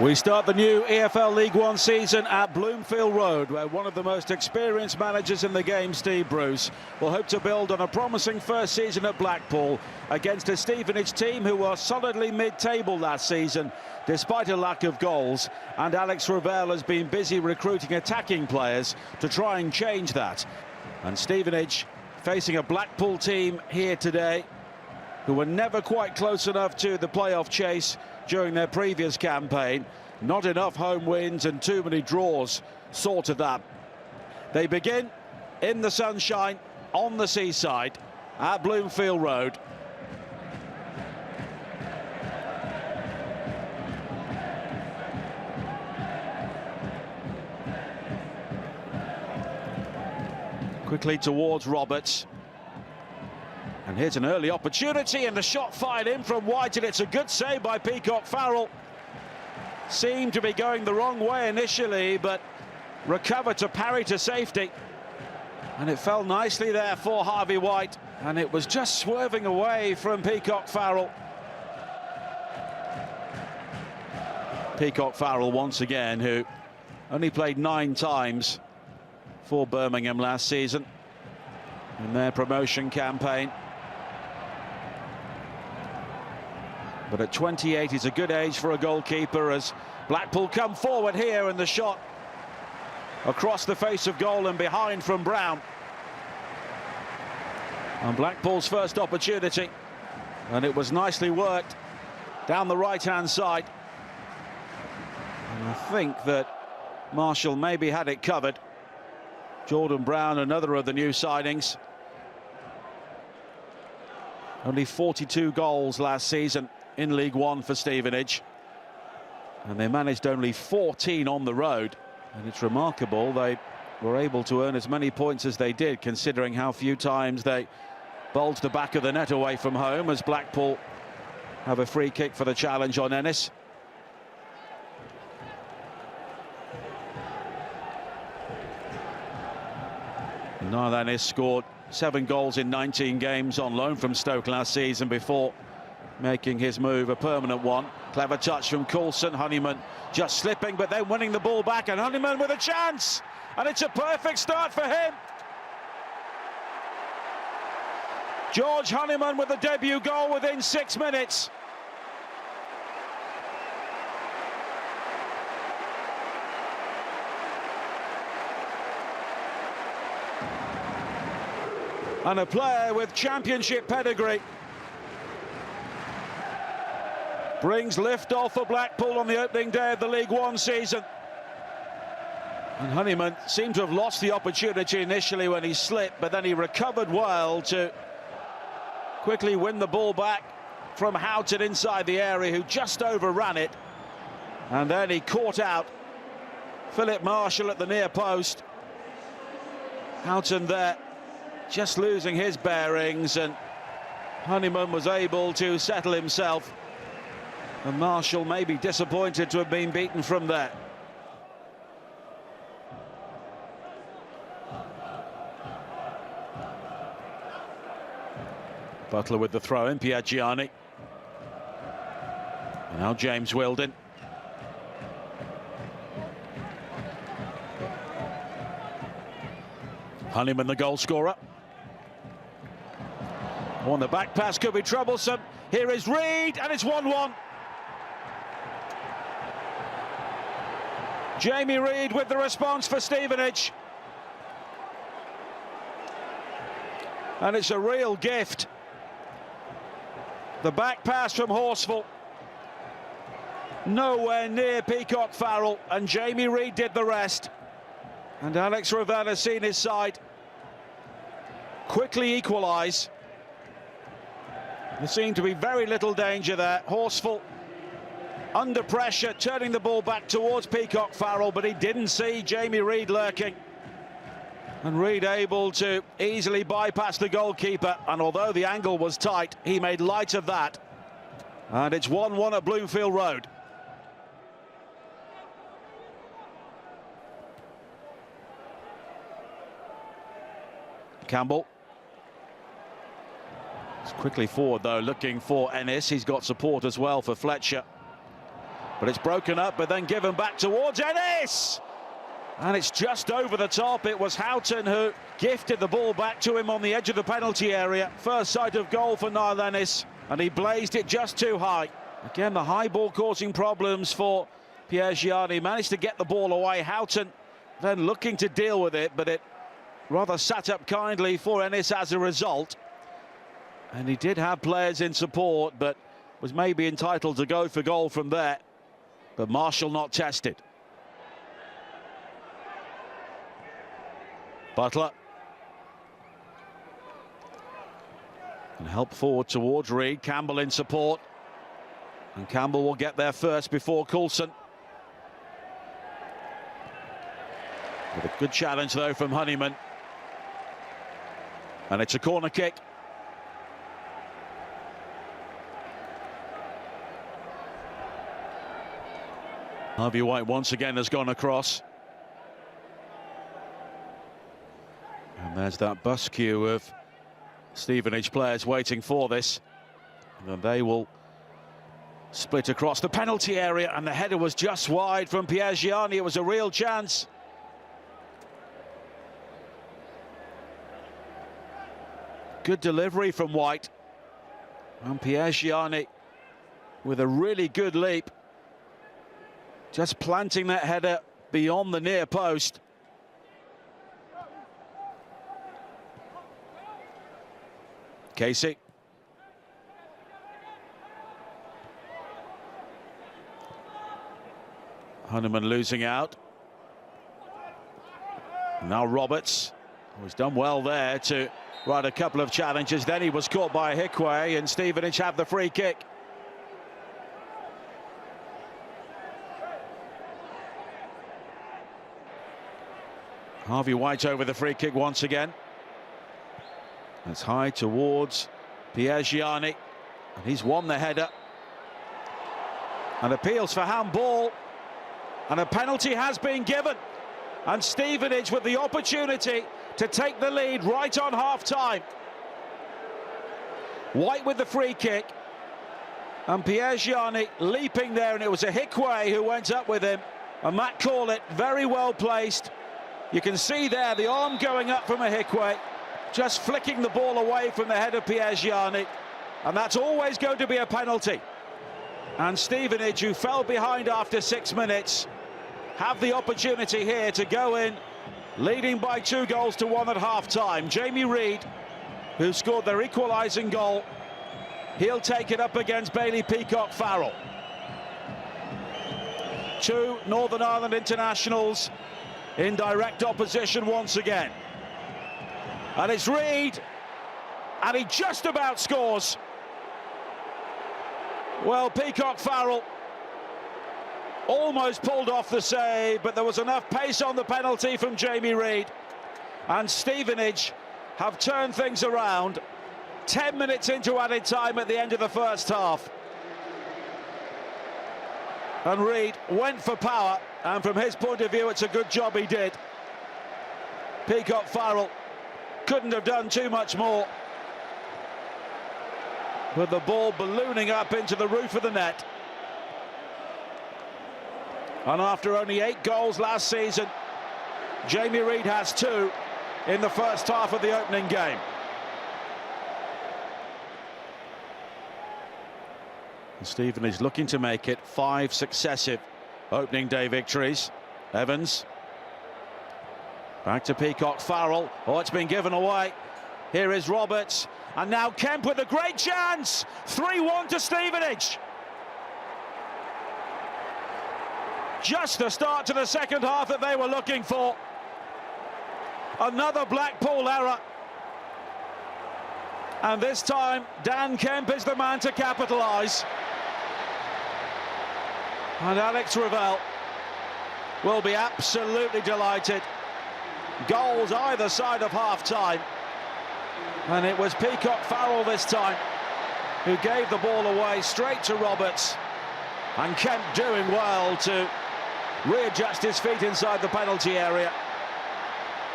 We start the new EFL League One season at Bloomfield Road, where one of the most experienced managers in the game, Steve Bruce, will hope to build on a promising first season at Blackpool against a Stevenage team who were solidly mid-table last season, despite a lack of goals. And Alex Ravel has been busy recruiting attacking players to try and change that. And Stevenage facing a Blackpool team here today who were never quite close enough to the playoff chase during their previous campaign. Not enough home wins and too many draws sorted that. They begin in the sunshine on the seaside at Bloomfield Road. Quickly towards Roberts. And here's an early opportunity, and the shot fired in from wide, and it's a good save by Peacock Farrell. Seemed to be going the wrong way initially, but recovered to parry to safety. And it fell nicely there for Harvey White, and it was just swerving away from Peacock Farrell. Peacock Farrell once again, who only played 9 times for Birmingham last season in their promotion campaign. But at 28, he's a good age for a goalkeeper, as Blackpool come forward here, and the shot across the face of goal and behind from Brown. And Blackpool's first opportunity, and it was nicely worked down the right-hand side. And I think that Marshall maybe had it covered. Jordan Brown, another of the new signings. Only 42 goals last season in League One for Stevenage, and they managed only 14 on the road. And it's remarkable they were able to earn as many points as they did, considering how few times they bulged the back of the net away from home, as Blackpool have a free kick for the challenge on Ennis. Niall Ennis scored 7 goals in 19 games on loan from Stoke last season before making his move a permanent one. Clever touch from Coulson. Honeyman just slipping, but then winning the ball back, and Honeyman with a chance, and it's a perfect start for him. George Honeyman with the debut goal within 6 minutes. And a player with championship pedigree brings lift-off for Blackpool on the opening day of the League One season. And Honeyman seemed to have lost the opportunity initially when he slipped, but then he recovered well to quickly win the ball back from Houghton inside the area, who just overran it. And then he caught out Philip Marshall at the near post. Houghton there just losing his bearings, and Honeyman was able to settle himself. And Marshall may be disappointed to have been beaten from there. Butler with the throw in, Piaggiani. And now James Wilden. Honeyman, the goal scorer. On the back pass could be troublesome. Here is Reid, and it's 1-1. Jamie Reid with the response for Stevenage. And it's a real gift. The back pass from Horsfall. Nowhere near Peacock Farrell, and Jamie Reid did the rest. And Alex Ravel has seen his side quickly equalise. There seemed to be very little danger there. Horsfall under pressure, turning the ball back towards Peacock Farrell, but he didn't see Jamie Reid lurking. And Reid able to easily bypass the goalkeeper, and although the angle was tight, he made light of that. And it's 1-1 at Bloomfield Road. Campbell. It's quickly forward though, looking for Ennis. He's got support as well for Fletcher. But it's broken up, but then given back towards Ennis. And it's just over the top. It was Houghton who gifted the ball back to him on the edge of the penalty area. First sight of goal for Niall Ennis, and he blazed it just too high. Again, the high ball causing problems for Piergianni. Managed to get the ball away. Houghton then looking to deal with it, but it rather sat up kindly for Ennis as a result. And he did have players in support, but was maybe entitled to go for goal from there. But Marshall not tested. Butler. And help forward towards Reid. Campbell in support. And Campbell will get there first before Coulson. With a good challenge though from Honeyman. And it's a corner kick. Harvey White once again has gone across. And there's that bus queue of Stevenage players waiting for this. And then they will split across the penalty area, and the header was just wide from Piergianni. It was a real chance. Good delivery from White. And Piergianni with a really good leap. Just planting that header beyond the near post. Casey. Honeyman losing out. Now Roberts, who's done well there to ride a couple of challenges. Then he was caught by Hickway, and Stevenage have the free kick. Harvey White over the free kick once again. That's high towards Piergianni, and he's won the header. And appeals for handball, and a penalty has been given. And Stevenage with the opportunity to take the lead right on half-time. White with the free kick, and Piergianni leaping there, and it was a Hickway who went up with him. And Matt Corlett very well placed. You can see there the arm going up from a Hickway, just flicking the ball away from the head of Piergianni, and that's always going to be a penalty. And Stevenage, who fell behind after 6 minutes, have the opportunity here to go in leading by 2-1 at half-time. Jamie Reid, who scored their equalising goal, he'll take it up against Bailey Peacock-Farrell. Two Northern Ireland internationals in direct opposition once again. And it's Reid, and he just about scores. Well, Peacock-Farrell almost pulled off the save, but there was enough pace on the penalty from Jamie Reid. And Stevenage have turned things around. 10 minutes into added time at the end of the first half. And Reid went for power, and from his point of view, it's a good job he did. Peacock-Farrell couldn't have done too much more, with the ball ballooning up into the roof of the net. And after only 8 goals last season, Jamie Reid has 2 in the first half of the opening game. And Stevenage looking to make it 5 successive opening day victories. Evans. Back to Peacock-Farrell. Oh, it's been given away. Here is Roberts. And now Kemp with a great chance. 3-1 to Stevenage. Just the start to the second half that they were looking for. Another Blackpool error. And this time, Dan Kemp is the man to capitalise. And Alex Ravel will be absolutely delighted. Goals either side of half-time. And it was Peacock-Farrell this time who gave the ball away straight to Roberts. And Kemp doing well to readjust his feet inside the penalty area.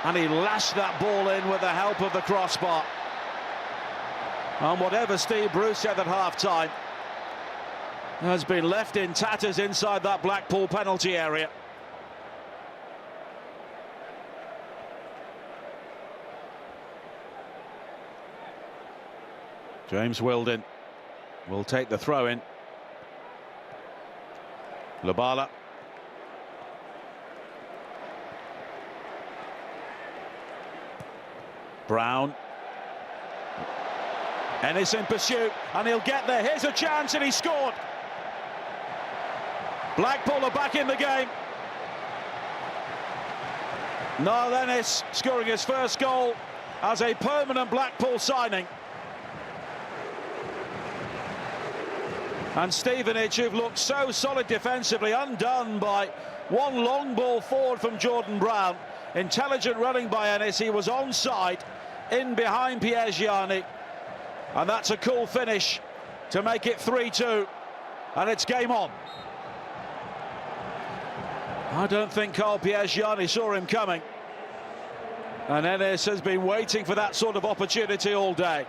And he lashed that ball in with the help of the crossbar. And whatever Steve Bruce said at half-time, has been left in tatters inside that Blackpool penalty area. James Wilden will take the throw in. Labala. Brown. Ennis in pursuit, and he'll get there. Here's a chance, and he scored. Blackpool are back in the game. Niall Ennis scoring his first goal as a permanent Blackpool signing. And Stevenage, who've looked so solid defensively, undone by one long ball forward from Jordan Brown. Intelligent running by Ennis. He was onside, in behind Pierre Gianni. And that's a cool finish to make it 3-2. And it's game on. I don't think Carl Pierre Gianni saw him coming. And Ennis has been waiting for that sort of opportunity all day.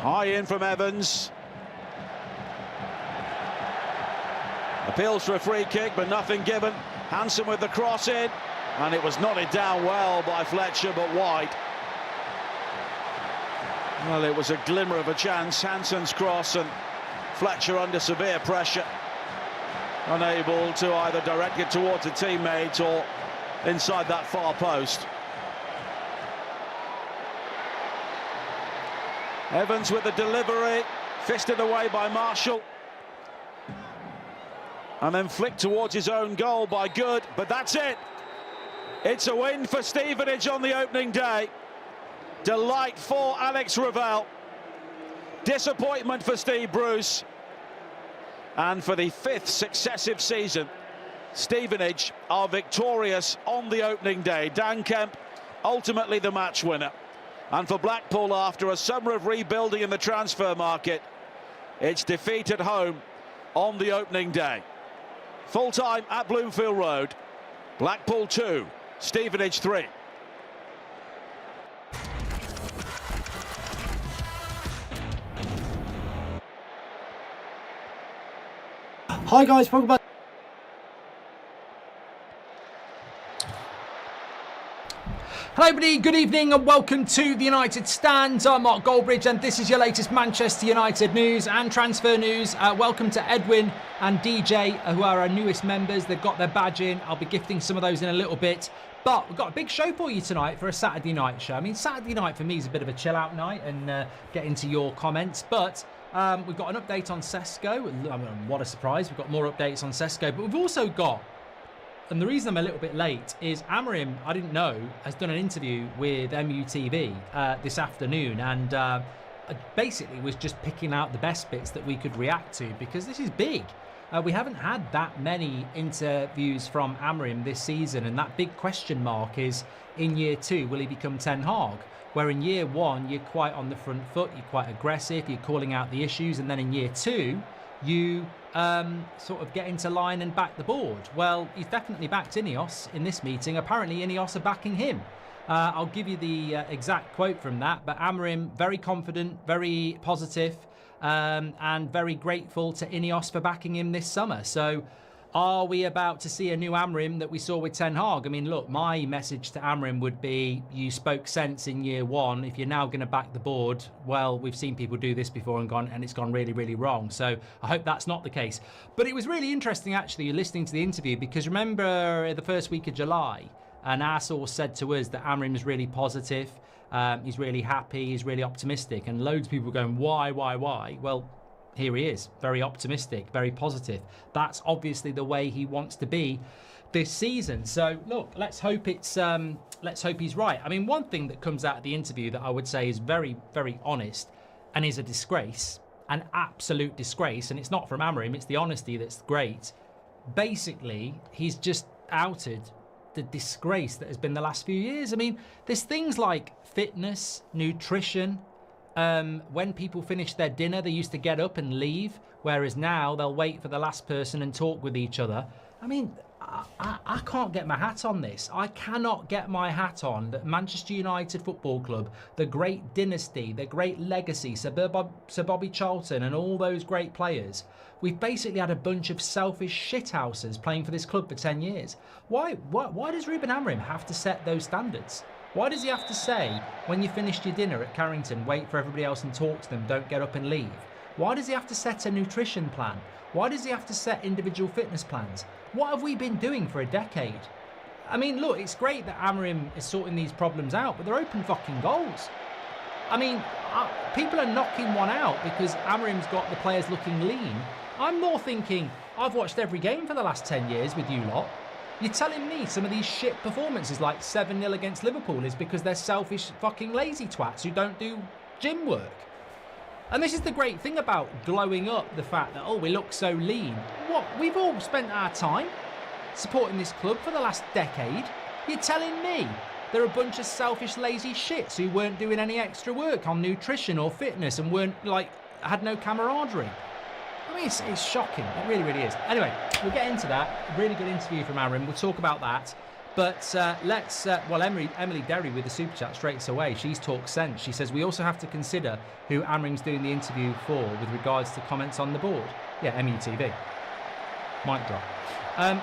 High in from Evans. Appeals for a free kick, but nothing given. Hansen with the cross in, and it was knotted down well by Fletcher, but wide. Well, it was a glimmer of a chance. Hansen's cross, and Fletcher under severe pressure, unable to either direct it towards a teammate or inside that far post. Evans with the delivery, fisted away by Marshall. And then flicked towards his own goal by Good, but that's it. It's a win for Stevenage on the opening day. Delight for Alex Ravel. Disappointment for Steve Bruce. And for the 5th successive season, Stevenage are victorious on the opening day. Dan Kemp, ultimately the match winner. And for Blackpool, after a summer of rebuilding in the transfer market, it's defeat at home on the opening day. Full-time at Bloomfield Road. Blackpool 2, Stevenage 3. Hi guys, welcome back. Hello everybody, good evening and welcome to the United Stand. I'm Mark Goldbridge and this is your latest Manchester United news and transfer news. Welcome to Edwin and DJ, who are our newest members. They've got their badge in. I'll be gifting some of those in a little bit. But we've got a big show for you tonight for a Saturday night show. I mean, Saturday night for me is a bit of a chill out night and get into your comments. But we've got an update on Sesko. I mean, what a surprise. We've got more updates on Sesko. But we've also got, and the reason I'm a little bit late is Amorim, I didn't know, has done an interview with MUTV this afternoon and basically was just picking out the best bits that we could react to because this is big. We haven't had that many interviews from Amorim this season, and that big question mark is in year 2, will he become Ten Hag? Where in year 1, you're quite on the front foot, you're quite aggressive, you're calling out the issues, and then in year 2, you sort of get into line and back the board. Well, he's definitely backed Ineos in this meeting. Apparently Ineos are backing him. I'll give you the exact quote from that, but Amorim, very confident, very positive, and very grateful to Ineos for backing him this summer. So are we about to see a new Amorim that we saw with Ten Hag? I mean, look, my message to Amorim would be, you spoke sense in year 1. If you're now going to back the board, well, we've seen people do this before and it's gone really, really wrong. So I hope that's not the case. But it was really interesting, actually, listening to the interview, because remember the first week of July, and Arsenal said to us that Amorim is really positive, he's really happy, he's really optimistic, and loads of people were going, why? Well, here he is, very optimistic, very positive. That's obviously the way he wants to be this season. So look, let's hope he's right. I mean, one thing that comes out of the interview that I would say is very, very honest and is a disgrace, an absolute disgrace, and it's not from Amorim, it's the honesty that's great. Basically, he's just outed the disgrace that has been the last few years. I mean, there's things like fitness, nutrition. When people finish their dinner, they used to get up and leave, whereas now they'll wait for the last person and talk with each other. I mean, I can't get my hat on this. I cannot get my hat on that Manchester United Football Club, the great dynasty, the great legacy, Sir Bobby Charlton and all those great players, we've basically had a bunch of selfish shithouses playing for this club for 10 years. Why does Ruben Amorim have to set those standards? Why does he have to say, when you finished your dinner at Carrington, wait for everybody else and talk to them, don't get up and leave? Why does he have to set a nutrition plan? Why does he have to set individual fitness plans? What have we been doing for a decade? I mean, look, it's great that Amorim is sorting these problems out, but they're open fucking goals. I mean, people are knocking one out because Amorim's got the players looking lean. I'm more thinking, I've watched every game for the last 10 years with you lot. You're telling me some of these shit performances like 7-0 against Liverpool is because they're selfish fucking lazy twats who don't do gym work? And this is the great thing about glowing up the fact that, oh, we look so lean. What? We've all spent our time supporting this club for the last decade. You're telling me they're a bunch of selfish, lazy shits who weren't doing any extra work on nutrition or fitness and had no camaraderie. I mean, it's shocking. It really, really is. Anyway, we'll get into that. A really good interview from Amorim. We'll talk about that. But Emily Derry with the super chat straight away. She's talked sense. She says we also have to consider who Amorim's doing the interview for with regards to comments on the board. Yeah, MUTV. Mic drop.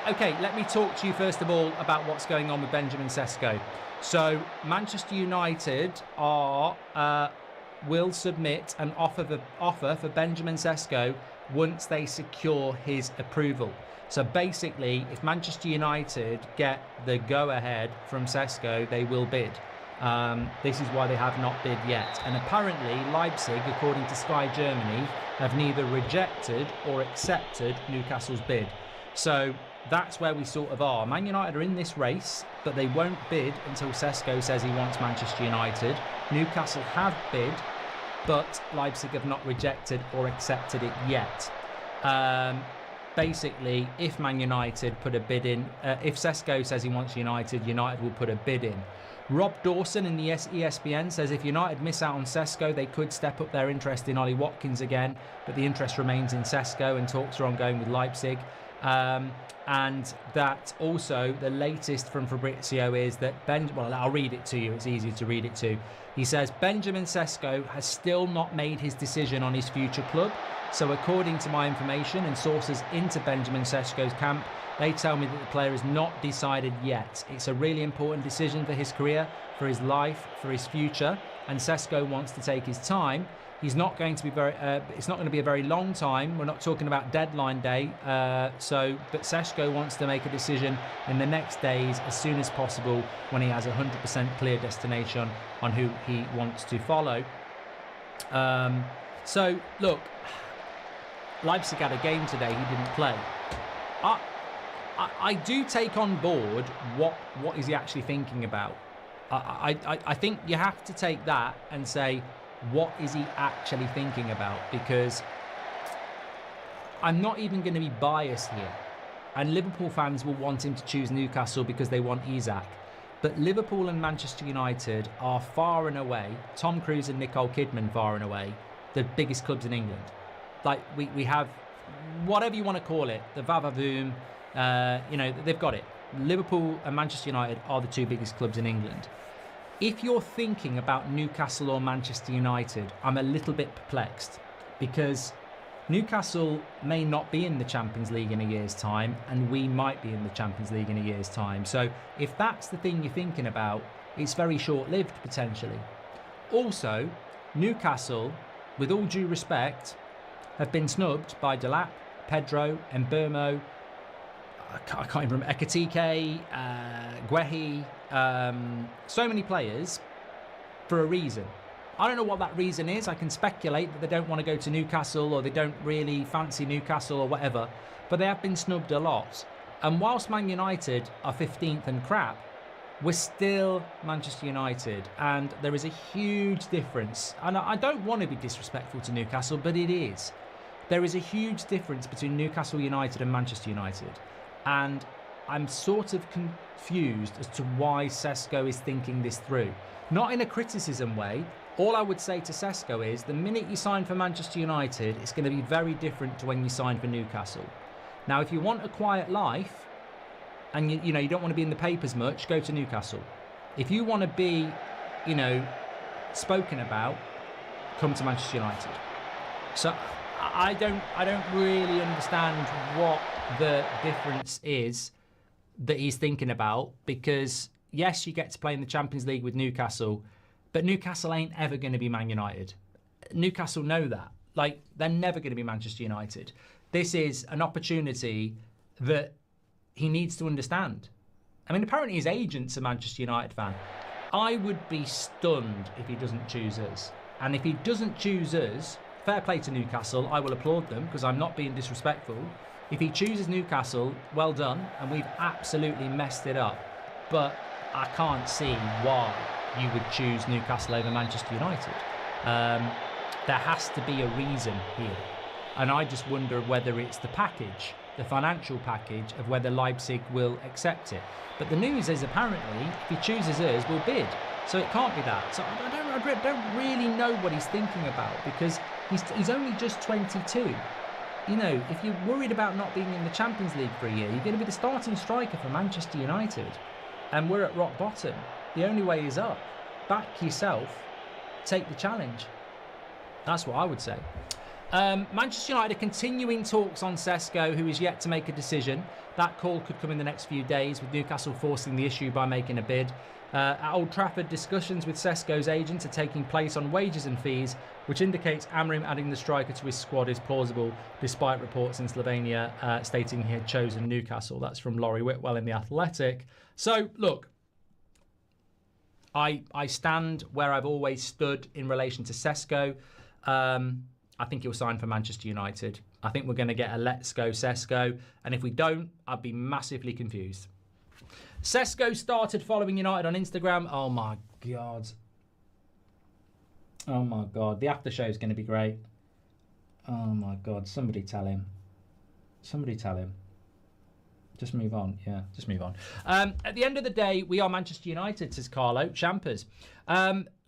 Okay, let me talk to you first of all about what's going on with Benjamin Sesko. So Manchester United will submit an offer for Benjamin Sesko once they secure his approval. So basically, if Manchester United get the go-ahead from Sesko, they will bid. This is why they have not bid yet. And apparently, Leipzig, according to Sky Germany, have neither rejected or accepted Newcastle's bid. So that's where we sort of are. Man United are in this race, but they won't bid until Sesko says he wants Manchester United. Newcastle have bid, but Leipzig have not rejected or accepted it yet. Basically, if Man United put a bid in, if Sesko says he wants United, United will put a bid in. Rob Dawson in the ESPN says if United miss out on Sesko, they could step up their interest in Ollie Watkins again, but the interest remains in Sesko and talks are ongoing with Leipzig. And that also the latest from Fabrizio is that well, I'll read it to you, it's easier to read it to. He says Benjamin Sesko has still not made his decision on his future club. So according to my information and sources into Benjamin Sesko's camp, they tell me that the player has not decided yet. It's a really important decision for his career, for his life, for his future, and Sesko wants to take his time. He's not going to be it's not going to be a very long time. We're not talking about deadline day. But Sesko wants to make a decision in the next days as soon as possible when he has a 100% clear destination on who he wants to follow. So look, Leipzig had a game today. He didn't play. I do take on board what is he actually thinking about. I think you have to take that and say, what is he actually thinking about? Because I'm not even going to be biased here. And Liverpool fans will want him to choose Newcastle because they want Isak. But Liverpool and Manchester United are far and away, Tom Cruise and Nicole Kidman far and away, the biggest clubs in England. Like we have, whatever you want to call it, the Vavavoom, they've got it. Liverpool and Manchester United are the two biggest clubs in England. If you're thinking about Newcastle or Manchester United, I'm a little bit perplexed because Newcastle may not be in the Champions League in a year's time and we might be in the Champions League in a year's time. So if that's the thing you're thinking about, it's very short-lived potentially. Also, Newcastle, with all due respect, have been snubbed by Delap, Pedro, Mbeumo, I can't even remember, Ekitike, Guehi, so many players for a reason. I don't know what that reason is. I can speculate that they don't want to go to Newcastle or they don't really fancy Newcastle or whatever, but they have been snubbed a lot. And whilst Man United are 15th and crap, we're still Manchester United, and there is a huge difference. And I don't want to be disrespectful to Newcastle, but it is. There is a huge difference between Newcastle United and Manchester United. And I'm sort of confused as to why Sesko is thinking this through. Not in a criticism way. All I would say to Sesko is the minute you sign for Manchester United, it's going to be very different to when you sign for Newcastle. Now, if you want a quiet life, and you don't want to be in the papers much, go to Newcastle. If you want to be, spoken about, come to Manchester United. So I don't really understand what the difference is that he's thinking about, because yes, you get to play in the Champions League with Newcastle, but Newcastle ain't ever going to be Man United. Newcastle know that. Like, they're never going to be Manchester United. This is an opportunity that he needs to understand. I mean, apparently his agent's a Manchester United fan. I would be stunned if he doesn't choose us. And if he doesn't choose us, fair play to Newcastle, I will applaud them because I'm not being disrespectful. If he chooses Newcastle, well done, and we've absolutely messed it up. But I can't see why you would choose Newcastle over Manchester United. There has to be a reason here. And I just wonder whether it's the package, the financial package, of whether Leipzig will accept it. But the news is apparently, if he chooses us, we'll bid. So it can't be that. So I don't really know what he's thinking about, because he's only just 22. If you're worried about not being in the Champions League for a year, you're going to be the starting striker for Manchester United. And we're at rock bottom. The only way is up. Back yourself. Take the challenge. That's what I would say. Manchester United are continuing talks on Sesko, who is yet to make a decision. That call could come in the next few days, with Newcastle forcing the issue by making a bid. At Old Trafford, discussions with Sesko's agents are taking place on wages and fees, which indicates Amorim adding the striker to his squad is plausible, despite reports in Slovenia stating he had chosen Newcastle. That's from Laurie Whitwell in The Athletic. So, look, I stand where I've always stood in relation to Sesko. I think he'll sign for Manchester United. I think we're going to get a let's go Sesko. And if we don't, I'd be massively confused. Sesko started following United on Instagram. Oh my God. Oh my God. The after show is going to be great. Oh my God. Somebody tell him. Somebody tell him. Just move on. Yeah, just move on. At the end of the day, we are Manchester United, says Carlo Champers.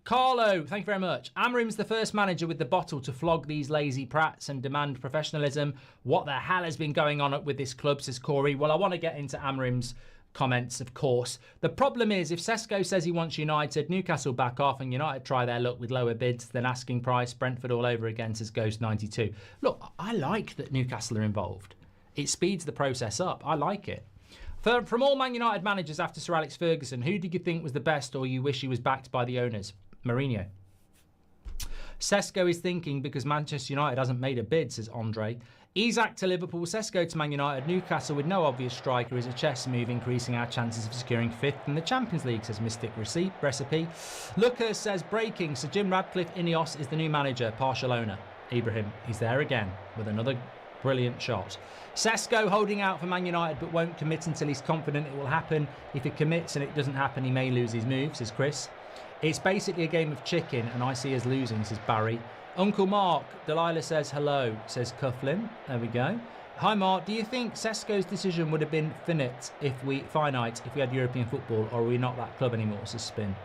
Carlo, thank you very much. Amorim's the first manager with the bottle to flog these lazy prats and demand professionalism. What the hell has been going on with this club, says Corey. Well, I want to get into Amorim's comments, of course. The problem is, if Sesko says he wants United, Newcastle back off and United try their luck with lower bids than asking price, Brentford all over again, says Ghost92. Look, I like that Newcastle are involved. It speeds the process up. I like it. From all Man United managers after Sir Alex Ferguson, who did you think was the best, or you wish he was backed by the owners? Mourinho. Sesko is thinking because Manchester United hasn't made a bid, says Andre. Isak to Liverpool, Sesko to Man United. Newcastle with no obvious striker is a chess move, increasing our chances of securing fifth in the Champions League, says Mystic Recipe. Lucas says, breaking, Sir Jim Radcliffe, Ineos is the new manager, partial owner. Ibrahim, he's there again with another brilliant shot. Sesko holding out for Man United but won't commit until he's confident it will happen. If he commits and it doesn't happen, he may lose his move, says Chris. It's basically a game of chicken and I see us losing, says Barry. Uncle Mark, Delilah says hello, says Cufflin. There we go. Hi Mark, do you think Sesko's decision would have been finite if we had European football, or are we not that club anymore, says Spin?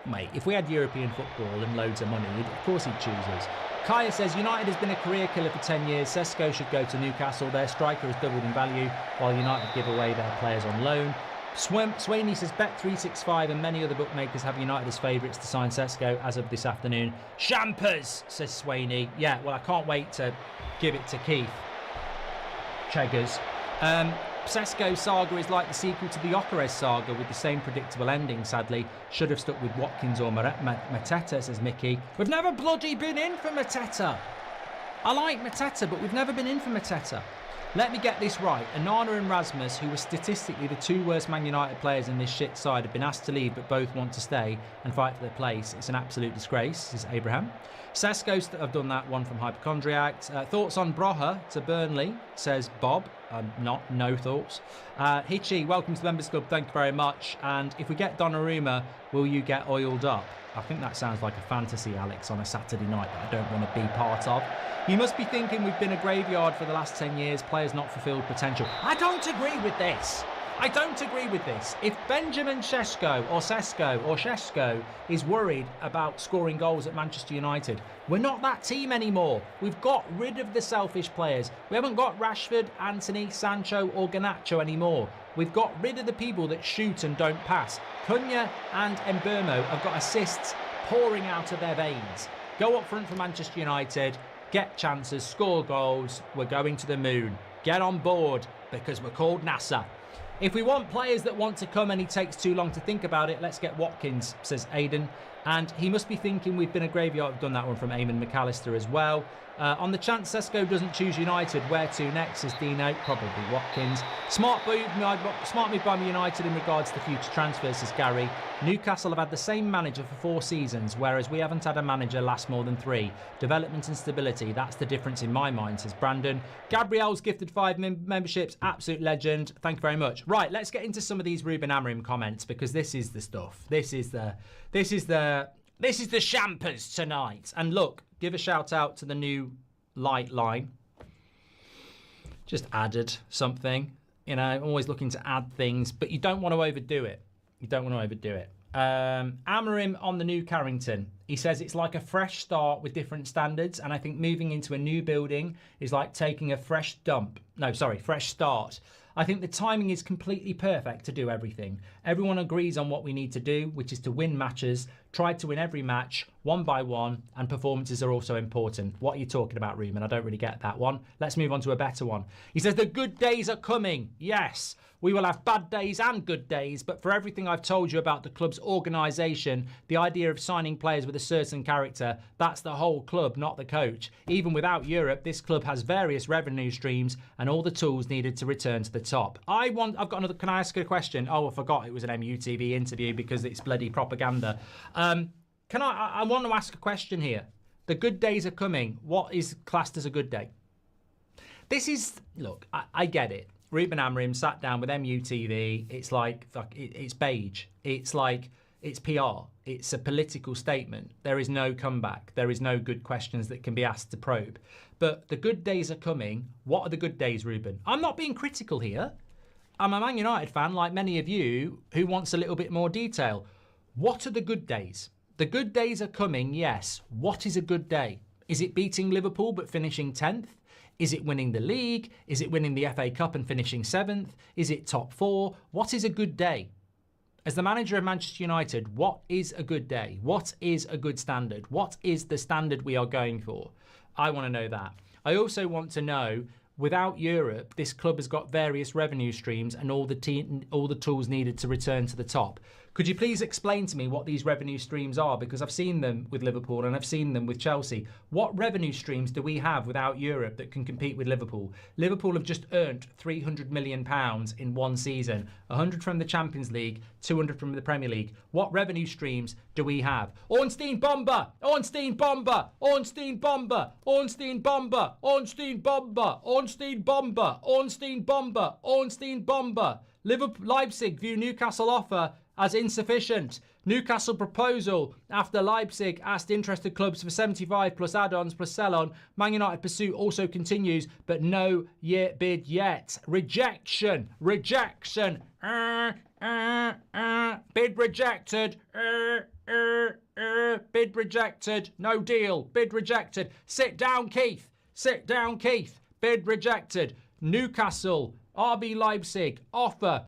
Mate, if we had European football and loads of money, of course he'd choose us. Kaya says, United has been a career killer for 10 years. Sesko should go to Newcastle. Their striker has doubled in value, while United give away their players on loan. Swaney says, Bet365 and many other bookmakers have United as favourites to sign Sesko as of this afternoon. Champers, says Swaney. Yeah, well, I can't wait to give it to Keith Cheggers. Sesko saga is like the sequel to the Gyökeres saga with the same predictable ending, sadly. Should have stuck with Watkins or Mateta, says Mickey. We've never bloody been in for Mateta. I like Mateta, but we've never been in for Mateta. Let me get this right. Onana and Rasmus, who were statistically the two worst Man United players in this shit side, have been asked to leave but both want to stay and fight for their place. It's an absolute disgrace, says Abraham. Sesko have done that, one from Hypochondriac. Thoughts on Broha to Burnley, says Bob. No thoughts. Hitchy, welcome to the Members Club. Thank you very much. And if we get Donnarumma, will you get oiled up? I think that sounds like a fantasy, Alex, on a Saturday night that I don't want to be part of. You must be thinking we've been a graveyard for the last 10 years, players not fulfilled potential. I don't agree with this. I don't agree with this. If Benjamin Sesko is worried about scoring goals at Manchester United, we're not that team anymore. We've got rid of the selfish players. We haven't got Rashford, Antony, Sancho or Garnacho anymore. We've got rid of the people that shoot and don't pass. Cunha and Mbeumo have got assists pouring out of their veins. Go up front for Manchester United, get chances, score goals. We're going to the moon. Get on board because we're called NASA. If we want players that want to come and he takes too long to think about it, let's get Watkins, says Aidan. And he must be thinking we've been a graveyard. I've done that one from Eamon McAllister as well. On the chance Sesko doesn't choose United, where to next, says Dino? Probably Watkins. Smart move by United in regards to future transfers, says Gary. Newcastle have had the same manager for 4 seasons, whereas we haven't had a manager last more than 3. Development and stability, that's the difference in my mind, says Brandon. Gabriel's gifted 5 memberships, absolute legend. Thank you very much. Right, let's get into some of these Ruben Amorim comments, because this is the stuff. This is the champers tonight. And look, give a shout out to the new light line. Just added something. You know, I'm always looking to add things, but you don't want to overdo it. Amorim on the new Carrington. He says it's like a fresh start with different standards, and I think moving into a new building is like taking a fresh start. I think the timing is completely perfect to do everything. Everyone agrees on what we need to do, which is to win matches, try to win every match, one by one, and performances are also important. What are you talking about, Ruben? I don't really get that one. Let's move on to a better one. He says the good days are coming. Yes, we will have bad days and good days, but for everything I've told you about the club's organisation, the idea of signing players with a certain character, that's the whole club, not the coach. Even without Europe, this club has various revenue streams and all the tools needed to return to the top. Can I ask a question? Oh, I forgot it was an MUTV interview because it's bloody propaganda. I want to ask a question here. The good days are coming. What is classed as a good day? Look, I get it. Ruben Amorim sat down with MUTV. It's like, it's beige. It's like, it's PR. It's a political statement. There is no comeback. There is no good questions that can be asked to probe. But the good days are coming. What are the good days, Ruben? I'm not being critical here. I'm a Man United fan, like many of you, who wants a little bit more detail. What are the good days? The good days are coming, yes. What is a good day? Is it beating Liverpool but finishing 10th? Is it winning the league? Is it winning the FA Cup and finishing 7th? Is it top 4? What is a good day? As the manager of Manchester United, what is a good day? What is a good standard? What is the standard we are going for? I want to know that. I also want to know, without Europe, this club has got various revenue streams and all the tools needed to return to the top. Could you please explain to me what these revenue streams are? Because I've seen them with Liverpool and I've seen them with Chelsea. What revenue streams do we have without Europe that can compete with Liverpool? Liverpool have just earned £300 million in one season. 100 from the Champions League, 200 from the Premier League. What revenue streams do we have? Ornstein Bomber! Ornstein Bomber! Ornstein Bomber! Ornstein Bomber! Ornstein Bomber! Ornstein Bomber! Ornstein Bomber! Ornstein Bomber! Leipzig view Newcastle offer as insufficient. Newcastle proposal after Leipzig asked interested clubs for 75 plus add-ons plus sell-on. Man United pursuit also continues, but no bid yet. Rejection. Bid rejected. Bid rejected. No deal. Bid rejected. Sit down, Keith. Bid rejected. Newcastle, RB Leipzig, offer.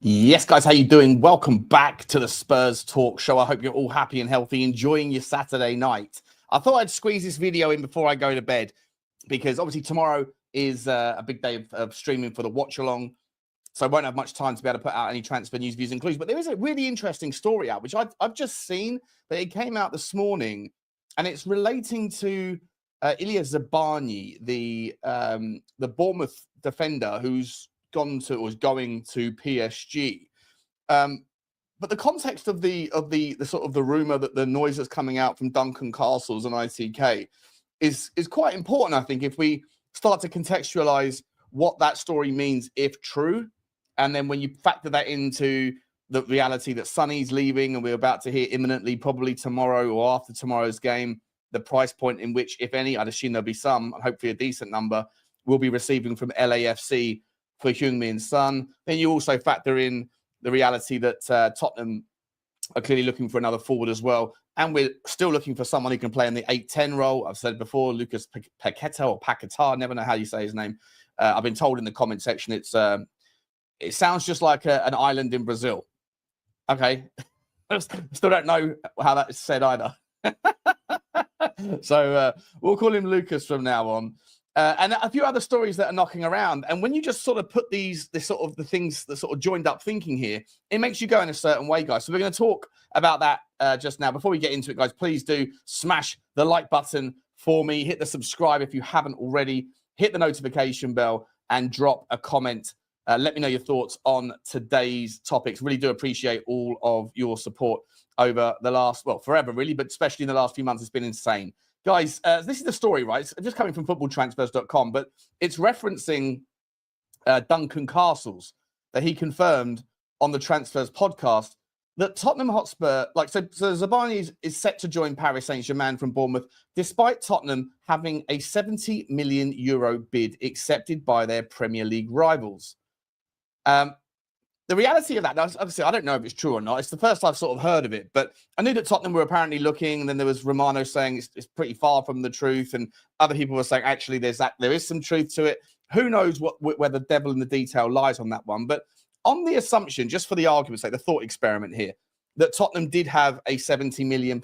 Yes, guys, how you doing? Welcome back to the Spurs Talk Show. I hope you're all happy and healthy, enjoying your Saturday night. I thought I'd squeeze this video in before I go to bed, because obviously tomorrow is a big day of streaming for the watch-along, so I won't have much time to be able to put out any transfer news, views, and clues. But there is a really interesting story out, which I've just seen, but it came out this morning, and it's relating to Ilya Zabani, the Bournemouth defender who's going to PSG. But the context of the sort of the rumor, that the noise that's coming out from Duncan Castles and ITK is quite important, I think, if we start to contextualize what that story means if true. And then when you factor that into the reality that Sonny's leaving and we're about to hear imminently, probably tomorrow or after tomorrow's game, the price point in which, if any, I'd assume there'll be some, hopefully a decent number, will be receiving from LAFC for Heung-min Son. Then you also factor in the reality that Tottenham are clearly looking for another forward as well. And we're still looking for someone who can play in the 8-10 role. I've said before, Lucas Paqueta or Paqueta, never know how you say his name. I've been told in the comment section it sounds just like an island in Brazil. Okay. Still don't know how that is said either. So we'll call him Lucas from now on. And a few other stories that are knocking around. And when you just sort of put the things that sort of joined up thinking here, it makes you go in a certain way, guys. So we're going to talk about that just now. Before we get into it, guys, please do smash the like button for me. Hit the subscribe if you haven't already. Hit the notification bell and drop a comment. Let me know your thoughts on today's topics. Really do appreciate all of your support over the last, well, forever really, but especially in the last few months. It's been insane. Guys, this is the story, right? It's just coming from footballtransfers.com, but it's referencing Duncan Castles that he confirmed on the Transfers podcast that Tottenham Hotspur, so Zabarnyi is set to join Paris Saint-Germain from Bournemouth, despite Tottenham having a 70 million euro bid accepted by their Premier League rivals. The reality of that, obviously, I don't know if it's true or not. It's the first I've sort of heard of it, but I knew that Tottenham were apparently looking, and then there was Romano saying it's pretty far from the truth, and other people were saying, actually, there is some truth to it. Who knows where the devil in the detail lies on that one. But on the assumption, just for the argument's sake, the thought experiment here, that Tottenham did have a 70 million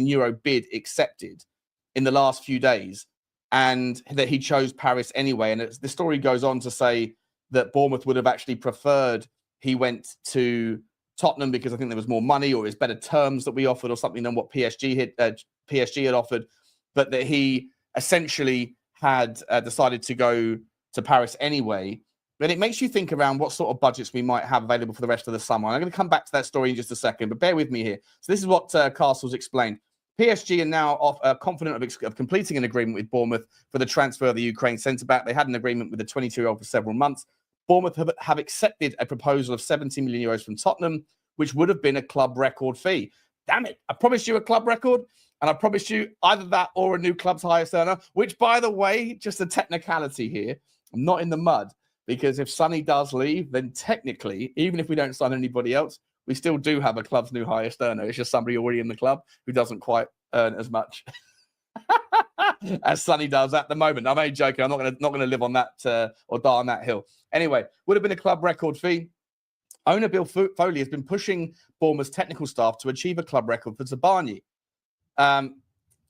euro bid accepted in the last few days, and that he chose Paris anyway. And the story goes on to say that Bournemouth would have actually preferred he went to Tottenham because I think there was more money or it's better terms that we offered or something than what PSG had offered, but that he essentially had decided to go to Paris anyway. But it makes you think around what sort of budgets we might have available for the rest of the summer. I'm going to come back to that story in just a second, but bear with me here. So this is what Castles explained. PSG are now confident of completing an agreement with Bournemouth for the transfer of the Ukraine centre-back. They had an agreement with the 22-year-old for several months. Bournemouth have accepted a proposal of 70 million euros from Tottenham, which would have been a club record fee. Damn it. I promised you a club record, and I promised you either that or a new club's highest earner, which, by the way, just a technicality here, I'm not in the mud, because if Sonny does leave, then technically, even if we don't sign anybody else, we still do have a club's new highest earner. It's just somebody already in the club who doesn't quite earn as much as Sonny does at the moment. I'm only joking. I'm not going to live on that or die on that hill. Anyway, would have been a club record fee. Owner Bill Foley has been pushing Bournemouth's technical staff to achieve a club record for Zabarnyi. Are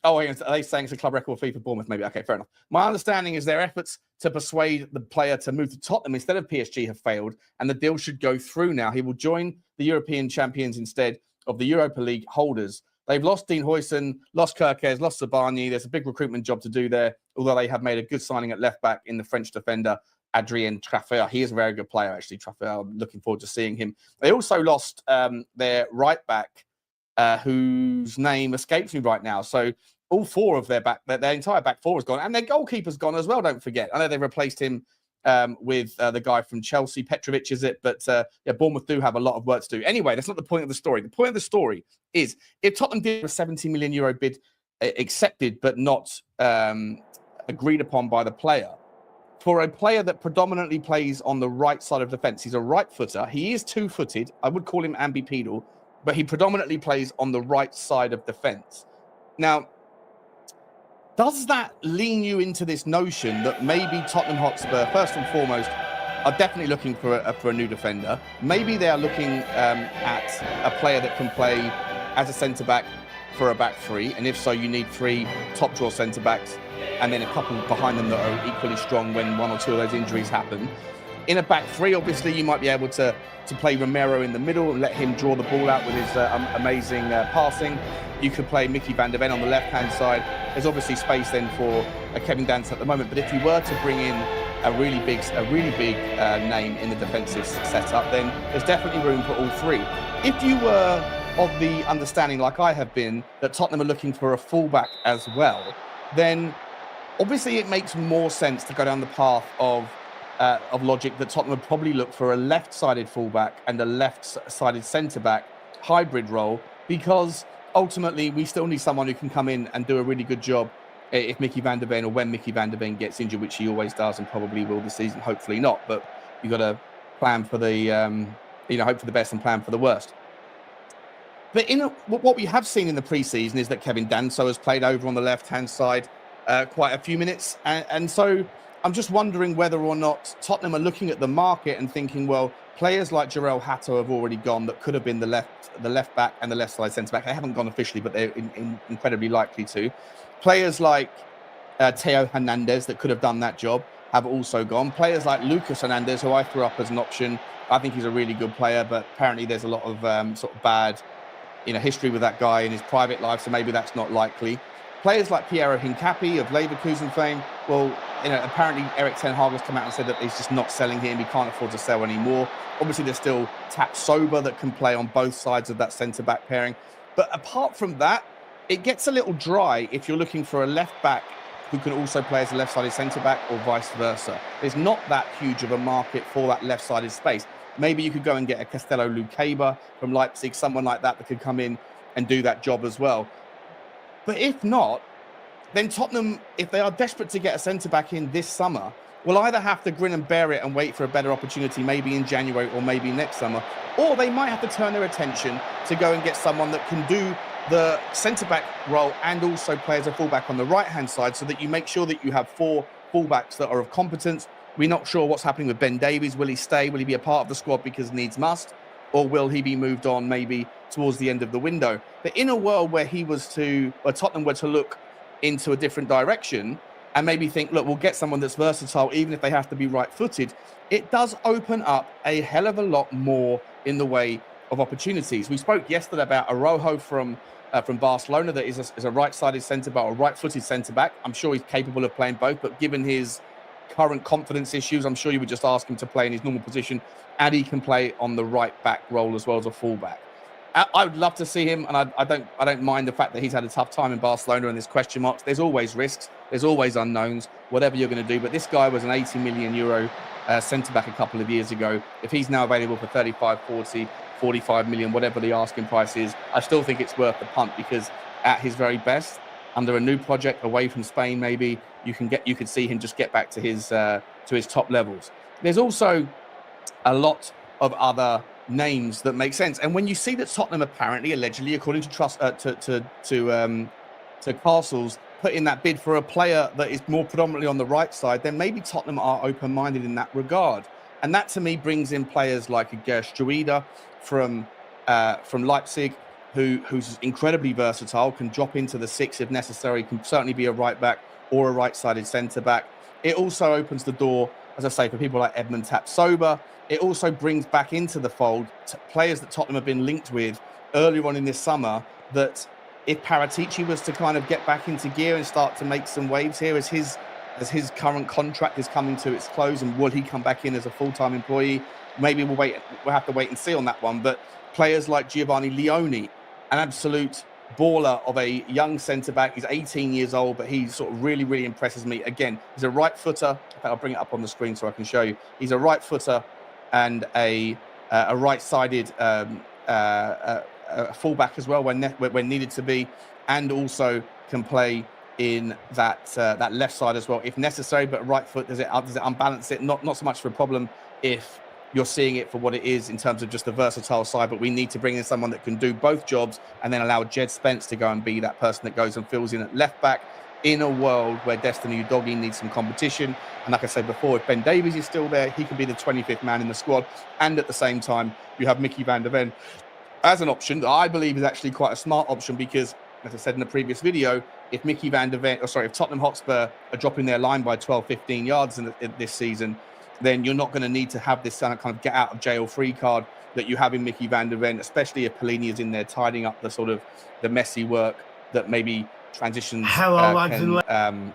they saying it's a club record fee for Bournemouth? Maybe. Okay, fair enough. My understanding is their efforts to persuade the player to move to Tottenham instead of PSG have failed, and the deal should go through now. He will join the European champions instead of the Europa League holders. They've lost Dean Huijsen, lost Kerkez, lost Zabarnyi. There's a big recruitment job to do there, although they have made a good signing at left back in the French defender, Adrien Traffeur. He is a very good player, actually, Traffeur. I'm looking forward to seeing him. They also lost their right back, whose name escapes me right now. So all four of their entire back four has gone, and their goalkeeper's gone as well, don't forget. I know they've replaced him with the guy from Chelsea, Petrovic, is it? But Bournemouth do have a lot of work to do. Anyway, that's not the point of the story. The point of the story is if Tottenham did a 70 million euro bid accepted but not agreed upon by the player, for a player that predominantly plays on the right side of defence, he's a right footer. He is two-footed. I would call him ambipedal, but he predominantly plays on the right side of defence. Now, does that lean you into this notion that maybe Tottenham Hotspur, first and foremost, are definitely looking for a new defender? Maybe they are looking at a player that can play as a centre-back for a back three, and if so, you need three top-draw centre-backs and then a couple behind them that are equally strong when one or two of those injuries happen. In a back three, obviously, you might be able to play Romero in the middle and let him draw the ball out with his amazing passing. You could play Mickey van der Ven on the left-hand side. There's obviously space then for Kevin Danso at the moment. But if you were to bring in a really big name in the defensive setup, then there's definitely room for all three. If you were of the understanding, like I have been, that Tottenham are looking for a fullback as well, then obviously it makes more sense to go down the path of logic that Tottenham would probably look for a left-sided fullback and a left-sided centre-back hybrid role, because ultimately we still need someone who can come in and do a really good job if Mickey van der Ven, or when Mickey van der Ven gets injured, which he always does and probably will this season, hopefully not. But you've got to plan for the, hope for the best and plan for the worst. But what we have seen in the preseason is that Kevin Danso has played over on the left-hand side quite a few minutes. And so I'm just wondering whether or not Tottenham are looking at the market and thinking, well, players like Jarell Hato have already gone that could have been the left back and the left side centre back. They haven't gone officially, but they're incredibly likely to. Players like Theo Hernandez that could have done that job have also gone. Players like Lucas Hernandez, who I threw up as an option. I think he's a really good player, but apparently there's a lot of sort of bad history with that guy in his private life, so maybe that's not likely. Players like Piero Hincapié of Leverkusen fame, well, apparently Erik ten Hag has come out and said that he's just not selling him. He can't afford to sell anymore. Obviously, there's still Tapsoba that can play on both sides of that centre-back pairing. But apart from that, it gets a little dry if you're looking for a left-back who can also play as a left-sided centre-back or vice versa. There's not that huge of a market for that left-sided space. Maybe you could go and get a Castello Luqueba from Leipzig, someone like that could come in and do that job as well. But if not, then Tottenham, if they are desperate to get a centre-back in this summer, will either have to grin and bear it and wait for a better opportunity, maybe in January or maybe next summer, or they might have to turn their attention to go and get someone that can do the centre-back role and also play as a fullback on the right-hand side, so that you make sure that you have 4 fullbacks that are of competence. We're not sure what's happening with Ben Davies. Will he stay? Will he be a part of the squad because needs must? Or will he be moved on maybe towards the end of the window? But in a world where Tottenham were to look into a different direction and maybe think, look, we'll get someone that's versatile, even if they have to be right-footed, it does open up a hell of a lot more in the way of opportunities. We spoke yesterday about Araujo from Barcelona, that is a right-sided centre-back or right-footed centre-back. I'm sure he's capable of playing both, but given his current confidence issues, I'm sure you would just ask him to play in his normal position, and he can play on the right-back role as well as a full-back. I would love to see him, and I don't mind the fact that he's had a tough time in Barcelona and there's question marks. There's always risks. There's always unknowns, whatever you're going to do. But this guy was an 80 million euro centre-back a couple of years ago. If he's now available for 35, 40, 45 million, whatever the asking price is, I still think it's worth the punt, because at his very best, under a new project away from Spain, maybe you could see him just get back to his top levels. There's also a lot of other names that make sense, and when you see that Tottenham apparently, allegedly, according to Castles, put in that bid for a player that is more predominantly on the right side, then maybe Tottenham are open-minded in that regard. And that to me brings in players like Geerstruida from Leipzig, who's incredibly versatile, can drop into the 6 if necessary, can certainly be a right back or a right-sided centre back. It also opens the door, as I say, for people like Edmund Tapsoba. It also brings back into the fold players that Tottenham have been linked with earlier on in this summer, that if Paratici was to kind of get back into gear and start to make some waves here as his current contract is coming to its close, and will he come back in as a full-time employee? Maybe we'll have to wait and see on that one. But players like Giovanni Leone, an absolute baller of a young centre-back. He's 18 years old, but he sort of really, really impresses me. Again, he's a right footer. In fact, I'll bring it up on the screen so I can show you. He's a right footer and a right-sided fullback as well when needed to be, and also can play in that left side as well if necessary. But right foot, does it unbalance it? Not so much of a problem if you're seeing it for what it is in terms of just the versatile side, but we need to bring in someone that can do both jobs and then allow Jed Spence to go and be that person that goes and fills in at left back in a world where Destiny Udogie needs some competition. And like I said before, if Ben Davies is still there, he can be the 25th man in the squad. And at the same time, you have Mickey van der Ven as an option that I believe is actually quite a smart option, because, as I said in the previous video, if if Tottenham Hotspur are dropping their line by 12, 15 yards in this season, then you're not going to need to have this kind of get out of jail free card that you have in Mickey van der Ven, especially if Pellegrini is in there tidying up the messy work that maybe transitions can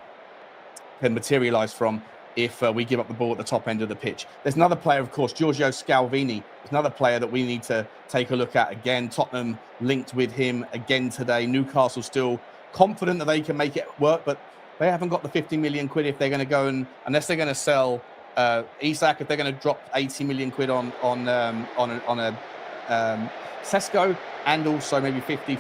materialise from if we give up the ball at the top end of the pitch. There's another player, of course, Giorgio Scalvini. There's another player that we need to take a look at again. Tottenham linked with him again today. Newcastle still confident that they can make it work, but they haven't got the 50 million quid if they're going to go and, unless they're going to sell Isak, if they're going to drop 80 million quid on a Sesko, and also maybe 50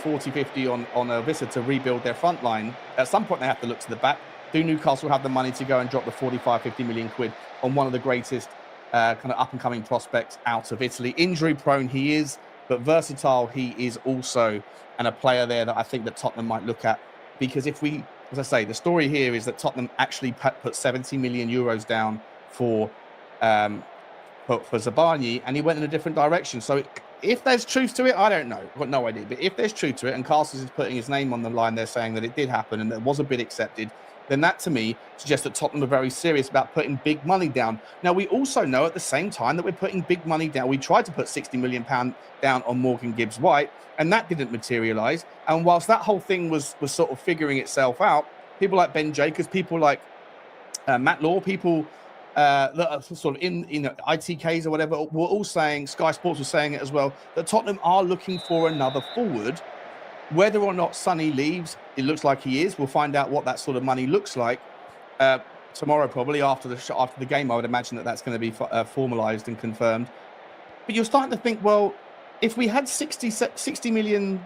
on Vissa to rebuild their front line. At some point, they have to look to the back. Do Newcastle have the money to go and drop the 45-50 million quid on one of the greatest kind of up-and-coming prospects out of Italy? Injury-prone he is, but versatile he is also, and a player there that I think that Tottenham might look at. Because if we, as I say, the story here is that Tottenham actually put 70 million euros down for Zabarnyi, and he went in a different direction. So if there's truth to it, I don't know. I've got no idea. But if there's truth to it, and Castles is putting his name on the line, they're saying that it did happen and there was a bid accepted, then that to me suggests that Tottenham are very serious about putting big money down. Now, we also know at the same time that we're putting big money down. We tried to put £60 million down on Morgan Gibbs-White, and that didn't materialise. And whilst that whole thing was sort of figuring itself out, people like Ben Jacobs, people like Matt Law, people that are sort of in ITKs or whatever, were all saying, Sky Sports was saying it as well, that Tottenham are looking for another forward. Whether or not Sonny leaves, it looks like he is. We'll find out what that sort of money looks like tomorrow, probably after the game. I would imagine that that's going to be formalised and confirmed. But you're starting to think, well, if we had 65 million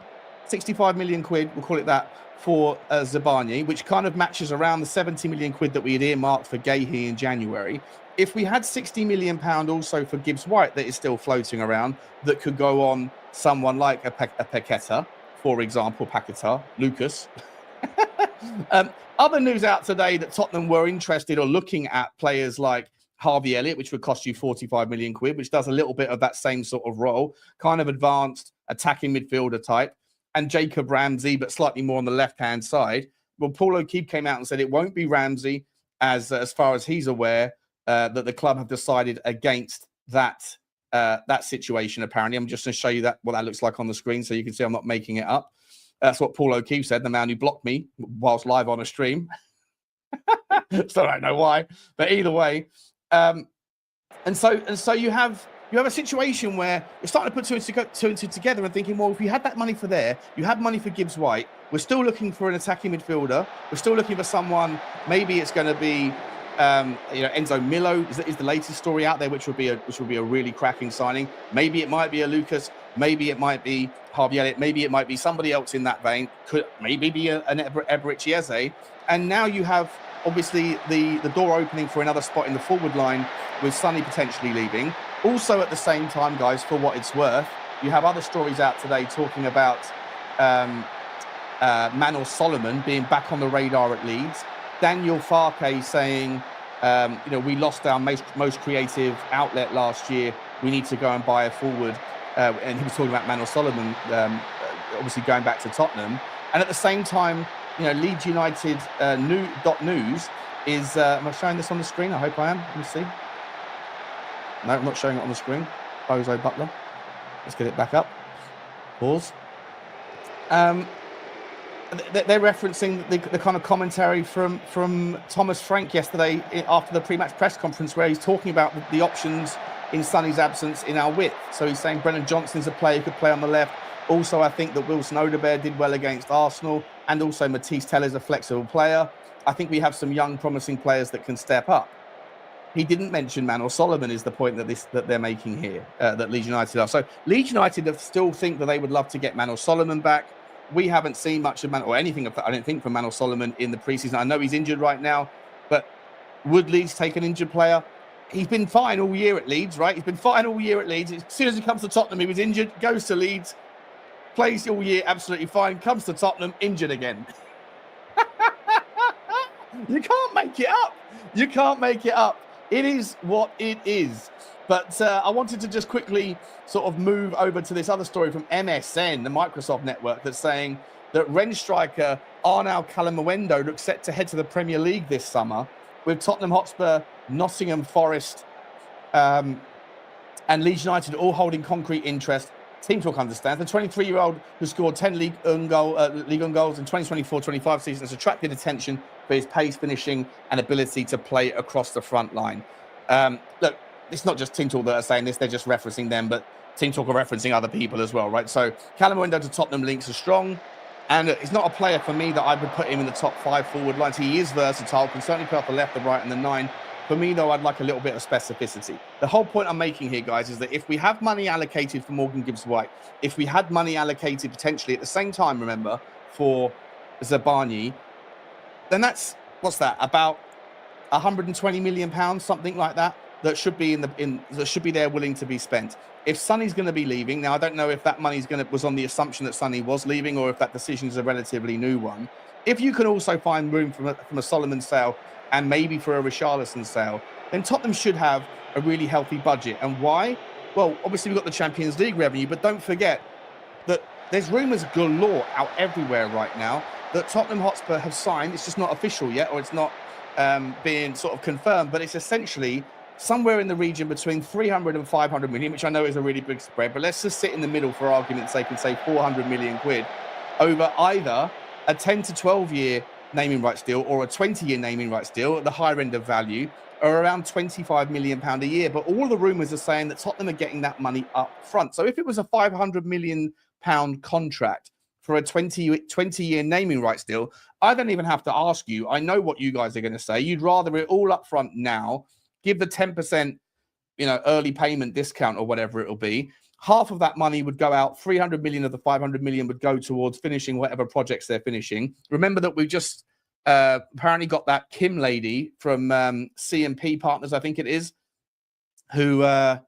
quid, we'll call it that, for Zabarnyi, which kind of matches around the 70 million quid that we had earmarked for Gahey in January. If we had £60 million also for Gibbs-White that is still floating around, that could go on someone like a Paqueta, for example, Lucas. Other news out today that Tottenham were interested or looking at players like Harvey Elliott, which would cost you 45 million quid, which does a little bit of that same sort of role, kind of advanced attacking midfielder type, and Jacob Ramsey, but slightly more on the left-hand side. Well, Paul O'Keefe came out and said it won't be Ramsey, as far as he's aware, that the club have decided against that situation, apparently. I'm just going to show you what that looks like on the screen so you can see I'm not making it up. That's what Paul O'Keefe said, the man who blocked me whilst live on a stream. So I don't know why, but either way. And so you have a situation where you're starting to put two and two together and thinking, well, if you had that money for there, you had money for Gibbs-White, we're still looking for an attacking midfielder, we're still looking for someone, maybe it's going to be Enzo Milo is the latest story out there, which would be a really cracking signing. Maybe it might be a Lucas, maybe it might be Harvey Elliott, maybe it might be somebody else in that vein, could maybe be an Eberechi Eze. And now you have obviously the door opening for another spot in the forward line with Sonny potentially leaving. Also at the same time, guys, for what it's worth, you have other stories out today talking about Manor Solomon being back on the radar at Leeds. Daniel Farke saying, we lost our most creative outlet last year. We need to go and buy a forward. And he was talking about Manor Solomon, obviously going back to Tottenham. And at the same time, Leeds United news is, am I showing this on the screen? I hope I am. Let me see. No, I'm not showing it on the screen. Bozo Butler. Let's get it back up. Pause. They're referencing the kind of commentary from Thomas Frank yesterday after the pre-match press conference, where he's talking about the options in Sonny's absence in our width. So he's saying Brennan Johnson's a player who could play on the left. Also, I think that Wilson Odebear did well against Arsenal, and also Matisse Teller's a flexible player. I think we have some young, promising players that can step up. He didn't mention Manor Solomon is the point that they're making here, that Leeds United are. So Leeds United still think that they would love to get Manor Solomon back. We haven't seen much of or anything I don't think, from Manor Solomon in the preseason. I know he's injured right now, but would Leeds take an injured player? He's been fine all year at Leeds, right? He's been fine all year at Leeds. As soon as he comes to Tottenham, he was injured, goes to Leeds, plays all year, absolutely fine, comes to Tottenham, injured again. You can't make it up. You can't make it up. It is what it is. But I wanted to just quickly sort of move over to this other story from MSN, the Microsoft network, that's saying that Rennes striker Arnaud Calamawendo looks set to head to the Premier League this summer, with Tottenham Hotspur, Nottingham Forest, and Leeds United all holding concrete interest. Team Talk understands the 23-year-old who scored 10 League One goals in 2024-25 season has attracted attention for his pace, finishing, and ability to play across the front line. Look, it's not just Team Talk that are saying this; they're just referencing them, but Team Talk are referencing other people as well, right? So Calamawendo to Tottenham links are strong, and it's not a player for me that I would put him in the top 5 forward lines. He is versatile, can certainly play off the left, the right, and the 9. For me, though, I'd like a little bit of specificity. The whole point I'm making here, guys, is that if we have money allocated for Morgan Gibbs-White, if we had money allocated potentially at the same time, remember, for Zabarnyi, then that's, what's that, about 120 million pounds, something like that, that should be that should be there willing to be spent. If Sonny's going to be leaving, now I don't know if that money's was on the assumption that Sonny was leaving or if that decision is a relatively new one. If you can also find room from a Solomon sale and maybe for a Richarlison sale, then Tottenham should have a really healthy budget. And why? Well, obviously we've got the Champions League revenue, but don't forget that there's rumours galore out everywhere right now that Tottenham Hotspur have signed. It's just not official yet, or it's not being sort of confirmed, but it's essentially somewhere in the region between 300 and 500 million, which I know is a really big spread, but let's just sit in the middle for argument's sake and say 400 million quid over either a 10 to 12 year naming rights deal or a 20-year naming rights deal at the higher end of value, or around 25 million pound a year. But all the rumours are saying that Tottenham are getting that money up front. So if it was a 500 million pound contract for a 20-year naming rights deal, I don't even have to ask you. I know what you guys are going to say. You'd rather it all up front now, give the 10%, early payment discount or whatever it'll be. Half of that money would go out. 300 million of the 500 million would go towards finishing whatever projects they're finishing. Remember that we've just apparently got that Kim lady from CMP Partners, I think it is, who's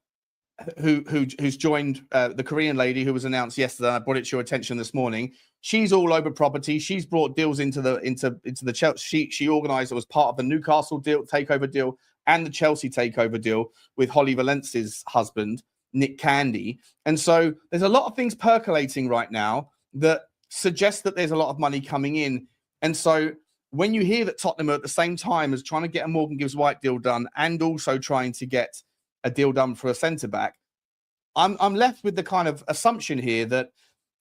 joined the Korean lady who was announced yesterday. I brought it to your attention this morning. She's all over property. She's brought deals into the Chelsea. She organised, it was part of the Newcastle takeover deal and the Chelsea takeover deal with Holly Valence's husband, Nick Candy. And so there's a lot of things percolating right now that suggest that there's a lot of money coming in. And so when you hear that Tottenham are at the same time as trying to get a Morgan Gibbs-White deal done and also trying to get a deal done for a centre-back, I'm left with the kind of assumption here that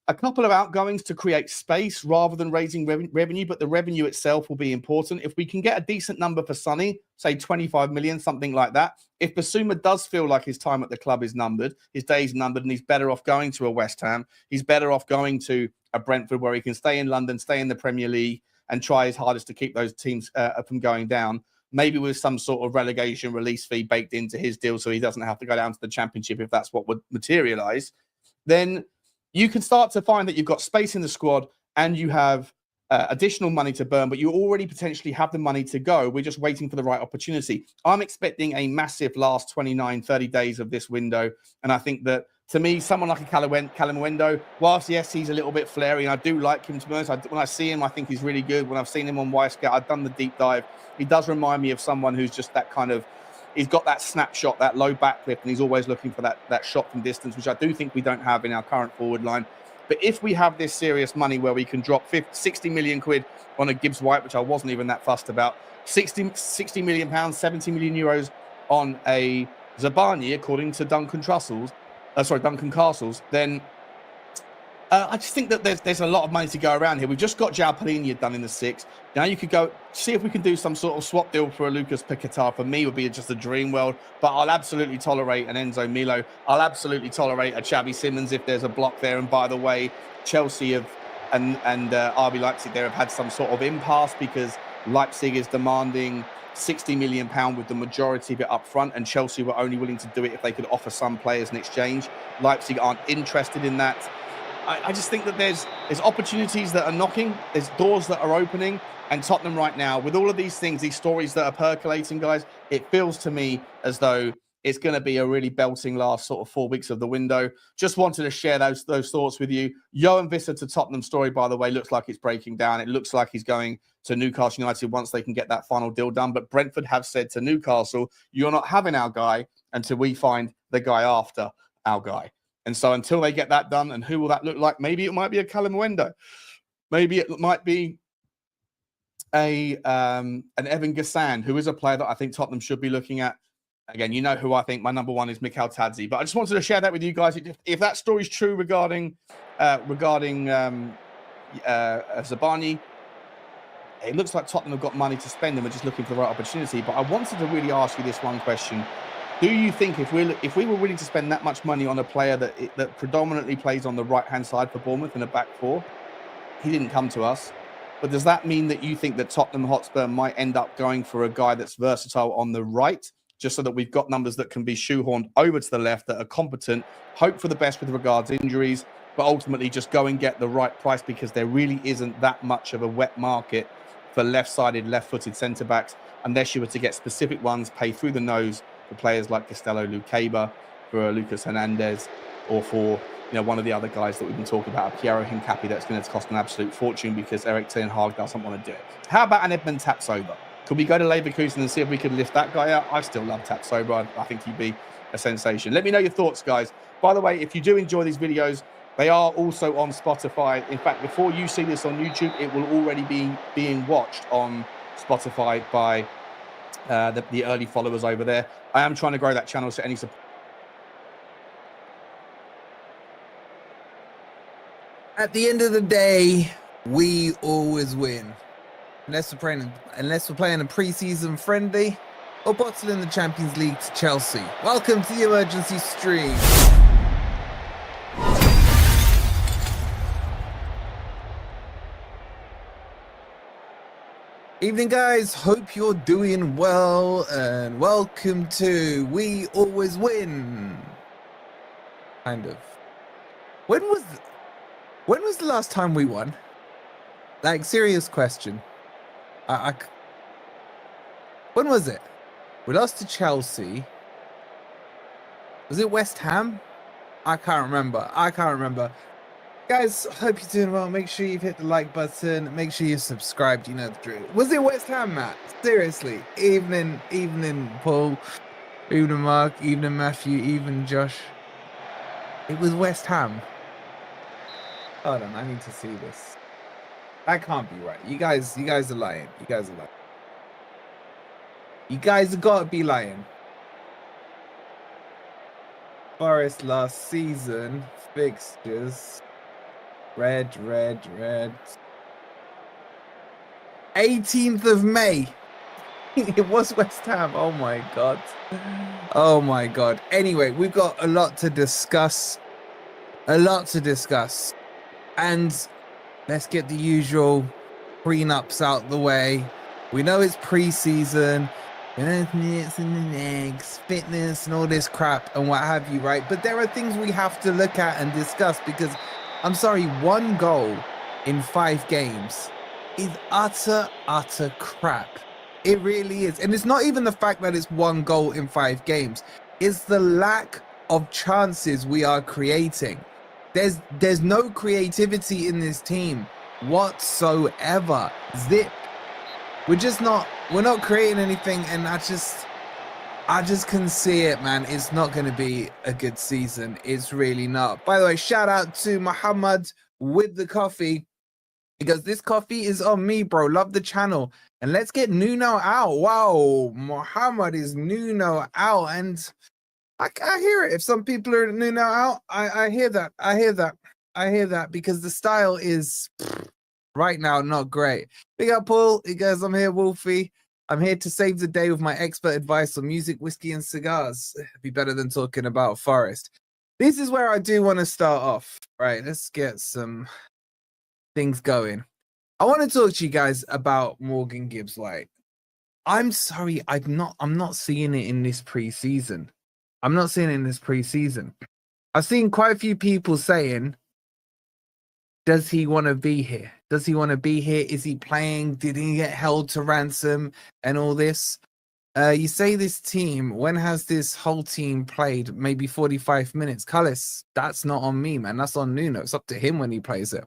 a couple of outgoings to create space rather than raising revenue, but the revenue itself will be important. If we can get a decent number for Sonny, say 25 million, something like that. If Basuma does feel like his time at the club is numbered, his days numbered, and he's better off going to a West Ham, he's better off going to a Brentford where he can stay in London, stay in the Premier League and try his hardest to keep those teams from going down, maybe with some sort of relegation release fee baked into his deal so he doesn't have to go down to the Championship if that's what would materialise, then you can start to find that you've got space in the squad and you have additional money to burn, but you already potentially have the money to go. We're just waiting for the right opportunity. I'm expecting a massive last 29, 30 days of this window. And I think that, to me, someone like a Calimundo, whilst, yes, he's a little bit flary, and I do like him, to be honest. When I see him, I think he's really good. When I've seen him on Wyscout, I've done the deep dive. He does remind me of someone who's just that kind of, he's got that snapshot, that low backflip, and he's always looking for that shot from distance, which I do think we don't have in our current forward line. But if we have this serious money where we can drop 60 million quid on a Gibbs-White, which I wasn't even that fussed about, 60 million pounds, 70 million euros on a Zabarnyi, according to Duncan Castles, then I just think that there's a lot of money to go around here. We've just got João Palhinha done in the 6. Now you could go see if we can do some sort of swap deal for a Lucas Paquetá. For me, would be just a dream world. But I'll absolutely tolerate an Enzo Milo. I'll absolutely tolerate a Xavi Simons if there's a block there. And by the way, Chelsea and RB Leipzig there have had some sort of impasse because Leipzig is demanding £60 million with the majority of it up front, and Chelsea were only willing to do it if they could offer some players in exchange. Leipzig aren't interested in that. I just think that there's opportunities that are knocking, there's doors that are opening, and Tottenham right now, with all of these things, these stories that are percolating, guys, it feels to me as though it's going to be a really belting last sort of 4 weeks of the window. Just wanted to share those thoughts with you. Johan Visser to Tottenham story, by the way, looks like it's breaking down. It looks like he's going to Newcastle United once they can get that final deal done. But Brentford have said to Newcastle, you're not having our guy until we find the guy after our guy. And so until they get that done, and who will that look like? Maybe it might be a Calimundo. Maybe it might be an Evan Gassan, who is a player that I think Tottenham should be looking at. Again, you know who I think my number one is, Mikhail Tadzi. But I just wanted to share that with you guys. If that story is true regarding Zabarnyi, it looks like Tottenham have got money to spend and we're just looking for the right opportunity. But I wanted to really ask you this one question. Do you think if we were willing to spend that much money on a player that predominantly plays on the right-hand side for Bournemouth in a back four, he didn't come to us, But does that mean that you think that Tottenham Hotspur might end up going for a guy that's versatile on the right, just so that we've got numbers that can be shoehorned over to the left that are competent, hope for the best with regards to injuries, but ultimately just go and get the right price, because there really isn't that much of a wet market for left-sided, left-footed centre-backs, unless you were to get specific ones, pay through the nose for players like Castello Luqueba, for Lucas Hernandez, or for one of the other guys that we've been talking about, Piero Hincapié, that's going to cost an absolute fortune because Erik ten Hag doesn't want to do it. How about an Edmund Tapsoba? Could we go to Leverkusen and see if we could lift that guy out? I still love Tapsoba. I think he'd be a sensation. Let me know your thoughts, guys. By the way, if you do enjoy these videos, they are also on Spotify. In fact, before you see this on YouTube, it will already be being watched on Spotify by the early followers over there. I am trying to grow that channel, so any support. At the end of the day, we always win. Unless we're playing a pre-season friendly or bottling the Champions League to Chelsea. Welcome to the emergency stream. Evening, guys. Hope you're doing well, and welcome to We Always Win. Kind of. When was the last time we won? Like, serious question. When was it? We lost to Chelsea. Was it West Ham? I can't remember. Guys, hope you're doing well. Make sure you've hit the like button. Make sure you've subscribed. You know the drill. Was it West Ham, Matt? Seriously. Evening, Paul. Evening, Mark. Evening, Matthew. Evening, Josh. It was West Ham. Hold on, I need to see this. That can't be right. You guys are lying. You guys have got to be lying. Forest last season fixtures. Red. 18th of May. It was West Ham. Oh my god. Anyway, we've got a lot to discuss. And let's get the usual prenups out the way. We know it's pre-season, fitness and all this crap and what have you, right? But there are things we have to look at and discuss, because I'm sorry, 1 goal in 5 games is utter crap. It really is. And it's not even the fact that it's 1 goal in 5 games. It's the lack of chances we are creating. There's no creativity in this team whatsoever. Zip. We're not creating anything, and I just can see it, man. It's not going to be a good season. It's really not. By the way, shout out to Muhammad with the coffee, because this coffee is on me, bro. Love the channel. And let's get Nuno out. Wow, Muhammad is Nuno out, and I hear it. If some people are Nuno out, I hear that. I hear that because the style is right now not great. Big up, Paul. You guys, I'm here, Wolfie. I'm here to save the day with my expert advice on music, whiskey, and cigars. It'd be better than talking about Forest. This is where I do want to start off. Right, let's get some things going. I want to talk to you guys about Morgan Gibbs-White. I'm sorry, I'm not seeing it in this preseason. I've seen quite a few people saying, does he want to be here? Is he playing? Did he get held to ransom and all this? You say this team, when has this whole team played? Maybe 45 minutes. Cullis, that's not on me, man. That's on Nuno. It's up to him when he plays it.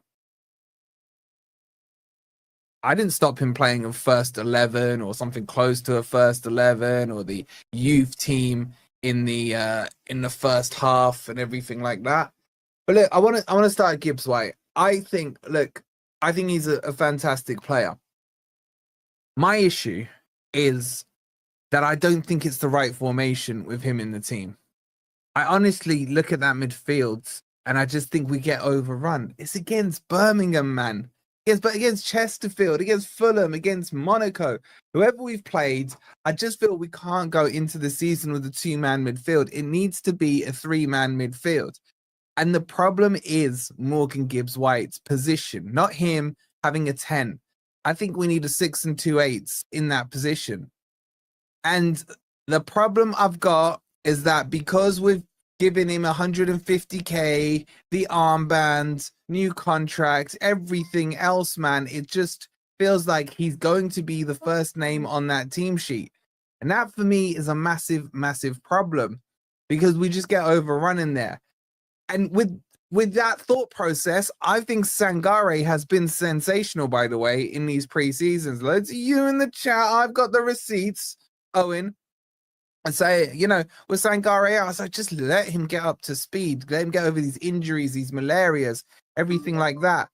I didn't stop him playing a first 11 or something close to a first 11 or the youth team in the first half and everything like that. But look, I want to start at Gibbs-White. I think he's a fantastic player. My issue is that I don't think it's the right formation with him in the team. I honestly look at that midfield and I just think we get overrun. It's against Birmingham, man. But against Chesterfield, against Fulham, against Monaco, whoever we've played, I just feel we can't go into the season with a 2-man midfield. It needs to be a 3-man midfield. And the problem is Morgan Gibbs-White's position, not him having a 10. I think we need a 6 and 2/8 in that position. And the problem I've got is that because we've given him 150K, the armband, new contract, everything else, man, it just feels like he's going to be the first name on that team sheet. And that for me is a massive, massive problem because we just get overrun in there. And with that thought process, I think Sangare has been sensational, by the way, in these pre-seasons. Loads of you in the chat. I've got the receipts, Owen. And say, you know, with Sangare, I was like, just let him get up to speed. Let him get over these injuries, these malarias, everything like that.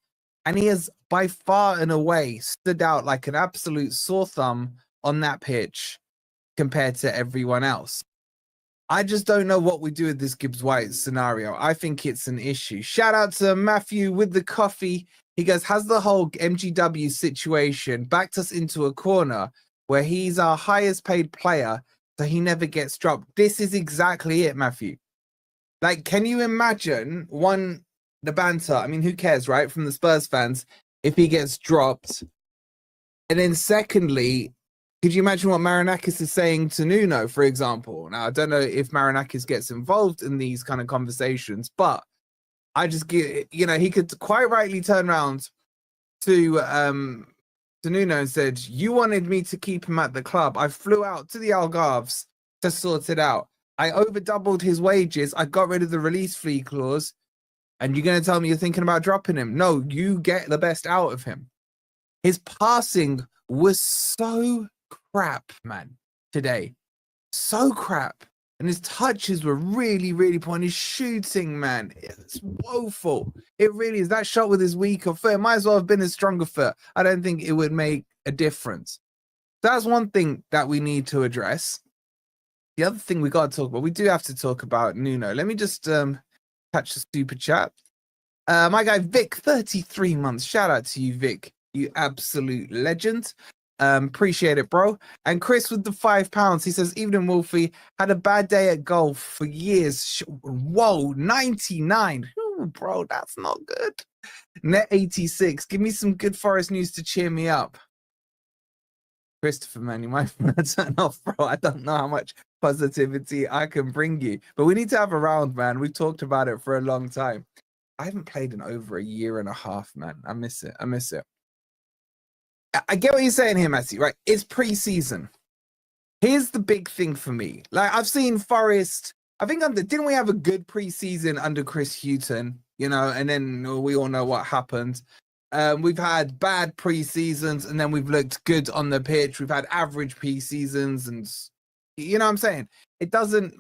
And he has by far and away stood out like an absolute sore thumb on that pitch compared to everyone else. I just don't know what we do with this Gibbs White scenario. I think it's an issue. Shout out to Matthew with the coffee. He goes, has the whole MGW situation backed us into a corner where he's our highest paid player, so he never gets dropped? This is exactly it, Matthew. Like, can you imagine the banter? I mean, who cares, right? From the Spurs fans, if he gets dropped. And then secondly, could you imagine what Marinakis is saying to Nuno, for example? Now, I don't know if Marinakis gets involved in these kind of conversations, but I just get, you know, he could quite rightly turn around to Nuno and said, you wanted me to keep him at the club. I flew out to the Algarves to sort it out. I over doubled his wages. I got rid of the release fee clause. And you're going to tell me you're thinking about dropping him? No, you get the best out of him. His passing was so crap, man, today. So crap. And his touches were really, really poor. And his shooting, man, it's woeful. It really is. That shot with his weaker foot, it might as well have been his stronger foot. I don't think it would make a difference. That's one thing that we need to address. The other thing we got to talk about, we do have to talk about Nuno. Let me just catch the super chat. My guy Vic, 33 months. Shout out to you, Vic. You absolute legend. Appreciate it, bro. And Chris with the £5. He says, evening Wolfie, had a bad day at golf for years. Whoa, 99. Ooh, bro, that's not good. Net 86. Give me some good Forest news to cheer me up. Christopher, man, you might turn off, bro. I don't know how much positivity I can bring you, but we need to have a round, man. We've talked about it for a long time. I haven't played in over a year and a half, man. I miss it. I miss it. I get what you're saying here, Matty, right? It's pre-season. Here's the big thing for me. Like, I've seen Forest, I think didn't we have a good pre-season under Chris Hughton, you know, and then we all know what happened. We've had bad pre-seasons and then we've looked good on the pitch. We've had average pre-seasons and, you know what I'm saying? It doesn't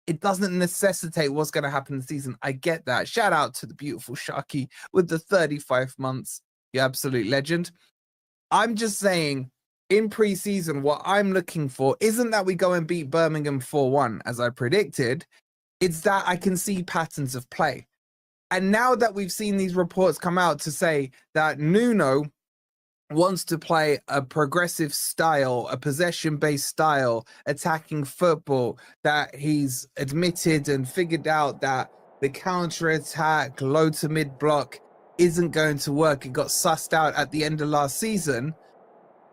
necessitate what's going to happen in the season. I get that. Shout out to the beautiful Sharky with the 35 months. You absolute legend. I'm just saying, in pre-season, what I'm looking for isn't that we go and beat Birmingham 4-1, as I predicted. It's that I can see patterns of play. And now that we've seen these reports come out to say that Nuno wants to play a progressive style, a possession-based style, attacking football, that he's admitted and figured out that the counter-attack, low to mid-block isn't going to work. It got sussed out at the end of last season.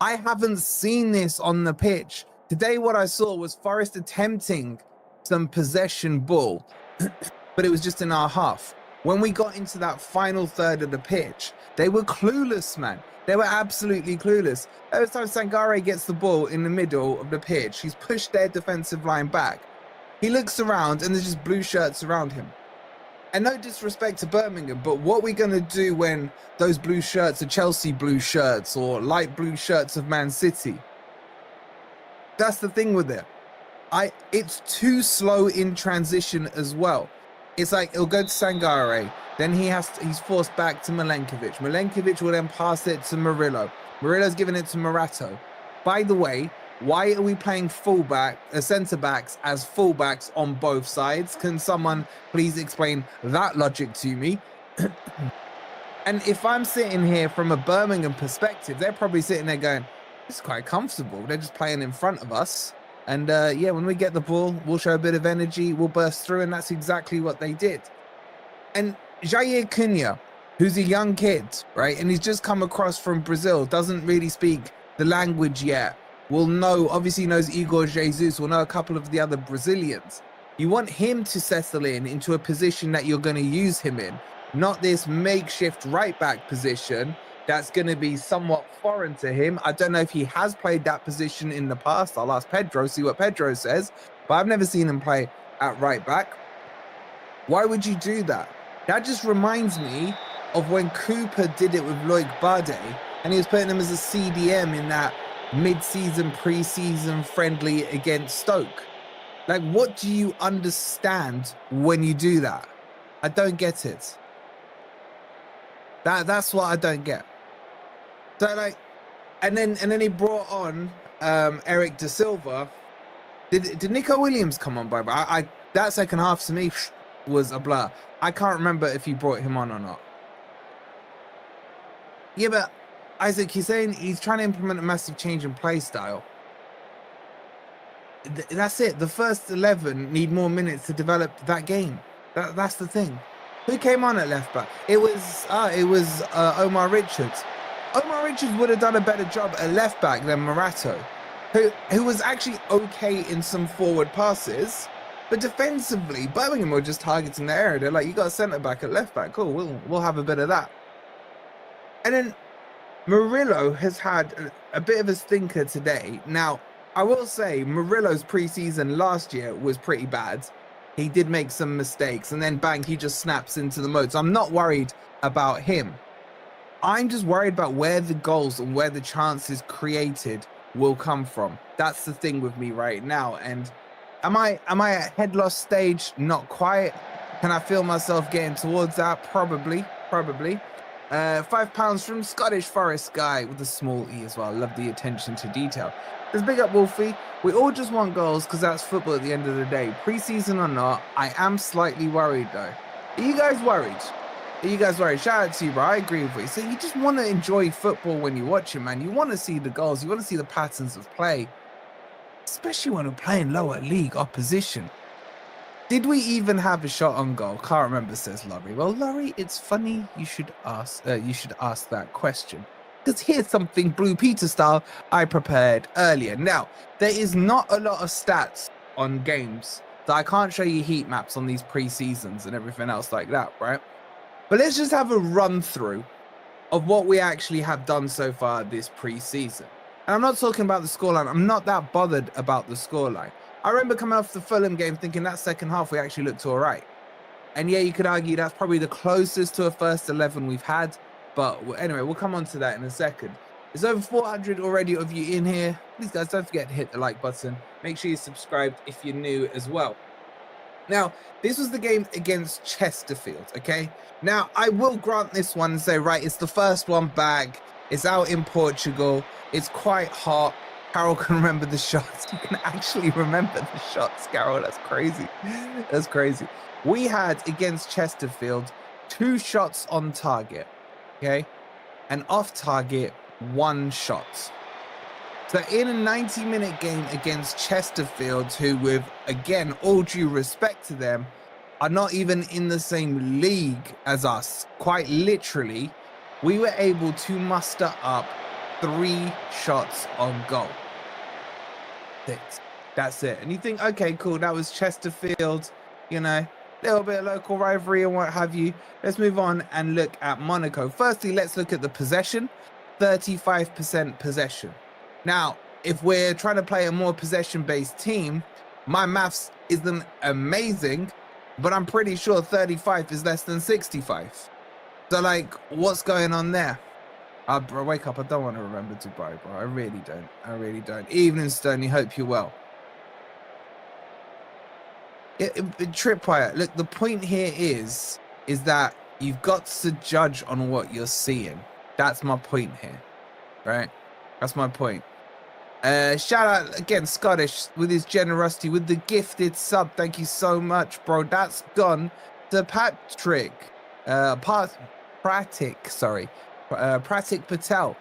I haven't seen this on the pitch. Today, what I saw was Forest attempting some possession ball, but it was just in our half. When we got into that final third of the pitch, they were clueless, man. They were absolutely clueless. Every time Sangare gets the ball in the middle of the pitch, he's pushed their defensive line back. He looks around and there's just blue shirts around him. And no disrespect to Birmingham, but what are we going to do when those blue shirts are Chelsea blue shirts or light blue shirts of Man City? That's the thing with it. It's too slow in transition as well. It's like it'll go to Sangare, then he's forced back to Milenkovic. Milenkovic will then pass it to Murillo. Murillo's giving it to Morato. By the way, why are we playing centre backs as fullbacks on both sides? Can someone please explain that logic to me? And if I'm sitting here from a Birmingham perspective, they're probably sitting there going, "This is quite comfortable. They're just playing in front of us. And yeah, when we get the ball, we'll show a bit of energy, we'll burst through," and that's exactly what they did. And Jair Cunha, who's a young kid, right? And he's just come across from Brazil, doesn't really speak the language yet, will know, obviously knows Igor Jesus, will know a couple of the other Brazilians. You want him to settle into a position that you're going to use him in, not this makeshift right back position that's going to be somewhat foreign to him. I don't know if he has played that position in the past. I'll ask Pedro, see what Pedro says, but I've never seen him play at right back. Why would you do that? That just reminds me of when Cooper did it with Loic Bade, and he was putting him as a CDM in that mid-season, pre-season friendly against Stoke. Like, what do you understand when you do that? I don't get it. That's what I don't get. So like, and then he brought on Eric Da Silva. Did Nico Williams come on, by? I that second half to me was a blur. I can't remember if he brought him on or not. Yeah, but Isaac, he's saying he's trying to implement a massive change in play style. That's it. The first 11 need more minutes to develop that game. That's the thing. Who came on at left back? It was Omar Richards. Omar Richards would have done a better job at left back than Morato, who was actually okay in some forward passes, but defensively, Birmingham were just targeting the area. They're like, you got a centre back at left back, cool. We'll have a bit of that. And then Murillo has had a bit of a stinker today. Now, I will say Murillo's pre-season last year was pretty bad. He did make some mistakes, and then bang, he just snaps into the mode. So I'm not worried about him. I'm just worried about where the goals and where the chances created will come from. That's the thing with me right now. And am I at head loss stage? Not quite. Can I feel myself getting towards that? Probably. £5 from Scottish Forest guy with a small E as well. Love the attention to detail. Let's big up Wolfie. We all just want goals because that's football at the end of the day. Pre-season or not, I am slightly worried though. Are you guys worried? Shout out to you, bro. I agree with you. So you just want to enjoy football when you watch it, man. You want to see the goals. You want to see the patterns of play, especially when we're playing lower league opposition. Did we even have a shot on goal? Can't remember, says Laurie. Well, Laurie, it's funny you should ask that question. Because here's something Blue Peter style I prepared earlier. Now, there is not a lot of stats on games, so I can't show you heat maps on these pre-seasons and everything else like that, right? But let's just have a run through of what we actually have done so far this pre-season. And I'm not talking about the scoreline. I'm not that bothered about the scoreline. I remember coming off the Fulham game thinking that second half we actually looked all right. And yeah, you could argue that's probably the closest to a first 11 we've had. But anyway, we'll come on to that in a second. There's over 400 already of you in here. Please, guys, don't forget to hit the like button. Make sure you're subscribed if you're new as well. Now, this was the game against Chesterfield, okay? Now, I will grant this one and say, right, it's the first one back. It's out in Portugal. It's quite hot. Carol can remember the shots. You can actually remember the shots, Carol. That's crazy. That's crazy. We had, against Chesterfield, 2 shots on target, okay? And off target, 1 shot. So in a 90-minute game against Chesterfield, who with, again, all due respect to them, are not even in the same league as us, quite literally, we were able to muster up 3 shots on goal. That's it. And you think, okay, cool, that was Chesterfield, you know, little bit of local rivalry and what have you. Let's move on and look at Monaco. Firstly, let's look at the possession. 35% possession. Now, if we're trying to play a more possession-based team, my maths isn't amazing, but I'm pretty sure 35 is less than 65. So, like, what's going on there? Bro, wake up. I don't want to remember Dubai, bro. I really don't. Evening, Stoney. Hope you're well. Tripwire, look, the point here is that you've got to judge on what you're seeing. That's my point here, right? That's my point. Shout out again, Scottish, with his generosity, with the gifted sub. Thank you so much, bro. That's gone to Patrick, Pratik Patel.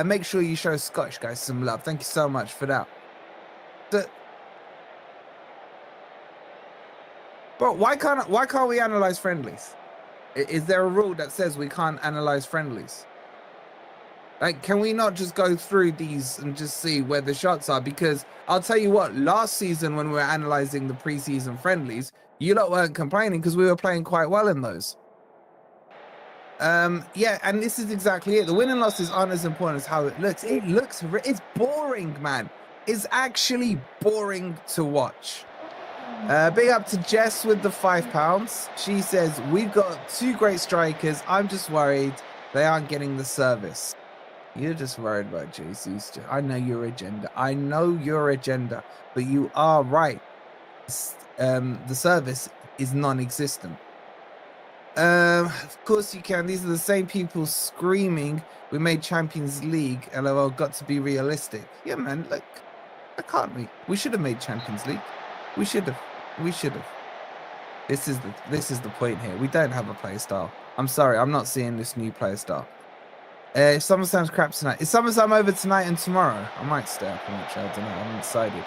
Make sure you show Scottish guys some love. Thank you so much for that. Bro, why can't we analyze friendlies? Is there a rule that says we can't analyze friendlies? Like, can we not just go through these and just see where the shots are? Because I'll tell you what, last season when we were analyzing the preseason friendlies, you lot weren't complaining because we were playing quite well in those. Yeah, and this is exactly it. The win and losses aren't as important as how it looks. It's boring, man. It's actually boring to watch. Big up to Jess with the £5. She says, we've got 2 great strikers. I'm just worried they aren't getting the service. You're just worried about Jesus. I know your agenda. I know your agenda, but you are right. The service is non-existent. Of course you can. These are the same people screaming, we made Champions League. LOL, got to be realistic. Yeah, man, look, why can't we? We should have made Champions League. We should have. This is the point here. We don't have a play style. I'm sorry, I'm not seeing this new play style. SummerSlam's crap tonight. Is SummerSlam over tonight and tomorrow? I might stay up and watch. I don't know. I'm excited.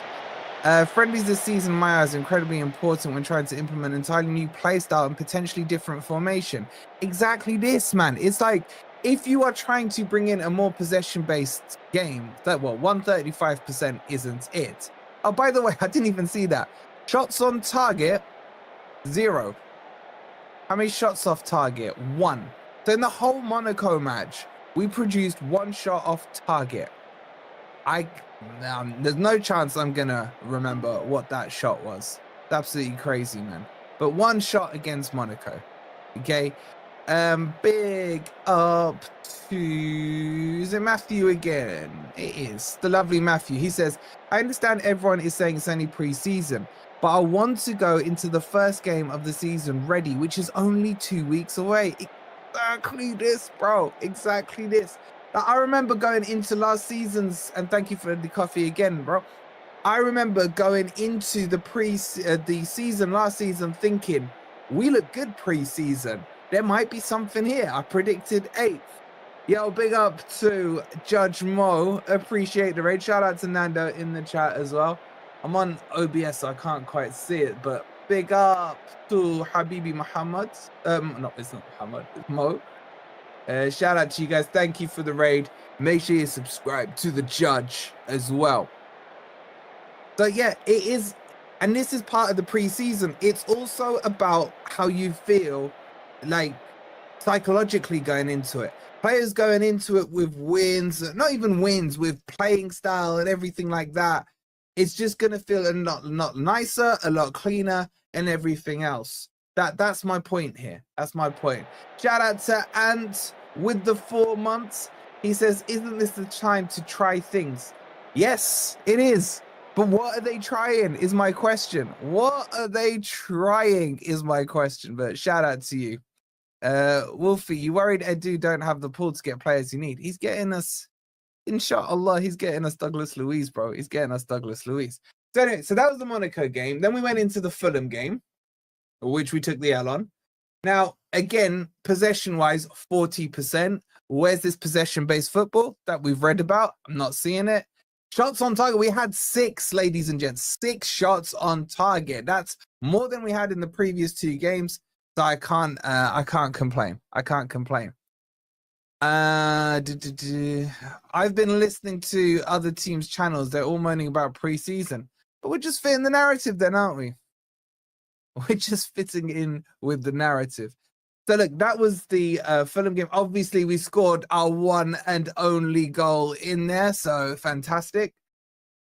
Friendlies this season, in my eyes, are incredibly important when trying to implement an entirely new playstyle and potentially different formation. Exactly this, man. It's like, if you are trying to bring in a more possession-based game, that, well, 135% isn't it. Oh, by the way, I didn't even see that. Shots on target, 0. How many shots off target? 1. So in the whole Monaco match, we produced 1 shot off target. There's no chance I'm gonna remember what that shot was. It's absolutely crazy, man. But 1 shot against Monaco. Okay. Big up to, is it Matthew again? It is the lovely Matthew. He says, I understand everyone is saying it's only pre-season, but I want to go into the first game of the season ready, which is only 2 weeks away. Exactly this, bro. Exactly this. I remember going into last season's, and thank you for the coffee again, bro. I remember going into the season last season thinking, we look good pre-season. There might be something here. I predicted 8th. Yo, big up to Judge Mo. Appreciate the raid. Shout out to Nando in the chat as well. I'm on OBS, so I can't quite see it, but big up to Habibi Muhammad. No, it's not Muhammad, it's Mo. Shout out to you guys. Thank you for the raid. Make sure you subscribe to the Judge as well. So yeah, it is, and this is part of the preseason. It's also about how you feel, like, psychologically going into it. Players going into it with wins, not even wins, with playing style and everything like that. It's just gonna feel a lot nicer, a lot cleaner, and everything else. That's my point here. That's my point. Shout out to Ant with the 4 months. He says, isn't this the time to try things? Yes, it is. But what are they trying is my question. What are they trying is my question. But shout out to you. Wolfie, you worried Edu don't have the pool to get players you need? He's getting us, inshallah, he's getting us Douglas Luiz, bro. He's getting us Douglas Luiz. So anyway, so that was the Monaco game. Then we went into the Fulham game, which we took the L on. Now, again, possession-wise, 40%. Where's this possession-based football that we've read about? I'm not seeing it. Shots on target, we had 6, ladies and gents. 6 shots on target. That's more than we had in the previous 2 games. So I can't complain. I can't complain. I've been listening to other teams' channels. They're all moaning about pre-season. But we're just fitting the narrative then, aren't we? We're just fitting in with the narrative. So look, that was the Fulham game. Obviously, we scored our one and only goal in there. So fantastic.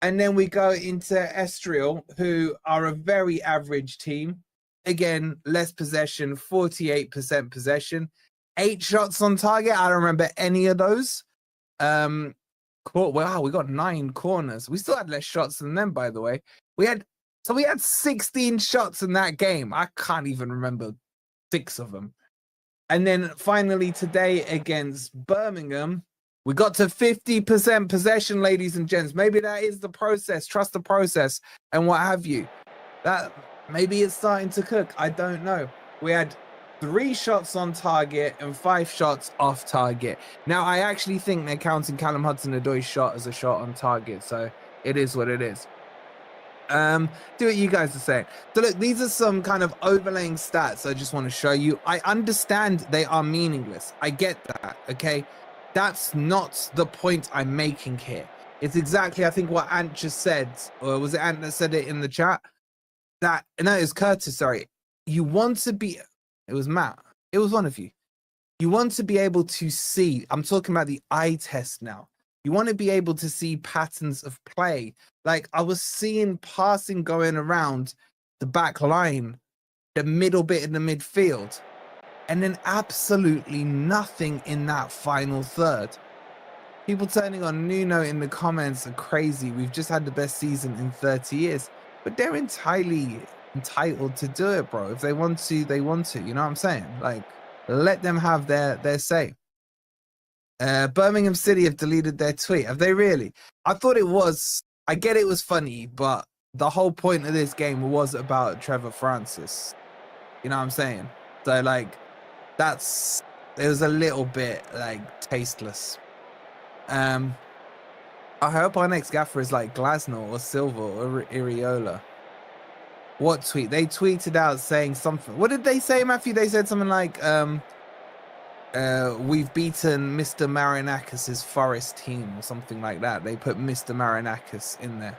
And then we go into Estoril, who are a very average team. Again, less possession, 48% possession. 8 shots on target. I don't remember any of those. Wow, we got 9 corners. We still had less shots than them, by the way. We had 16 shots in that game. I can't even remember 6 of them. And then finally today against Birmingham, we got to 50% possession, ladies and gents. Maybe that is the process. Trust the process and what have you. That maybe it's starting to cook. I don't know. We had 3 shots on target and 5 shots off target. Now, I actually think they're counting Callum Hudson-Odoi's shot as a shot on target. So it is what it is. Do what you guys are saying. So look, these are some kind of overlaying stats I just want to show you. I understand they are meaningless. I get that, okay? That's not the point I'm making here. It's exactly, I think, what Ant just said, or was it Ant that said it in the chat? No, it was Curtis, sorry. You want to be, it was Matt. It was one of you. You want to be able to see, I'm talking about the eye test now. You want to be able to see patterns of play. Like I was seeing passing going around the back line, the middle bit in the midfield, and then absolutely nothing in that final third. People turning on Nuno in the comments are crazy. We've just had the best season in 30 years. But they're entirely entitled to do it, bro. If they want to, they want to. You know what I'm saying? Like, let them have their say. Birmingham City have deleted their tweet. Have they really? I thought it was, I get it was funny, but the whole point of this game was about Trevor Francis. You know what I'm saying? So, like, it was a little bit, like, tasteless. I hope our next gaffer is like Glasner or Silva or Iriola. What tweet? They tweeted out saying something. What did they say, Matthew? They said something like, we've beaten Mr. Marinakis' Forest team or something like that. They put Mr. Marinakis in there.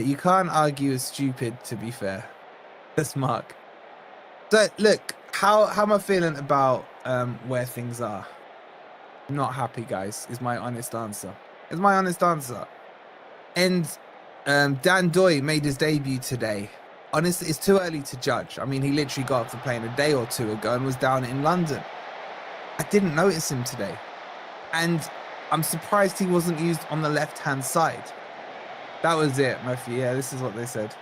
You can't argue it's stupid, to be fair. That's Mark. So, look, how am I feeling about where things are? Not happy, guys, is my honest answer. It's my honest answer. And Dan Doy made his debut today. Honestly, it's too early to judge. I mean, he literally got off the plane a day or two ago and was down in London. I didn't notice him today. And I'm surprised he wasn't used on the left-hand side. That was it, Murphy. Yeah, this is what they said.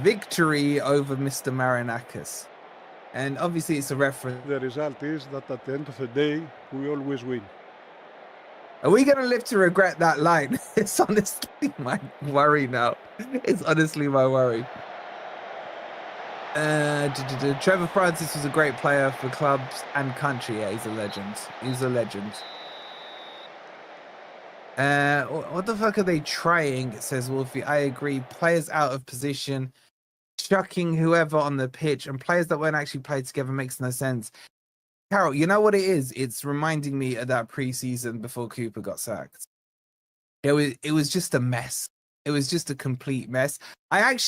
Victory over Mr. Marinakis. And obviously it's a reference. The result is that at the end of the day, we always win. Are we going to live to regret that line? It's honestly my worry now. It's honestly my worry. Trevor Francis was a great player for clubs and country. Yeah, he's a legend. He's a legend. What the fuck are they trying? It says Wolfie. I agree. Players out of position, chucking whoever on the pitch, and players that won't actually play together makes no sense. Carol, you know what it is? It's reminding me of that preseason before Cooper got sacked. It was just a mess. It was just a complete mess. I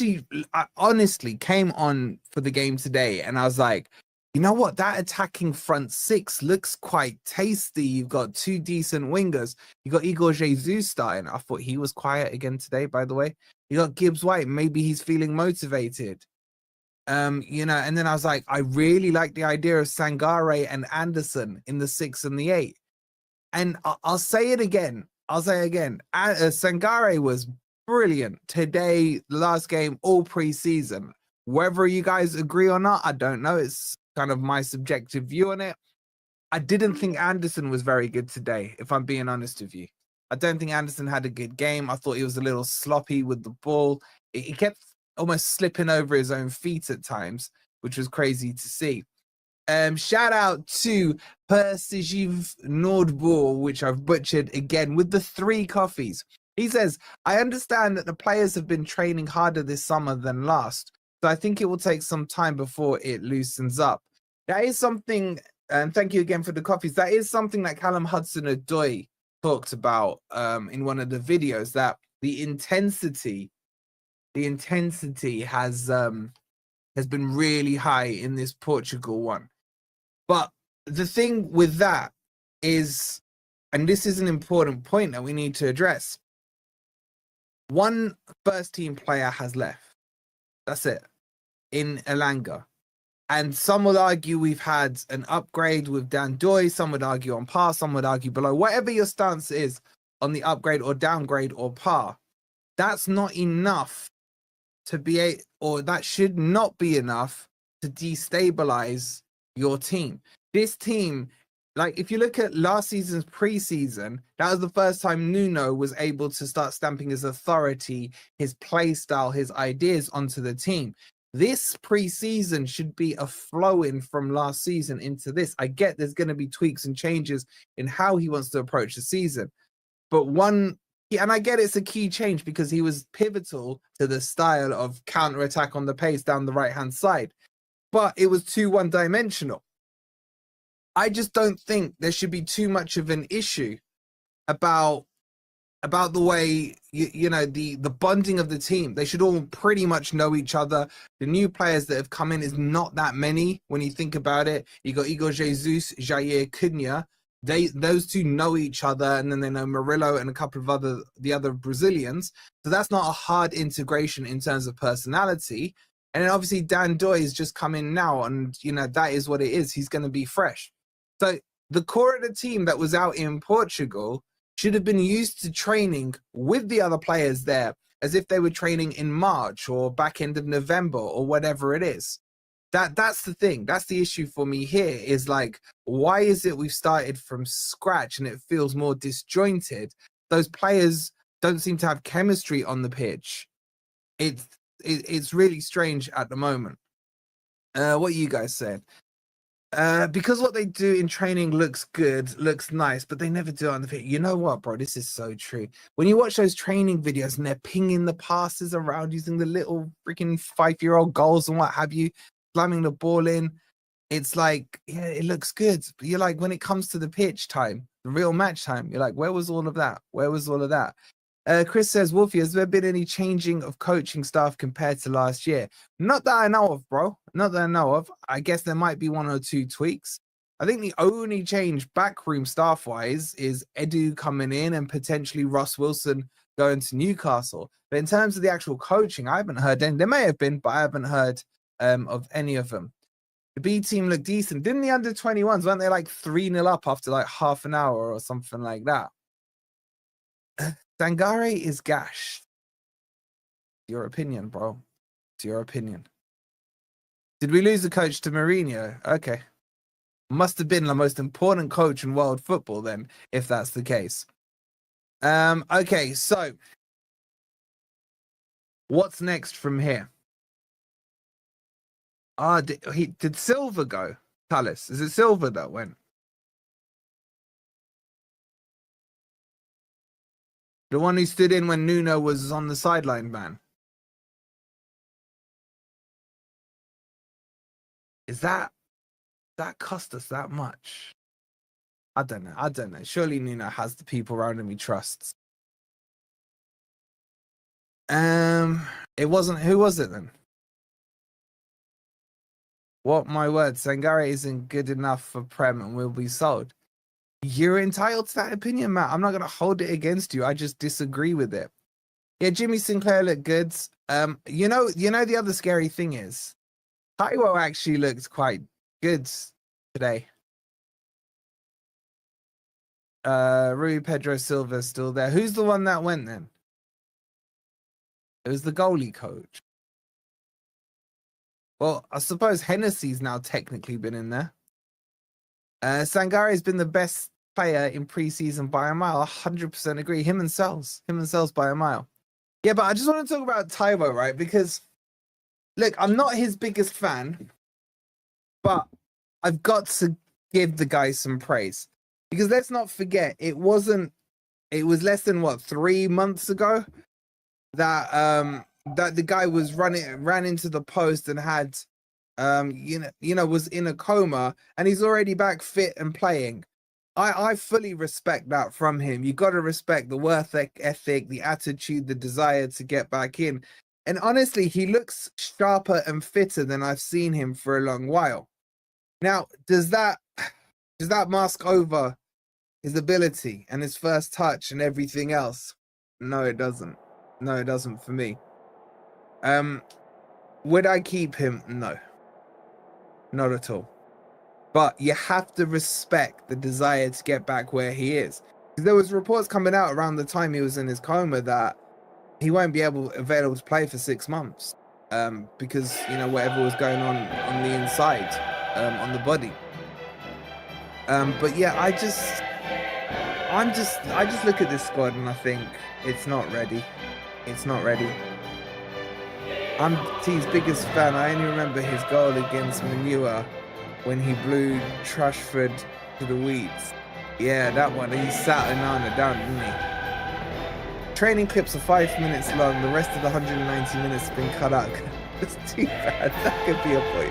honestly came on for the game today and I was like, you know what? That attacking front six looks quite tasty. You've got two decent wingers. You got Igor Jesus starting. I thought he was quiet again today, by the way. You got Gibbs White. Maybe he's feeling motivated. You know, and then I was like, I really like the idea of Sangare and Anderson in the 6 and the 8. And I'll say it again. Sangare was brilliant today, last game, all preseason. Whether you guys agree or not, I don't know. It's kind of my subjective view on it. I didn't think Anderson was very good today, if I'm being honest with you. I don't think Anderson had a good game. I thought he was a little sloppy with the ball. He kept almost slipping over his own feet at times, which was crazy to see. Shout out to Persijiv Nordball, which I've butchered again, with the 3 coffees. He says, I understand that the players have been training harder this summer than last, so I think it will take some time before it loosens up. That is something, and thank you again for the coffees, that is something that Callum Hudson-Odoi talked about in one of the videos, that the intensity has been really high in this Portugal one. But the thing with that is, and this is an important point that we need to address, one first team player has left. That's it. In Elanga. And some would argue we've had an upgrade with Dan Doy. Some would argue on par. Some would argue below. Whatever your stance is on the upgrade or downgrade or par, that's not enough to be or that should not be enough to destabilize your team. This team, like if you look at last season's preseason, that was the first time Nuno was able to start stamping his authority, his play style, his ideas onto the team. This preseason should be a flow-in from last season into this. I get there's going to be tweaks and changes in how he wants to approach the season, but one and I get it's a key change because he was pivotal to the style of counter-attack on the pace down the right-hand side. But it was too one-dimensional. I just don't think there should be too much of an issue about the way, the bonding of the team. They should all pretty much know each other. The new players that have come in is not that many when you think about it. You got Igor Jesus, Jair Cunha. Those two know each other, and then they know Murillo and a couple of the other Brazilians. So that's not a hard integration in terms of personality. And then obviously Dan Doy has just come in now, and that is what it is. He's going to be fresh. So the core of the team that was out in Portugal should have been used to training with the other players there as if they were training in March or back end of November or whatever it is. That's the thing. That's the issue for me here is like, why is it we've started from scratch and it feels more disjointed? Those players don't seem to have chemistry on the pitch. It's really strange at the moment. What you guys said. Because what they do in training looks good, looks nice, but they never do it on the pitch. You know what, bro? This is so true. When you watch those training videos and they're pinging the passes around using the little freaking 5-year-old goals and what have you, slamming the ball in, it's like, yeah, it looks good. But you're like, when it comes to the pitch time, the real match time, you're like, where was all of that? Where was all of that? Chris says, Wolfie, has there been any changing of coaching staff compared to last year? Not that I know of, bro. Not that I know of. I guess there might be 1 or 2 tweaks. I think the only change backroom staff-wise is Edu coming in and potentially Ross Wilson going to Newcastle. But in terms of the actual coaching, I haven't heard any. There may have been, but I haven't heard of any of them. The B team looked decent. Didn't the under-21s, weren't they like 3-0 up after like half an hour or something like that? Sangare is gashed. Your opinion, bro. It's your opinion. Did we lose the coach to Mourinho? Okay. Must have been the most important coach in world football then, if that's the case. Okay, so what's next from here? Did Silva go? Palace. Is it Silva that went? The one who stood in when Nuno was on the sideline ban. Is that cost us that much? I don't know. Surely Nuno has the people around him he trusts. It wasn't. Who was it then? What my word, Sangare isn't good enough for Prem and will be sold. You're entitled to that opinion, Matt. I'm not going to hold it against you. I just disagree with it. Yeah, Jimmy Sinclair looked good. You know the other scary thing is Taiwo actually looked quite good today. Rui Pedro Silva still there. Who's the one that went then? It was the goalie coach. Well, I suppose Hennessy's now technically been in there. Sangare has been the best player in pre-season by a mile. 100% agree. Him and Sells by a mile. Yeah, but I just want to talk about Taiwo, right? Because, look, I'm not his biggest fan, but I've got to give the guy some praise. Because let's not forget, it was less than, 3 months ago that that the guy ran into the post and had was in a coma, and he's already back fit and playing. I fully respect that from him. You got to respect the work ethic, the attitude, the desire to get back in. And honestly, he looks sharper and fitter than I've seen him for a long while. Now, does that mask over his ability and his first touch and everything else? No, it doesn't. No, it doesn't for me. Would I keep him? No. Not at all. But you have to respect the desire to get back where he is. Because there was reports coming out around the time he was in his coma that he won't be available to play for 6 months. Because, whatever was going on the inside, on the body. But yeah, I just look at this squad and I think it's not ready. It's not ready. I'm T's biggest fan. I only remember his goal against Manua when he blew Trashford to the weeds. Yeah, that one. He sat Onana down, didn't he? training clips are 5 minutes long. The rest of the 190 minutes have been cut out. It's too bad. That could be a point.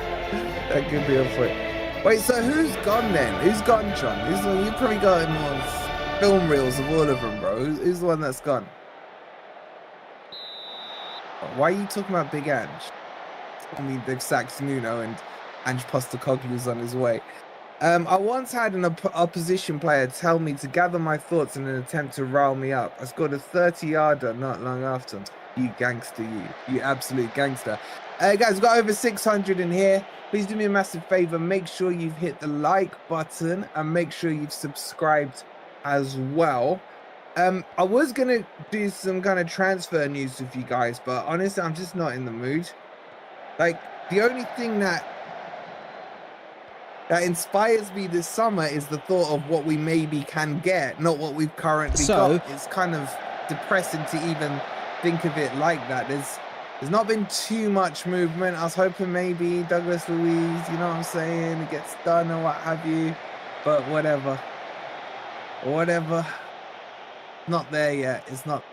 That could be a point. Wait, so who's gone then? Who's gone, John? Who's the one? You've probably got more film reels of all of them, bro. Who's the one that's gone? Why are you talking about Big Ange? I mean, they've sacked Nuno and Ange Postecoglou's on his way. I once had an opposition player tell me to gather my thoughts in an attempt to rile me up. I scored a 30-yarder not long after. You gangster, you absolute gangster. Guys, we've got over 600 in here. Please do me a massive favor. Make sure you've hit the like button and make sure you've subscribed as well. I was going to do some kind of transfer news with you guys, but honestly, I'm just not in the mood. Like, the only thing that inspires me this summer is the thought of what we maybe can get, not what we've currently got. It's kind of depressing to even think of it like that. There's not been too much movement. I was hoping maybe Douglas Luiz, you know what I'm saying, it gets done or what have you, but whatever. Not there yet. It's not.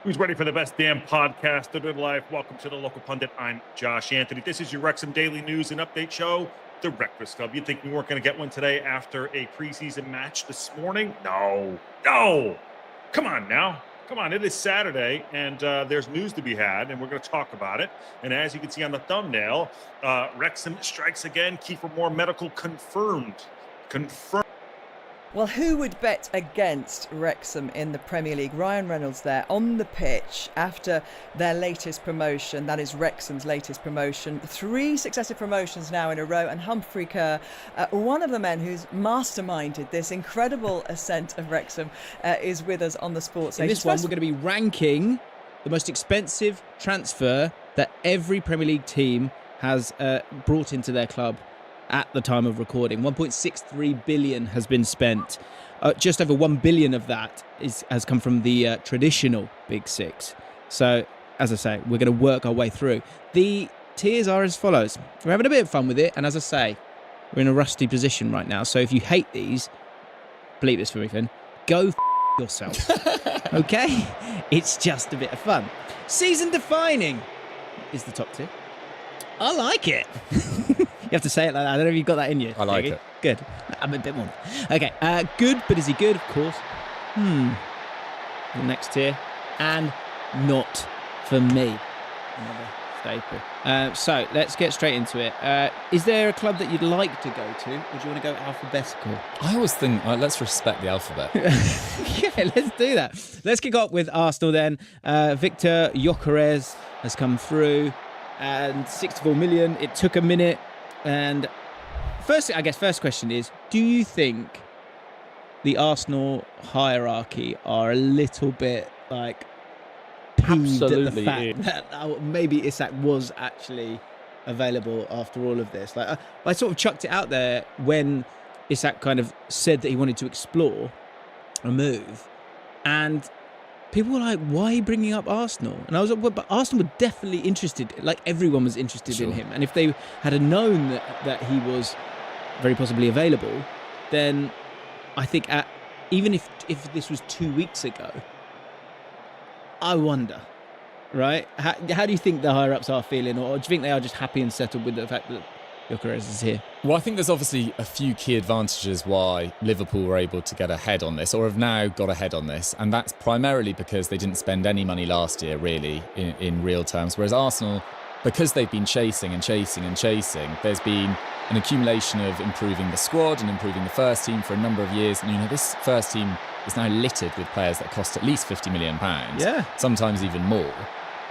Who's ready for the best damn podcast in life? Welcome to the Local Pundit. I'm Josh Anthony. This is your Wrexham Daily News and Update Show, the Breakfast Club. You'd think we weren't going to get one today after a preseason match this morning? No. Come on now. Come on. It is Saturday, and there's news to be had, and we're going to talk about it. And as you can see on the thumbnail, Wrexham strikes again. Kiefer Moore medical confirmed. Well, who would bet against Wrexham in the Premier League? Ryan Reynolds there on the pitch after their latest promotion. That is Wrexham's latest promotion. 3 successive promotions now in a row. And Humphrey Kerr, one of the men who's masterminded this incredible ascent of Wrexham, is with us on the Sports In this one, we're going to be ranking the most expensive transfer that every Premier League team has brought into their club at the time of recording. 1.63 billion has been spent. Just over 1 billion of that has come from the traditional Big Six. So, as I say, we're going to work our way through. The tiers are as follows. We're having a bit of fun with it, and as I say, we're in a rusty position right now. So if you hate these, bleep this for me, Finn, go yourself. Okay? It's just a bit of fun. Season defining is the top tier. I like it. You have to say it like that. I don't know if you've got that in you. I like it. Good. I'm a bit more. Okay. Good, but is he good? Of course. The next tier. And not for me. Another staple. So let's get straight into it. Is there a club that you'd like to go to? Or do you want to go alphabetical? I always think, let's respect the alphabet. Yeah, let's do that. Let's kick off with Arsenal then. Victor Gyökeres has come through. And 64 million. It took a minute. And first question is, do you think the Arsenal hierarchy are a little bit like peeved at the fact that maybe Isak was actually available after all of this? Like I sort of chucked it out there when Isak kind of said that he wanted to explore a move, and people were like, why are you bringing up Arsenal? And I was like, well, but Arsenal were definitely interested. Like, everyone was interested in him. And if they had known that he was very possibly available, then I think even if this was 2 weeks ago, I wonder, right? How do you think the higher-ups are feeling? Or do you think they are just happy and settled with the fact that Gyökeres is here? Well, I think there's obviously a few key advantages why Liverpool were able to get ahead on this, or have now got ahead on this, and that's primarily because they didn't spend any money last year, really, in real terms, whereas Arsenal, because they've been chasing, there's been an accumulation of improving the squad and improving the first team for a number of years, and this first team is now littered with players that cost at least £50 million, sometimes even more,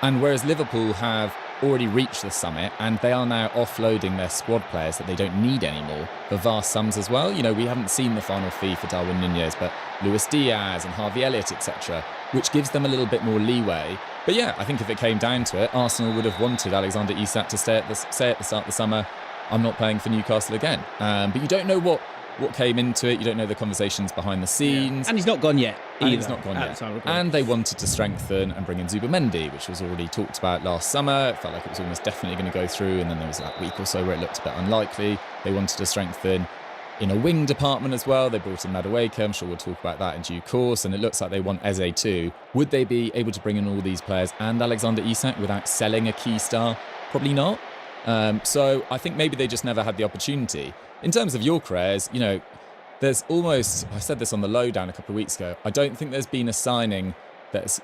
and whereas Liverpool have already reached the summit, and they are now offloading their squad players that they don't need anymore for vast sums as well. We haven't seen the final fee for Darwin Nunez, but Luis Diaz and Harvey Elliott, etc., which gives them a little bit more leeway. But yeah, I think if it came down to it, Arsenal would have wanted Alexander Isak to stay at the start of the summer. I'm not playing for Newcastle again. But you don't know what came into it. You don't know the conversations behind the scenes. And he's not gone yet either. And he's not gone yet. And they wanted to strengthen and bring in Zubamendi, which was already talked about last summer. It felt like it was almost definitely going to go through, and then there was that week or so where it looked a bit unlikely. They wanted to strengthen in a wing department as well. They brought in Madueke. I'm sure we'll talk about that in due course. And it looks like they want Eze too. Would they be able to bring in all these players and Alexander Isak without selling a key star? Probably not. So I think maybe they just never had the opportunity. In terms of Gyökeres, you know, there's almost, I said this on the lowdown a couple of weeks ago, I don't think there's been a signing that's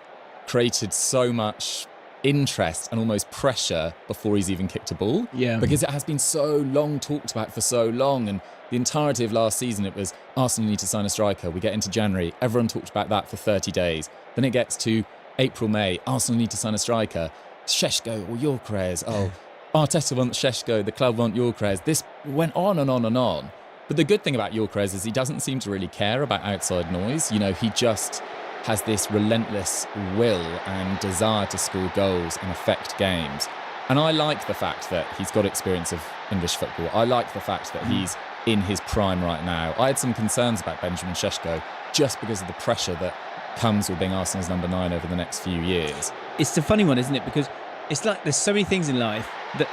created so much interest and almost pressure before he's even kicked a ball. Yeah. Because it has been so long talked about for so long, and the entirety of last season it was Arsenal need to sign a striker. We get into January, everyone talked about that for 30 days. Then it gets to April, May, Arsenal need to sign a striker. Šeško or Gyökeres. Oh, Arteta wants Šeško, the club want Gyökeres. This went on and on and on. But the good thing about Gyökeres is he doesn't seem to really care about outside noise. You know, he just has this relentless will and desire to score goals and affect games. And I like the fact that he's got experience of English football. I like the fact that he's in his prime right now. I had some concerns about Benjamin Šeško just because of the pressure that comes with being Arsenal's number 9 over the next few years. It's a funny one, isn't it? Because it's like there's so many things in life that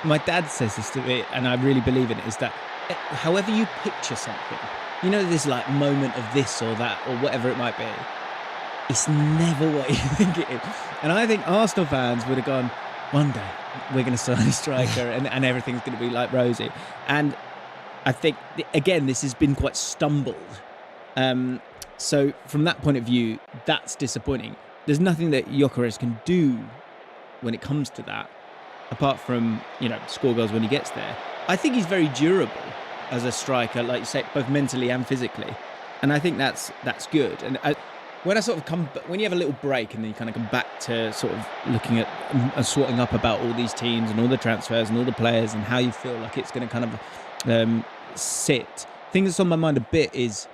my dad says this to me, and I really believe in it, is that however you picture something, you know, this like moment of this or that or whatever it might be, it's never what you think it is. And I think Arsenal fans would have gone, one day we're going to sign a striker and everything's going to be like rosy. And I think, again, this has been quite stumbled. So from that point of view, that's disappointing. There's nothing that Gyökeres can do when it comes to that, apart from, you know, score goals when he gets there. I think he's very durable as a striker, like you say, both mentally and physically. And I think that's good. And when you have a little break and then you kind of come back to sort of looking at and sorting up about all these teams and all the transfers and all the players and how you feel like it's going to kind of sit. The thing that's on my mind a bit is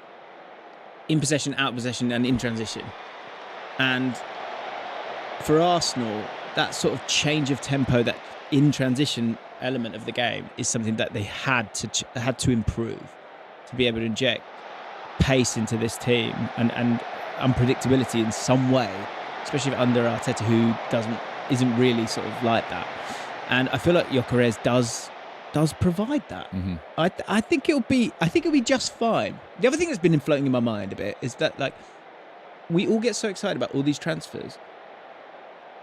in possession, out of possession, and in transition. And for Arsenal, that sort of change of tempo, that in transition element of the game, is something that they had to improve to be able to inject pace into this team and unpredictability in some way, especially under Arteta, who isn't really sort of like that. And I feel like Gyökeres does provide that. Mm-hmm. I think it'll be just fine. The other thing that's been floating in my mind a bit is that, like, we all get so excited about all these transfers.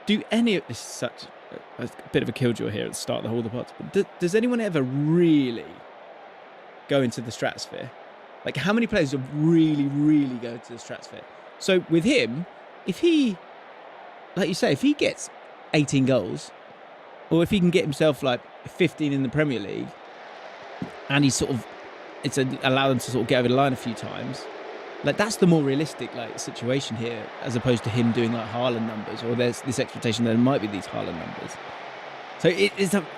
Do any of this is such a bit of a killjoy here at the start of all the pods, but does anyone ever really go into the stratosphere? Like, how many players have really, really go to the stratosphere? So with him, if he, like you say, if he gets 18 goals, or if he can get himself like 15 in the Premier League, and he's sort of, allowed him to sort of get over the line a few times, like, that's the more realistic like situation here, as opposed to him doing like Haaland numbers, or there's this expectation that there might be these Haaland numbers. So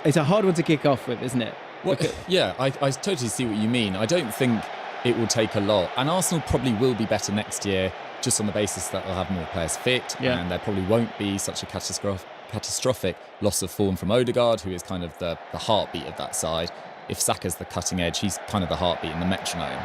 it's a hard one to kick off with, isn't it? Well, yeah, I totally see what you mean. I don't think it will take a lot, and Arsenal probably will be better next year, just on the basis that they'll have more players fit, and there probably won't be such a catastrophic loss of form from Odegaard, who is kind of the heartbeat of that side. If Saka's the cutting edge, he's kind of the heartbeat and the metronome.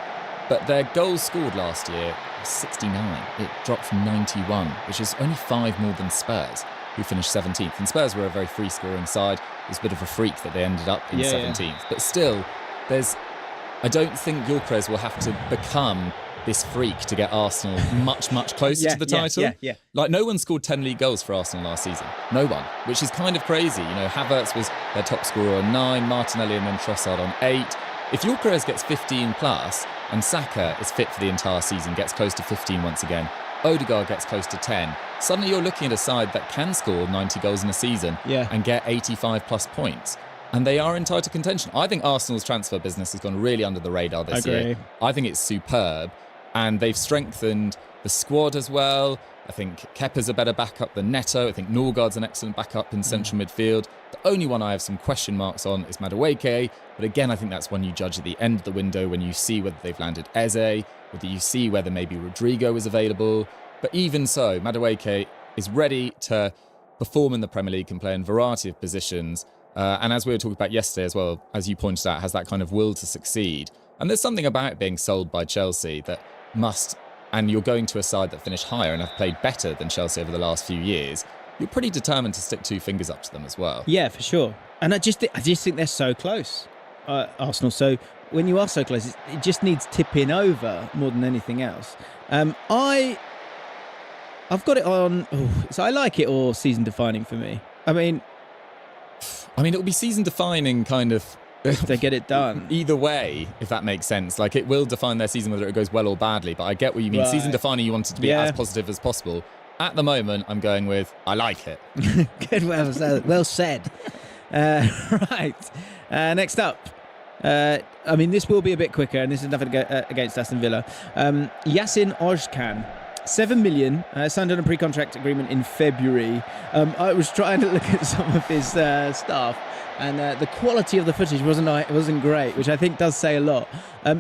But their goals scored last year was 69. It dropped from 91, which is only 5 more than Spurs, who finished 17th. And Spurs were a very free-scoring side. It was a bit of a freak that they ended up in 17th. Yeah. But still, I don't think Gyökeres will have to become this freak to get Arsenal much, much closer to the title. Yeah. Like, no one scored 10 league goals for Arsenal last season. No one, which is kind of crazy. You know, Havertz was their top scorer on 9, Martinelli and then Trossard on 8. If Gyökeres gets 15 plus and Saka is fit for the entire season, gets close to 15 once again, Odegaard gets close to 10, suddenly you're looking at a side that can score 90 goals in a season and get 85 plus points. And they are in title contention. I think Arsenal's transfer business has gone really under the radar this year. I think it's superb. And they've strengthened the squad as well. I think Kepa's a better backup than Neto. I think Norgaard's an excellent backup in central midfield. The only one I have some question marks on is Madueke. But again, I think that's one you judge at the end of the window when you see whether they've landed Eze, whether you see whether maybe Rodrigo is available. But even so, Madueke is ready to perform in the Premier League, can play in a variety of positions. And as we were talking about yesterday as well, as you pointed out, has that kind of will to succeed. And there's something about being sold by Chelsea that must, and you're going to a side that finished higher and have played better than Chelsea over the last few years, you're pretty determined to stick 2 fingers up to them as well. Yeah, for sure. And I just think they're so close, Arsenal. So when you are so close, it just needs tipping over more than anything else. I've got it on. So I like it all season defining for me. I mean, it'll be season defining kind of. If they get it done. Either way, if that makes sense. Like, it will define their season whether it goes well or badly, but I get what you mean. Right. Season defining, you want it to be as positive as possible. At the moment, I'm going with, I like it. Good, well said. Right. Next up. This will be a bit quicker, and this is nothing against Aston Villa. Yasin Ozcan. 7 million, signed on a pre-contract agreement in February. I was trying to look at some of his stuff, and the quality of the footage wasn't great, which I think does say a lot. For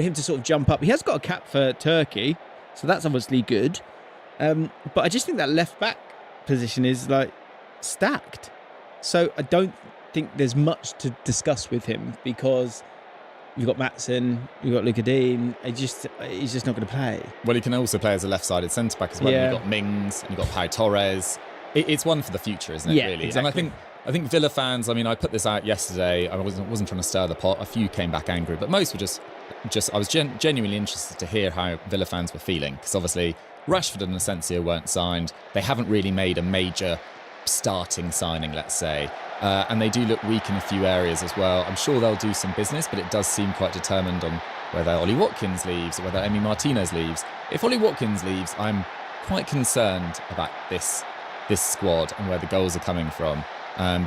him to sort of jump up, he has got a cap for Turkey, so that's obviously good. But I just think that left back position is like stacked. So I don't think there's much to discuss with him because you've got Maatsen, you've got Luka Dean. He's just not going to play. Well, he can also play as a left-sided centre-back as well. Yeah. You've got Mings and you've got Pau Torres. It's one for the future, isn't it, Yeah, really? exactly. And I think Villa fans, I put this out yesterday. I wasn't trying to stir the pot. A few came back angry, but most were just I was genuinely interested to hear how Villa fans were feeling, because obviously Rashford and Asensio weren't signed. They haven't really made a major starting signing, let's say. And they do look weak in a few areas as well. I'm sure they'll do some business, but it does seem quite determined on whether Ollie Watkins leaves or whether Emi Martinez leaves. If Ollie Watkins leaves, I'm quite concerned about this squad and where the goals are coming from.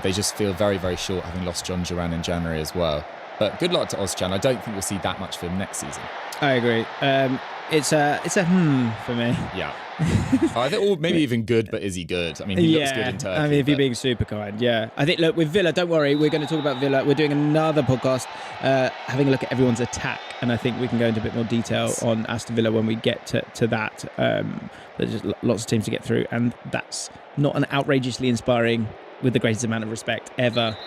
They just feel very, very short, having lost John Duran in January as well. But good luck to Ozcan. I don't think we'll see that much for him next season. I agree. It's a for me. Yeah. Or maybe even good, but is he good? He looks good in Turkey. If you're being super kind, yeah. I think, look, with Villa, don't worry, we're going to talk about Villa. We're doing another podcast, having a look at everyone's attack, and I think we can go into a bit more detail on Aston Villa when we get to that. There's just lots of teams to get through, and that's not an outrageously inspiring, with the greatest amount of respect ever,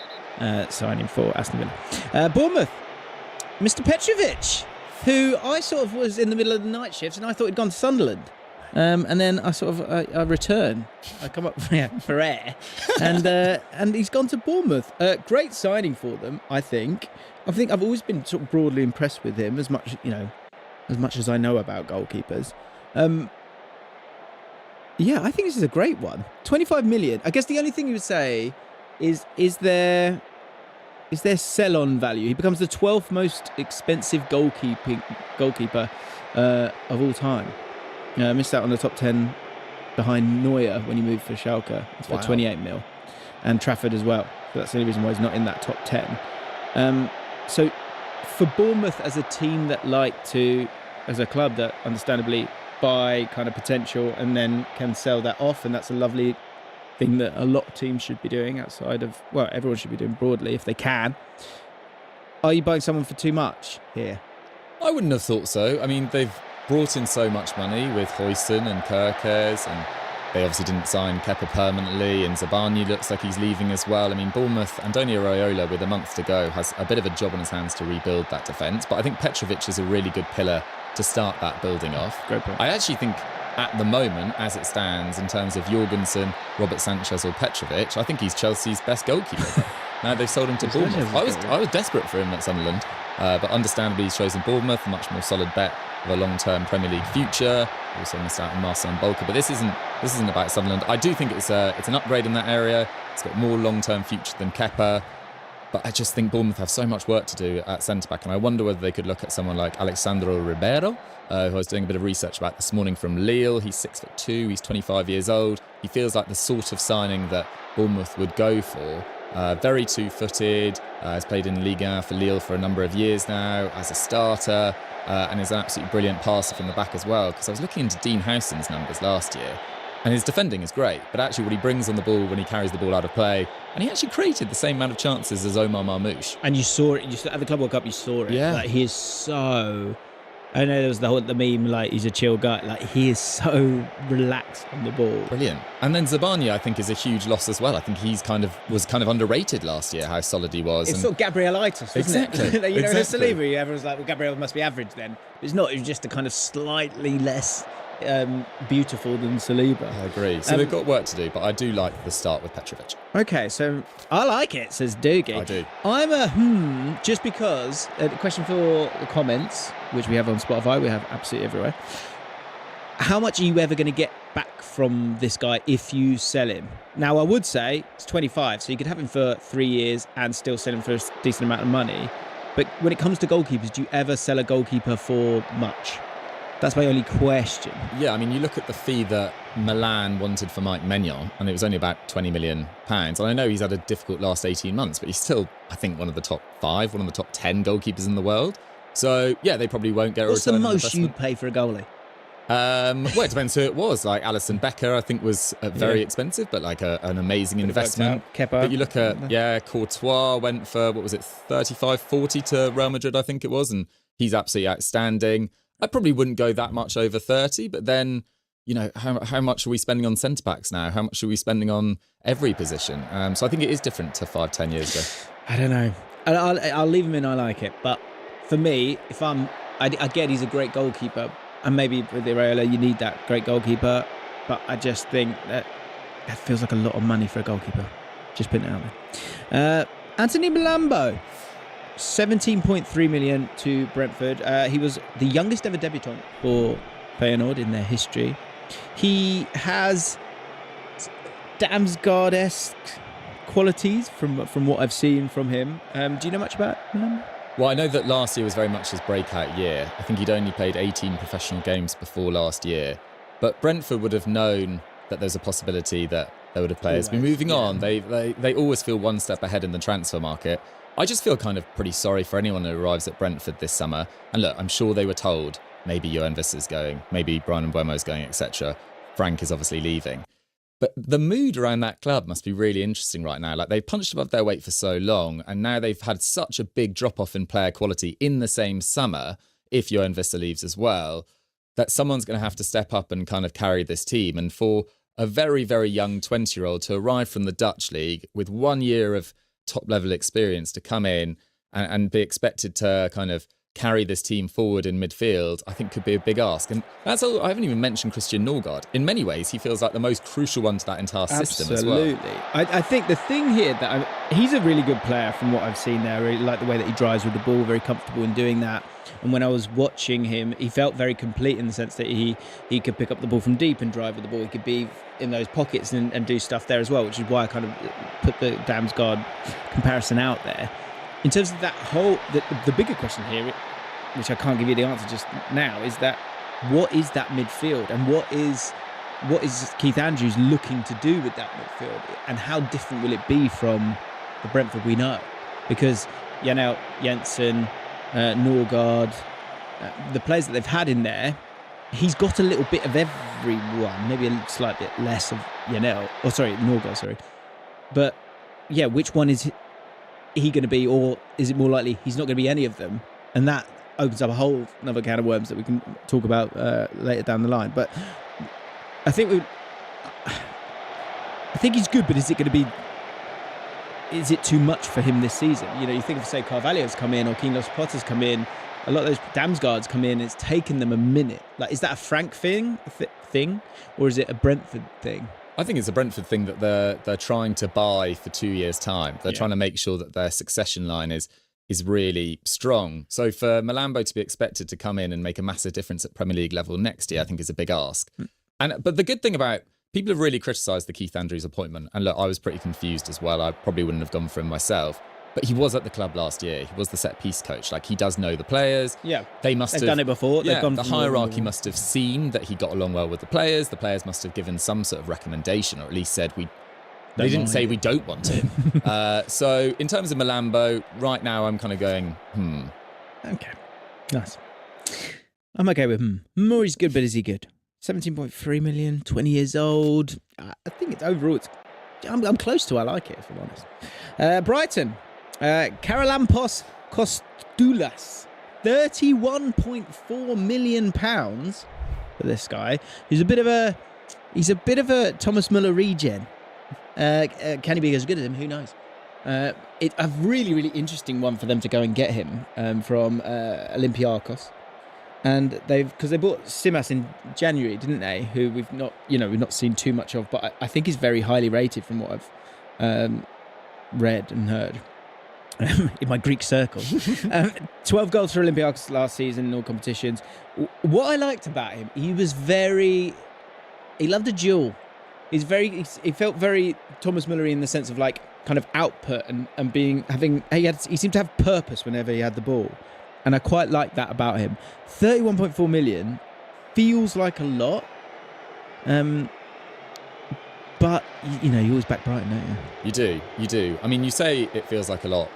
signing for Aston Villa. Bournemouth, Mr. Petrovic, who I sort of was in the middle of the night shifts, and I thought he'd gone to Sunderland. And then I return. I come up for air, and he's gone to Bournemouth. Great signing for them, I think. I've always been sort of broadly impressed with him, as much as I know about goalkeepers. I think this is a great one. 25 million. I guess the only thing you would say is there sell-on value. He becomes the 12th most expensive goalkeeper of all time. Missed out on the top 10 behind Neuer when he moved for Schalke. It's for 28 mil. And Trafford as well. So that's the only reason why he's not in that top 10. So for Bournemouth as a team that as a club that understandably buy kind of potential and then can sell that off, and that's a lovely thing that a lot of teams should be doing outside of, everyone should be doing broadly if they can. Are you buying someone for too much here? I wouldn't have thought so. They've brought in so much money with Huijsen and Kerkers, and they obviously didn't sign Kepa permanently, and Zabani looks like he's leaving as well. Bournemouth, Antonio Raiola, with a month to go, has a bit of a job on his hands to rebuild that defence, but I think Petrovic is a really good pillar to start that building off. Great point. I actually think at the moment, as it stands, in terms of Jorgensen, Robert Sanchez or Petrovic, I think he's Chelsea's best goalkeeper. Now they've sold him to Bournemouth. I was desperate for him at Sunderland, but understandably he's chosen Bournemouth, a much more solid bet of a long-term Premier League future. Also missed out on Marcel Bolka, but this isn't about Sunderland. I do think it's an upgrade in that area. It's got more long-term future than Kepa, but I just think Bournemouth have so much work to do at centre-back, and I wonder whether they could look at someone like Alexandro Ribeiro, who I was doing a bit of research about this morning, from Lille. He's 6'2", he's 25 years old. He feels like the sort of signing that Bournemouth would go for. Very two-footed, has played in Ligue 1 for Lille for a number of years now as a starter, and is an absolutely brilliant passer from the back as well, because I was looking into Dean Howson's numbers last year, and his defending is great, but actually what he brings on the ball when he carries the ball out of play, and he actually created the same amount of chances as Omar Marmoush. And you saw it, at the Club World Cup, you saw it. Yeah. Like, he is so... I know there was the meme, like, he's a chill guy. Like, he is so relaxed on the ball. Brilliant. And then Zabania, I think, is a huge loss as well. I think he's was kind of underrated last year, how solid he was. It's sort of Gabrielitis, isn't Exactly. it? You know, Exactly. Saliba, everyone's like, well, Gabriel must be average then. But it's not. It was just a kind of slightly less beautiful than Saliba. I agree. So they've got work to do, but I do like the start with Petrovic. Okay, so I like it, says Doogie. I do. I'm a just because, the question for the comments, which we have on Spotify, we have absolutely everywhere. How much are you ever going to get back from this guy if you sell him? Now, I would say it's 25, so you could have him for 3 years and still sell him for a decent amount of money. But when it comes to goalkeepers, do you ever sell a goalkeeper for much? That's my only question. Yeah, I mean, you look at the fee that Milan wanted for Mike Maignan, and it was only about £20 million. And I know he's had a difficult last 18 months, but he's still, I think, one of the top 5, one of the top 10 goalkeepers in the world. So, yeah, they probably won't get a What's the return on most investment. you'd pay for a goalie? Well, it depends who it was. Like Alisson Becker, I think, was very expensive, but like an amazing investment. Kepa. But you look at, Courtois went for, 35, 40 to Real Madrid, I think it was, and he's absolutely outstanding. I probably wouldn't go that much over 30, but then, you know, how much are we spending on centre-backs now? How much are we spending on every position? So I think it is different to 5-10 years ago. I don't know. I'll leave him in. I like it, but for me, if I get he's a great goalkeeper, and maybe with Iraola you need that great goalkeeper, but I just think that feels like a lot of money for a goalkeeper. Just putting it out there. Anthony Malambo, 17.3 million to Brentford. He was the youngest ever debutant for Feyenoord in their history. He has Damsgaard-esque qualities from what I've seen from him. Do you know much about Malambo? Well, I know that last year was very much his breakout year. I think he'd only played 18 professional games before last year. But Brentford would have known that there's a possibility that they would have players. But moving on, they always feel one step ahead in the transfer market. I just feel kind of pretty sorry for anyone who arrives at Brentford this summer. And look, I'm sure they were told, maybe Johan Visser's going, maybe Brian Mbeumo's going, etc. Frank is obviously leaving. But the mood around that club must be really interesting right now. Like, they've punched above their weight for so long, and now they've had such a big drop-off in player quality in the same summer, if Johan Visser leaves as well, that someone's going to have to step up and kind of carry this team. And for a very, very young 20-year-old to arrive from the Dutch league with 1 year of top-level experience to come in and be expected to kind of carry this team forward in midfield, I think could be a big ask. And that's all. I haven't even mentioned Christian Norgard. In many ways, he feels like the most crucial one to that entire system as well. Absolutely. I think the thing here that he's a really good player from what I've seen there. I really like the way that he drives with the ball, very comfortable in doing that. And when I was watching him, he felt very complete in the sense that he could pick up the ball from deep and drive with the ball. He could be in those pockets and do stuff there as well, which is why I kind of put the Damsgaard comparison out there. In terms of that whole, the bigger question here, which I can't give you the answer just now, is that what is that midfield and what is Keith Andrews looking to do with that midfield, and how different will it be from the Brentford we know? Because Janelt, Jensen, Norgard, the players that they've had in there, he's got a little bit of everyone, maybe a slight bit less of Norgard, but yeah, which one is he going to be, or is it more likely he's not going to be any of them? And that opens up a whole another can of worms that we can talk about later down the line. But I think he's good, but is it too much for him this season? You know, you think of, say, Carvalho's come in or Quinlos Potter's come in, a lot of those Damsgaards come in, it's taken them a minute. Like, is that a Frank thing, or is it a Brentford thing? I think it's a Brentford thing that they're trying to buy for 2 years' time. They're trying to make sure that their succession line is really strong. So for Malambo to be expected to come in and make a massive difference at Premier League level next year, I think is a big ask. But the good thing about, people have really criticised the Keith Andrews appointment. And look, I was pretty confused as well. I probably wouldn't have gone for him myself. But he was at the club last year. He was the set-piece coach. Like, he does know the players. Yeah. They've done it before. Yeah, They've gone the hierarchy must have seen that he got along well with the players. The players must have given some sort of recommendation, or at least said they didn't say we don't want him. So in terms of Malambo, right now I'm kind of going, Okay, nice. I'm okay with More is good, but is he good? 17.3 million, 20 years old. I think it's overall, I'm close to I like it, if I'm honest. Brighton, Karalampos Kostoulas, £31.4 million for this guy, who's a bit of a Thomas Muller regen. Can he be as good as him? Who knows? It's a really, really interesting one for them to go and get him from Olympiacos. And because they bought Simas in January, didn't they? Who we've not seen too much of, but I think he's very highly rated from what I've read and heard in my Greek circle. 12 goals for Olympiacos last season in all competitions. What I liked about him, he loved a duel. He felt very Thomas Muller in the sense of like kind of output and he seemed to have purpose whenever he had the ball. And I quite like that about him. 31.4 million feels like a lot. But, you always back Brighton, don't you? You do. I mean, you say it feels like a lot.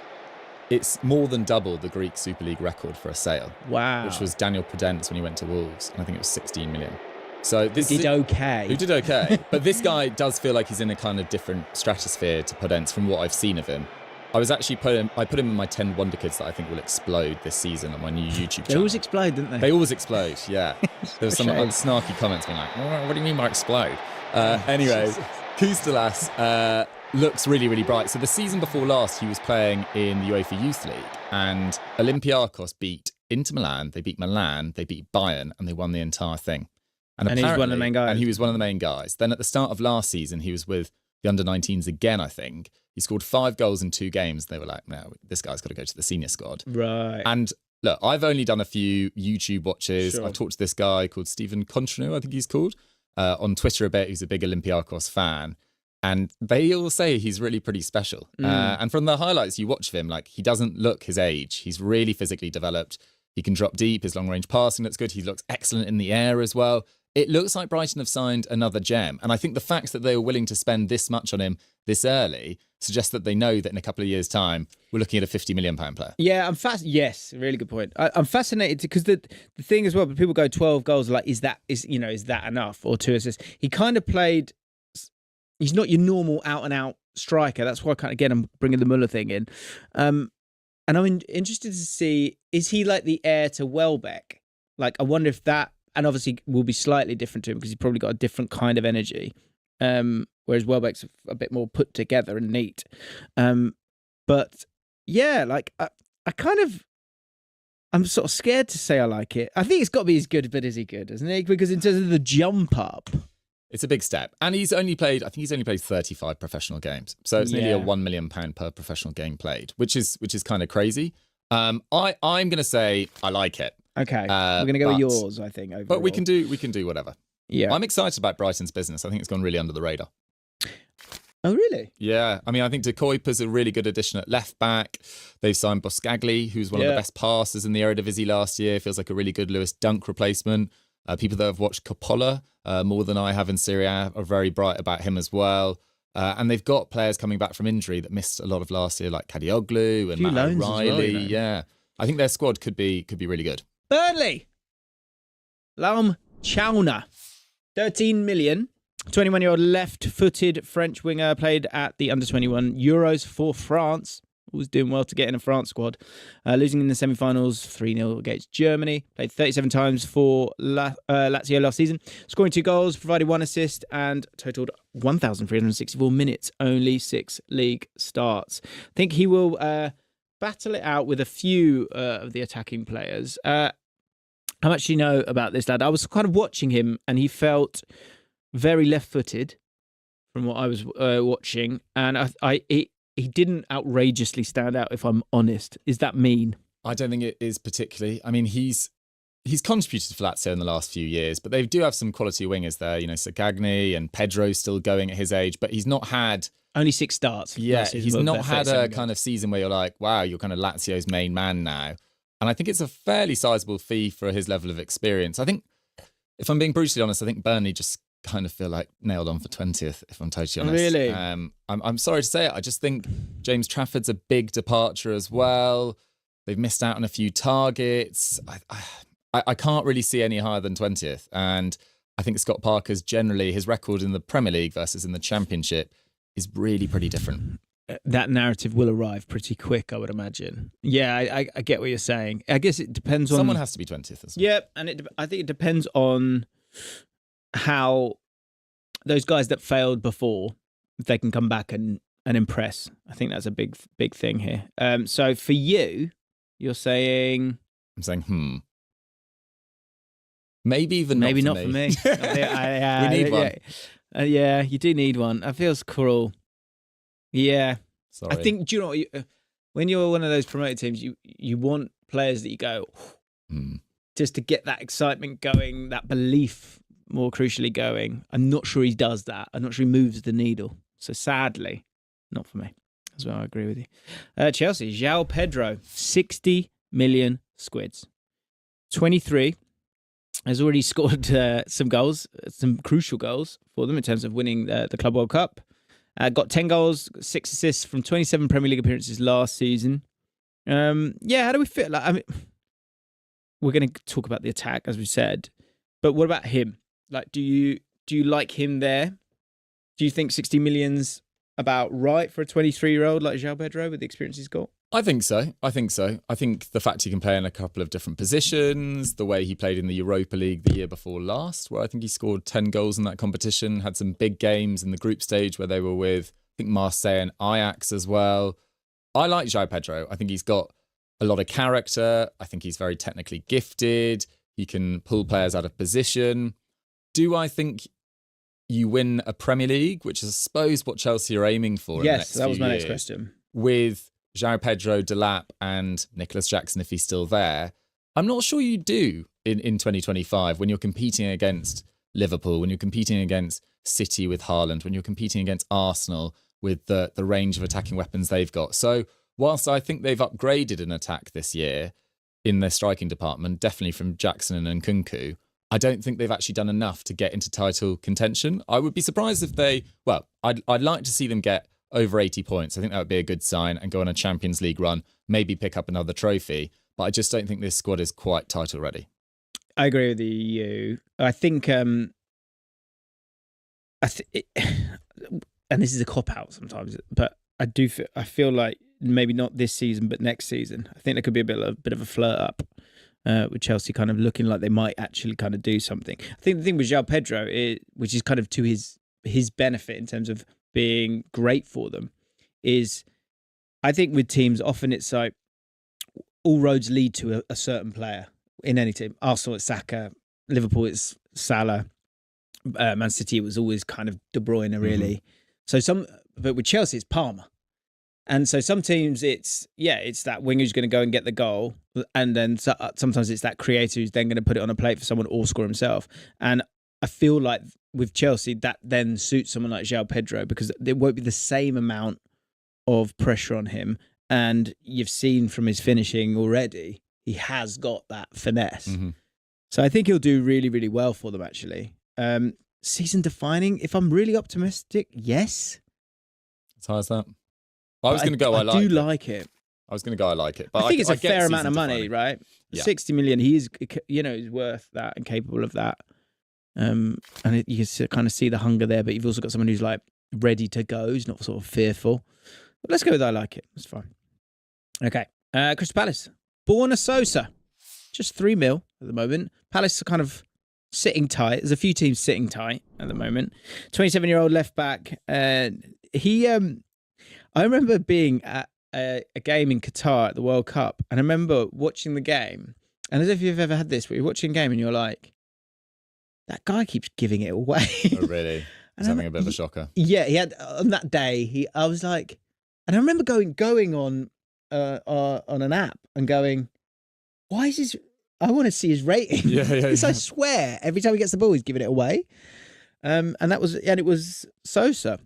It's more than double the Greek Super League record for a sale. Wow. Which was Daniel Prudence when he went to Wolves. And I think it was 16 million. So this Who did okay. But this guy does feel like he's in a kind of different stratosphere to Prudence from what I've seen of him. I was actually I put him in my 10 wonder kids that I think will explode this season on my new YouTube channel. They always explode, don't they? They always explode, yeah. There was some snarky comments being like, what do you mean by explode? Anyway, Koustalas looks really, really bright. So the season before last, he was playing in the UEFA Youth League, and Olympiacos beat Inter Milan, they beat Milan, they beat Bayern, and they won the entire thing. And he was one of the main guys. And he was one of the main guys. Then at the start of last season, he was with the under-19s again, I think. He scored 5 goals in 2 games. They were like, no, this guy's got to go to the senior squad. Right. And look, I've only done a few YouTube watches. Sure. I've talked to this guy called Stephen Contranu, I think he's called, on Twitter a bit. He's a big Olympiacos fan. And they all say he's really pretty special. And from the highlights you watch of him, like, he doesn't look his age. He's really physically developed. He can drop deep. His long-range passing looks good. He looks excellent in the air as well. It looks like Brighton have signed another gem. And I think the fact that they were willing to spend this much on him this early suggests that they know that in a couple of years' time, we're looking at a £50 million player. Yeah, Yes, really good point. I'm fascinated because the thing as well, but people go 12 goals, like, is that enough? Or 2 assists? He kind of played, he's not your normal out-and-out striker. That's why, I'm bringing the Muller thing in. And I'm interested to see, is he like the heir to Welbeck? Like, I wonder if that, and obviously will be slightly different to him because he's probably got a different kind of energy. Whereas Welbeck's a bit more put together and neat. But yeah, like I'm sort of scared to say I like it. I think it's got to be as good, but is he good, isn't he? Because in terms of the jump up, it's a big step. And he's only played 35 professionable games. So it's nearly a £1 million per professional game played, which is kind of crazy. I'm going to say I like it. Okay. We're going to go with yours, I think. Overall. But we can do whatever. Yeah. I'm excited about Brighton's business. I think it's gone really under the radar. Oh, really? Yeah. I mean, I think De Kuyper's a really good addition at left back. They've signed Boscagli, who's one of the best passers in the Eredivisie last year. Feels like a really good Lewis Dunk replacement. People that have watched Coppola more than I have in Serie A are very bright about him as well. And they've got players coming back from injury that missed a lot of last year, like Kadioglu and Matt O'Reilly. Well, yeah. I think their squad could be really good. Burnley. Laum Chauner. 13 million. 21-year-old left-footed French winger, played at the under-21 Euros for France. Was doing well to get in a France squad. Losing in the semi-finals 3-0 against Germany. Played 37 times for Lazio last season. Scoring 2 goals, provided 1 assist, and totaled 1,364 minutes. Only 6 league starts. I think he will battle it out with a few of the attacking players. How much do you know about this lad? I was kind of watching him, and he felt very left-footed from what I was watching, and he didn't outrageously stand out, if I'm honest. Is that mean? I don't think it is particularly. I mean, he's contributed to Lazio in the last few years, but they do have some quality wingers there. You know, Sagagni and Pedro's still going at his age, but he's not had... Only 6 starts. Yeah, he's not had a kind of season where you're like, wow, you're kind of Lazio's main man now. And I think it's a fairly sizable fee for his level of experience. I think, if I'm being brutally honest, I think Burnley just kind of feel like nailed on for 20th, if I'm totally honest. Really? I'm sorry to say it. I just think James Trafford's a big departure as well. They've missed out on a few targets. I can't really see any higher than 20th. And I think Scott Parker's generally, his record in the Premier League versus in the Championship is really pretty different. that narrative will arrive pretty quick, I would imagine. Yeah, I get what you're saying. I guess it depends on... Someone has to be 20th as well. Yeah, and I think it depends on how those guys that failed before, if they can come back and impress. I think that's a big thing here. So for you, you're saying... I'm saying, Maybe even maybe not not for me. We need one. Yeah, you do need one. That feels cruel. Yeah. Sorry. I think, do you know what, when you're one of those promoted teams, you want players that you go, just to get that excitement going, that belief more crucially going. I'm not sure he does that. I'm not sure he moves the needle. So sadly, not for me. As well, I agree with you. Chelsea, João Pedro, 60 million squids. 23, has already scored some goals, some crucial goals for them in terms of winning the Club World Cup. Got 10 goals, 6 assists from 27 Premier League appearances last season. Yeah, how do we feel? Like, I mean, we're going to talk about the attack, as we said, but what about him? Like, do you like him there? Do you think 60 million's about right for a 23-year-old like João Pedro with the experience he's got? I think so. I think the fact he can play in a couple of different positions, the way he played in the Europa League the year before last, where I think he scored 10 goals in that competition, had some big games in the group stage where they were with, I think, Marseille and Ajax as well. I like João Pedro. I think he's got a lot of character. I think he's very technically gifted. He can pull players out of position. Do I think you win a Premier League, which is, I suppose, what Chelsea are aiming for in the next few years? Yes, that was my next question. With João Pedro, Delap and Nicholas Jackson, if he's still there, I'm not sure you do in 2025 when you're competing against Liverpool, when you're competing against City with Haaland, when you're competing against Arsenal with the range of attacking weapons they've got. So whilst I think they've upgraded an attack this year in their striking department, definitely from Jackson and Nkunku, I don't think they've actually done enough to get into title contention. I would be surprised if I'd like to see them get over 80 points. I think that would be a good sign and go on a Champions League run, maybe pick up another trophy. But I just don't think this squad is quite title ready. I agree with you. I think, and this is a cop-out sometimes, but I feel like maybe not this season, but next season. I think there could be a bit of a flirt up with Chelsea kind of looking like they might actually kind of do something. I think the thing with João Pedro, which is kind of to his benefit in terms of being great for them, is I think with teams often it's like all roads lead to a certain player in any team. Arsenal it's Saka, Liverpool it's Salah, Man City it was always kind of De Bruyne really. But with Chelsea it's Palmer, and so some teams it's that winger who's going to go and get the goal, and then sometimes it's that creator who's then going to put it on a plate for someone or score himself. And I feel like with Chelsea, that then suits someone like João Pedro because there won't be the same amount of pressure on him. And you've seen from his finishing already, he has got that finesse. Mm-hmm. So I think he'll do really, really well for them, actually. Season defining, if I'm really optimistic, yes. As high as that? I was going to go, I like it. I was going to go, I like it. But I think it's a fair amount of money, right? Yeah. 60 million, he is, he's worth that and capable of that. And you can kind of see the hunger there, but you've also got someone who's like ready to go, who's not sort of fearful. But let's go with I like it. That's fine. Okay. Crystal Palace. Borna Sosa. Just 3 mil at the moment. Palace are kind of sitting tight. There's a few teams sitting tight at the moment. 27-year-old left back. I remember being at a game in Qatar at the World Cup, and I remember watching the game, and as if you've ever had this, where you're watching a game and you're like, that guy keeps giving it away. Oh, really? He's having a bit of a shocker. Yeah, he had on that day. I was like, and I remember going on an app and going, why is this? I want to see his rating. Yeah. Because I swear, every time he gets the ball, he's giving it away. And it was Sosa.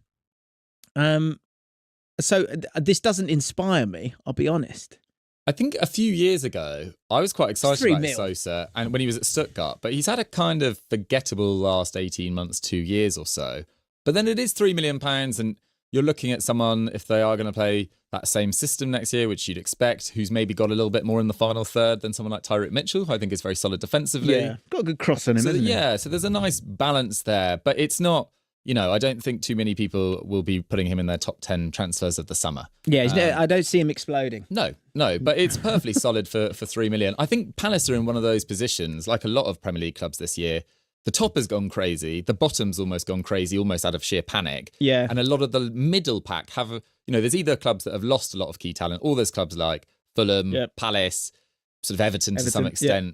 So this doesn't inspire me. I'll be honest. I think a few years ago, I was quite excited about Sosa, and when he was at Stuttgart, but he's had a kind of forgettable last 18 months, 2 years or so. But then it is £3 million, and you're looking at someone, if they are going to play that same system next year, which you'd expect, who's maybe got a little bit more in the final third than someone like Tyreek Mitchell, who I think is very solid defensively. Yeah, got a good cross on him, isn't he? Yeah, so there's a nice balance there, but it's not, you know, I don't think too many people will be putting him in their top 10 transfers of the summer. Yeah, I don't see him exploding. No, but it's perfectly solid for 3 million. I think Palace are in one of those positions, like a lot of Premier League clubs this year. The top has gone crazy. The bottom's almost gone crazy, almost out of sheer panic. Yeah. And a lot of the middle pack have, you know, there's either clubs that have lost a lot of key talent, or there's clubs like Fulham, Palace, sort of Everton to some extent. Yeah.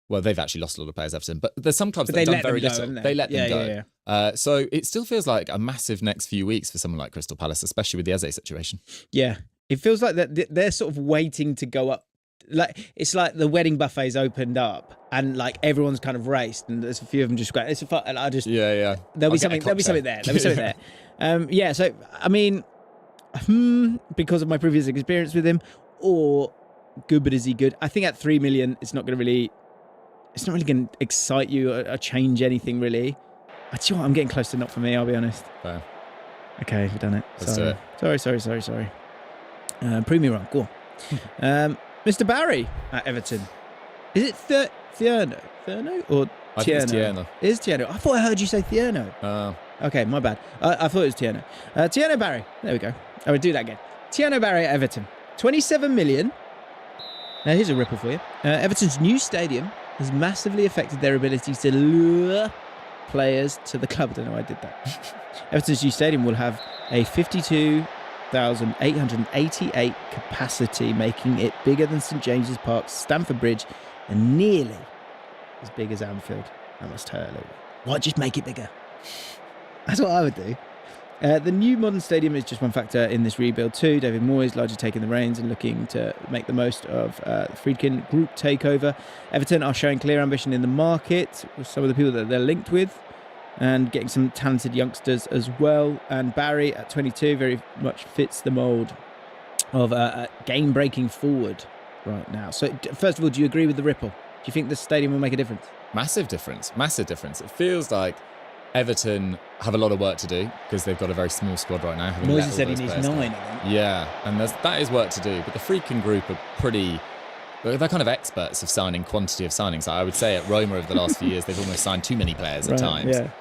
Well, they've actually lost a lot of players, Everton, but there's some clubs that have done very little. They let them go. Yeah. So it still feels like a massive next few weeks for someone like Crystal Palace, especially with the Eze situation. Yeah. It feels like that they're sort of waiting to go up. Like it's like the wedding buffet's opened up and like everyone's kind of raced and there's a few of them just going, it's a fun, and I just there'll be something there. So I mean, because of my previous experience with him, or good, but is he good? I think at 3 million it's not really going to excite you or change anything really. I tell you what, I'm getting close to not for me, I'll be honest. Fair. Okay, we've done it. Let's do it. Sorry. Prove me wrong. Go on. Mr. Barry at Everton. Is it Tierno? Or I think it's Tierno. It is Tierno. I thought I heard you say Tierno. Okay, my bad. I thought it was Tierno. Tierno Barry. There we go. I would do that again. Tierno Barry at Everton. 27 million. Now, here's a ripple for you. Everton's new stadium has massively affected their ability to lure players to the club. I don't know why I did that. Everton's new stadium will have a 52,888 capacity, making it bigger than St James's Park, Stamford Bridge, and nearly as big as Anfield. That must hurt a little. Why just make it bigger? That's what I would do. The new modern stadium is just one factor in this rebuild too. David Moyes largely taking the reins and looking to make the most of the Friedkin Group takeover. Everton are showing clear ambition in the market with some of the people that they're linked with, and getting some talented youngsters as well. And Barry at 22 very much fits the mould of a game-breaking forward right now. So first of all, do you agree with the ripple? Do you think the stadium will make a difference? Massive difference. It feels like Everton have a lot of work to do because they've got a very small squad right now. Moyes said he needs 9, I think. Yeah, and that is work to do. But the Friedkin Group are they're kind of experts of signing quantity of signings. I would say at Roma over the last few years, they've almost signed too many players at times. Yeah.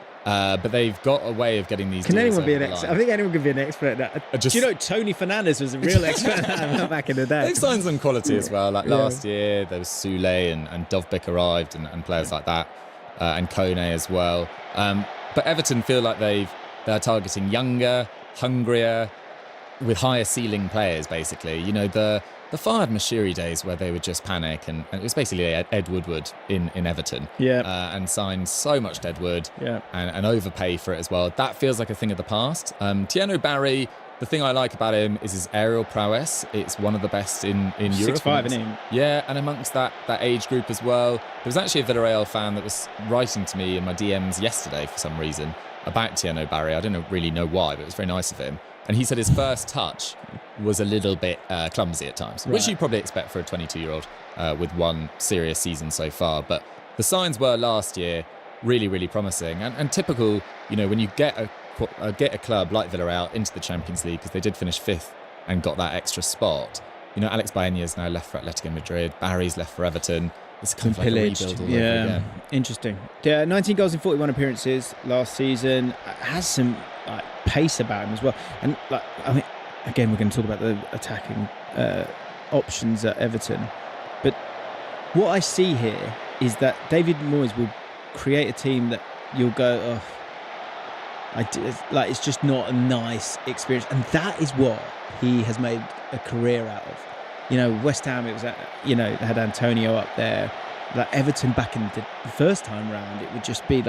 But they've got a way of getting these. Can anyone be an expert? I think anyone can be an expert at that. Do you know Tony Fernandes was a real expert at that back in the day? They've signed some quality as well. Like last year, there was Soulé and Dovbyk arrived and players like that, and Kone as well. But Everton feel like they're targeting younger, hungrier, with higher ceiling players. Basically, you know the Fayed Mashiri days where they would just panic, and it was basically Ed Woodward in Everton, and sign so much Deadwood, and overpay for it as well. That feels like a thing of the past. Tierno Barry, the thing I like about him is his aerial prowess. It's one of the best in Europe. 6'5", isn't he? Yeah, and amongst that age group as well. There was actually a Villarreal fan that was writing to me in my DMs yesterday for some reason about Tierno Barry. I don't really know why, but it was very nice of him. And he said his first touch was a little bit clumsy at times, which you probably expect for a 22-year-old with one serious season so far. But the signs were last year really, really promising and typical. You know, when you get a club like Villarreal into the Champions League, because they did finish 5th and got that extra spot. You know, Alex Baena's now left for Atletico Madrid. Barry's left for Everton. It's kind of like a rebuild all over again. Interesting. Yeah, 19 goals in 41 appearances last season. Has some pace about him as well. And I mean, again, we're going to talk about the attacking options at Everton. But what I see here is that David Moyes will create a team that you'll go, it's just not a nice experience. And that is what he has made a career out of. You know, West Ham, it was, they had Antonio up there. Like Everton back in the first time round, it would just be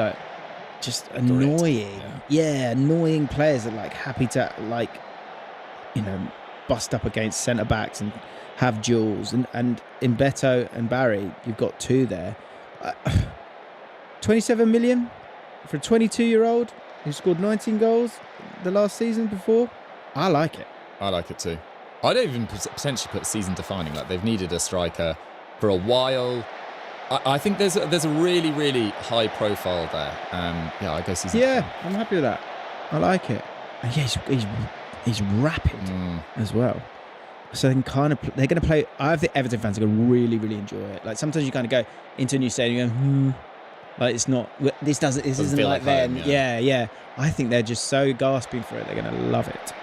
just annoying. Annoying players that happy to bust up against centre backs and have duels. And in Beto and Barry, you've got 2 there. 27 million for a 22-year-old who scored 19 goals the last season before. I like it. I like it too. I'd even potentially put season defining. Like they've needed a striker for a while. I think there's a really, really high profile there. I go season. Yeah, I'm happy with that. I like it. And he's rapid as well. So they're going to play. I think Everton fans are going to really, really enjoy it. Like sometimes you kind of go into a new stadium, and Like it's not. This isn't feel like like them. home, Yeah. I think they're just so gasping for it. They're going to love it.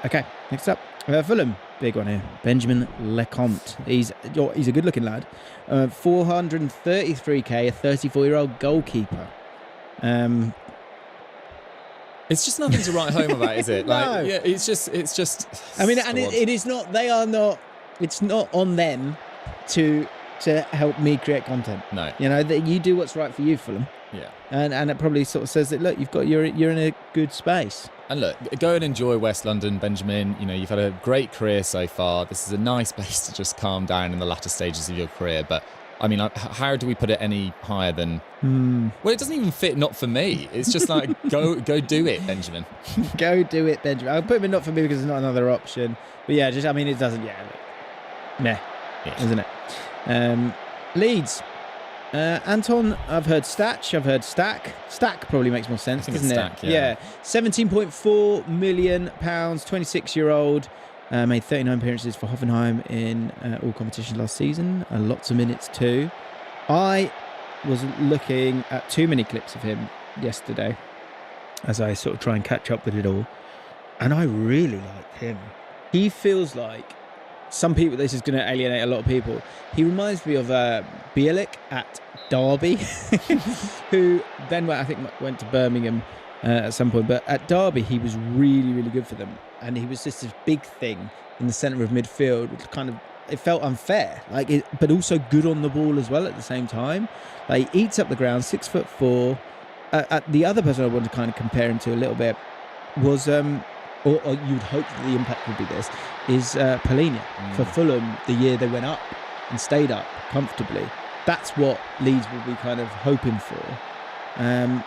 Okay, next up, Fulham, big one here. Benjamin Lecomte. He's a good-looking lad. 433k, a 34-year-old goalkeeper. It's just nothing to write home about, is it? Like, No. yeah, it's just. I mean, so and odd. it is not. They are not. It's not on them to help me create content. No. You know that you do what's right for you, Fulham. Yeah. And it probably sort of says that look, you're in a good space. And look, go and enjoy West London, Benjamin. You know, you've had a great career so far. This is a nice place to just calm down in the latter stages of your career. But I mean, how do we put it any higher than? Well, it doesn't even fit. Not for me. It's just like go do it, Benjamin. Go do it, Benjamin. I'll put him in not for me because there's not another option. But yeah, just I mean, it doesn't. Yeah, meh, isn't it? Leeds. Anton, I've heard Statch, I've heard Stack. Stack probably makes more sense, doesn't it? Stack, yeah. 17.4 million pounds, 26-year-old. Made 39 appearances for Hoffenheim in all competitions last season. Lots of minutes too. I was looking at too many clips of him yesterday as I sort of try and catch up with it all. And I really liked him. He feels like some people, this is going to alienate a lot of people. He reminds me of Bielik at Derby, who then I think went to Birmingham at some point. But at Derby, he was really, really good for them. And he was just this big thing in the centre of midfield, which kind of, it felt unfair, but also good on the ball as well at the same time. Like, he eats up the ground, 6'4". The other person I wanted to kind of compare him to a little bit was, or you'd hope that the impact would be this, is Palhinha for Fulham the year they went up and stayed up comfortably. That's what Leeds will be kind of hoping for. I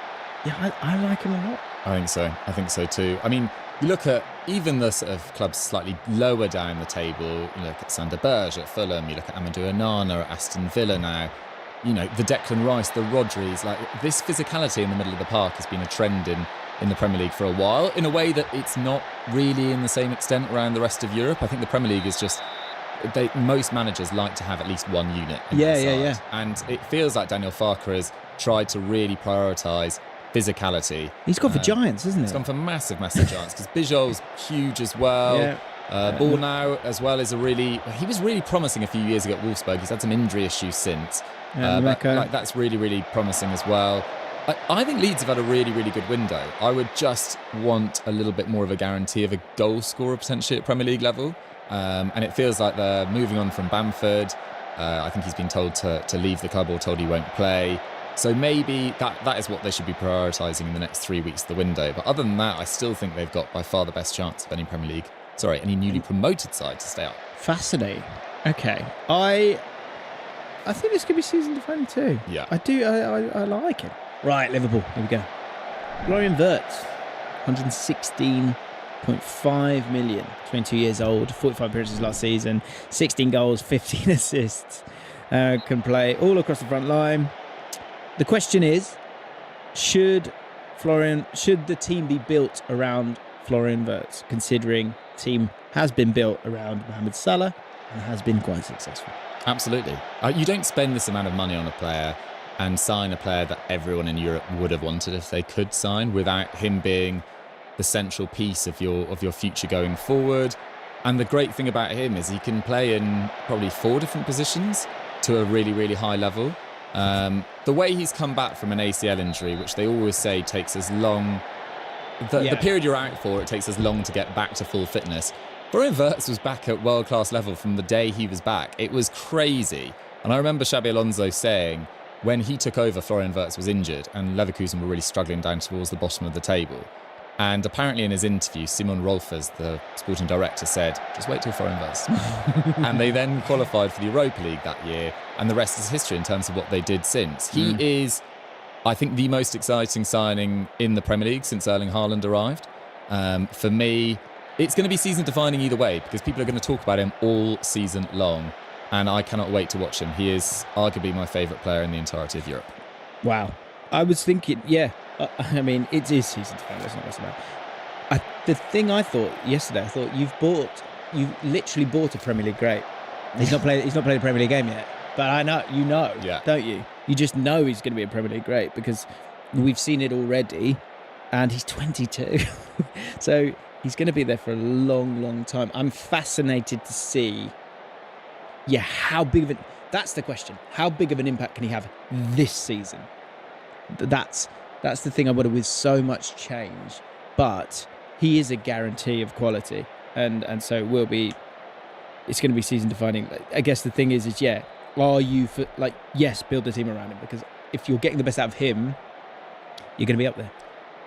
like him a lot. I think so too. I mean, you look at even the sort of clubs slightly lower down the table. You look at Sander Berge at Fulham. You look at Amadou Onana at Aston Villa now. You know, the Declan Rice, the Rodris. Like, this physicality in the middle of the park has been a trend in the Premier League for a while, in a way that it's not really in the same extent around the rest of Europe. I think the Premier League is just, most managers like to have at least one unit in their side. And it feels like Daniel Farke has tried to really prioritise physicality. He's gone for giants, isn't he? He's gone for massive giants, because Bijol's huge as well. Bornau as well is he was really promising a few years ago at Wolfsburg. He's had some injury issues since. But that's really, really promising as well. I think Leeds have had a really, really good window. I would just want a little bit more of a guarantee of a goal scorer potentially at Premier League level. And it feels like they're moving on from Bamford. I think he's been told to leave the club or told he won't play. So maybe that is what they should be prioritising in the next 3 weeks of the window. But other than that, I still think they've got by far the best chance of any any newly promoted side to stay up. Fascinating. Okay. I think this could be season defining too. Yeah. I do. I like it. Right, Liverpool. Here we go. Florian Wirtz, 116.5 million, 22 years old, 45 appearances last season, 16 goals, 15 assists. Can play all across the front line. The question is, should the team be built around Florian Wirtz, considering the team has been built around Mohamed Salah and has been quite successful? Absolutely. You don't spend this amount of money on a player and sign a player that everyone in Europe would have wanted if they could sign, without him being the central piece of your future going forward. And the great thing about him is he can play in probably 4 different positions to a really, really high level. The way he's come back from an ACL injury, which they always say takes as long, the period you're out for, it takes as long to get back to full fitness. Florian Wirtz was back at world-class level from the day he was back. It was crazy. And I remember Xabi Alonso saying, when he took over, Florian Wirtz was injured and Leverkusen were really struggling down towards the bottom of the table. And apparently in his interview, Simon Rolfers, the sporting director, said, just wait till Florian Wirtz. And they then qualified for the Europa League that year, and the rest is history in terms of what they did since. He is, I think, the most exciting signing in the Premier League since Erling Haaland arrived. For me, it's going to be season-defining either way, because people are going to talk about him all season long. And I cannot wait to watch him. He is arguably my favourite player in the entirety of Europe. Wow. I was thinking, I mean, it is season defining. Let's not mess about. The thing I thought yesterday, I thought you've literally bought a Premier League great. He's not played a Premier League game yet, but I know, don't you? You just know he's going to be a Premier League great because we've seen it already, and he's 22. So he's going to be there for a long, long time. I'm fascinated to see, how big of that's the question. How big of an impact can he have this season? That's the thing I wonder with so much change. But he is a guarantee of quality, and so it will be. It's going to be season defining. I guess the thing is are you build the team around him, because if you're getting the best out of him, you're going to be up there.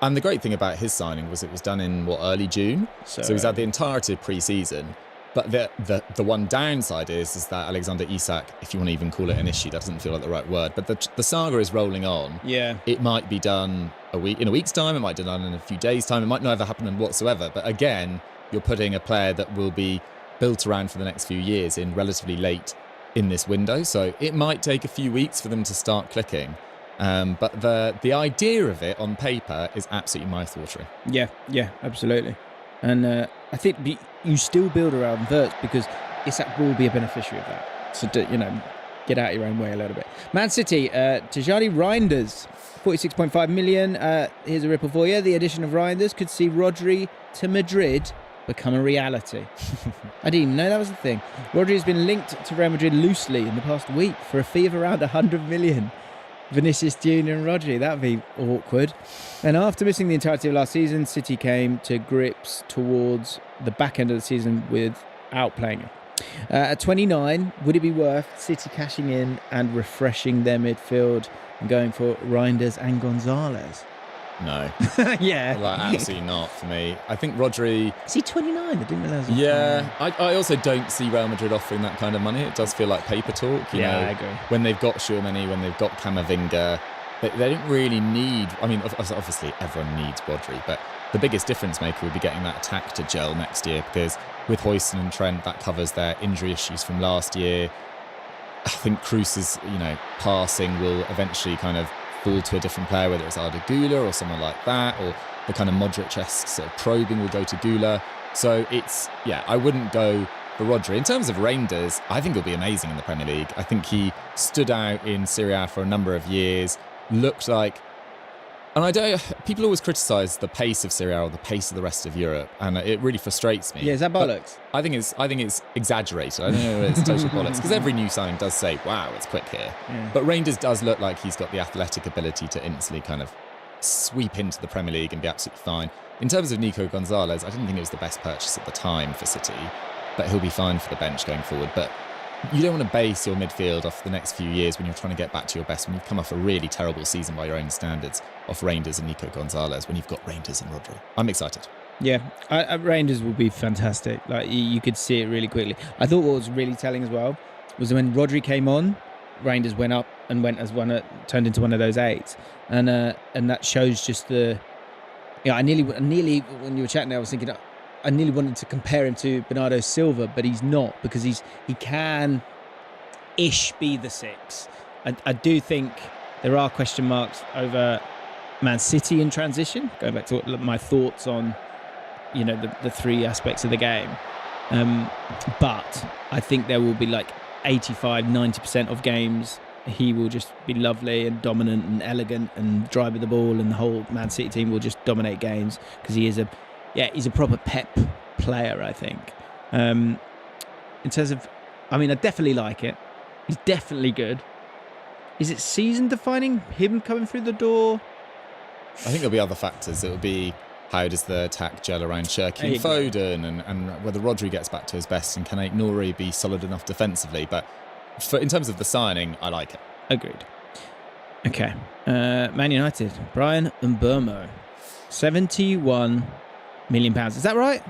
And the great thing about his signing was it was done in early June, so he's had the entirety of pre-season. But the one downside is that Alexander Isak, if you want to even call it an issue, that doesn't feel like the right word, but the saga is rolling on. Yeah. It might be done in a week's time, it might be done in a few days' time, it might not ever happen whatsoever. But again, you're putting a player that will be built around for the next few years in relatively late in this window. So it might take a few weeks for them to start clicking. But the idea of it on paper is absolutely mouth-watering. Yeah, absolutely. And I think you still build around Wirtz because Isak will be a beneficiary of that. So, get out of your own way a little bit. Man City, Tijani Reinders, 46.5 million. Here's a ripple for you. The addition of Reinders could see Rodri to Madrid become a reality. I didn't even know that was a thing. Rodri has been linked to Real Madrid loosely in the past week for a fee of around 100 million. Vinicius Junior and Rodri, that would be awkward. And after missing the entirety of last season, City came to grips towards the back end of the season without playing him. At 29, would it be worth City cashing in and refreshing their midfield and going for Reinders and Gonzalez? No. Yeah. Absolutely not for me. I think Rodri... Is he 29? I didn't realise he was 29. Yeah. I also don't see Real Madrid offering that kind of money. It does feel like paper talk. You know, I agree. When they've got Tchouaméni, when they've got Camavinga, they don't really need... I mean, obviously everyone needs Rodri, but the biggest difference maker would be getting that attack to gel next year, because with Højlund and Trent, that covers their injury issues from last year. I think Kroos's, passing will eventually kind of fall to a different player, whether it's Arda Güler or someone like that, or the kind of Modric-esque sort of probing will go to Güler. So I wouldn't go for Rodri. In terms of Reinders, I think he'll be amazing in the Premier League. I think he stood out in Serie A for a number of years, looked like... And people always criticise the pace of Serie A or the pace of the rest of Europe, and it really frustrates me. Yeah, is that bollocks? I think it's exaggerated. I don't know if it's total bollocks, because every new signing does say, wow, it's quick here. Yeah. But Reinders does look like he's got the athletic ability to instantly kind of sweep into the Premier League and be absolutely fine. In terms of Nico Gonzalez, I didn't think it was the best purchase at the time for City, but he'll be fine for the bench going forward. But you don't want to base your midfield off the next few years when you're trying to get back to your best, when you've come off a really terrible season by your own standards, off Reinders and Nico Gonzalez, when you've got Reinders and Rodri. I'm excited. Yeah, Reinders will be fantastic. Like, you could see it really quickly. I thought what was really telling as well was when Rodri came on, Reinders went up and turned into one of those eights, and that shows just the. I nearly when you were chatting there, I was thinking I nearly wanted to compare him to Bernardo Silva, but he's not, because he can ish be the six. I do think there are question marks over Man City in transition, going back to my thoughts on the three aspects of the game, but I think there will be like 85-90% of games he will just be lovely and dominant and elegant and driving the ball, and the whole Man City team will just dominate games, because he's a proper Pep player, I think. In terms of, I definitely like it. He's definitely good. Is it season defining, him coming through the door? I think there'll be other factors. It'll be, how does the attack gel around Cherki and Foden, and whether Rodri gets back to his best, and can Aït-Nouri be solid enough defensively. But in terms of the signing, I like it. Agreed. Okay. Man United, Bryan Mbeumo, £71 million. Is that right?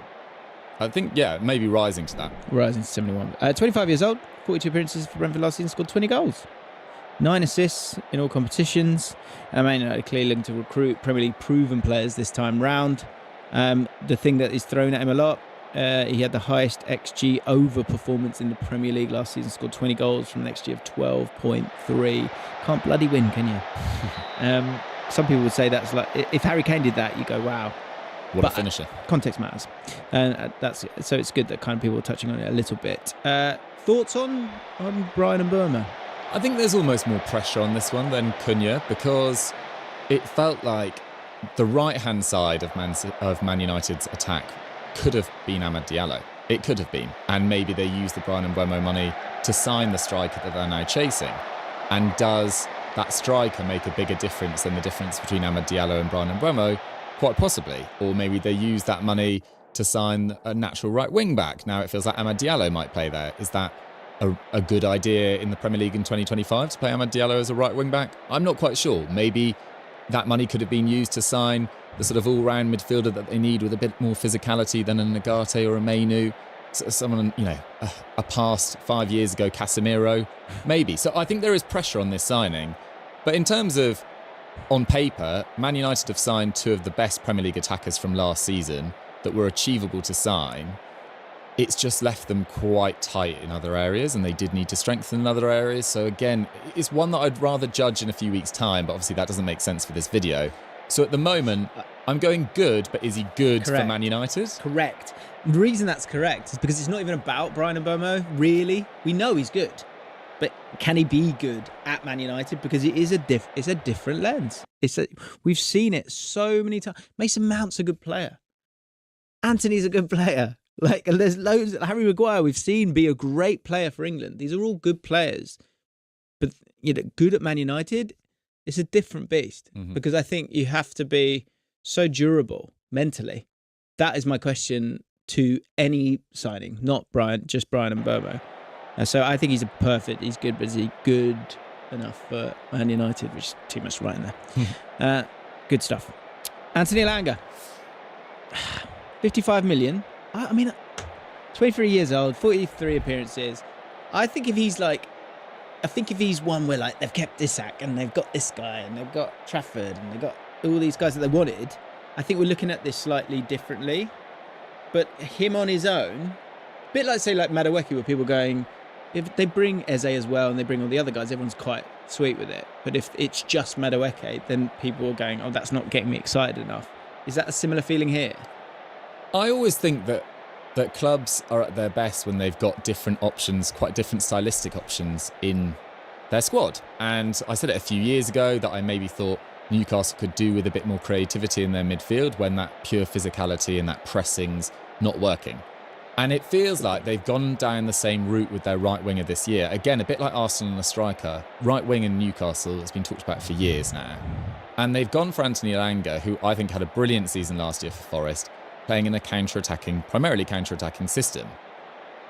I think, maybe rising to that. Rising to 71. 25 years old, 42 appearances for Brentford last season, scored 20 goals. 9 assists in all competitions. Man United clearly looking to recruit Premier League proven players this time round. The thing that is thrown at him a lot, he had the highest XG over performance in the Premier League last season, scored 20 goals from an XG of 12.3. Can't bloody win, can you? Some people would say that's like, if Harry Kane did that, you go, wow. What a finisher. Context matters. And so it's good that kind of people are touching on it a little bit. Thoughts on Bryan Mbeumo? I think there's almost more pressure on this one than Cunha because it felt like the right-hand side of Man United's attack could have been Amad Diallo. It could have been. And maybe they used the Bryan Mbeumo money to sign the striker that they're now chasing. And does that striker make a bigger difference than the difference between Amad Diallo and Bryan Mbeumo? Quite possibly. Or maybe they use that money to sign a natural right wing back. Now it feels like Amad Diallo might play there. Is that a good idea in the Premier League in 2025 to play Amad Diallo as a right wing back? I'm not quite sure. Maybe that money could have been used to sign the sort of all-round midfielder that they need with a bit more physicality than a Nagate or a Mainu. Someone, a past 5 years ago, Casemiro, maybe. So I think there is pressure on this signing. But in terms of, on paper, Man United have signed two of the best Premier League attackers from last season that were achievable to sign. It's just left them quite tight in other areas, and they did need to strengthen in other areas. So again, it's one that I'd rather judge in a few weeks' time, but obviously that doesn't make sense for this video. So at the moment, I'm going good, but is he good for Man United? Correct. The reason that's correct is because it's not even about Bryan Mbeumo, really. We know he's good, but can he be good at Man United? Because it is it's a different lens. We've seen it so many times. Mason Mount's a good player. Anthony's a good player. Like, there's loads. Harry Maguire, we've seen be a great player for England. These are all good players. But, good at Man United, it's a different beast. Mm-hmm. Because I think you have to be so durable mentally. That is my question to any signing, not just Bryan Mbeumo. So I think he's he's good, but is he good enough for Man United? Which is too much right in there. Good stuff. Anthony Elanga, 55 million. I mean, 23 years old, 43 appearances. I think if he's one where like they've kept Isak and they've got this guy and they've got Trafford and they've got all these guys that they wanted, I think we're looking at this slightly differently. But him on his own, a bit like say like Madueke, where people are going, if they bring Eze as well and they bring all the other guys, everyone's quite sweet with it. But if it's just Madueke, then people are going, oh, that's not getting me excited enough. Is that a similar feeling here? I always think that clubs are at their best when they've got different options, quite different stylistic options in their squad. And I said it a few years ago that I maybe thought Newcastle could do with a bit more creativity in their midfield when that pure physicality and that pressing's not working. And it feels like they've gone down the same route with their right winger this year. Again, a bit like Arsenal and a striker. Right wing in Newcastle has been talked about for years now. And they've gone for Anthony Elanga, who I think had a brilliant season last year for Forest, playing in a primarily counter-attacking system.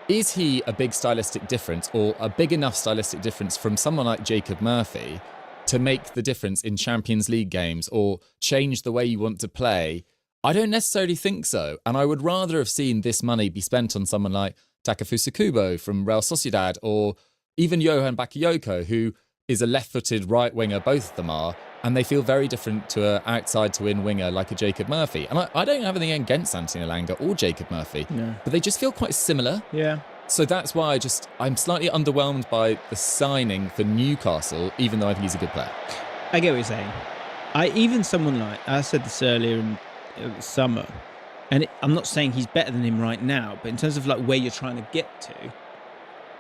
Is he a big stylistic difference, or a big enough stylistic difference from someone like Jacob Murphy to make the difference in Champions League games or change the way you want to play? I don't necessarily think so. And I would rather have seen this money be spent on someone like Takefusa Kubo from Real Sociedad, or even Johan Bakayoko, who is a left-footed right winger, both of them are, and they feel very different to an outside-to-in winger like a Jacob Murphy. And I don't have anything against Anthony Elanga or Jacob Murphy, but they just feel quite similar. Yeah. So that's why I'm slightly underwhelmed by the signing for Newcastle, even though I think he's a good player. I get what you're saying. Someone like, I said this earlier in the summer, and I'm not saying he's better than him right now, but in terms of like where you're trying to get to,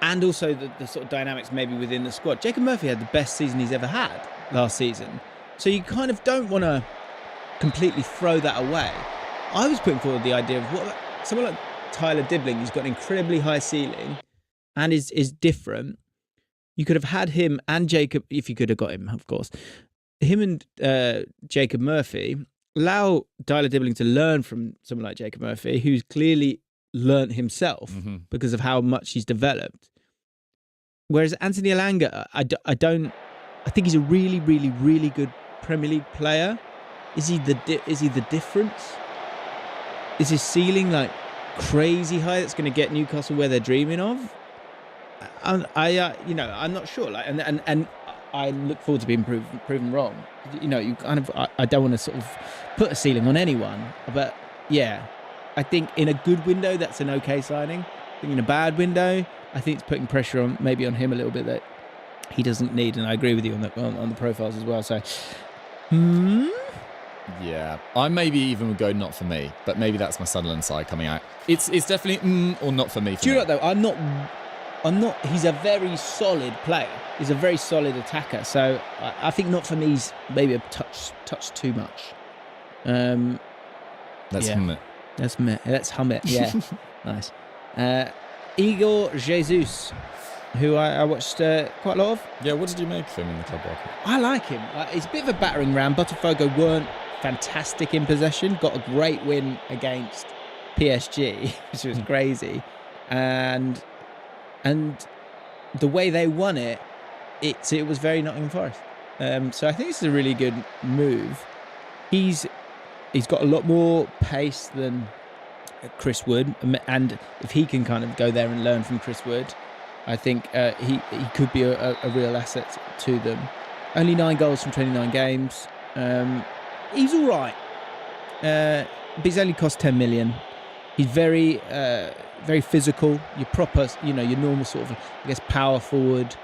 and also the sort of dynamics maybe within the squad, Jacob Murphy had the best season he's ever had last season. So you kind of don't want to completely throw that away. I was putting forward the idea of someone like Tyler Dibbling, who's got an incredibly high ceiling and is different. You could have had him and Jacob, if you could have got him, of course. Him and Jacob Murphy, allow Tyler Dibbling to learn from someone like Jacob Murphy, who's clearly learnt himself because of how much he's developed. Whereas Anthony Elanga, I think he's a really, really, really good Premier League player. Is he the difference? Is his ceiling like crazy high that's going to get Newcastle where they're dreaming of? I'm not sure. Like, and I look forward to being proven wrong. You kind of, I don't want to sort of put a ceiling on anyone, but yeah, I think in a good window that's an okay signing. I think in a bad window, I think it's putting pressure on him a little bit that he doesn't need, and I agree with you on the profiles as well. So, yeah, I maybe even would go not for me, but maybe that's my Sunderland side coming out. It's definitely or not for me. Do you know what though? I'm not He's a very solid player. He's a very solid attacker. So I think not for me. He's maybe a touch too much. Let's hum it. Let's hum it. Yeah, nice. Igor Jesus, who I watched quite a lot of. Yeah, what did you make of him in the club market? I like him. He's a bit of a battering ram. Botafogo weren't fantastic in possession. Got a great win against PSG, which was crazy, and the way they won it was very Nottingham Forest. So I think this is a really good move. He's got a lot more pace than Chris Wood, and if he can kind of go there and learn from Chris Wood, I think he could be a real asset to them. Only 9 goals from 29 games. He's all right, but he's only cost 10 million. He's very physical. Your proper, your normal sort of, I guess, power forward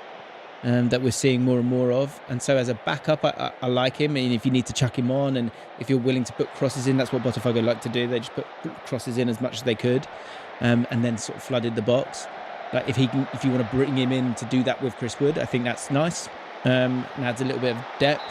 that we're seeing more and more of. And so as a backup, I like him. And if you need to chuck him on, and if you're willing to put crosses in, that's what Botafogo like to do. They just put crosses in as much as they could, and then sort of flooded the box. But if you want to bring him in to do that with Chris Wood, I think that's nice. And adds a little bit of depth.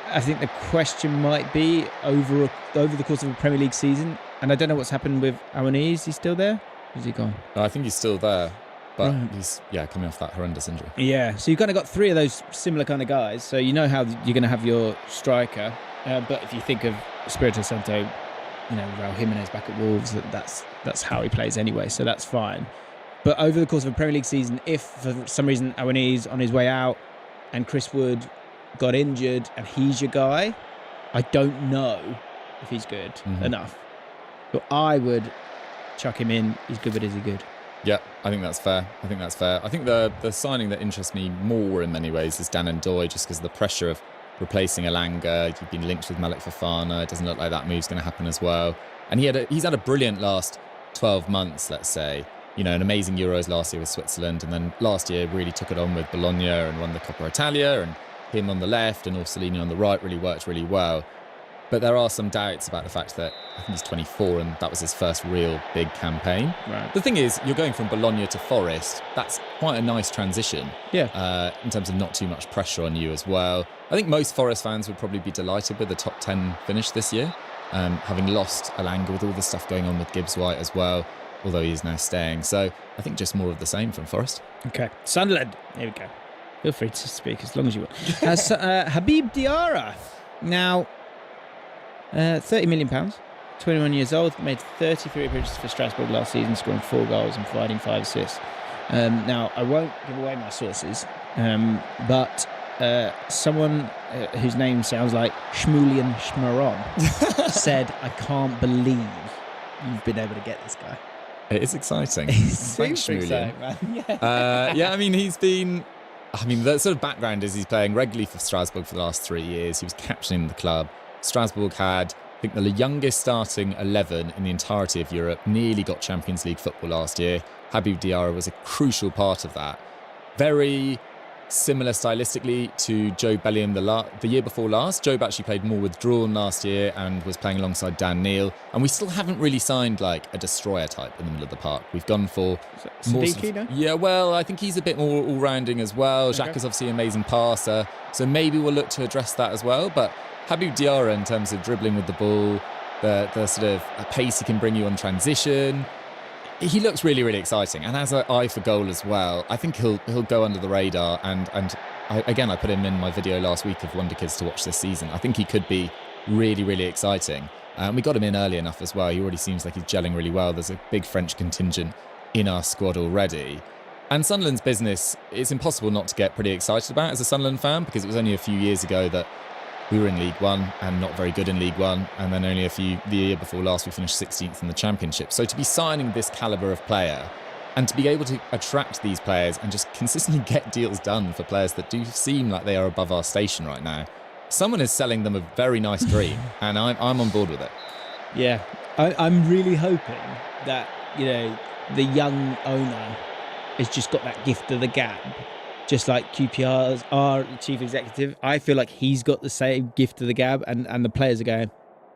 I think the question might be over the course of a Premier League season, and I don't know what's happened with Awani. Is he still there? Or is he gone? I think he's still there, but he's coming off that horrendous injury. Yeah, so you've kind of got 3 of those similar kind of guys. So you know how you're going to have your striker, but if you think of Espirito Santo, Raul Jimenez back at Wolves, that's how he plays anyway. So that's fine. But over the course of a Premier League season, if for some reason Awani's on his way out and Chris Wood got injured and he's your guy, I don't know if he's good enough. But I would chuck him in. He's good, but is he good? Yeah, I think that's fair. I think the signing that interests me more in many ways is Dan Ndoye, just because of the pressure of replacing Elanga. You've been linked with Malik Fofana. It doesn't look like that move's going to happen as well. And he's had a brilliant last 12 months, let's say. An amazing Euros last year with Switzerland, and then last year really took it on with Bologna and won the Coppa Italia, and him on the left and Orsolini on the right really worked really well. But there are some doubts about the fact that I think he's 24 and that was his first real big campaign. Right. The thing is, you're going from Bologna to Forest. That's quite a nice transition. Yeah. In terms of not too much pressure on you as well. I think most Forest fans would probably be delighted with the top 10 finish this year, having lost Elanga with all the stuff going on with Gibbs White as well, although he is now staying. So I think just more of the same from Forest. Okay. Sunderland. Here we go. Feel free to speak as long as you want. Habib Diarra. Now, £30 million, 21 years old, made 33 appearances for Strasbourg last season, scoring 4 goals and providing 5 assists. Now, I won't give away my sources, but someone whose name sounds like Shmulian Shmaron said, "I can't believe you've been able to get this guy." It is exciting. Thanks, Shmulian. The sort of background is he's playing regularly for Strasbourg for the last 3 years. He was captaining the club. Strasbourg had, I think, the youngest starting 11 in the entirety of Europe, nearly got Champions League football last year. Habib Diarra was a crucial part of that. Very similar stylistically to Jobe Bellingham the year before last. Jobe actually played more withdrawn last year and was playing alongside Dan Neil. And we still haven't really signed like a destroyer type in the middle of the park. We've gone for more Siddiqui, no? Yeah, well, I think he's a bit more all-rounding as well. Okay. Xhaka is obviously an amazing passer. So maybe we'll look to address that as well. But Habib Diarra, in terms of dribbling with the ball, the sort of pace he can bring you on transition, he looks really, really exciting, and has an eye for goal as well. I think he'll go under the radar, and I put him in my video last week of Wonder Kids to watch this season. I think he could be really, really exciting. We got him in early enough as well. He already seems like he's gelling really well. There's a big French contingent in our squad already. And Sunderland's business, it's impossible not to get pretty excited about as a Sunderland fan, because it was only a few years ago that we were in League One and not very good in League One, and then only the year before last we finished 16th in the Championship. So to be signing this calibre of player and to be able to attract these players and just consistently get deals done for players that do seem like they are above our station right now, someone is selling them a very nice dream, and I'm on board with it. Yeah, I'm really hoping that, the young owner has just got that gift of the gab. Just like QPR's our chief executive, I feel like he's got the same gift of the gab, and the players are going,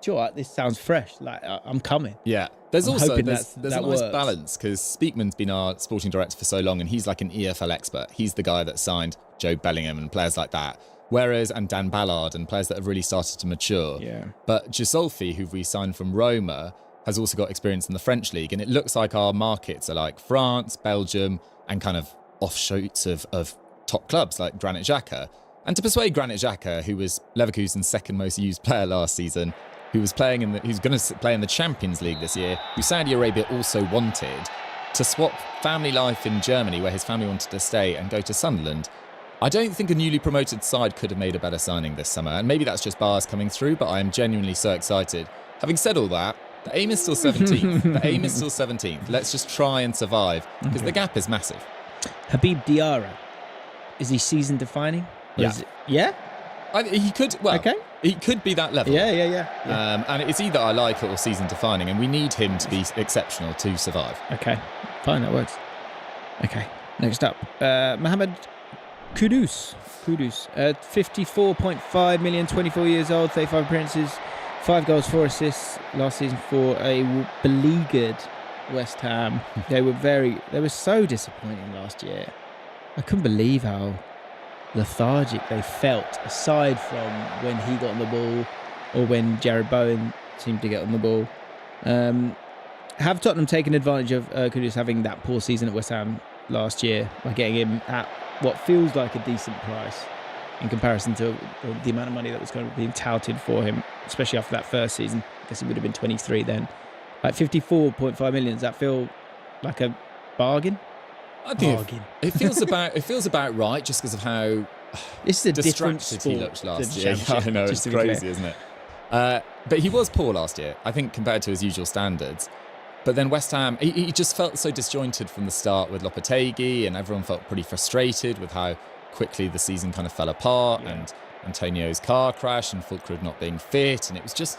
you know what? This sounds fresh. Like, I'm coming. Yeah. There's I'm also hoping there's that a nice works. balance because Speakman's been our sporting director for so long and he's like an EFL expert. He's the guy that signed Joe Bellingham and players like that. Whereas, and Dan Ballard and players that have really started to mature. Yeah. But Gisolfi, who we signed from Roma, has also got experience in the French league. And it looks like our markets are like France, Belgium, and kind of offshoots of top clubs like Granit Xhaka. And to persuade Granit Xhaka, who was Leverkusen's second most used player last season, who's going to play in the Champions League this year, who Saudi Arabia also wanted, to swap family life in Germany, where his family wanted to stay, and go to Sunderland. I don't think a newly promoted side could have made a better signing this summer. And maybe that's just bars coming through, but I am genuinely so excited. Having said all that, the aim is still 17th. The aim is still 17th. Let's just try and survive, because the gap is massive. Habib Diarra, is he season defining? Yeah. Yeah? He could, well, Okay. he could be that level. Yeah. And it's either I like it or season defining, and we need him to be exceptional to survive. Okay, fine, that works. Okay, next up, Mohamed Kudus. 54.5 million, 24 years old, 35 appearances, 5 goals, 4 assists last season for a beleaguered West Ham. They were so disappointing last year. I couldn't believe how lethargic they felt, aside from when he got on the ball or when Jared Bowen seemed to get on the ball. Have Tottenham taken advantage of Kudus having that poor season at West Ham last year by getting him at what feels like a decent price in comparison to the amount of money that was going to be touted for him, especially after that first season? I guess he would have been 23 then. Like 54.5 million, does that feel like a bargain? I think it feels about right, just because of how this is a different distracted sport he looked last than year. Championship, I know, just it's to be crazy, clear. isn't it? But he was poor last year, I think, compared to his usual standards. But then West Ham, he just felt so disjointed from the start with Lopetegui, and everyone felt pretty frustrated with how quickly the season kind of fell apart, and Antonio's car crash and Fulkrug not being fit, and it was just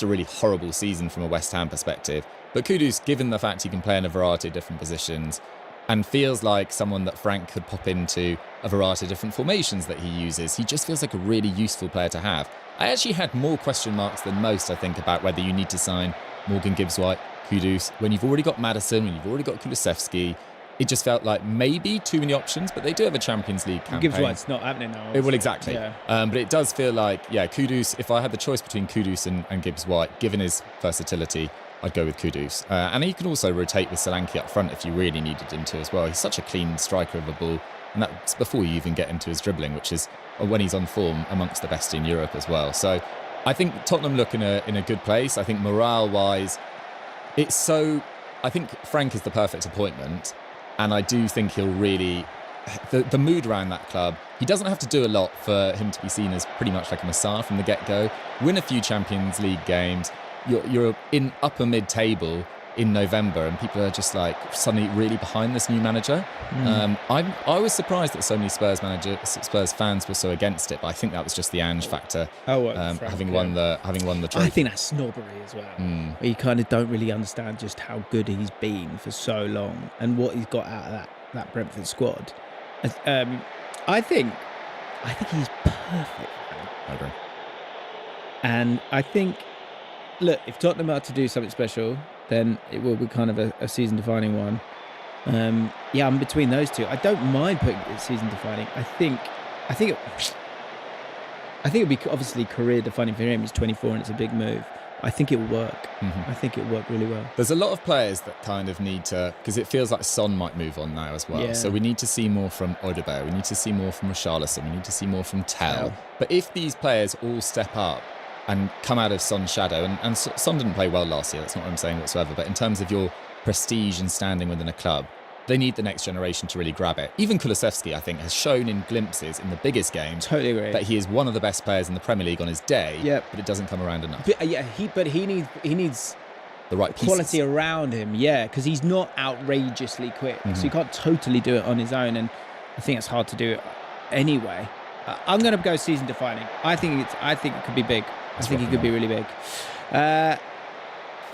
a really horrible season from a West Ham perspective. But Kudus, given the fact he can play in a variety of different positions, and feels like someone that Frank could pop into a variety of different formations that he uses, he just feels like a really useful player to have. I actually had more question marks than most, I think, about whether you need to sign Morgan Gibbs-White, Kudus, when you've already got Maddison, when you've already got Kulusevski. It just felt like maybe too many options, but they do have a Champions League campaign. Gibbs-White's not happening now. Well, exactly. Yeah. But it does feel like, Kudus, if I had the choice between Kudus and Gibbs-White, given his versatility, I'd go with Kudus. And he can also rotate with Solanke up front if you really needed him to as well. He's such a clean striker of a ball. And that's before you even get into his dribbling, which is, when he's on form, amongst the best in Europe as well. So I think Tottenham look in a good place. I think morale-wise, I think Frank is the perfect appointment. And I do think he'll really... The mood around that club, he doesn't have to do a lot for him to be seen as pretty much like a messiah from the get-go. Win a few Champions League games. You're in upper mid-table in November, and people are just like suddenly really behind this new manager. I was surprised that so many Spurs fans were so against it, but I think that was just the Ange factor. Having won the trophy. I think that's snobbery as well. Where you kind of don't really understand just how good he's been for so long and what he's got out of that Brentford squad. I think he's perfect. I agree. And I think, look, if Tottenham are to do something special, then it will be kind of a season-defining one. I'm between those two. I don't mind putting it season-defining. I think it'll be obviously career-defining for him. He's 24 and it's a big move. I think it will work. I think it will work really well. There's a lot of players that kind of need to, because it feels like Son might move on now as well. Yeah. So we need to see more from Odegaard. We need to see more from Richarlison. We need to see more from Tell. But if these players all step up and come out of Son's shadow, and Son didn't play well last year, that's not what I'm saying whatsoever, but in terms of your prestige and standing within a club, they need the next generation to really grab it. Even Kulusevski, I think, has shown in glimpses in the biggest games Totally agree. that he is one of the best players in the Premier League on his day, but it doesn't come around enough. But he needs The right pieces. quality around him, because he's not outrageously quick, so you can't totally do it on his own, and I think it's hard to do it anyway. I'm going to go season defining. I think it could be big. I think it could be really big. Where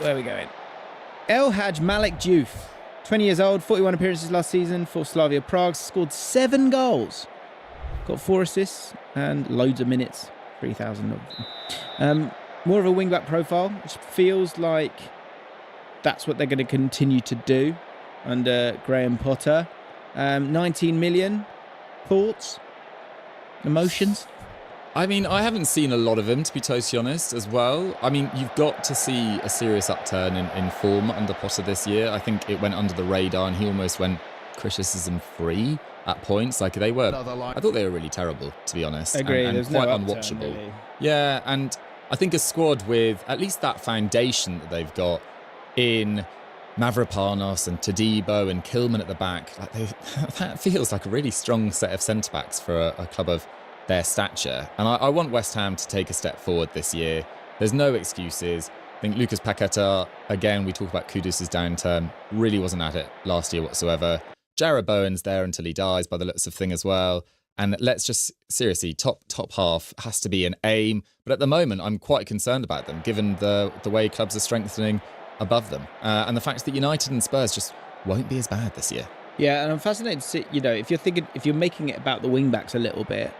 are we going? El Hadj Malik Diouf, 20 years old, 41 appearances last season for Slavia Prague, scored 7 goals, got 4 assists and loads of minutes, 3,000 of them. more of a wing-back profile, which feels like that's what they're going to continue to do under Graham Potter. 19 million. Thoughts? Emotions? I mean, I haven't seen a lot of him, to be totally honest, as well. I mean, you've got to see a serious upturn in form under Potter this year. I think it went under the radar and he almost went criticism-free at points. Like, they were... I thought they were really terrible, to be honest. Agreed. And quite unwatchable. Really. Yeah, and I think a squad with at least that foundation that they've got in Mavropanos and Todibo and Kilman at the back, like that feels like a really strong set of centre-backs for a club of their stature. And I want West Ham to take a step forward this year. There's no excuses. I think Lucas Paqueta, again, we talk about Kudus' downturn, really wasn't at it last year whatsoever. Jarrod Bowen's there until he dies by the looks of thing as well. And let's just, seriously, top half has to be an aim. But at the moment, I'm quite concerned about them, given the way clubs are strengthening above them. And the fact that United and Spurs just won't be as bad this year. Yeah, and I'm fascinated to see, if you're making it about the wing-backs a little bit,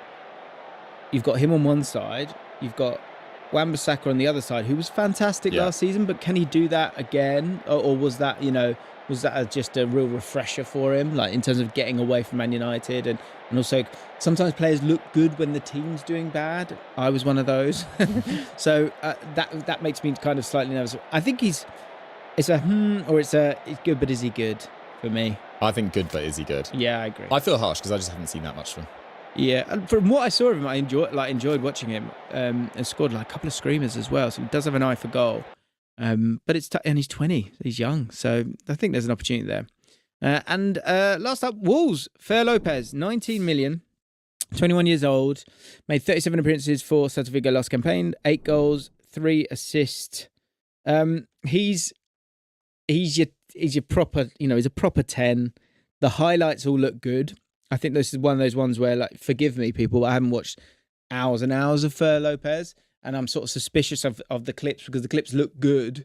you've got him on one side, you've got Wan-Bissaka on the other side, who was fantastic last season, but can he do that again? Or was that, just a real refresher for him, like in terms of getting away from Man United? And also, sometimes players look good when the team's doing bad. I was one of those. So that makes me kind of slightly nervous. I think it's good, but is he good for me? I think good, but is he good? Yeah, I agree. I feel harsh because I just haven't seen that much from him. Yeah, and from what I saw of him, I enjoyed watching him. And scored like a couple of screamers as well. So he does have an eye for goal. But and he's 20, he's young, so I think there's an opportunity there. And last up, Wolves. Fer Lopez, 19 million, 21 years old, made 37 appearances for Celta Vigo last campaign, 8 goals, 3 assists. He's your proper, he's a proper 10. The highlights all look good. I think this is one of those ones where, like, forgive me, people, I haven't watched hours and hours of Fer Lopez, and I'm sort of suspicious of the clips because the clips look good.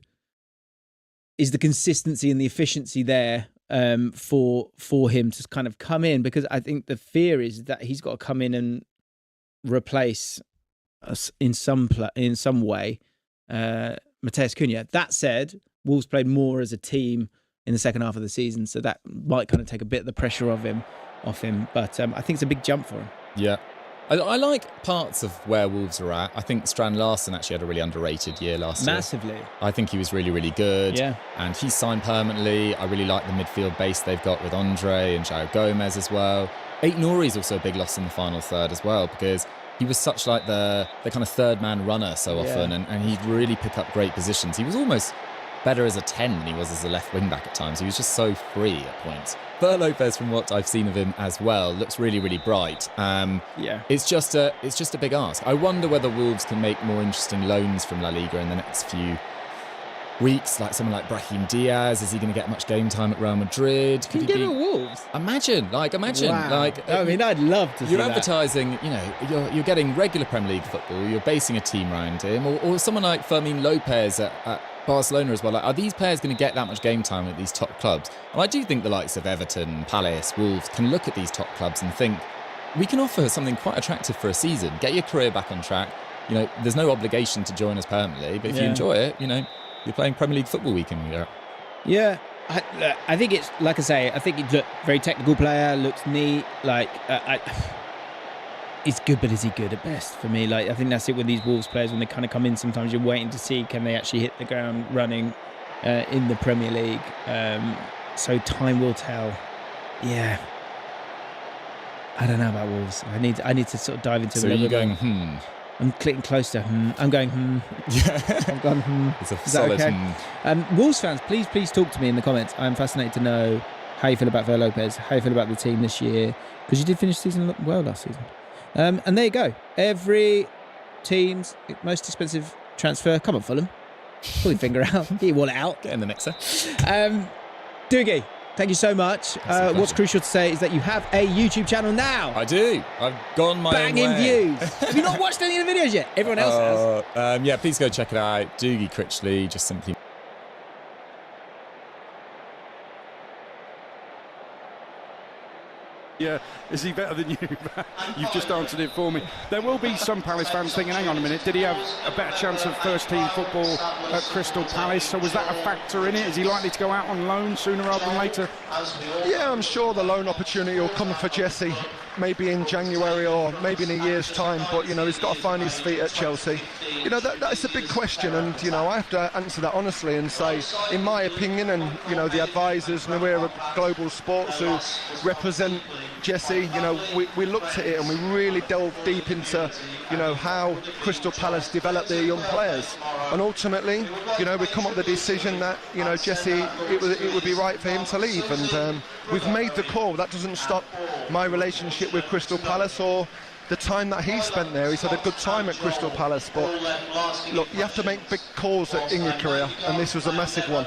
Is the consistency and the efficiency there for him to kind of come in? Because I think the fear is that he's got to come in and replace us in some way, Mateus Cunha. That said, Wolves played more as a team in the second half of the season, so that might kind of take a bit of the pressure off him. But I think it's a big jump for him. Yeah. I like parts of where Wolves are at. I think Strand Larsen actually had a really underrated year last year. Massively. I think he was really, really good. Yeah. And he's signed permanently. I really like the midfield base they've got with Andre and João Gomez as well. Aït-Nouri's also a big loss in the final third as well, because he was such like the kind of third man runner so often, and he'd really pick up great positions. He was almost better as a 10 than he was as a left wing back at times. He was just so free at points. Fer Lopez, from what I've seen of him as well, looks really, really bright. It's just a big ask. I wonder whether Wolves can make more interesting loans from La Liga in the next few weeks, like someone like Brahim Diaz. Is he going to get much game time at Real Madrid? Could he get at Wolves? Imagine. Wow. Like, I mean, I'd love to see you're that. Advertising, you're getting regular Premier League football, you're basing a team around him, or someone like Fermin Lopez at Barcelona as well. Like, are these players going to get that much game time at these top clubs? And I do think the likes of Everton, Palace, Wolves can look at these top clubs and think, we can offer something quite attractive for a season. Get your career back on track. There's no obligation to join us permanently, but if you enjoy it, you're playing Premier League football week in here. Yeah, I think it's, like I say, I think he's a very technical player, looks neat. Like, he's good, but is he good at best for me? Like, I think that's it with these Wolves players when they kind of come in. Sometimes you're waiting to see, can they actually hit the ground running in the Premier League? So time will tell. Yeah. I don't know about Wolves. I need to sort of dive into it. So you're going, I'm clicking close to I'm going, Yeah. I've gone, It's a Is that solid okay? Wolves fans, please talk to me in the comments. I'm fascinated to know how you feel about Fer Lopez, how you feel about the team this year, because you did finish the season well last season. And there you go. Every team's most expensive transfer. Come on, Fulham. Pull your finger out. Get your wallet out. Get in the mixer. Doogie, thank you so much. What's crucial to say is that you have a YouTube channel now. I do. I've gone my Banging own way. views. Have you not watched any of the videos yet? Everyone else has. Yeah, please go check it out. Doogie Critchley, just simply Is he better than you? You've just answered it for me. There will be some Palace fans thinking, hang on a minute, did he have a better chance of first-team football at Crystal Palace? So was that a factor in it? Is he likely to go out on loan sooner rather than later? Yeah, I'm sure the loan opportunity will come for Jesse, maybe in January or maybe in a year's time, but he's got to find his feet at Chelsea. That's a big question, and I have to answer that honestly and say, in my opinion, and the advisors, and we're at Global Sports who represent Jesse, we looked at it and we really delved deep into how Crystal Palace develop their young players, and ultimately we come up with the decision that Jesse, it would be right for him to leave, and we've made the call. That doesn't stop my relationship with Crystal Palace or the time that he spent there. He's had a good time at Crystal Palace, but look, you have to make big calls in your career, and this was a massive one.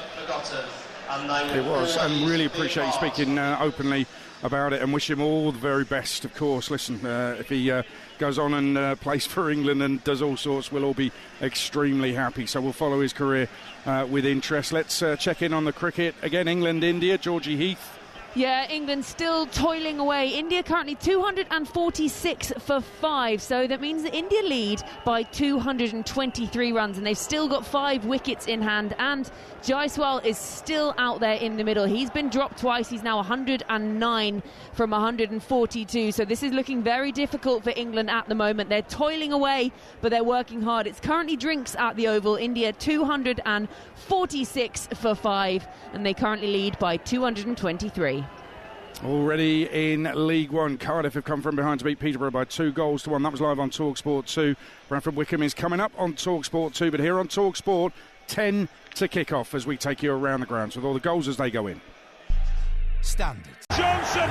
It was, and really appreciate you speaking openly about it, and wish him all the very best, of course. Listen, if he goes on and plays for England and does all sorts, we'll all be extremely happy. So we'll follow his career with interest. Let's check in on the cricket. Again, England, India, Georgie Heath. Yeah, England still toiling away. India currently 246 for 5, so that means that India lead by 223 runs, and they've still got 5 wickets in hand, and Jaiswal is still out there in the middle. He's been dropped twice. He's now 109 from 142, so this is looking very difficult for England at the moment. They're toiling away, but they're working hard. It's currently drinks at the Oval. India 246 for 5, and they currently lead by 223. Already in League One, Cardiff have come from behind to beat Peterborough by 2-1. That was live on TalkSport 2. Bradford Wickham is coming up on TalkSport 2, but here on TalkSport, 10 to kick off as we take you around the grounds with all the goals as they go in. Standard. Johnson!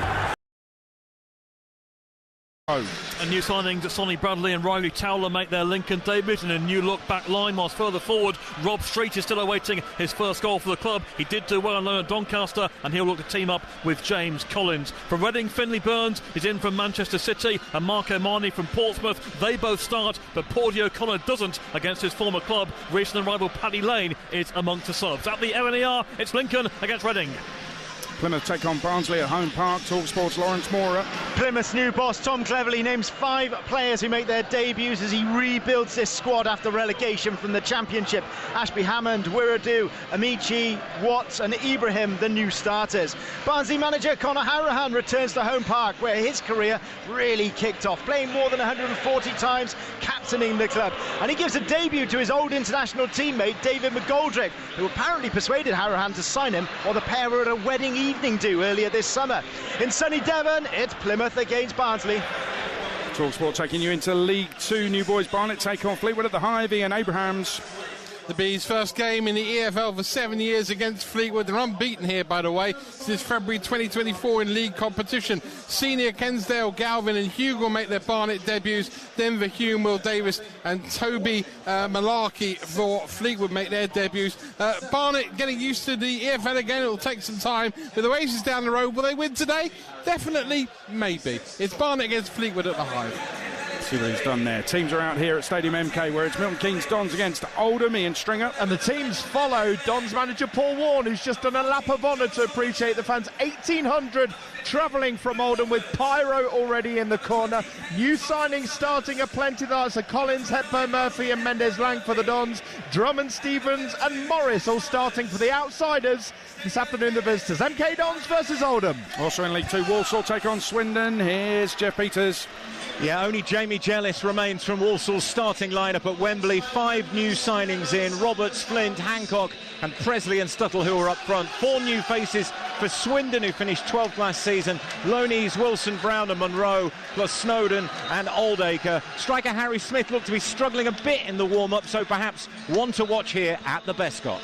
A new signings, Sonny Bradley and Riley Towler make their Lincoln debut in a new look back line, whilst further forward Rob Street is still awaiting his first goal for the club. He did do well on loan at Doncaster, and he'll look to team up with James Collins. For Reading, Finley Burns is in from Manchester City and Mark Omani from Portsmouth. They both start, but Pordy O'Connor doesn't against his former club. Recent rival Paddy Lane is amongst the subs. At the LNER, it's Lincoln against Reading. Plymouth take on Barnsley at Home Park. TalkSport's Lawrence Mora. Plymouth's new boss Tom Cleverley names 5 players who make their debuts as he rebuilds this squad after relegation from the Championship. Ashby Hammond, Wiradu, Amici, Watts and Ibrahim, the new starters. Barnsley manager Conor Hourihane returns to Home Park, where his career really kicked off, playing more than 140 times, captaining the club. And he gives a debut to his old international teammate David McGoldrick, who apparently persuaded Hourihane to sign him while the pair were at a wedding evening do earlier this summer. In sunny Devon, it's Plymouth against Barnsley. TalkSport taking you into League 2. New Boys Barnet take on Fleetwood at the Hive. Ian Abrahams. The Bees' first game in the EFL for 7 years against Fleetwood. They're unbeaten here, by the way, since February 2024 in league competition. Senior Kensdale, Galvin and Hugo make their Barnet debuts. Denver Hume, Will Davis and Toby Malarkey for Fleetwood make their debuts. Barnet getting used to the EFL again. It'll take some time. With the Oasis down the road, will they win today? Definitely, maybe. It's Barnet against Fleetwood at the Hive. See what he's done there. Teams are out here at Stadium MK, where it's Milton Keynes Dons against Oldham. Ian Stringer. And the teams follow Dons manager Paul Warne, who's just done a lap of honour to appreciate the fans. 1,800 travelling from Oldham with Pyro already in the corner. New signings starting aplenty. That's Collins, Hepburn, Murphy and Mendes Lang for the Dons. Drummond, Stevens and Morris all starting for the outsiders. This afternoon, the visitors. MK Dons versus Oldham. Also in League 2, Walsall take on Swindon. Here's Jeff Peters. Yeah, only Jamie Jellis remains from Walsall's starting lineup at Wembley. 5 new signings in: Roberts, Flint, Hancock and Presley and Stuttle, who are up front. 4 new faces for Swindon, who finished 12th last season. Loney's, Wilson, Brown and Monroe, plus Snowden and Oldacre. Striker Harry Smith looked to be struggling a bit in the warm-up, so perhaps one to watch here at the Bescot.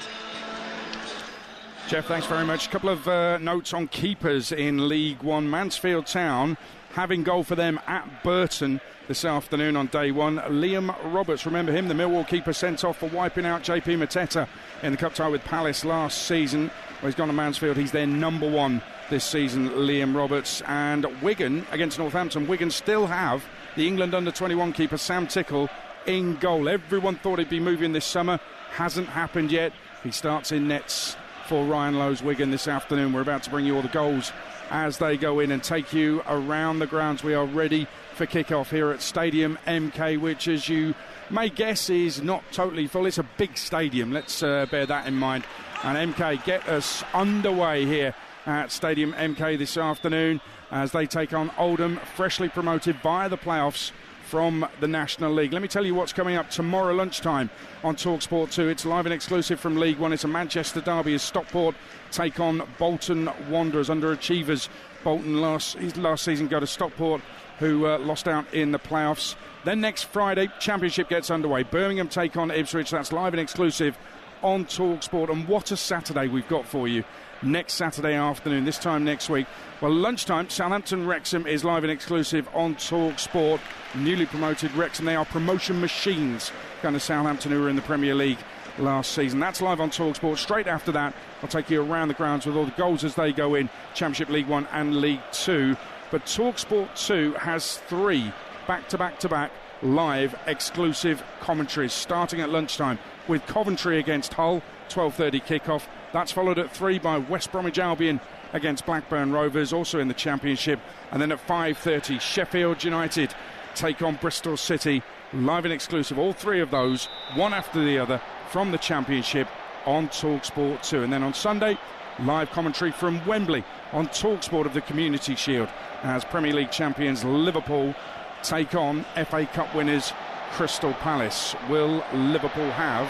Jeff, thanks very much. A couple of notes on keepers in League 1. Mansfield Town having goal for them at Burton this afternoon on day 1. Liam Roberts, remember him, the Millwall keeper sent off for wiping out JP Mateta in the cup tie with Palace last season. Well, he's gone to Mansfield. He's their number 1 this season, Liam Roberts. And Wigan against Northampton. Wigan still have the England under-21 keeper Sam Tickle in goal. Everyone thought he'd be moving this summer. Hasn't happened yet. He starts in nets for Ryan Lowe's Wigan this afternoon. We're about to bring you all the goals as they go in and take you around the grounds. We are ready for kick-off here at Stadium MK, which, as you may guess, is not totally full. It's a big stadium. Let's bear that in mind. And MK get us underway here at Stadium MK this afternoon as they take on Oldham, freshly promoted via the playoffs from the National League. Let me tell you what's coming up tomorrow lunchtime on TalkSport 2. It's live and exclusive from League One. It's a Manchester derby as Stockport take on Bolton Wanderers, underachievers. Bolton last season go to Stockport, who lost out in the playoffs. Then next Friday, Championship gets underway. Birmingham take on Ipswich. That's live and exclusive on TalkSport. And what a Saturday we've got for you next Saturday afternoon, this time next week. Well, lunchtime, Southampton Wrexham is live and exclusive on TalkSport. Newly promoted Wrexham, they are promotion machines, kind of Southampton, who were in the Premier League last season. That's live on TalkSport. Straight after that, I'll take you around the grounds with all the goals as they go in, Championship, League One and League Two. But TalkSport 2 has 3 back-to-back-to-back live exclusive commentaries starting at lunchtime with Coventry against Hull, 12:30 kickoff. That's followed at 3 by West Bromwich Albion against Blackburn Rovers, also in the Championship. And then at 5:30, Sheffield United take on Bristol City, live and exclusive. All 3 of those, one after the other, from the Championship on TalkSport 2. And then on Sunday, live commentary from Wembley on TalkSport of the Community Shield as Premier League champions Liverpool take on FA Cup winners Crystal Palace. Will Liverpool have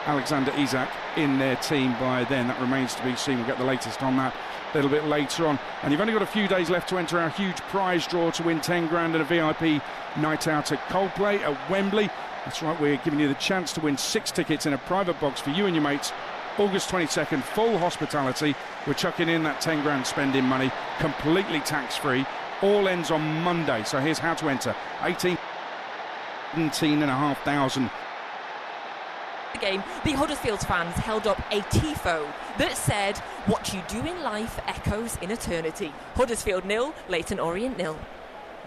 Alexander Isak in their team by then? That remains to be seen. We'll get the latest on that a little bit later on. And you've only got a few days left to enter our huge prize draw to win 10 grand and a VIP night out at Coldplay at Wembley. That's right, we're giving you the chance to win 6 tickets in a private box for you and your mates. August 22nd, full hospitality. We're chucking in that 10 grand spending money, completely tax-free. All ends on Monday. So here's how to enter. 17,500. The game, the Huddersfield fans held up a tifo that said, "What you do in life echoes in eternity." Huddersfield 0, Leyton Orient 0.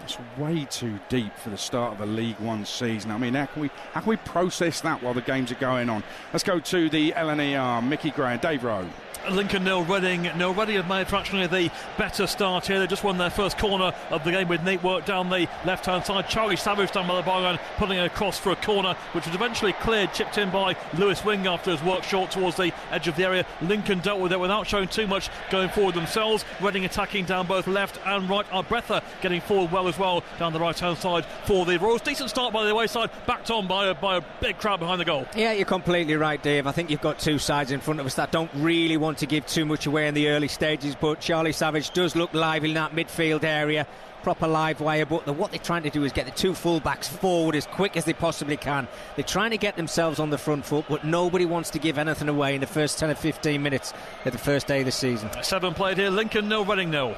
It's way too deep for the start of a League One season. I mean, how can we process that while the games are going on? Let's go to the LNER. Mickey Gray and Dave Rowe. Lincoln 0, Reading 0. Reading have made fractionally the better start here. They just won their first corner of the game with neat work down the left-hand side. Charlie Savage down by the byline, putting it across for a corner, which was eventually cleared, chipped in by Lewis Wing after his work short towards the edge of the area. Lincoln dealt with it without showing too much going forward themselves. Reading attacking down both left and right. Arbretha getting forward well as well down the right-hand side for the Royals. Decent start by the away side, backed on by a big crowd behind the goal. Yeah, you're completely right, Dave. I think you've got 2 sides in front of us that don't really want to give too much away in the early stages, but Charlie Savage does look lively in that midfield area, proper live wire. But what they're trying to do is get the 2 full-backs forward as quick as they possibly can. They're trying to get themselves on the front foot, but nobody wants to give anything away in the first 10 or 15 minutes of the first day of the season. 7 played here. Lincoln 0, Reading 0.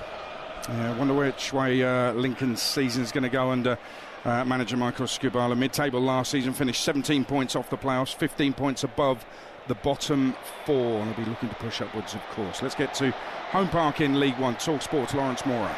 Yeah, I wonder which way Lincoln's season is going to go under manager Michael Skubala. Mid-table last season, finished 17 points off the playoffs, 15 points above the bottom 4, and they'll be looking to push upwards, of course. Let's get to Home Park in League One. TalkSport's Lawrence Mora.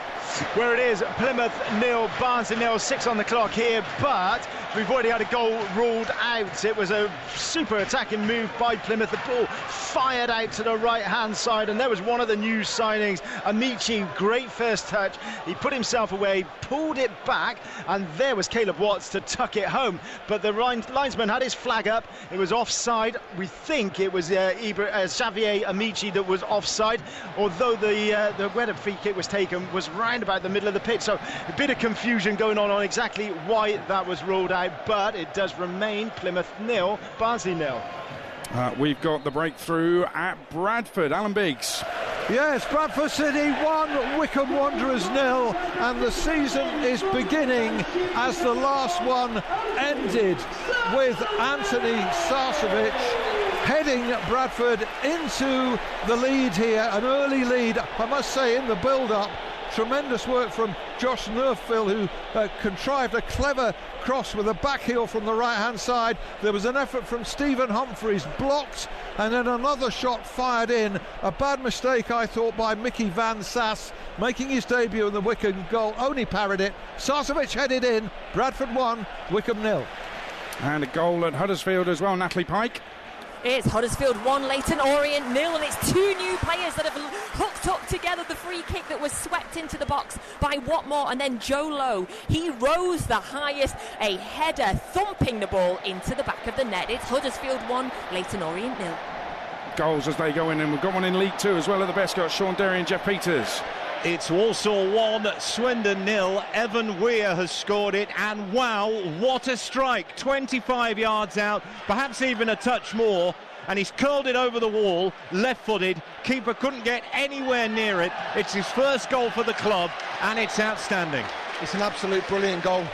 Where it is, Plymouth 0, Barnsley 0, 6 on the clock here, but we've already had a goal ruled out. It was a super attacking move by Plymouth. The ball fired out to the right-hand side, and there was one of the new signings, Amici. Great first touch. He put himself away, pulled it back, and there was Caleb Watts to tuck it home. But the linesman had his flag up. It was offside. We think it was Xavier Amici that was offside, although the where the free kick was taken was round about the middle of the pitch. So a bit of confusion going on exactly why that was ruled out, but it does remain Plymouth 0, Barnsley 0. We've got the breakthrough at Bradford. Alan Biggs. Yes, Bradford City 1, Wycombe Wanderers 0, and the season is beginning as the last one ended with Anthony Sarcevic heading Bradford into the lead here, an early lead, I must say, in the build-up. Tremendous work from Josh Nerfville, who contrived a clever cross with a back heel from the right-hand side. There was an effort from Stephen Humphreys, blocked, and then another shot fired in. A bad mistake, I thought, by Mickey Van Sass, making his debut in the Wycombe goal. Only parried it. Sarcevic headed in. Bradford 1, Wycombe 0. And a goal at Huddersfield as well, Natalie Pike. It's Huddersfield 1, Leyton Orient 0, and it's two new players that have hooked up together. The free kick that was swept into the box by Watmore, and then Joe Lowe. He rose the highest, a header thumping the ball into the back of the net. It's Huddersfield 1, Leyton Orient 0. Goals as they go in, and we've got one in League Two as well at the Bescott. Sean Derry and Jeff Peters. It's Walsall 1, Swindon 0. Evan Weir has scored it, and wow, what a strike. 25 yards out, perhaps even a touch more, and he's curled it over the wall, left-footed. Keeper couldn't get anywhere near it. It's his first goal for the club, and it's outstanding. It's an absolute brilliant goal,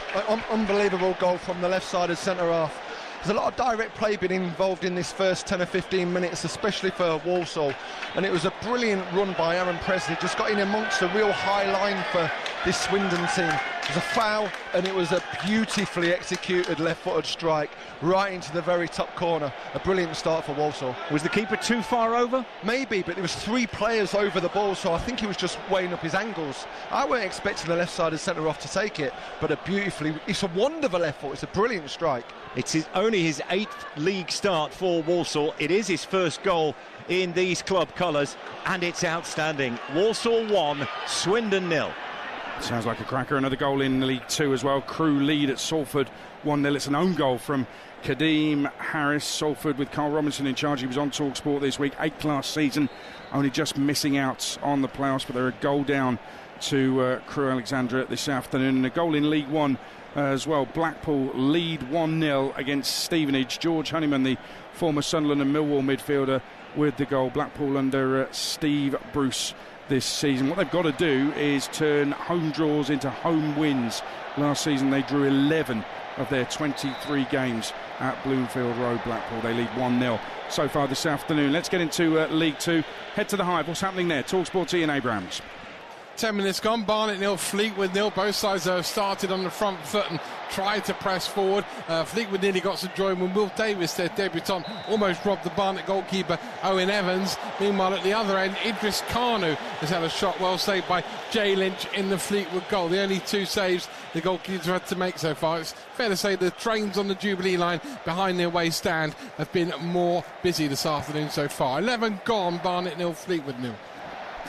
unbelievable goal from the left-sided centre-half. There's a lot of direct play being involved in this first 10 or 15 minutes, especially for Walsall. And it was a brilliant run by Aaron Presley, just got in amongst a real high line for this Swindon team. It was a foul, and it was a beautifully executed left-footed strike right into the very top corner. A brilliant start for Walsall. Was the keeper too far over? Maybe, but there was 3 players over the ball, so I think he was just weighing up his angles. I weren't expecting the left-sided centre-half to take it, but it's a wonderful left foot. It's a brilliant strike. It's only his 8th league start for Walsall. It is his first goal in these club colours, and it's outstanding. Walsall 1, Swindon 0. Sounds like a cracker. Another goal in League Two as well. Crewe lead at Salford 1-0. It's an own goal from Kadeem Harris. Salford with Carl Robinson in charge. He was on TalkSport this week. 8th last season, only just missing out on the playoffs, but they're a goal down to Crewe Alexandra this afternoon. And a goal in League One as well. Blackpool lead 1-0 against Stevenage. George Honeyman, the former Sunderland and Millwall midfielder, with the goal. Blackpool under Steve Bruce this season. What they've got to do is turn home draws into home wins. Last season they drew 11 of their 23 games at Bloomfield Road. Blackpool, they lead 1-0 so far this afternoon. Let's get into League Two. Head to the Hive. What's happening there? TalkSport's Ian Abrams. 10 minutes gone, Barnet 0, Fleetwood 0. Both sides have started on the front foot and tried to press forward. Fleetwood nearly got some joy when Will Davis, their debutant, almost robbed the Barnet goalkeeper Owen Evans. Meanwhile, at the other end, Idris Kanu has had a shot well saved by Jay Lynch in the Fleetwood goal. The only 2 saves the goalkeepers had to make so far. It's fair to say the trains on the Jubilee line behind the away stand have been more busy this afternoon so far. 11 gone, Barnet 0, Fleetwood 0.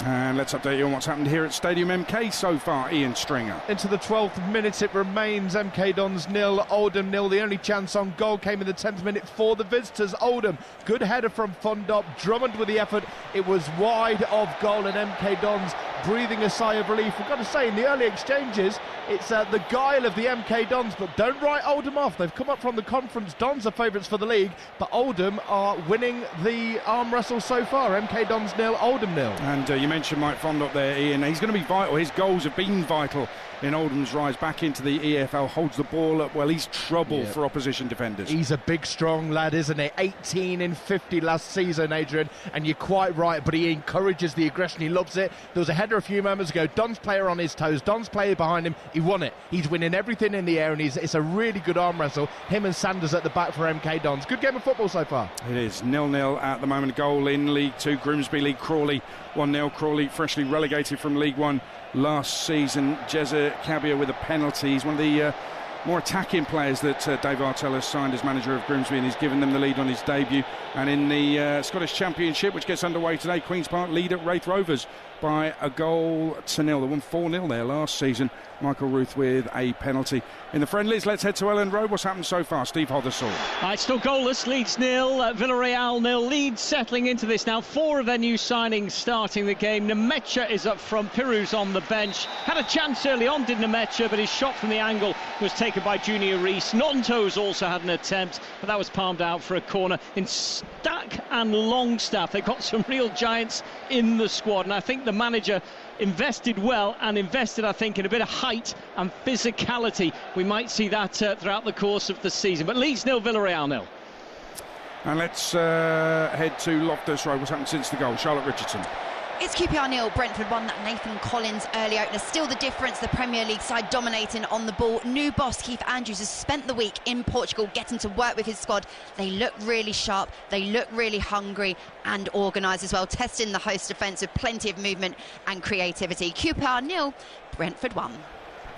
And let's update you on what's happened here at Stadium MK so far. Ian Stringer. Into the 12th minute it remains. MK Dons 0, Oldham 0. The only chance on goal came in the 10th minute for the visitors. Oldham, good header from Fundop. Drummond with the effort. It was wide of goal, and MK Dons breathing a sigh of relief. We've got to say, in the early exchanges, it's the guile of the MK Dons, but don't write Oldham off. They've come up from the conference. Dons are favourites for the league, but Oldham are winning the arm wrestle so far. MK Dons 0, Oldham 0. And you mentioned Mike Fondop there, Ian. He's going to be vital. His goals have been vital in Oldham's rise back into the EFL. Holds the ball up well. He's trouble for opposition defenders. He's a big, strong lad, isn't he? 18 in 50 last season, Adrian, and you're quite right, but he encourages the aggression. He loves it. There was a header a few moments ago. Don's player on his toes. Don's player behind him. He won it. He's winning everything in the air, and it's a really good arm wrestle. Him and Sanders at the back for MK Dons. Good game of football so far. It is 0-0 at the moment. Goal in League Two. Grimsby lead Crawley 1-0. Crawley freshly relegated from League One last season. Jezza Cabia with a penalty. He's one of the more attacking players that Dave Artell has signed as manager of Grimsby, and he's given them the lead on his debut. And in the Scottish Championship, which gets underway today, Queen's Park lead at Wraith Rovers by 1-0. They won 4-0 there last season. Michael Ruth with a penalty. In the friendlies, let's head to Ellen Road. What's happened so far? Steve Hothersall. It's still goalless. Leeds 0, Villarreal 0. Leeds settling into this now. 4 of their new signings starting the game. Nemecha is up front. Pirou's on the bench. Had a chance early on, did Nemecha, but his shot from the angle was taken by Junior Rees. Nonto's also had an attempt, but that was palmed out for a corner. In Stack and Longstaff, they've got some real giants in the squad, and I think the manager invested well and invested, I think, in a bit of height and physicality. We might see that throughout the course of the season. But Leeds 0, Villarreal 0. And let's head to Loftus Road. What's happened since the goal? Charlotte Richardson. It's QPR 0, Brentford 1, that Nathan Collins early opener. Still the difference, the Premier League side dominating on the ball. New boss Keith Andrews has spent the week in Portugal getting to work with his squad. They look really sharp, they look really hungry and organised as well, testing the host defence with plenty of movement and creativity. QPR 0, Brentford 1.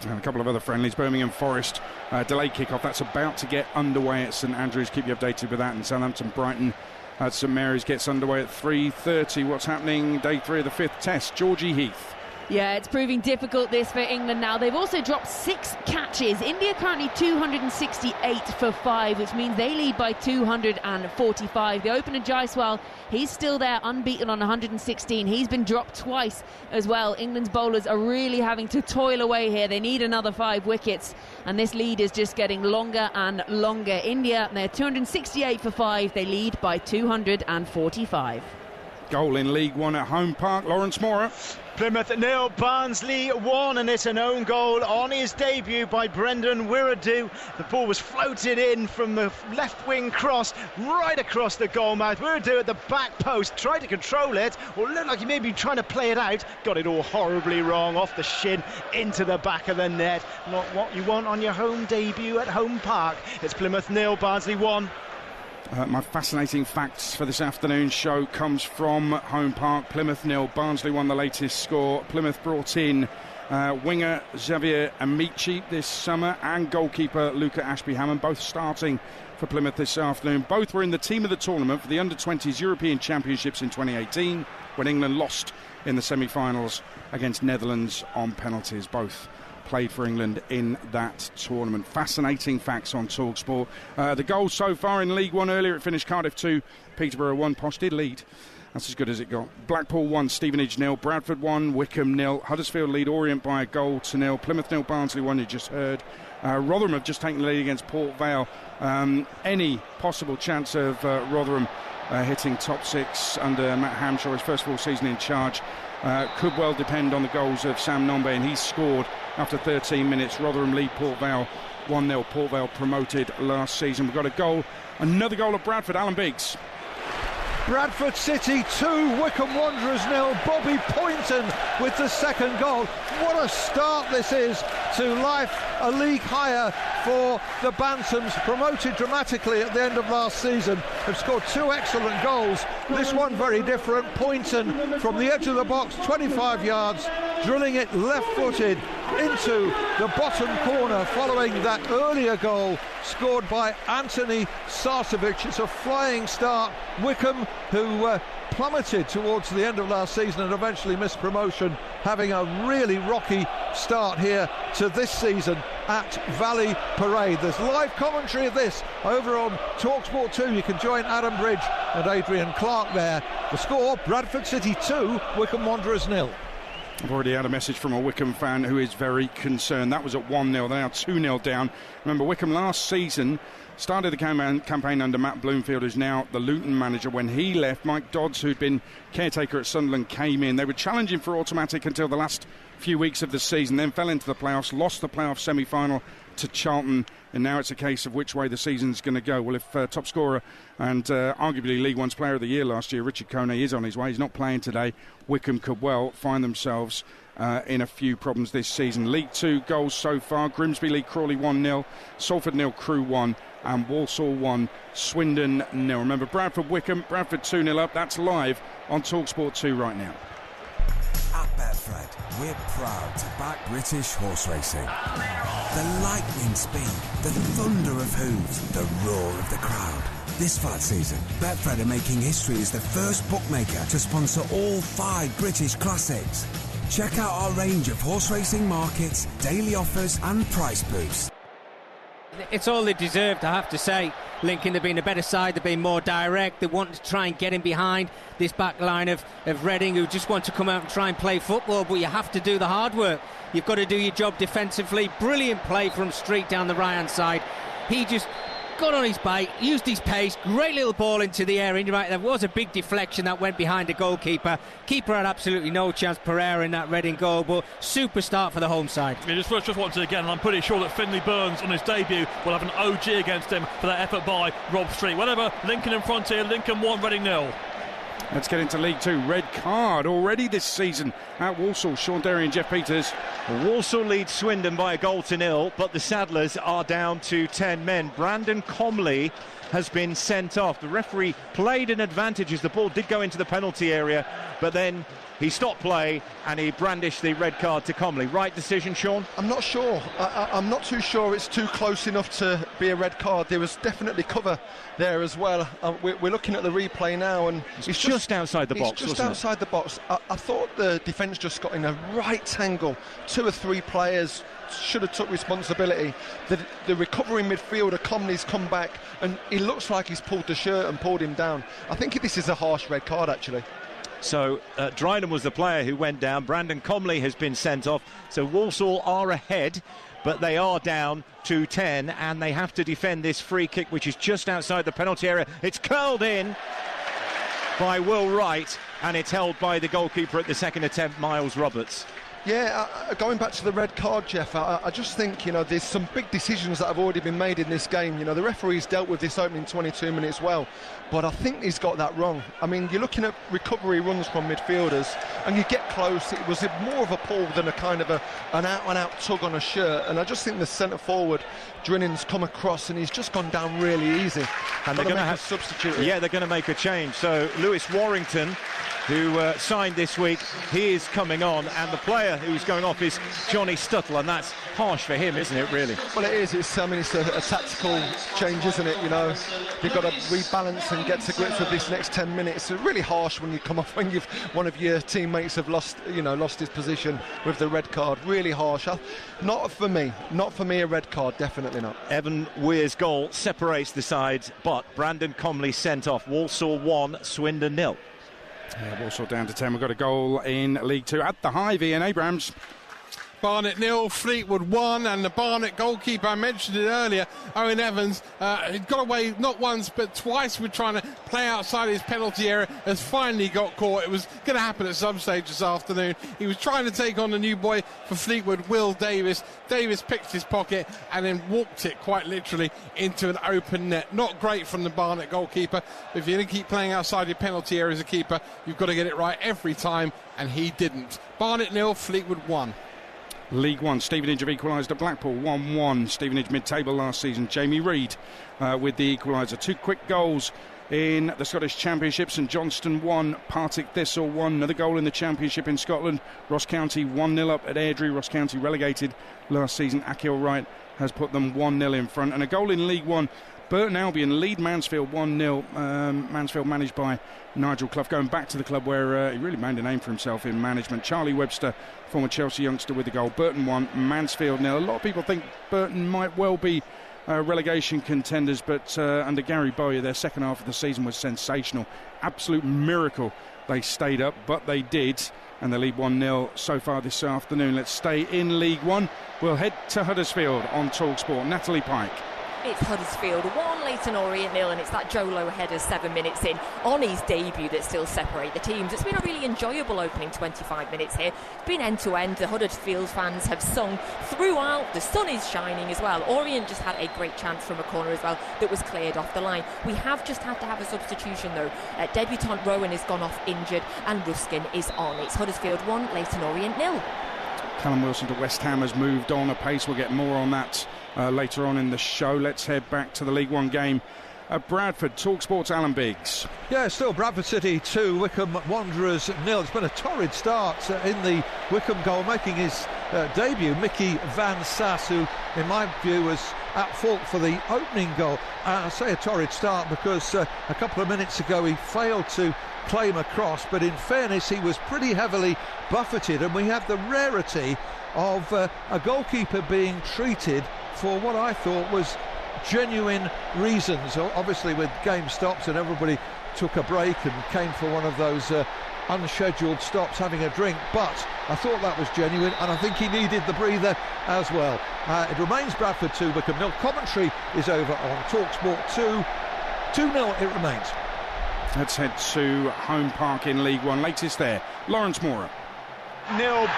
And a couple of other friendlies. Birmingham Forest delayed kick-off. That's about to get underway at St Andrews. Keep you updated with that. And Southampton Brighton at St Mary's gets underway at 3:30. What's happening day 3 of the 5th test? Georgie Heath. Yeah, it's proving difficult this for England now. They've also dropped 6 catches. India currently 268 for 5, which means they lead by 245. The opener Jaiswal, he's still there, unbeaten on 116. He's been dropped twice as well. England's bowlers are really having to toil away here. They need another 5 wickets, and this lead is just getting longer and longer. India, they're 268 for 5. They lead by 245. Goal in League One at Home Park. Lawrence Moore. Plymouth nil, Barnsley 1, and it's an own goal on his debut by Brendan Wiradu. The ball was floated in from the left wing cross right across the goal mouth. Wiradu at the back post tried to control it, or looked like he may be trying to play it out. Got it all horribly wrong, off the shin into the back of the net. Not what you want on your home debut at Home Park. It's Plymouth nil, Barnsley 1. My fascinating facts for this afternoon's show comes from Home Park. Plymouth nil, Barnsley 1, the latest score. Plymouth brought in winger Xavier Amici this summer and goalkeeper Luca Ashby-Hammond, both starting for Plymouth this afternoon. Both were in the team of the tournament for the Under-20s European Championships in 2018 when England lost in the semi-finals against Netherlands on penalties. Both played for England in that tournament. Fascinating facts on TalkSport. The goals so far in League One: earlier it finished Cardiff 2, Peterborough 1. Posh did lead. That's as good as it got. Blackpool 1, Stevenage 0, Bradford 1, Wickham 0. Huddersfield lead Orient by a goal to 0. Plymouth 0, Barnsley 1, you just heard. Rotherham have just taken the lead against Port Vale. Any possible chance of Rotherham hitting top 6 under Matt Hamshaw, his first full season in charge, could well depend on the goals of Sam Nombe, and he's scored after 13 minutes. Rotherham lead Port Vale 1-0. Port Vale promoted last season. We've got a goal, another goal of Bradford. Alan Biggs. Bradford City 2, Wickham Wanderers 0. Bobby Poynton with the second goal. What a start this is to life, a league higher for the Bantams, promoted dramatically at the end of last season. Have scored 2 excellent goals. This one very different. Poynton from the edge of the box, 25 yards, drilling it left-footed into the bottom corner following that earlier goal scored by Anthony Sarcevic. It's a flying start. Wickham, who plummeted towards the end of last season and eventually missed promotion, having a really rocky start here to this season at Valley Parade. There's live commentary of this over on TalkSport 2. You can join Adam Bridge and Adrian Clark there. The score: Bradford City 2, Wickham Wanderers 0. I've already had a message from a Wickham fan who is very concerned. That was at 1-0, they're now 2-0 down. Remember, Wickham last season started the campaign under Matt Bloomfield, who's now the Luton manager. When he left, Mike Dodds, who'd been caretaker at Sunderland, came in. They were challenging for automatic until the last few weeks of the season, then fell into the playoffs, lost the playoff semi-final to Charlton, and now it's a case of which way the season's going to go. Well, if top scorer and arguably League One's Player of the Year last year, Richard Kone, is on his way, he's not playing today, Wickham could well find themselves in a few problems this season. League 2 goals so far: Grimsby lead Crawley 1-0, Salford 0, Crewe 1, and Walsall 1, Swindon 0. Remember, Bradford Wickham, Bradford 2-0 up. That's live on TalkSport 2 right now. At Betfred, we're proud to back British horse racing. The lightning speed, the thunder of hooves, the roar of the crowd. This flat season, Betfred are making history as the first bookmaker to sponsor all 5 British Classics. Check out our range of horse racing markets, daily offers and price boosts. It's all they deserved, I have to say. Lincoln, they've been a better side, they've been more direct, they want to try and get in behind this back line of Reading, who just want to come out and try and play football, but you have to do the hard work. You've got to do your job defensively. Brilliant play from Street down the right-hand side. He just got on his bike, used his pace, great little ball into the air. Right, there was a big deflection that went behind the goalkeeper. Keeper had absolutely no chance, Pereira, in that Reading goal, but super start for the home side. Yeah, just once again, and I'm pretty sure that Finley Burns on his debut will have an OG against him for that effort by Rob Street. Whatever, Lincoln in front here, Lincoln 1, Reading 0. Let's get into League 2. Red card already this season at Walsall. Sean Derry and Jeff Peters. Walsall lead Swindon by a goal to 0, but the Saddlers are down to 10 men. Brandon Comley has been sent off. The referee played an advantage as the ball did go into the penalty area, but then he stopped play and he brandished the red card to Comley. Right decision, Sean? I'm not sure. I'm not too sure it's too close enough to be a red card. There was definitely cover there as well. We're looking at the replay now, and it's just outside the box. Just outside the box. I thought the defence just got in a right angle. 2 or 3 players should have took responsibility. The recovering midfielder Comley's come back, and he looks like he's pulled the shirt and pulled him down. I think this is a harsh red card, actually. So Dryden was the player who went down. Brandon Comley has been sent off. So Walsall are ahead, but they are down to 10, and they have to defend this free kick, which is just outside the penalty area. It's curled in by Will Wright, and it's held by the goalkeeper at the second attempt, Miles Roberts. Yeah, going back to the red card, Jeff, I just think, there's some big decisions that have already been made in this game. The referee's dealt with this opening 22 minutes well, but I think he's got that wrong. I mean, you're looking at recovery runs from midfielders, and you get close. It was more of a pull than a kind of an out-and-out tug on a shirt, and I just think the centre-forward, Drinning's come across, and he's just gone down really easy. And they're going to have a substitute. Yeah, they're going to make a change. So Lewis Warrington, who signed this week, he is coming on, and the player who's going off is Johnny Stuttle, and that's harsh for him, isn't it, really? Well, it is. It's a tactical change, isn't it? You've got to rebalance and get to grips with this next 10 minutes. It's really harsh when you come off when one of your teammates have lost his position with the red card. Really harsh. Not for me a red card, definitely not. Evan Weir's goal separates the sides, but Brandon Comley sent off. Walsall 1, Swindon 0. Yeah, Walsall down to 10. We've got a goal in League 2 at the Hive. Ian Abrams. Barnet 0, Fleetwood 1, and the Barnet goalkeeper, I mentioned it earlier, Owen Evans, he got away not once but twice with trying to play outside his penalty area, has finally got caught. It was going to happen at some stage this afternoon. He was trying to take on the new boy for Fleetwood, Will Davis. Davis picked his pocket and then walked it quite literally into an open net. Not great from the Barnet goalkeeper. If you're going to keep playing outside your penalty area as a keeper, you've got to get it right every time, and he didn't. Barnet 0, Fleetwood 1. League 1, Stevenage have equalised at Blackpool 1-1. Stevenage mid-table last season. Jamie Reid with the equaliser. 2 quick goals in the Scottish Championship. St Johnstone 1, Partick Thistle 1. Another goal in the Championship in Scotland. Ross County 1-0 up at Airdrie. Ross County relegated last season. Akhil Wright has put them 1-0 in front. And a goal in League 1. Burton Albion lead Mansfield 1-0. Mansfield managed by Nigel Clough, going back to the club where he really made a name for himself in management. Charlie Webster, former Chelsea youngster, with the goal. Burton 1, Mansfield 0. A lot of people think Burton might well be relegation contenders, but under Gary Bowyer, their second half of the season was sensational. Absolute miracle they stayed up, but they did, and they lead 1-0 so far this afternoon. Let's stay in League 1. We'll head to Huddersfield on TalkSport. Natalie Pike. It's Huddersfield 1, Leyton Orient 0, and it's that Joe Low header 7 minutes in on his debut that still separate the teams. It's been a really enjoyable opening 25 minutes here. It's been end-to-end. The Huddersfield fans have sung throughout. The sun is shining as well. Orient just had a great chance from a corner as well that was cleared off the line. We have just had to have a substitution though. Debutant Rowan has gone off injured and Ruskin is on. It's Huddersfield 1, Leyton Orient 0. Callum Wilson to West Ham has moved on apace. We'll get more on that later on in the show. Let's head back to the League 1 game at Bradford. TalkSport's Alan Biggs. Yeah, still Bradford City 2, Wycombe Wanderers 0. It's been a torrid start in the Wycombe goal, making his debut, Mickey Van Sass, who in my view was at fault for the opening goal. I say a torrid start because a couple of minutes ago he failed to claim a cross, but in fairness he was pretty heavily buffeted, and we have the rarity of a goalkeeper being treated for what I thought was genuine reasons. Obviously with game stops and everybody took a break and came for one of those unscheduled stops, having a drink, but I thought that was genuine, and I think he needed the breather as well. It remains Bradford 2, Wycombe 0. Commentary is over on TalkSport 2-0 it remains. Let's head to Home Park in League 1. Latest there, Lawrence Mora.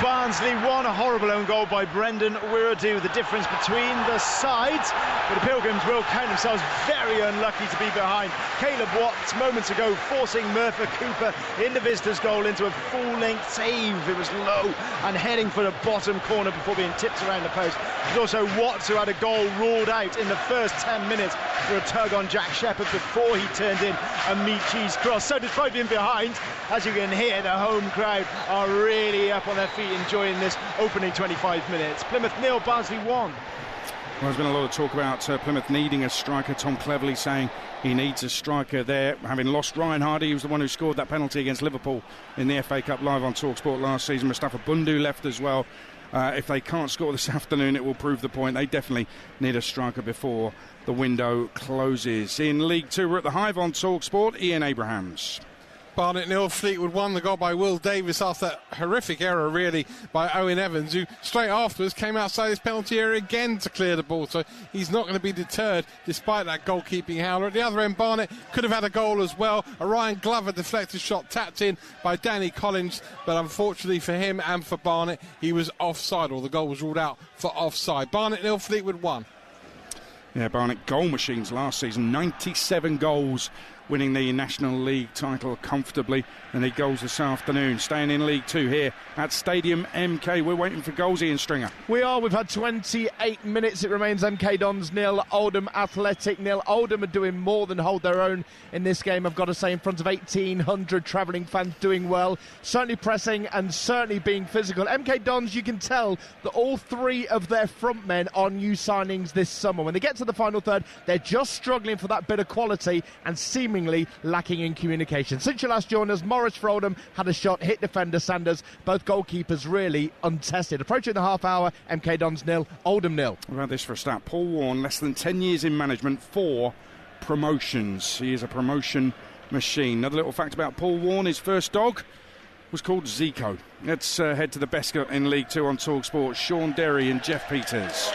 Barnsley 1. A horrible own goal by Brendan Wiredu. The difference between the sides, but the Pilgrims will count themselves very unlucky to be behind. Caleb Watts moments ago forcing Merthyr Cooper in the visitors' goal into a full-length save. It was low and heading for the bottom corner before being tipped around the post. It was also Watts who had a goal ruled out in the first 10 minutes for a tug on Jack Shepherd before he turned in a meat-cheese cross. So despite being behind, as you can hear, the home crowd are really up on their feet enjoying this opening 25 minutes. Plymouth 0, Barnsley 1. Well, there's been a lot of talk about Plymouth needing a striker. Tom Cleverley saying he needs a striker there. Having lost Ryan Hardy, he was the one who scored that penalty against Liverpool in the FA Cup live on TalkSport last season. Mustafa Bundu left as well. If they can't score this afternoon, it will prove the point. They definitely need a striker before the window closes. In League Two, we're at the Hive on TalkSport. Ian Abrahams. Barnet 0, Fleetwood 1. The goal by Will Davis after that horrific error, really, by Owen Evans, who straight afterwards came outside his penalty area again to clear the ball. So he's not going to be deterred despite that goalkeeping howler. At the other end, Barnet could have had a goal as well. A Ryan Glover deflected shot tapped in by Danny Collins, but unfortunately for him and for Barnet, he was offside, or the goal was ruled out for offside. Barnet 0, Fleetwood 1. Yeah, Barnet goal machines last season, 97 goals, winning the National League title comfortably. And he goals this afternoon, staying in League Two here at Stadium MK. We're waiting for goals, Ian Stringer. We are. We've had 28 minutes. It remains MK Dons 0, Oldham Athletic 0. Oldham are doing more than hold their own in this game, I've got to say, in front of 1,800 travelling fans, doing well. Certainly pressing and certainly being physical. MK Dons, you can tell that all three of their front men are new signings this summer. When they get to the final third, they're just struggling for that bit of quality and seemingly lacking in communication. Since you last joined us, Morris for Oldham had a shot, hit defender Sanders. Both goalkeepers really untested. Approaching the half hour, MK Dons 0, Oldham 0. We've had this for a start. Paul Warne, less than 10 years in management, 4 promotions. He is a promotion machine. Another little fact about Paul Warne, his first dog was called Zico. Let's head to the best in League Two on TalkSport. Sean Derry and Jeff Peters.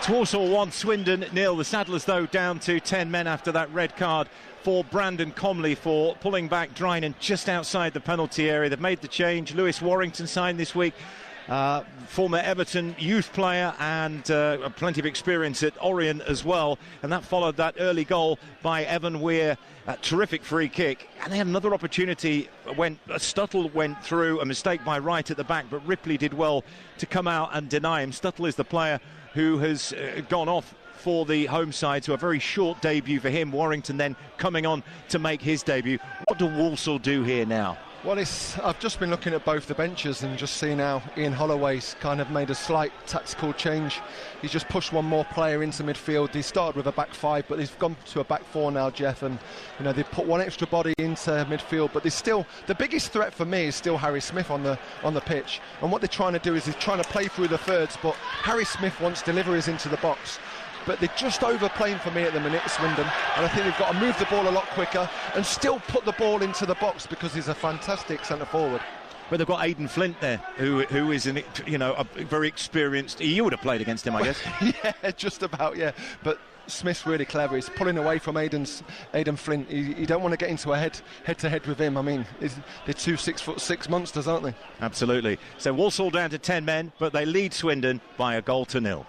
Walsall 1, Swindon 0. The Saddlers, though, down to 10 men after that red card for Brandon Comley for pulling back Drynan just outside the penalty area. They've made the change. Lewis Warrington signed this week. Former Everton youth player and plenty of experience at Orient as well. And that followed that early goal by Evan Weir. A terrific free kick. And they had another opportunity when Stuttle went through, a mistake by Wright at the back, but Ripley did well to come out and deny him. Stuttle is the player who has gone off for the home side, so a very short debut for him. Warrington then coming on to make his debut. What do Walsall do here now? Well, I've just been looking at both the benches and just seen how Ian Holloway's kind of made a slight tactical change. He's just pushed one more player into midfield. He started with a back five, but he's gone to a back four now, Jeff, and they've put one extra body into midfield. But there's still the biggest threat for me is still Harry Smith on the pitch. And what they're trying to do is they're trying to play through the thirds, but Harry Smith wants deliveries into the box. But they're just overplaying for me at the minute, Swindon, and I think they've got to move the ball a lot quicker and still put the ball into the box because he's a fantastic centre forward. But they've got Aidan Flint there, who is a very experienced. You would have played against him, I guess. Yeah, just about, yeah. But Smith's really clever. He's pulling away from Aidan Flint. You don't want to get into a head-to-head with him. I mean, they're two 6'6" monsters, aren't they? Absolutely. So Walsall down to 10 men, but they lead Swindon by a goal to 0.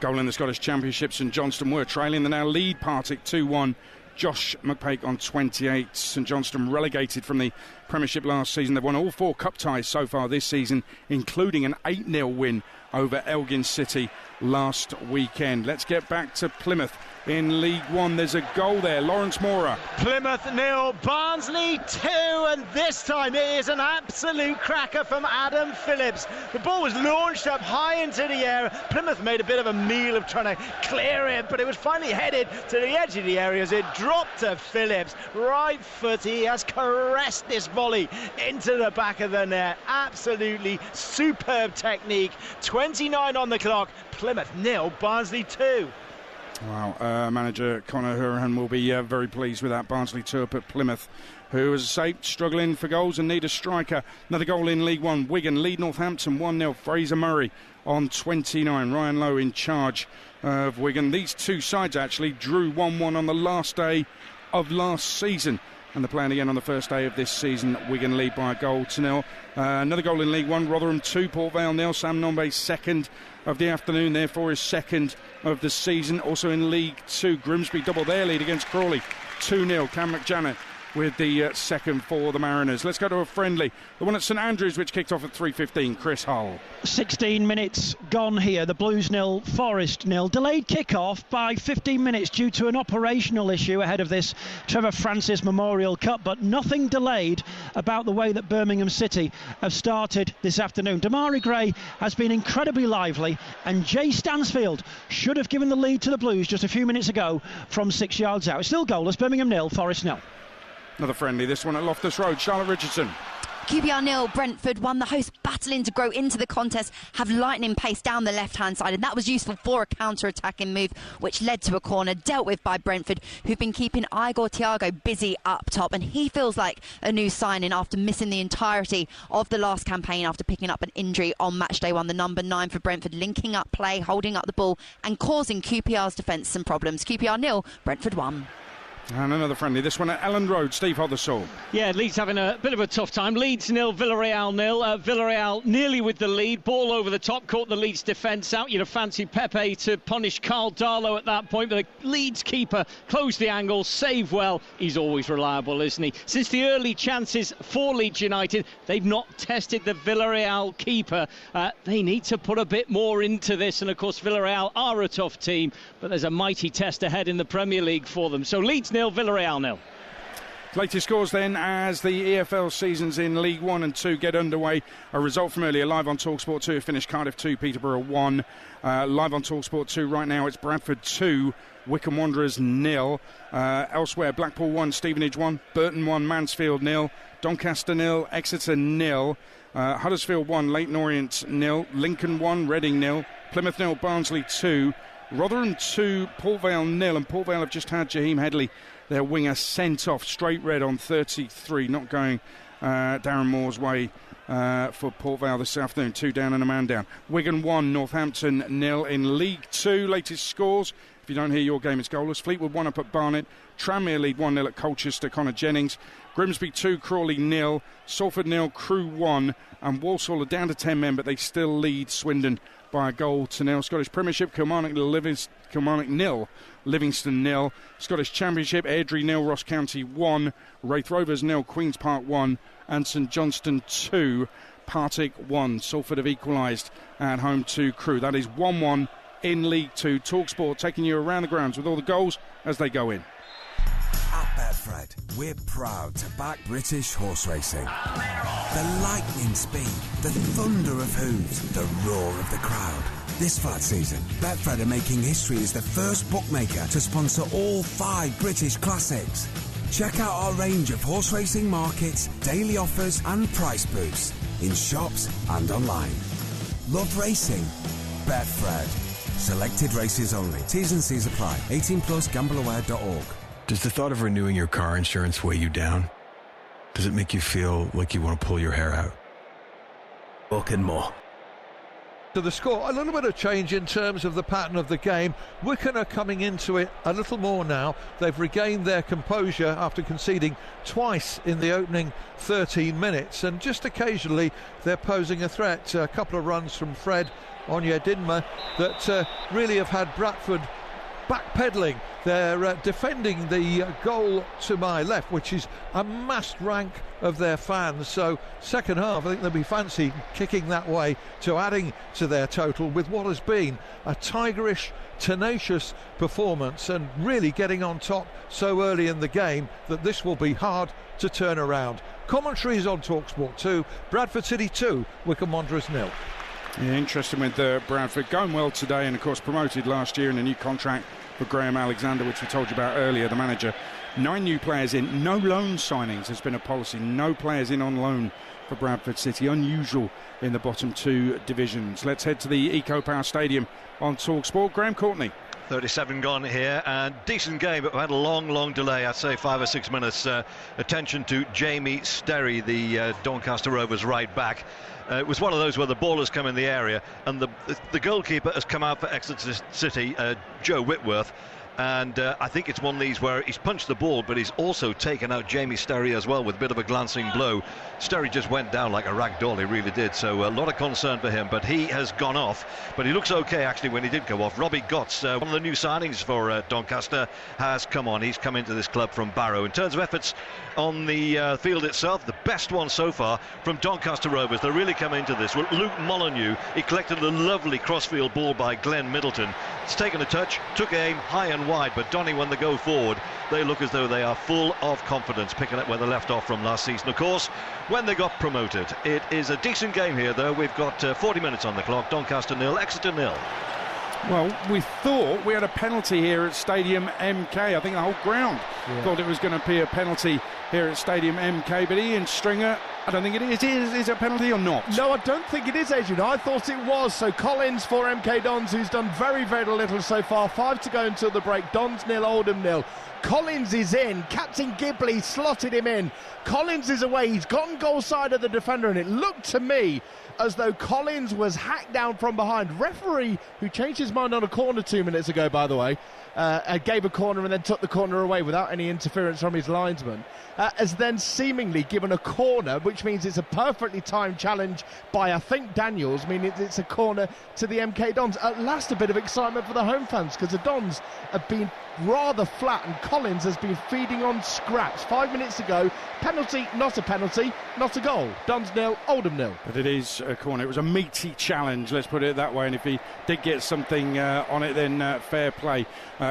Goal in the Scottish Championship, St Johnstone were trailing. They now lead Partick 2-1. Josh McPake on 28. St Johnstone relegated from the Premiership last season. They've won all 4 cup ties so far this season, including an 8-0 win over Elgin City last weekend. Let's get back to Plymouth in League One. There's a goal there, Lawrence Mora. Plymouth 0, Barnsley 2, and this time it is an absolute cracker from Adam Phillips. The ball was launched up high into the air. Plymouth made a bit of a meal of trying to clear it, but it was finally headed to the edge of the area as it dropped to Phillips. Right foot, he has caressed this volley into the back of the net. Absolutely superb technique. 29 on the clock. Plymouth 0, Barnsley 2. Wow, manager Conor Hurahan will be very pleased with that. Barnsley 2 up at Plymouth, who, as I say, struggling for goals and need a striker. Another goal in League One. Wigan lead Northampton 1-0. Fraser Murray on 29. Ryan Lowe in charge of Wigan. These two sides actually drew 1-1 on the last day of last season. and they're playing again on the first day of this season. Wigan lead by a goal to nil. Another goal in League One, Rotherham 2, Port Vale 0. Sam Nombe second of the afternoon, therefore is second of the season. Also in League 2, Grimsby double their lead against Crawley 2-0. Cam McJanet with the second for the Mariners. Let's go to a friendly, the one at St Andrews, which kicked off at 3:15. Chris Hull. 16 minutes gone here. The Blues 0, Forest 0. Delayed kick-off by 15 minutes due to an operational issue ahead of this Trevor Francis Memorial Cup, but nothing delayed about the way that Birmingham City have started this afternoon. Damari Gray has been incredibly lively, and Jay Stansfield should have given the lead to the Blues just a few minutes ago from 6 yards out. It's still goalless. Birmingham 0, Forest 0. Another friendly, this one at Loftus Road. Charlotte Richardson. QPR 0, Brentford 1. The hosts battling to grow into the contest, have lightning pace down the left-hand side, and that was useful for a counter-attacking move, which led to a corner dealt with by Brentford, who've been keeping Igor Thiago busy up top, and he feels like a new signing after missing the entirety of the last campaign after picking up an injury on match day 1. The number 9 for Brentford, linking up play, holding up the ball, and causing QPR's defence some problems. QPR 0, Brentford 1. And another friendly, this one at Elland Road. Steve Hothersall. Yeah, Leeds having a bit of a tough time. Leeds 0, Villarreal 0. Villarreal nearly with the lead. Ball over the top, caught the Leeds defence out. You'd have fancied Pepe to punish Carl Darlow at that point, but the Leeds keeper closed the angle, saved well. He's always reliable, isn't he? Since the early chances for Leeds United, they've not tested the Villarreal keeper. They need to put a bit more into this, and of course Villarreal are a tough team, but there's a mighty test ahead in the Premier League for them. So Leeds 0, Villarreal 0. Latest scores then as the EFL seasons in League 1 and 2 get underway. A result from earlier, live on TalkSport 2, finished Cardiff 2, Peterborough 1. Live on TalkSport 2 right now, it's Bradford 2, Wycombe Wanderers 0. Elsewhere, Blackpool 1, Stevenage 1, Burton 1, Mansfield 0, Doncaster 0, Exeter 0, Huddersfield 1, Leyton Orient 0, Lincoln 1, Reading 0, Plymouth 0, Barnsley 2, Rotherham 2, Port Vale 0, and Port Vale have just had Jaheim Headley, their winger, sent off straight red on 33, not going Darren Moore's way for Port Vale this afternoon. 2 down and a man down. Wigan 1, Northampton 0 in League 2. Latest scores, if you don't hear your game, it's goalless. Fleetwood 1 up at Barnet, Tranmere lead 1-0 at Colchester, Connor Jennings. Grimsby 2, Crawley 0, Salford 0, Crewe 1, and Walsall are down to 10 men, but they still lead Swindon by a goal to 0. Scottish Premiership, Kilmarnock 0, Livingston 0. Scottish Championship, Airdrie 0, Ross County 1, Wraith Rovers 0, Queen's Park 1, and St Johnstone 2, Partick 1. Salford have equalised at home to Crewe. That is 1-1 in League 2. TalkSport taking you around the grounds with all the goals as they go in. At Betfred, we're proud to back British horse racing. The lightning speed, the thunder of hooves, the roar of the crowd. This flat season, Betfred are making history as the first bookmaker to sponsor all 5 British classics. Check out our range of horse racing markets, daily offers and price boosts in shops and online. Love racing? Betfred. Selected races only. T's and C's apply. 18+, gambleaware.org. Does the thought of renewing your car insurance weigh you down? Does it make you feel like you want to pull your hair out? Book and more. To the score, a little bit of change in terms of the pattern of the game. Wycombe are coming into it a little more now. They've regained their composure after conceding twice in the opening 13 minutes, and just occasionally they're posing a threat. A couple of runs from Fred Onyedinma that really have had Bradford backpedaling. They're defending the goal to my left, which is a massed rank of their fans. So second half, I think they'll be fancy kicking that way to adding to their total with what has been a tigerish, tenacious performance, and really getting on top so early in the game that this will be hard to turn around. Commentary is on TalkSport 2. Bradford City 2, Wycombe Wanderers 0. Yeah, interesting with Bradford going well today, and of course promoted last year in a new contract for Graham Alexander, which we told you about earlier, the manager. 9 new players in, no loan signings has been a policy, no players in on loan for Bradford City, unusual in the bottom 2 divisions. Let's head to the EcoPower Stadium on TalkSport. Graham Courtney. 37 gone here, and decent game, but we had a long delay. I'd say 5 or 6 minutes. Attention to Jamie Sterry, the Doncaster Rovers right back. It was one of those where the ball has come in the area, and the goalkeeper has come out for Exeter City, Joe Whitworth, And I think it's one of these where he's punched the ball, but he's also taken out Jamie Sterry as well with a bit of a glancing blow. Sterry just went down like a rag doll, he really did. So a lot of concern for him, but he has gone off. But he looks okay, actually, when he did go off. Robbie Gotts, one of the new signings for Doncaster, has come on. He's come into this club from Barrow. In terms of efforts on the field itself, the best one so far from Doncaster Rovers. They're really come into this. Well, Luke Molyneux, he collected a lovely crossfield ball by Glenn Middleton. It's taken a touch, took aim high and wide, but Donny, when they go forward, they look as though they are full of confidence, picking up where they left off from last season. Of course, when they got promoted, it is a decent game here, though. We've got 40 minutes on the clock. Doncaster 0, Exeter 0. Well, we thought we had a penalty here at Stadium MK. I think the whole ground thought it was going to be a penalty here at Stadium MK, but Ian Stringer, I don't think it is. Is it a penalty or not? No, I don't think it is, Adrian. I thought it was. So Collins for MK Dons, who's done very, very little so far. 5 to go until the break. Dons 0, Oldham 0. Collins is in. Captain Gibley slotted him in. Collins is away. He's gone goal side of the defender, and it looked to me as though Collins was hacked down from behind. Referee, who changed his mind on a corner 2 minutes ago, by the way, gave a corner and then took the corner away without any interference from his linesman, has then seemingly given a corner, which means it's a perfectly timed challenge by, I think, Daniels, meaning it's a corner to the MK Dons. At last, a bit of excitement for the home fans, because the Dons have been rather flat, and Collins has been feeding on scraps. 5 minutes to go. Penalty, not a penalty, not a goal. Dons 0, Oldham 0. But it is a corner. It was a meaty challenge, let's put it that way, and if he did get something on it, then fair play.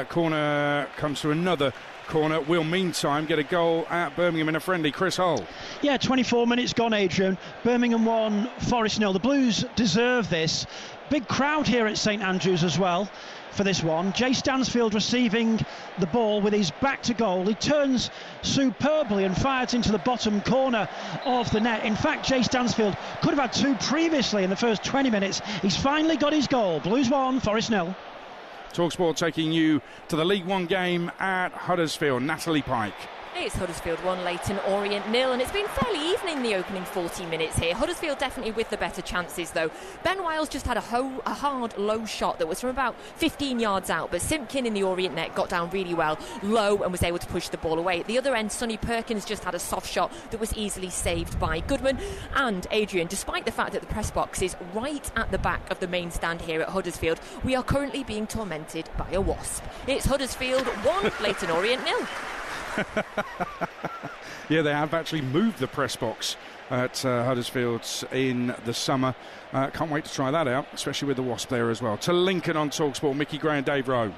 Corner comes to another corner. We'll meantime get a goal at Birmingham in a friendly. Chris Hull. Yeah, 24 minutes gone, Adrian. Birmingham 1, Forest 0. The Blues deserve this. Big crowd here at St Andrews as well for this one. Jay Stansfield receiving the ball with his back to goal. He turns superbly and fires into the bottom corner of the net. In fact, Jay Stansfield could have had 2 previously in the first 20 minutes. He's finally got his goal. Blues 1, Forest 0. TalkSport taking you to the League One game at Huddersfield. Natalie Pike. It's Huddersfield 1, Leyton Orient 0, and it's been fairly even in the opening 40 minutes here. Huddersfield definitely with the better chances, though. Ben Wiles just had a hard, low shot that was from about 15 yards out, but Simpkin in the Orient net got down really well, low, and was able to push the ball away. At the other end, Sonny Perkins just had a soft shot that was easily saved by Goodman. And Adrian, despite the fact that the press box is right at the back of the main stand here at Huddersfield, we are currently being tormented by a wasp. It's Huddersfield 1, Leyton Orient 0. Yeah, they have actually moved the press box at Huddersfield in the summer. Can't wait to try that out, especially with the wasp there as well. To Lincoln on TalkSport, Mickey Gray and Dave Rowe.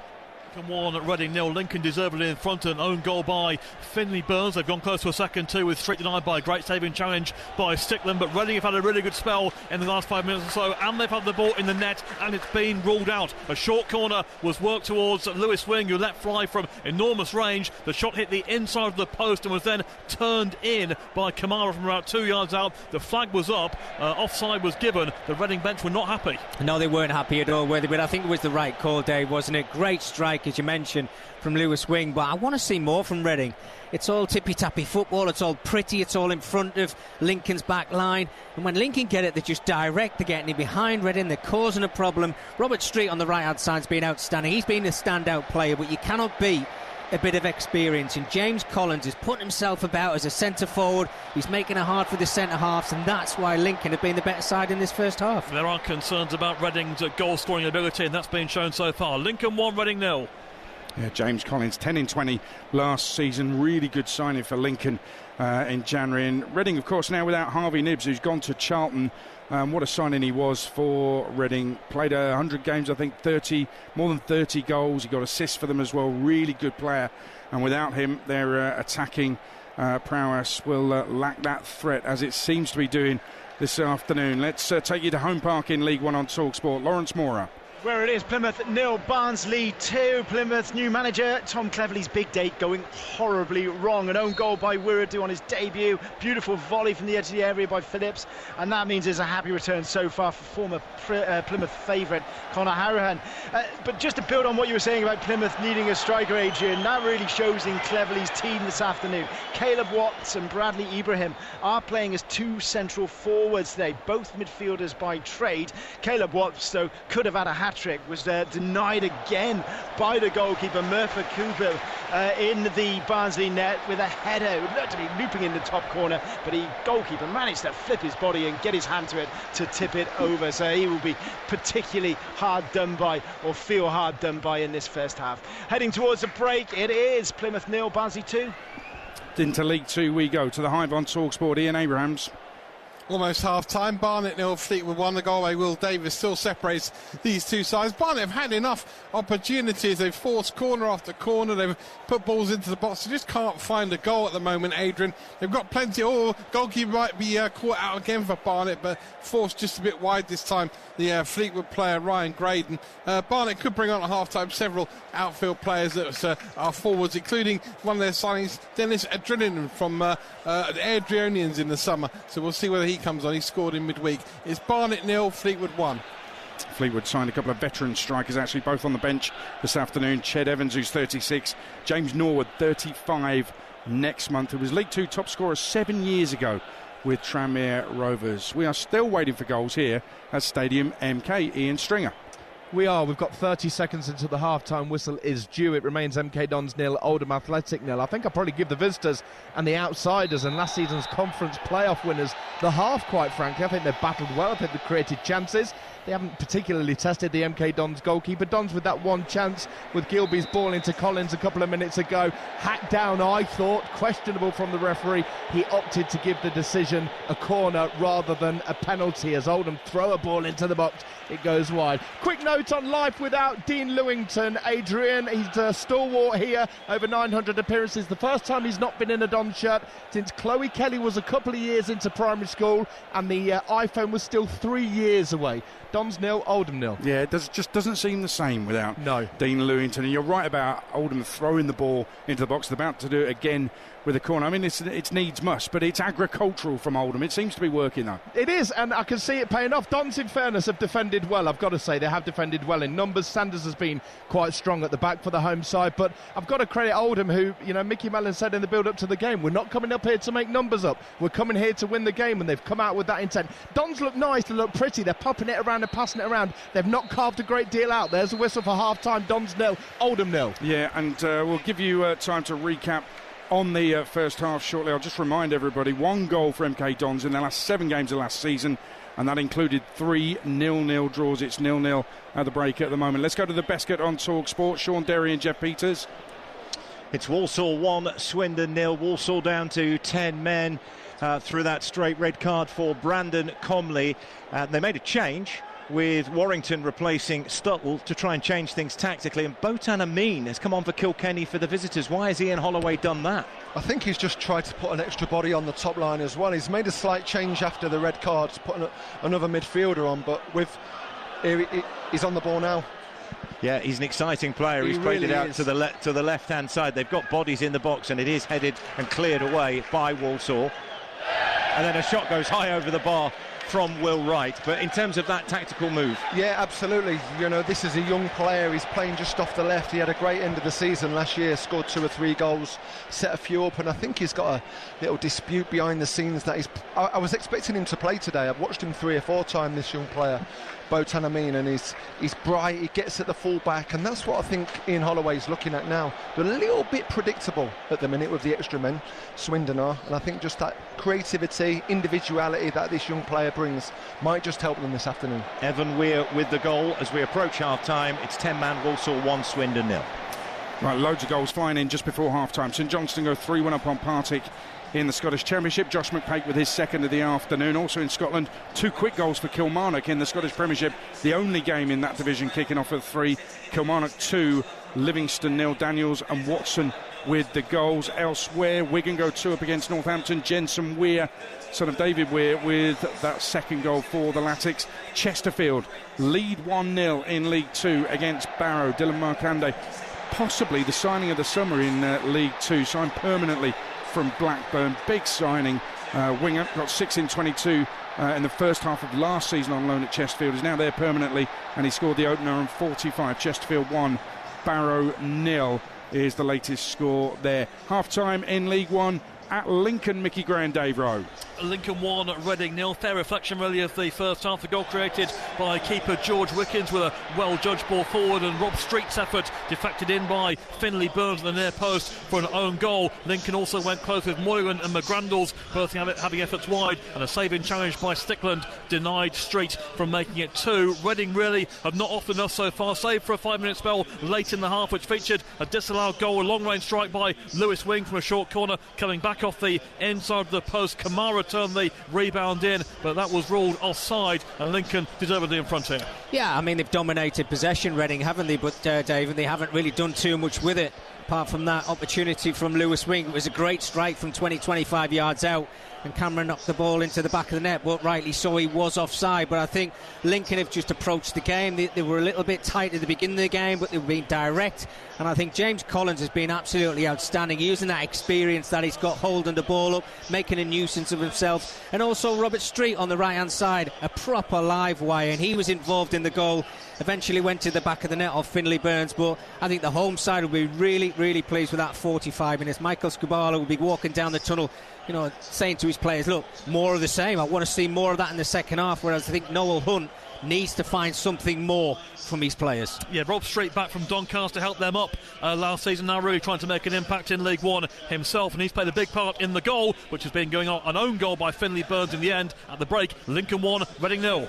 Lincoln 1, Reading 0. Lincoln deservedly in front, an own goal by Finley Burns. They've gone close to a second too, with straight denied by a great saving challenge by Stickland. But Reading have had a really good spell in the last 5 minutes or so, and they've had the ball in the net, and it's been ruled out. A short corner was worked towards Lewis Wing, who let fly from enormous range. The shot hit the inside of the post and was then turned in by Kamara from about 2 yards out. The flag was up, offside was given. The Reading bench were not happy. No, they weren't happy at all, were they? But I think it was the right call, Dave, wasn't it? Great strike, as you mentioned, from Lewis Wing, but I want to see more from Reading. It's all tippy-tappy football, it's all pretty, it's all in front of Lincoln's back line, and when Lincoln get it, they're just direct, they're getting it behind Reading, they're causing a problem. Robert Street on the right-hand side's been outstanding. He's been a standout player, but you cannot beat a bit of experience, and James Collins is putting himself about as a centre-forward. He's making it hard for the centre-halves, and that's why Lincoln have been the better side in this first half. There are concerns about Reading's goal-scoring ability, and that's been shown so far. Lincoln 1, Reading 0. Yeah, James Collins, 10 in 20 last season. Really good signing for Lincoln in January. And Reading, of course, now without Harvey Nibbs, who's gone to Charlton. What a signing he was for Reading. Played 100 games, I think, more than 30 goals. He got assists for them as well. Really good player. And without him, their attacking prowess will lack that threat, as it seems to be doing this afternoon. Let's take you to Home Park in League One on TalkSport. Lawrence Mora. Where it is, Plymouth 0, Barnsley 2. Plymouth's new manager, Tom Cleverley's big day going horribly wrong. An own goal by Wiredu on his debut. Beautiful volley from the edge of the area by Phillips. And that means there's a happy return so far for former Plymouth favourite, Conor Hourihane. But just to build on what you were saying about Plymouth needing a striker, Adrian, that really shows in Cleverley's team this afternoon. Caleb Watts and Bradley Ibrahim are playing as 2 central forwards today, both midfielders by trade. Caleb Watts, though, could have had a hat hat-trick was denied again by the goalkeeper Murphy Cooper in the Barnsley net with a header. It looked to be looping in the top corner, but the goalkeeper managed to flip his body and get his hand to it to tip it over. So he will be particularly hard done by, or feel hard done by, in this first half. Heading towards a break, it is Plymouth 0, Barnsley 2. Into League Two we go, to the Hive on TalkSport. Ian Abrahams. Almost half-time. Barnet 0, Fleetwood 1. The goal by Will Davis still separates these two sides. Barnet have had enough opportunities. They've forced corner after corner. They've put balls into the box. They just can't find a goal at the moment, Adrian. They've got plenty. Goalkeeper might be caught out again for Barnet, but forced just a bit wide this time. The Fleetwood player, Ryan Graydon. Barnet could bring on at half-time several outfield players that are forwards, including one of their signings, Dennis Adrenalin from the Airdrieonians in the summer. So we'll see whether he comes on. He scored in midweek. It's Barnet 0, Fleetwood 1. Fleetwood signed a couple of veteran strikers, actually, both on the bench this afternoon. Ched Evans, who's 36, James Norwood, 35 next month, who was League Two top scorer 7 years ago with Tranmere Rovers. We are still waiting for goals here at Stadium MK. Ian Stringer. We are. We've got 30 seconds until the half-time whistle is due. It remains MK Dons 0, Oldham Athletic 0. I think I'll probably give the visitors and the outsiders and last season's conference playoff winners the half, quite frankly. I think they've battled well. I think they've created chances. They haven't particularly tested the MK Dons goalkeeper. Dons with that one chance with Gilby's ball into Collins a couple of minutes ago. Hacked down, I thought, questionable from the referee. He opted to give the decision a corner rather than a penalty as Oldham throw a ball into the box. It goes wide. Quick note on life without Dean Lewington. Adrian, he's a stalwart here, over 900 appearances. The first time he's not been in a Don shirt since Chloe Kelly was a couple of years into primary school and the iPhone was still 3 years away. Dons 0, Oldham 0. Yeah, it just doesn't seem the same without Dean Lewington. And you're right about Oldham throwing the ball into the box. They're about to do it again with a corner. I mean, it's needs must, but it's agricultural from Oldham. It seems to be working, though. It is, and I can see it paying off. Dons, in fairness, have defended well. I've got to say, they have defended well in numbers. Sanders has been quite strong at the back for the home side, but I've got to credit Oldham, who, you know, Mickey Mellon said in the build-up to the game, we're not coming up here to make numbers up. We're coming here to win the game, and they've come out with that intent. Dons look nice, they look pretty. They're popping it around and passing it around. They've not carved a great deal out. There's a whistle for half-time. Dons 0, Oldham 0. Yeah, and we'll give you time to recap on the first half shortly. I'll just remind everybody, 1 goal for MK Dons in the last 7 games of last season, and that included 3 0-0 draws. It's 0-0 at the break at the moment. Let's go to the best get on TalkSport. Sean Derry and Jeff Peters. It's Walsall 1, Swindon 0. Walsall down to 10 men through that straight red card for Brandon Comley. They made a change with Warrington replacing Stuttle to try and change things tactically, and Botan Amin has come on for Kilkenny for the visitors. Why has Ian Holloway done that? I think he's just tried to put an extra body on the top line as well. He's made a slight change after the red card, putting another midfielder on, but he's on the ball now. Yeah, he's an exciting player. He's played it out to the left-hand side. They've got bodies in the box, and it is headed and cleared away by Walsall. And then a shot goes high over the bar from Will Wright. But in terms of that tactical move, yeah, absolutely. You know, this is a young player. He's playing just off the left. He had a great end of the season last year, scored 2 or 3 goals, set a few up, and I think he's got a little dispute behind the scenes that I was expecting him to play today. I've watched him 3 or 4 times, this young player, Botan Amin, and he's bright, he gets at the full back, and that's what I think Ian Holloway's looking at now. They're a little bit predictable at the minute with the extra men, Swindon are, and I think just that creativity, individuality that this young player brings might just help them this afternoon. Evan Weir with the goal as we approach half-time. It's 10-man Walsall 1, Swindon 0. Right, loads of goals flying in just before half-time. St Johnstone go 3-1 up on Partick in the Scottish Championship. Josh McPake with his second of the afternoon. Also in Scotland, 2 quick goals for Kilmarnock in the Scottish Premiership. The only game in that division kicking off at 3. Kilmarnock 2, Livingston 0. Daniels and Watson with the goals. Elsewhere, Wigan go 2 up against Northampton. Jensen Weir, son of David Weir, with that second goal for the Latics. Chesterfield lead 1-0 in League 2 against Barrow. Dylan Markande, possibly the signing of the summer in League 2, signed permanently from Blackburn. Big signing. Winger got 6 in 22 in the first half of last season on loan at Chesterfield. He's now there permanently, and he scored the opener on 45. Chesterfield 1, Barrow 0 is the latest score there. Half-time in League 1 at Lincoln, Mickey Gray and Dave Rowe. Lincoln 1, Reading 0. Fair reflection really of the first half. The goal created by keeper George Wickens with a well-judged ball forward, and Rob Street's effort deflected in by Finley Burns at the near post for an own goal. Lincoln also went close with Moylan and McGrandles both having efforts wide, and a saving challenge by Stickland denied Street from making it 2. Reading really have not offered enough so far, save for a 5-minute spell late in the half, which featured a disallowed goal, a long-range strike by Lewis Wing from a short corner coming back off the inside of the post. Kamara turned the rebound in, but that was ruled offside, and Lincoln deservedly in front here. Yeah, I mean, they've dominated possession, Reading, haven't they? But Dave, and they haven't really done too much with it apart from that opportunity from Lewis Wing. It was a great strike from 20-25 yards out, and Cameron knocked the ball into the back of the net, but rightly so, he was offside. But I think Lincoln have just approached the game. They were a little bit tight at the beginning of the game, but they were being direct, and I think James Collins has been absolutely outstanding, using that experience that he's got, holding the ball up, making a nuisance of himself. And also Robert Street on the right hand side, a proper live wire, and he was involved in the goal. Eventually went to the back of the net off Finley Burns, but I think the home side will be really, really pleased with that 45 minutes. Michael Skubala will be walking down the tunnel, you know, saying to his players, look, more of the same. I want to see more of that in the second half, whereas I think Noel Hunt needs to find something more from his players. Yeah, Rob Street back from Doncaster helped them up last season, now really trying to make an impact in League One himself, and he's played a big part in the goal, which has been going on, an own goal by Finley Burns in the end. At the break, Lincoln 1, Reading 0.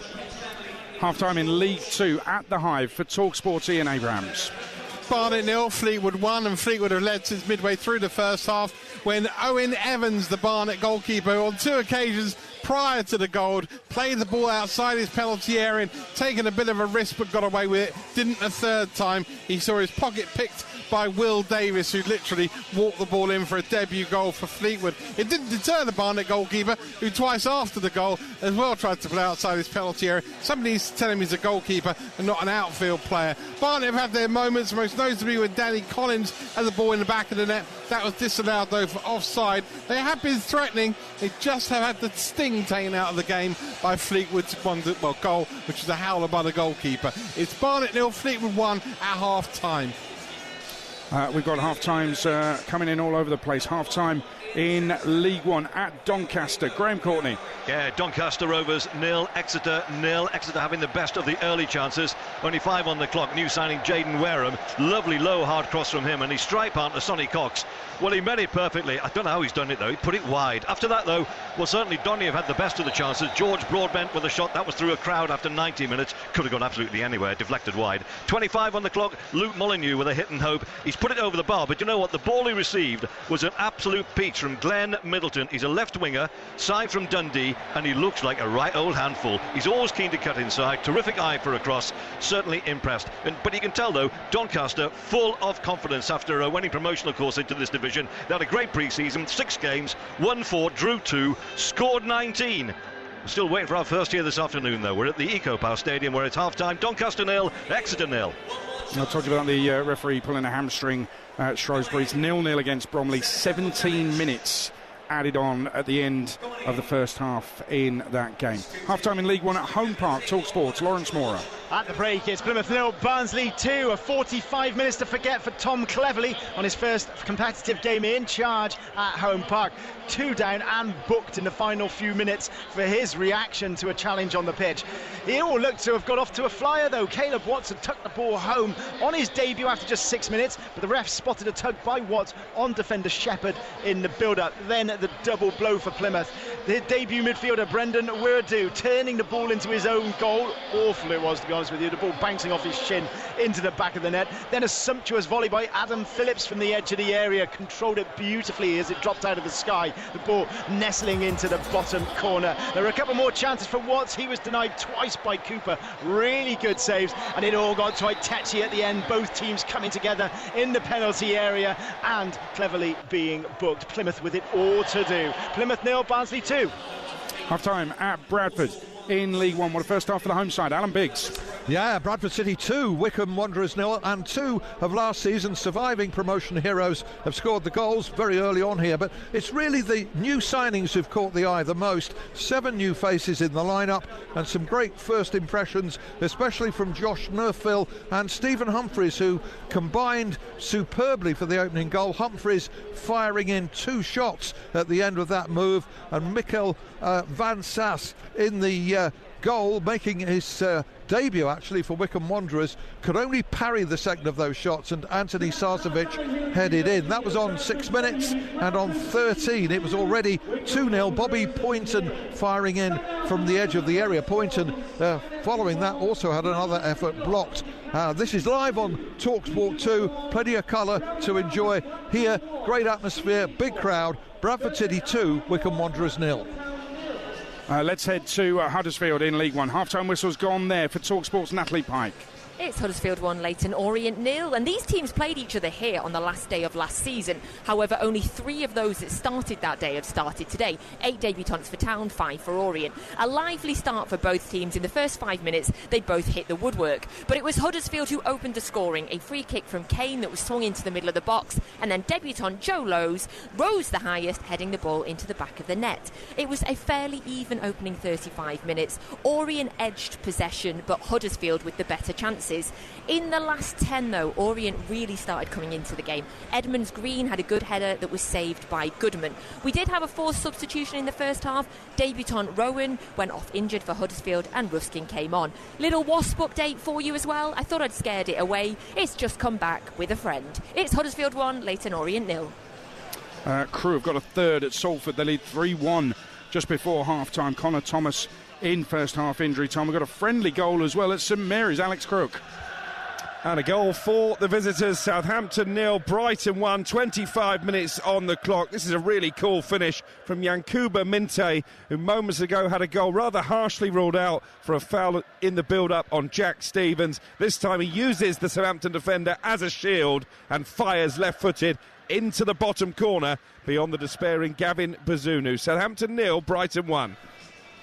Half-time in League 2 at the Hive for TalkSport's Ian Abrahams. Barnet 0, Fleetwood 1, and Fleetwood have led since midway through the first half when Owen Evans, the Barnet goalkeeper, on 2 occasions prior to the goal, played the ball outside his penalty area, taking a bit of a risk but got away with it. Didn't a third time. He saw his pocket picked by Will Davis, who literally walked the ball in for a debut goal for Fleetwood. It didn't deter the Barnet goalkeeper, who twice after the goal as well tried to play outside his penalty area. Somebody's telling him he's a goalkeeper and not an outfield player. Barnet have had their moments, most notably with Danny Collins had the ball in the back of the net. That was disallowed though for offside. They have been threatening, they just have had the sting taken out of the game by Fleetwood's goal, which is a howler by the goalkeeper. It's Barnet 0, Fleetwood 1 at half-time. We've got half-times coming in all over the place. Half-time in League One at Doncaster. Graham Courtney. Yeah, Doncaster Rovers 0, Exeter 0. Exeter having the best of the early chances. Only 5 on the clock. New signing Jaden Wareham. Lovely low hard cross from him, and his strike partner Sonny Cox. Well, he met it perfectly. I don't know how he's done it though. He put it wide. After that though, well, certainly Donny have had the best of the chances. George Broadbent with a shot that was through a crowd after 90 minutes. Could have gone absolutely anywhere. Deflected wide. 25 on the clock. Luke Molyneux with a hit and hope. He's put it over the bar, but you know what? The ball he received was an absolute peach from Glenn Middleton. He's a left winger, side from Dundee, and he looks like a right old handful. He's always keen to cut inside. Terrific eye for a cross. Certainly impressed. But you can tell though, Doncaster full of confidence after winning promotional course into this division. They had a great pre-season, 6 games, won 4, drew 2, scored 19. Still waiting for our first here this afternoon though. We're at the EcoPower Stadium where it's half-time. Doncaster 0, Exeter 0. I told you about the referee pulling a hamstring at Shrewsbury. It's 0-0 against Bromley. 17 minutes added on at the end of the first half in that game. Half-time in League One at Home Park. TalkSport's Lawrence Mora. At the break, it's Plymouth 0, Barnsley 2. A 45 minutes to forget for Tom Cleverley on his first competitive game in charge at Home Park. 2 down and booked in the final few minutes for his reaction to a challenge on the pitch. He all looked to have got off to a flyer though. Caleb Watson tucked the ball home on his debut after just 6 minutes, but the ref spotted a tug by Watts on defender Shepherd in the build-up. Then the double blow for Plymouth. The debut midfielder Brendan Wirdu turning the ball into his own goal. Awful it was, to be honest with you. The ball bouncing off his shin into the back of the net. Then a sumptuous volley by Adam Phillips from the edge of the area. Controlled it beautifully as it dropped out of the sky. The ball nestling into the bottom corner. There were a couple more chances for Watts. He was denied twice by Cooper. Really good saves, and it all got quite touchy at the end. Both teams coming together in the penalty area and Cleverley being booked. Plymouth with it all to do. Plymouth 0, Barnsley 2. Half-time at Bradford in League One. What a first half for the home side. Alan Biggs. Yeah, Bradford City 2, Wycombe Wanderers 0, and 2 of last season's surviving promotion heroes have scored the goals very early on here, but it's really the new signings who've caught the eye the most. 7 new faces in the lineup and some great first impressions, especially from Josh Nerfville and Stephen Humphreys, who combined superbly for the opening goal. Humphreys firing in 2 shots at the end of that move, and Mikkel Van Sass in the goal, making his debut actually for Wycombe Wanderers, could only parry the second of those shots, and Anthony Sarcevic headed in. That was on 6 minutes, and on 13 it was already 2-0. Bobby Poynton firing in from the edge of the area. Poynton following that also had another effort blocked. This is live on TalkSport 2, plenty of colour to enjoy here, great atmosphere, big crowd. Bradford City 2, Wycombe Wanderers 0. Let's head to Huddersfield in League One. Half-time whistle's gone there for TalkSport's Natalie Pike. It's Huddersfield 1, Leyton Orient 0, and these teams played each other here on the last day of last season. However, only 3 of those that started that day have started today. 8 debutants for Town, 5 for Orient. A lively start for both teams. In the first 5 minutes, they both hit the woodwork. But it was Huddersfield who opened the scoring. A free kick from Kane that was swung into the middle of the box, and then debutant Joe Lowes rose the highest, heading the ball into the back of the net. It was a fairly even opening 35 minutes. Orient edged possession, but Huddersfield with the better chances. In the last 10 though, Orient really started coming into the game. Edmonds Green had a good header that was saved by Goodman. We did have a forced substitution in the first half. Debutant Rowan went off injured for Huddersfield and Ruskin came on. Little Wasp update for you as well. I thought I'd scared it away. It's just come back with a friend. It's Huddersfield 1, Leyton Orient 0. Crewe have got a third at Salford. They lead 3-1 just before half-time. Connor Thomas in first half injury time. We've got a friendly goal as well at St Mary's. Alex Crook. And a goal for the visitors. Southampton 0, Brighton 1, 25 minutes on the clock. This is a really cool finish from Yankuba Minte, who moments ago had a goal rather harshly ruled out for a foul in the build-up on Jack Stevens. This time he uses the Southampton defender as a shield and fires left-footed into the bottom corner beyond the despairing Gavin Bazunu. Southampton 0, Brighton 1.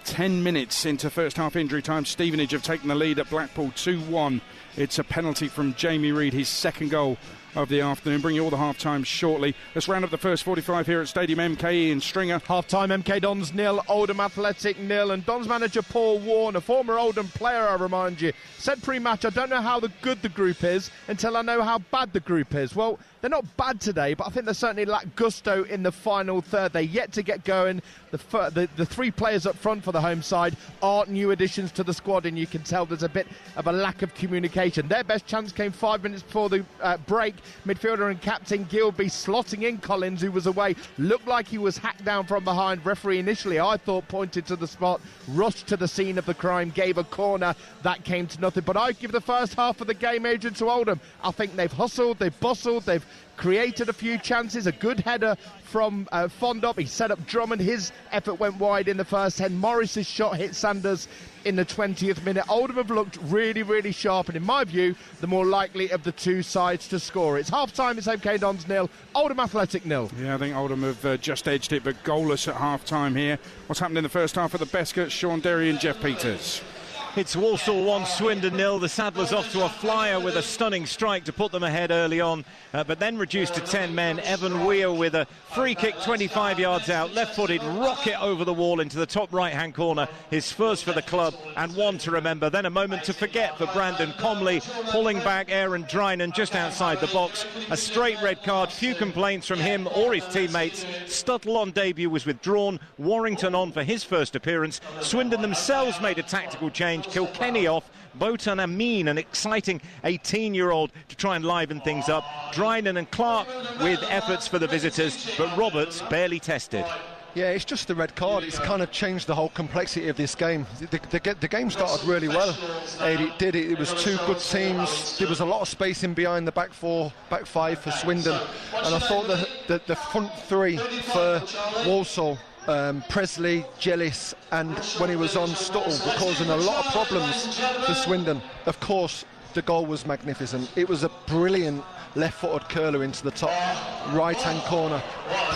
10 minutes into first half injury time. Stevenage have taken the lead at Blackpool 2-1. It's a penalty from Jamie Reid, his second goal of the afternoon. Bring you all the half times shortly. Let's round up the first 45 here at Stadium MK in Stringer. Half time, MK Dons 0, Oldham Athletic 0, and Dons manager Paul Warne, former Oldham player, I remind you, said pre-match, I don't know how good the group is until I know how bad the group is. Well, they're not bad today, but I think they certainly lack gusto in the final third. They're yet to get going. The 3 players up front for the home side aren't new additions to the squad, and you can tell there's a bit of a lack of communication. Their best chance came 5 minutes before the break. Midfielder and captain Gilby slotting in Collins, who was away. Looked like he was hacked down from behind. Referee initially, I thought, pointed to the spot, rushed to the scene of the crime, gave a corner. That came to nothing. But I give the first half of the game, Adrian, to Oldham. I think they've hustled, they've bustled, they've created a few chances. A good header from Fondop. He set up Drummond. His effort went wide in the first 10. Morris's shot hit Sanders in the 20th minute. Oldham have looked really, really sharp, and in my view, the more likely of the 2 sides to score. It's half-time, it's MK Dons 0, Oldham Athletic 0. Yeah, I think Oldham have just edged it, but goalless at half-time here. What's happened in the first half of the Bescott? Sean Derry and Jeff Peters. It's Walsall 1, Swindon 0. The Saddlers off to a flyer with a stunning strike to put them ahead early on, but then reduced to 10 men. Evan Weir with a free kick 25 yards out, left-footed rocket over the wall into the top right-hand corner. His first for the club and one to remember. Then a moment to forget for Brandon Comley, pulling back Aaron Drinan just outside the box. A straight red card, few complaints from him or his teammates. Stuttle on debut was withdrawn, Warrington on for his first appearance. Swindon themselves made a tactical change, Kilkenny off, Botan Amin, an exciting 18-year-old, to try and liven things up. Drinan and Clark with efforts for the visitors, but Roberts barely tested. Yeah, it's just the red card. It's kind of changed the whole complexity of this game. The game started really well. It was 2 good teams. There was a lot of space in behind the back 5 for Swindon, and I thought that the front 3 for Walsall, Presley, Jellis, and when he was on Stuttle, were causing a lot of problems for Swindon. Of course, the goal was magnificent. It was a brilliant left-footed curler into the top right-hand corner.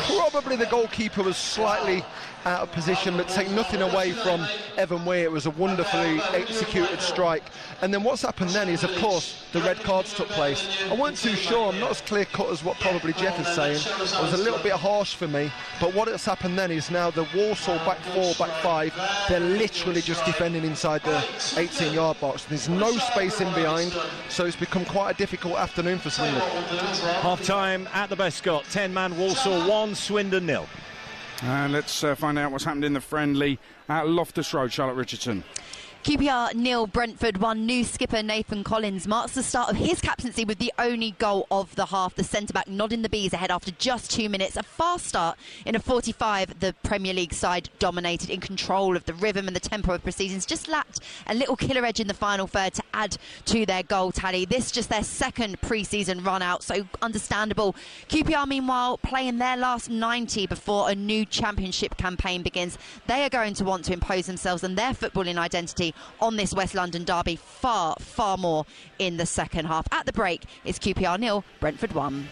Probably the goalkeeper was slightly out of position, but take nothing away from Evan Weir. It was a wonderfully executed strike. And then what's happened then is, of course, the red cards took place. I wasn't too sure. I'm not as clear-cut as what probably Jeff is saying. It was a little bit harsh for me. But what has happened then is now the Walsall back 4, back 5, they're literally just defending inside the 18-yard box. There's no space in behind, so it's become quite a difficult afternoon for Swindon. Half-time at the Bescot. 10-man Walsall 1, Swindon 0. And let's find out what's happened in the friendly at Loftus Road. Charlotte Richardson. QPR 0, Brentford 1. New skipper Nathan Collins marks the start of his captaincy with the only goal of the half. The centre-back nodding the bees ahead after just 2 minutes. A fast start in a 45. The Premier League side dominated, in control of the rhythm and the tempo of proceedings. Just lacked a little killer edge in the final third to add to their goal tally. This just their second pre-season run out, so understandable. QPR, meanwhile, playing their last 90 before a new championship campaign begins. They are going to want to impose themselves and their footballing identity on this West London derby far, far more in the second half. At the break, it's QPR 0, Brentford 1.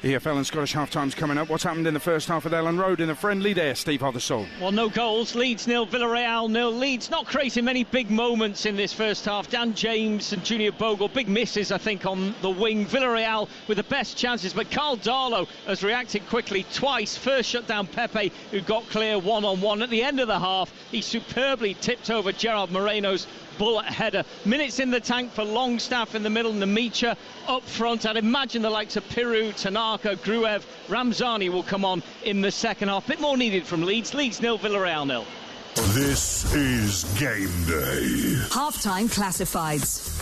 EFL and Scottish half-times coming up. What's happened in the first half of Elland Road in the friendly there, Steve Hothersall? Well, no goals. Leeds 0, Villarreal 0. Leeds not creating many big moments in this first half. Dan James and Junior Bogle, big misses, I think, on the wing. Villarreal with the best chances, but Carl Darlow has reacted quickly twice. First shut down Pepe, who got clear one-on-one. At the end of the half, he superbly tipped over Gerard Moreno's bullet header. Minutes in the tank for Longstaff in the middle, Namicha up front. I'd imagine the likes of Piru, Tanaka, Gruev, Ramzani will come on in the second half. Bit more needed from Leeds. Leeds 0, Villarreal 0. This is game day. Half-time classifieds.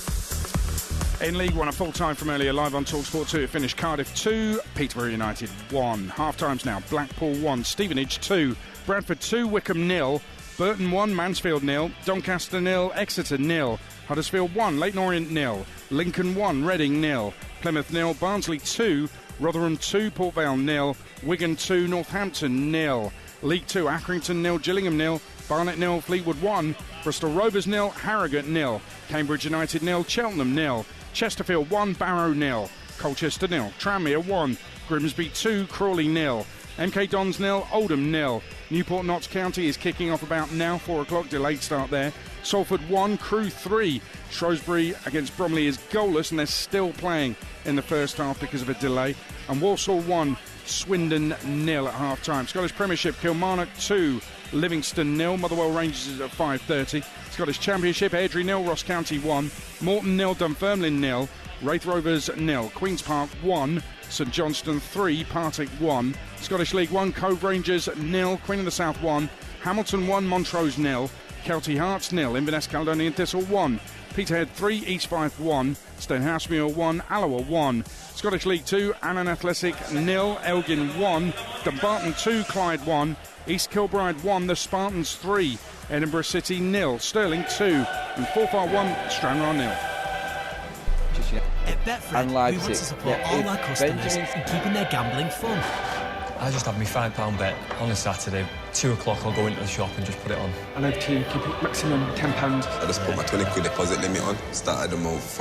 In League One, a full time from earlier, live on TalkSport 2. It finished Cardiff 2, Peterborough United 1. Half-times now, Blackpool 1, Stevenage 2, Bradford 2, Wickham 0, Burton 1, Mansfield 0, Doncaster 0, Exeter 0, Huddersfield 1, Leyton Orient 0, Lincoln 1, Reading 0, Plymouth 0, Barnsley 2, Rotherham 2, Port Vale 0, Wigan 2, Northampton 0. League 2, Accrington 0, Gillingham 0, Barnet 0, Fleetwood 1, Bristol Rovers 0, Harrogate 0, Cambridge United 0, Cheltenham 0, Chesterfield 1, Barrow 0, Colchester 0, Tranmere 1, Grimsby 2, Crawley 0, MK Dons 0, Oldham 0. Newport Notts County is kicking off about now, 4 o'clock, delayed start there. Salford 1, Crewe 3. Shrewsbury against Bromley is goalless, and they're still playing in the first half because of a delay. And Walsall 1, Swindon 0 at half-time. Scottish Premiership, Kilmarnock 2, Livingston 0. Motherwell Rangers is at 5:30. Scottish Championship, Airdrie 0, Ross County 1. Morton 0, Dunfermline 0. Wraith Rovers 0. Queen's Park 1. St Johnstone 3, Partick 1. Scottish League 1, Cove Rangers 0, Queen of the South 1, Hamilton 1, Montrose 0, Kelty Hearts 0, Inverness Caledonian Thistle 1, Peterhead 3, East Fife 1, Stonehouse-Muir 1, Alloa 1. Scottish League 2, Annan Athletic 0, Elgin 1, Dumbarton 2, Clyde 1, East Kilbride 1, the Spartans 3, Edinburgh City 0, Stirling 2, and Forfar 1, Stranraer 0. At Betfred, we want to support all our customers in keeping their gambling fun. I just had my £5 bet on a Saturday. 2 o'clock, I'll go into the shop and just put it on. I like to keep it maximum £10. I just put my 20 quid deposit limit on, started the move.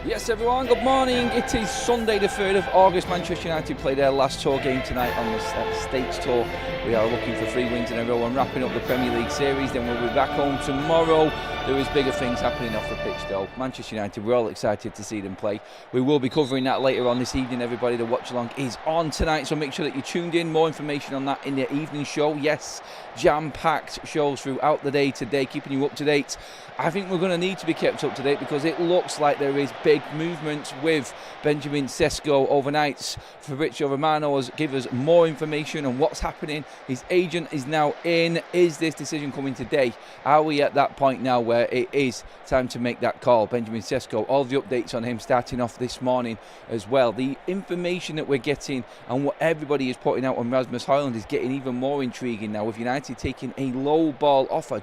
Yes, everyone, good morning. It is Sunday the 3rd of August. Manchester United play their last tour game tonight on the States Tour. We are looking for 3 wins in a row and wrapping up the Premier League series. Then we'll be back home tomorrow. There is bigger things happening off the pitch though. Manchester United, we're all excited to see them play. We will be covering that later on this evening, everybody. The watch along is on tonight, so make sure that you're tuned in. More information on that in the evening show. Yes, jam-packed shows throughout the day today, keeping you up to date. I think we're going to need to be kept up to date because it looks like there is big movements with Benjamin Sesko overnight. Fabrizio Romano has given us more information on what's happening. His agent is now in. Is this decision coming today? Are we at that point now where it is time to make that call? Benjamin Sesko, all the updates on him starting off this morning as well. The information that we're getting and what everybody is putting out on Rasmus Højlund is getting even more intriguing now, with United taking a low ball offer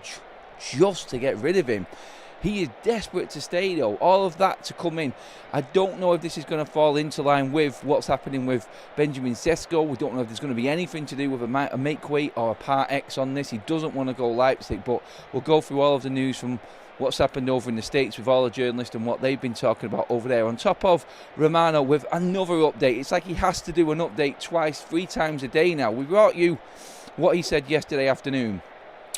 just to get rid of him. He is desperate to stay though. All of that to come in. I don't know if this is going to fall into line with what's happening with Benjamin Sesko. We don't know if there's going to be anything to do with a make weight or a Part X on this. He doesn't want to go Leipzig, but we'll go through all of the news from what's happened over in the States with all the journalists and what they've been talking about over there. On top of Romano with another update. It's like he has to do an update twice, 3 times a day now. We brought you what he said yesterday afternoon.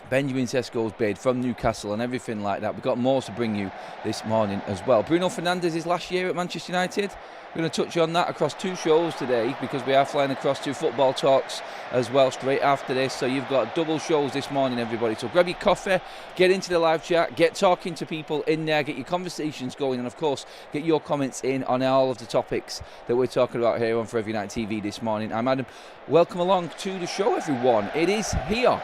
Benjamin Sesko's bid from Newcastle and everything like that. We've got more to bring you this morning as well. Bruno Fernandes' last year at Manchester United. We're going to touch on that across 2 shows today because we are flying across to Football Talks as well straight after this. So you've got double shows this morning, everybody. So grab your coffee, get into the live chat, get talking to people in there, get your conversations going, and of course, get your comments in on all of the topics that we're talking about here on For Every Night TV this morning. I'm Adam. Welcome along to the show, everyone. It is here.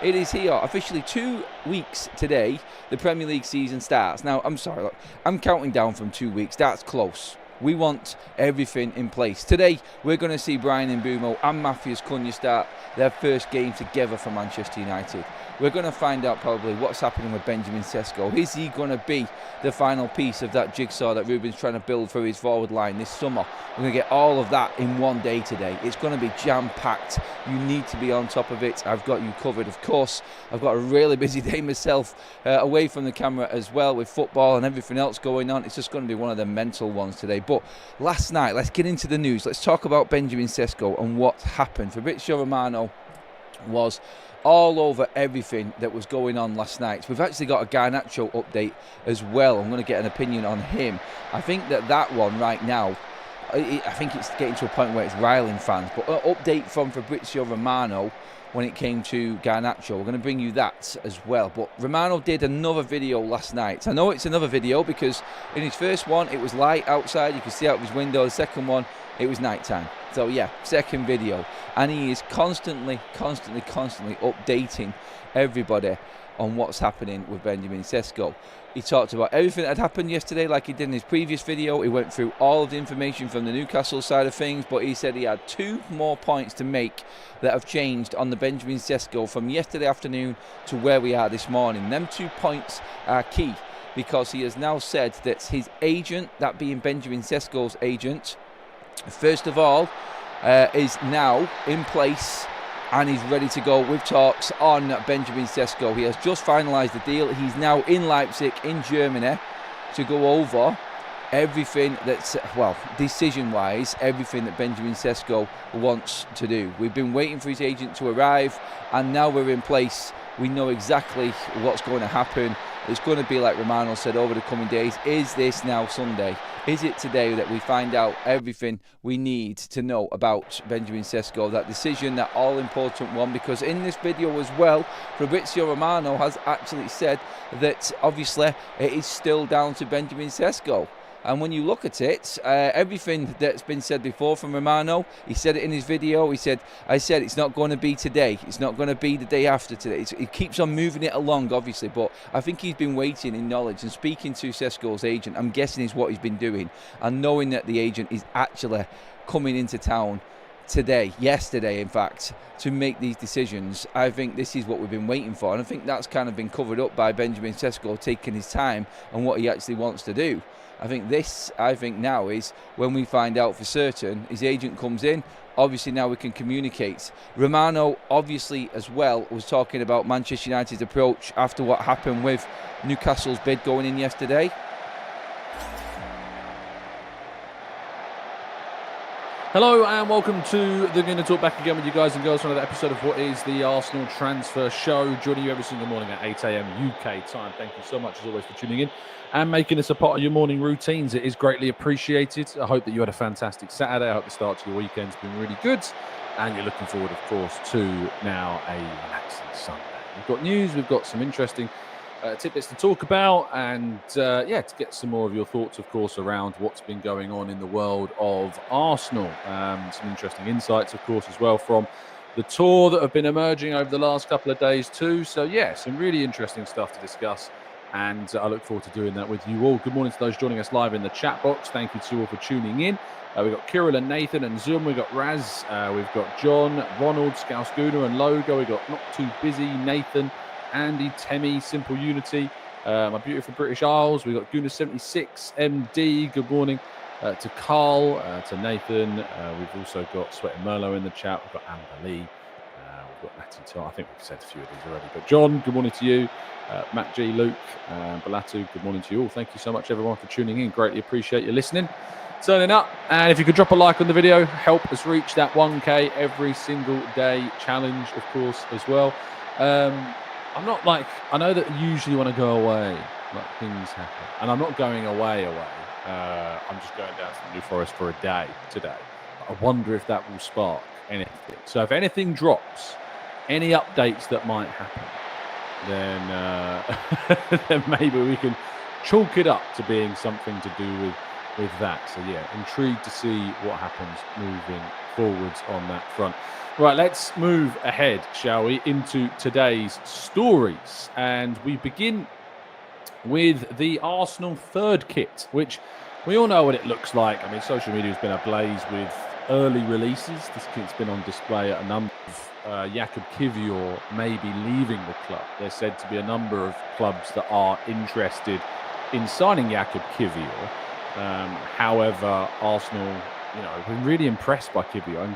It is here. Officially 2 weeks today, the Premier League season starts. Now, I'm sorry, look, I'm counting down from 2 weeks. That's close. We want everything in place. Today, we're going to see Bryan Mbeumo and Matheus Cunha start their first game together for Manchester United. We're going to find out probably what's happening with Benjamin Sesko. Is he going to be the final piece of that jigsaw that Ruben's trying to build for his forward line this summer? We're going to get all of that in one day today. It's going to be jam-packed. You need to be on top of it. I've got you covered, of course. I've got a really busy day myself away from the camera as well with football and everything else going on. It's just going to be one of the mental ones today. But last night, let's get into the news. Let's talk about Benjamin Sesko and what happened. Fabrizio Romano was all over everything that was going on last night. We've actually got a Garnacho update as well. I'm going to get an opinion on him. I think that one right now, I think it's getting to a point where it's riling fans. But an update from Fabrizio Romano when it came to Garnacho. We're going to bring you that as well. But Romano did another video last night. I know it's another video because in his first one, it was light outside. You could see out of his window. The second one, it was nighttime. So yeah, second video. And he is constantly updating everybody on what's happening with Benjamin Sesko. He talked about everything that had happened yesterday like he did in his previous video. He went through all of the information from the Newcastle side of things, but he said he had 2 more points to make that have changed on the Benjamin Sesko from yesterday afternoon to where we are this morning. Them 2 points are key because he has now said that his agent, that being Benjamin Sesko's agent, first of all, is now in place and he's ready to go with talks on Benjamin Sesko. He has just finalised the deal. He's now in Leipzig in Germany to go over everything that's, well, decision-wise, everything that Benjamin Sesko wants to do. We've been waiting for his agent to arrive and now we're in place. We know exactly what's going to happen. It's going to be like Romano said over the coming days. Is this now Sunday? Is it today that we find out everything we need to know about Benjamin Sesko? That decision, that all-important one, because in this video as well, Fabrizio Romano has actually said that obviously it is still down to Benjamin Sesko. And when you look at it, everything that's been said before from Romano, he said it in his video. He said, I said it's not going to be today. It's not going to be the day after today. He keeps on moving it along, obviously. But I think he's been waiting in knowledge and speaking to Sesko's agent. I'm guessing is what he's been doing. And knowing that the agent is actually coming into town today, yesterday in fact, to make these decisions. I think this is what we've been waiting for. And I think that's kind of been covered up by Benjamin Sesko taking his time and what he actually wants to do. I think now is when we find out for certain, his agent comes in, obviously now we can communicate. Romano obviously as well was talking about Manchester United's approach after what happened with Newcastle's bid going in yesterday. Hello and welcome to the Going to Talk back again with you guys and girls for another episode of what is the Arsenal Transfer Show, joining you every single morning at 8 a.m. UK time. Thank you so much as always for tuning in and making this a part of your morning routines. It is greatly appreciated. I hope that you had a fantastic Saturday. I hope the start to your weekend's been really good and you're looking forward, of course, to now a relaxing Sunday. We've got news, we've got some interesting tidbits to talk about and to get some more of your thoughts, of course, around what's been going on in the world of Arsenal. Some interesting insights, of course, as well from the tour that have been emerging over the last couple of days too. So yeah, some really interesting stuff to discuss and I look forward to doing that with you all. Good morning to those joining us live in the chat box. Thank you to you all for tuning in. We've got Kirill and Nathan and Zoom. We've got Raz. We've got John, Ronald, Scousegooner and Logo. We've got Not Too Busy, Nathan, Andy, Temi, Simple Unity, my beautiful British Isles. We've got Guna76, MD. Good morning to Carl, to Nathan. We've also got Sweat and Merlo in the chat. We've got Amber Lee. We've I think we've said a few of these already. But John, good morning to you. Matt G, Luke, Balatu, good morning to you all. Thank you so much, everyone, for tuning in. Greatly appreciate you listening, turning up. And if you could drop a like on the video, help us reach that 1K every single day challenge, of course, as well. I'm not like, I know that usually when I go away, like things happen. And I'm not going away. I'm just going down to the New Forest for a day today. But I wonder if that will spark anything. So if anything drops, any updates that might happen, then then maybe we can chalk it up to being something to do with that. So yeah, intrigued to see what happens moving forwards on that front. Right, let's move ahead, shall we, into today's stories. And we begin with the Arsenal third kit, which we all know what it looks like. I mean, social media has been ablaze with early releases. This kit's been on display at a number of Jakub Kiwior may be leaving the club. There's said to be a number of clubs that are interested in signing Jakub Kiwior. However, Arsenal, have been really impressed by Kiwior. And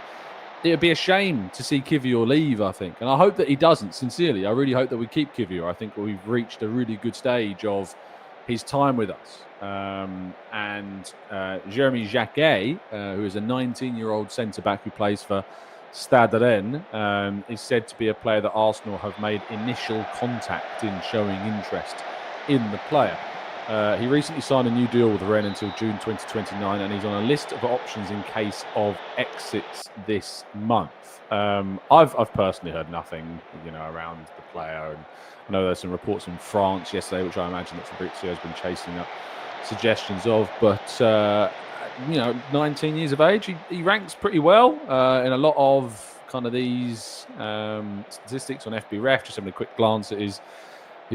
it would be a shame to see Kiwior leave, I think. And I hope that he doesn't, sincerely. I really hope that we keep Kiwior. I think we've reached a really good stage of his time with us. And Jeremy Jacquet, who is a 19-year-old centre-back who plays for Stade Rennes, is said to be a player that Arsenal have made initial contact in showing interest in the player. He recently signed a new deal with Rennes until June 2029, and he's on a list of options in case of exits this month. I've personally heard nothing, around the player, and I know there's some reports in France yesterday, which I imagine that Fabrizio has been chasing up suggestions of. But 19 years of age, he ranks pretty well in a lot of kind of these statistics on FBref. Just having a quick glance at his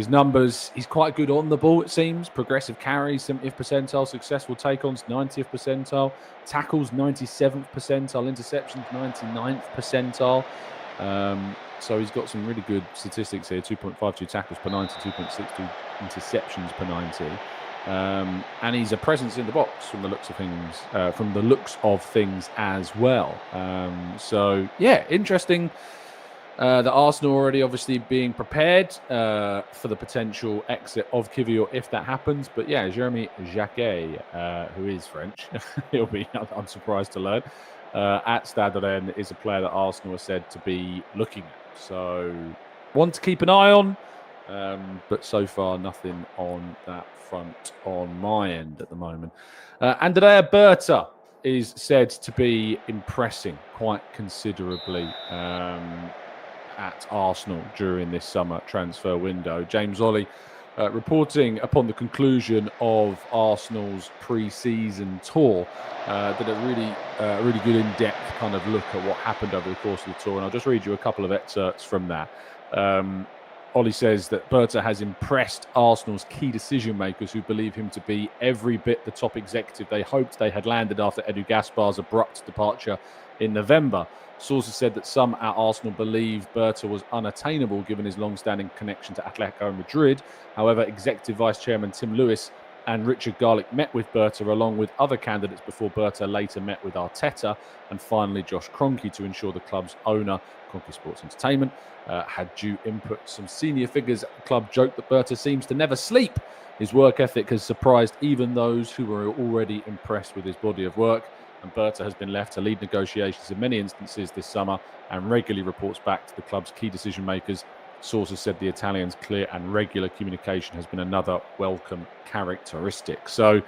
numbers. He's quite good on the ball, it seems. Progressive carries, 70th percentile. Successful take-ons, 90th percentile. Tackles, 97th percentile. Interceptions, 99th percentile. So he's got some really good statistics here. 2.52 tackles per 90, 2.62 interceptions per 90. And he's a presence in the box from the looks of things as well. So yeah, interesting. The Arsenal already obviously being prepared for the potential exit of Kiwior if that happens. But yeah, Jeremy Jacquet, who is French, he'll be, I'm surprised to learn, at Stade Rennes, is a player that Arsenal are said to be looking at. So one to keep an eye on, but so far nothing on that front on my end at the moment. Andrea Berta is said to be impressing quite considerably at Arsenal during this summer transfer window. James Ollie reporting upon the conclusion of Arsenal's pre-season tour did a really good in-depth kind of look at what happened over the course of the tour, and I'll just read you a couple of excerpts from that. Ollie says that Berta has impressed Arsenal's key decision makers, who believe him to be every bit the top executive they hoped they had landed after Edu Gaspar's abrupt departure in November. Sources said that some at Arsenal believe Berta was unattainable given his long-standing connection to Atletico Madrid. However, Executive Vice Chairman Tim Lewis and Richard Garlick met with Berta along with other candidates before Berta later met with Arteta and finally Josh Kroenke to ensure the club's owner, Kroenke Sports Entertainment, had due input. Some senior figures at the club joked that Berta seems to never sleep. His work ethic has surprised even those who were already impressed with his body of work. And Berta has been left to lead negotiations in many instances this summer and regularly reports back to the club's key decision makers. Sources said the Italian's clear and regular communication has been another welcome characteristic. So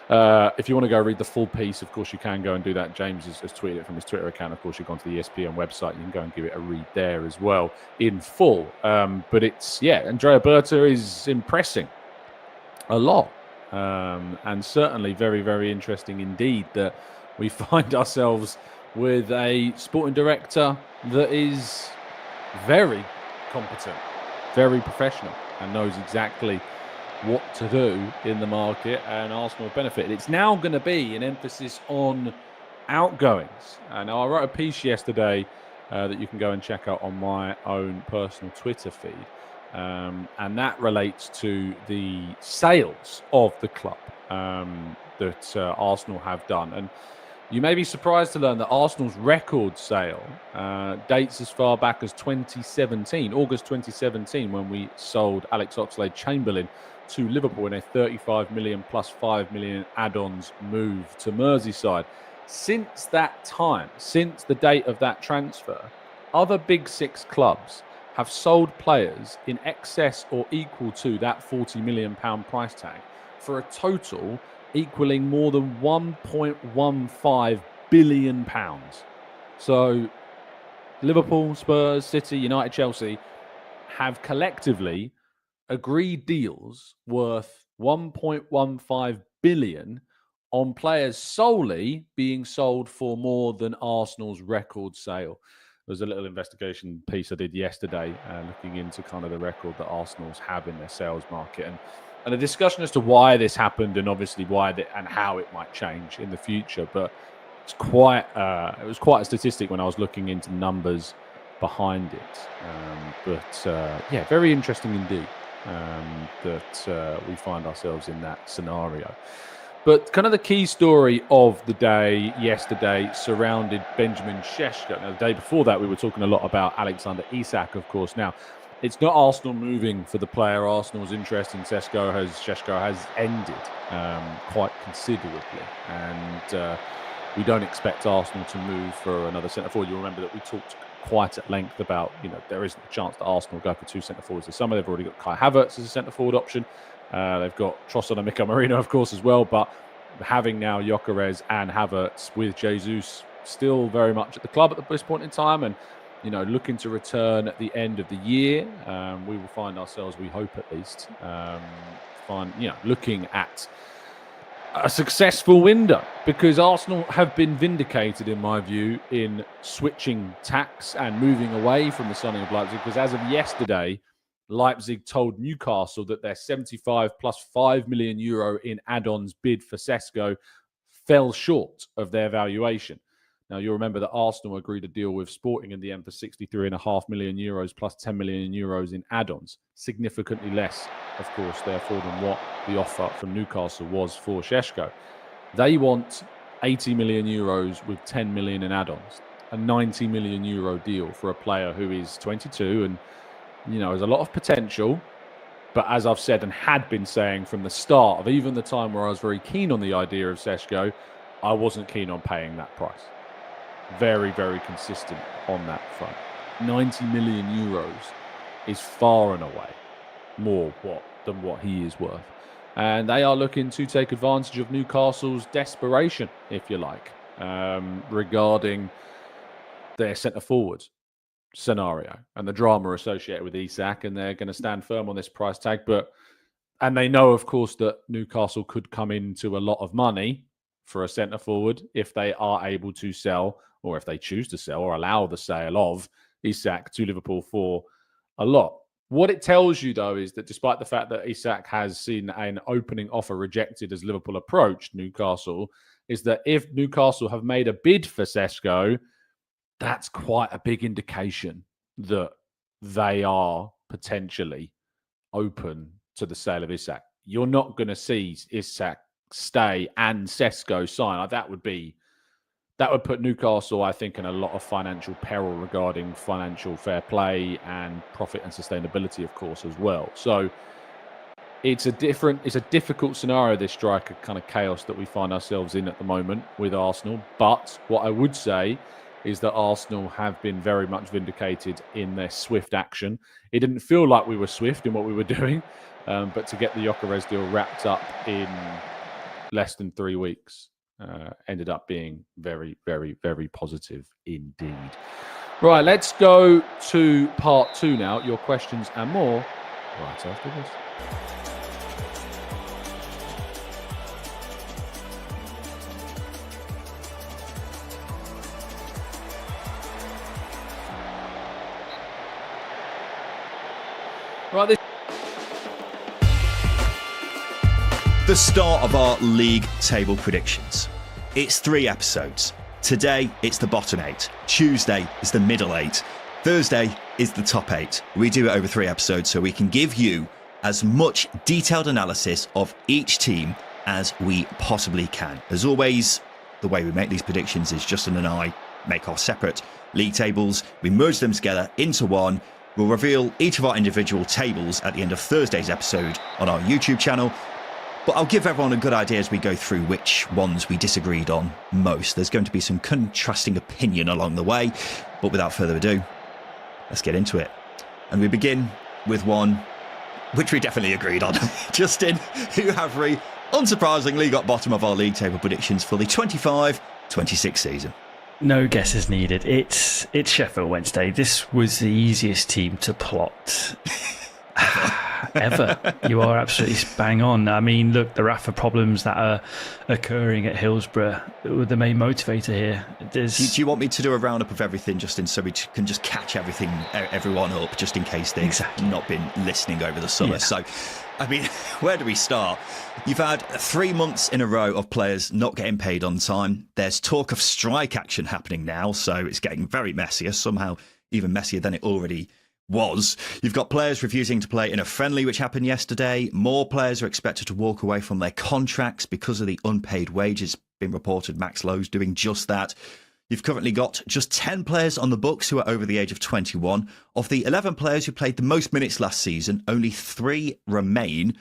if you want to go read the full piece, of course you can go and do that. James has tweeted it from his Twitter account. Of course, you've gone to the ESPN website. You can go and give it a read there as well in full. But it's, Andrea Berta is impressing a lot. And certainly very, very interesting indeed that we find ourselves with a sporting director that is very competent, very professional, and knows exactly what to do in the market, and Arsenal have benefited. It's now going to be an emphasis on outgoings. And I wrote a piece yesterday that you can go and check out on my own personal Twitter feed, and that relates to the sales of the club that Arsenal have done. And You may be surprised to learn that Arsenal's record sale dates as far back as 2017, August 2017, when we sold Alex Oxlade-Chamberlain to Liverpool in a 35 million plus 5 million add-ons move to Merseyside. Since that time, since the date of that transfer, other Big Six clubs have sold players in excess or equal to that £40 million price tag for a total equaling more than £1.15 billion. So Liverpool, Spurs, City, United, Chelsea have collectively agreed deals worth 1.15 billion on players solely being sold for more than Arsenal's record sale. There was a little investigation piece I did yesterday looking into kind of the record that Arsenal's have in their sales market and a discussion as to why this happened and obviously why and how it might change in the future. But it's quite it was quite a statistic when I was looking into numbers behind it. Yeah, very interesting indeed that we find ourselves in that scenario. But kind of the key story of the day yesterday surrounded Benjamin Šeško. Now, the day before that, we were talking a lot about Alexander Isak, of course. Now, it's not Arsenal moving for the player. Arsenal's interest in Šeško has ended quite considerably. And we don't expect Arsenal to move for another centre-forward. You'll remember that we talked quite at length about, there isn't a chance that Arsenal go for two centre-forwards this summer. They've already got Kai Havertz as a centre-forward option. They've got Trossard and Mika Marino, of course, as well. But having now Gyökeres and Havertz with Jesus still very much at the club at this point in time and, looking to return at the end of the year, we will find ourselves, we hope at least, looking at a successful window, because Arsenal have been vindicated, in my view, in switching tacks and moving away from the signing of Leipzig, because as of yesterday, Leipzig told Newcastle that their 75 plus €5 million in add-ons bid for Šeško fell short of their valuation. Now, you'll remember that Arsenal agreed a deal with Sporting in the end for €63.5 million plus €10 million in add-ons. Significantly less, of course, therefore, than what the offer from Newcastle was for Šeško. They want €80 million with 10 million in add-ons. A €90 million deal for a player who is 22 and there's a lot of potential, but as I've said and had been saying from the start of even the time where I was very keen on the idea of Šeško, I wasn't keen on paying that price. Very, very consistent on that front. €90 million is far and away more than what he is worth. And they are looking to take advantage of Newcastle's desperation, if you like, regarding their centre-forward scenario and the drama associated with Isak, and they're going to stand firm on this price tag. And they know, of course, that Newcastle could come into a lot of money for a centre forward if they are able to sell, or if they choose to sell or allow the sale of Isak to Liverpool for a lot. What it tells you, though, is that despite the fact that Isak has seen an opening offer rejected as Liverpool approached Newcastle, is that if Newcastle have made a bid for Šeško, that's quite a big indication that they are potentially open to the sale of Isak. You're not going to see Isak stay and Šeško sign. That would put Newcastle, I think, in a lot of financial peril regarding financial fair play and profit and sustainability, of course, as well. So it's a difficult scenario, this striker kind of chaos that we find ourselves in at the moment with Arsenal. But what I would say is that Arsenal have been very much vindicated in their swift action. It didn't feel like we were swift in what we were doing, but to get the Gyökeres deal wrapped up in less than 3 weeks ended up being very, very, very positive indeed. Right, let's go to part 2 now. Your questions and more right after this. Right, the start of our league table predictions. It's 3 episodes. Today, it's the bottom 8. Tuesday is the middle 8. Thursday is the top 8. We do it over 3 episodes so we can give you as much detailed analysis of each team as we possibly can. As always, the way we make these predictions is Justin and I make our separate league tables. We merge them together into one. We'll reveal each of our individual tables at the end of Thursday's episode on our YouTube channel. But I'll give everyone a good idea as we go through which ones we disagreed on most. There's going to be some contrasting opinion along the way. But without further ado, let's get into it. And we begin with one which we definitely agreed on. Justin, who have we, unsurprisingly, got bottom of our league table predictions for the 25-26 season. No guesses needed. It's Sheffield Wednesday. This was the easiest team to plot ever. You are absolutely bang on. I mean, look, the Rafa problems that are occurring at Hillsborough were the main motivator here. Do you want me to do a roundup of everything, Justin, so we can just catch everyone up, just in case they've not been listening over the summer? Yeah. So, I mean, where do we start? You've had 3 months in a row of players not getting paid on time. There's talk of strike action happening now, so it's getting very messier, somehow even messier than it already was. You've got players refusing to play in a friendly, which happened yesterday. More players are expected to walk away from their contracts because of the unpaid wages. Been reported Max Lowe's doing just that. You've currently got just 10 players on the books who are over the age of 21. Of the 11 players who played the most minutes last season, only 3 remain.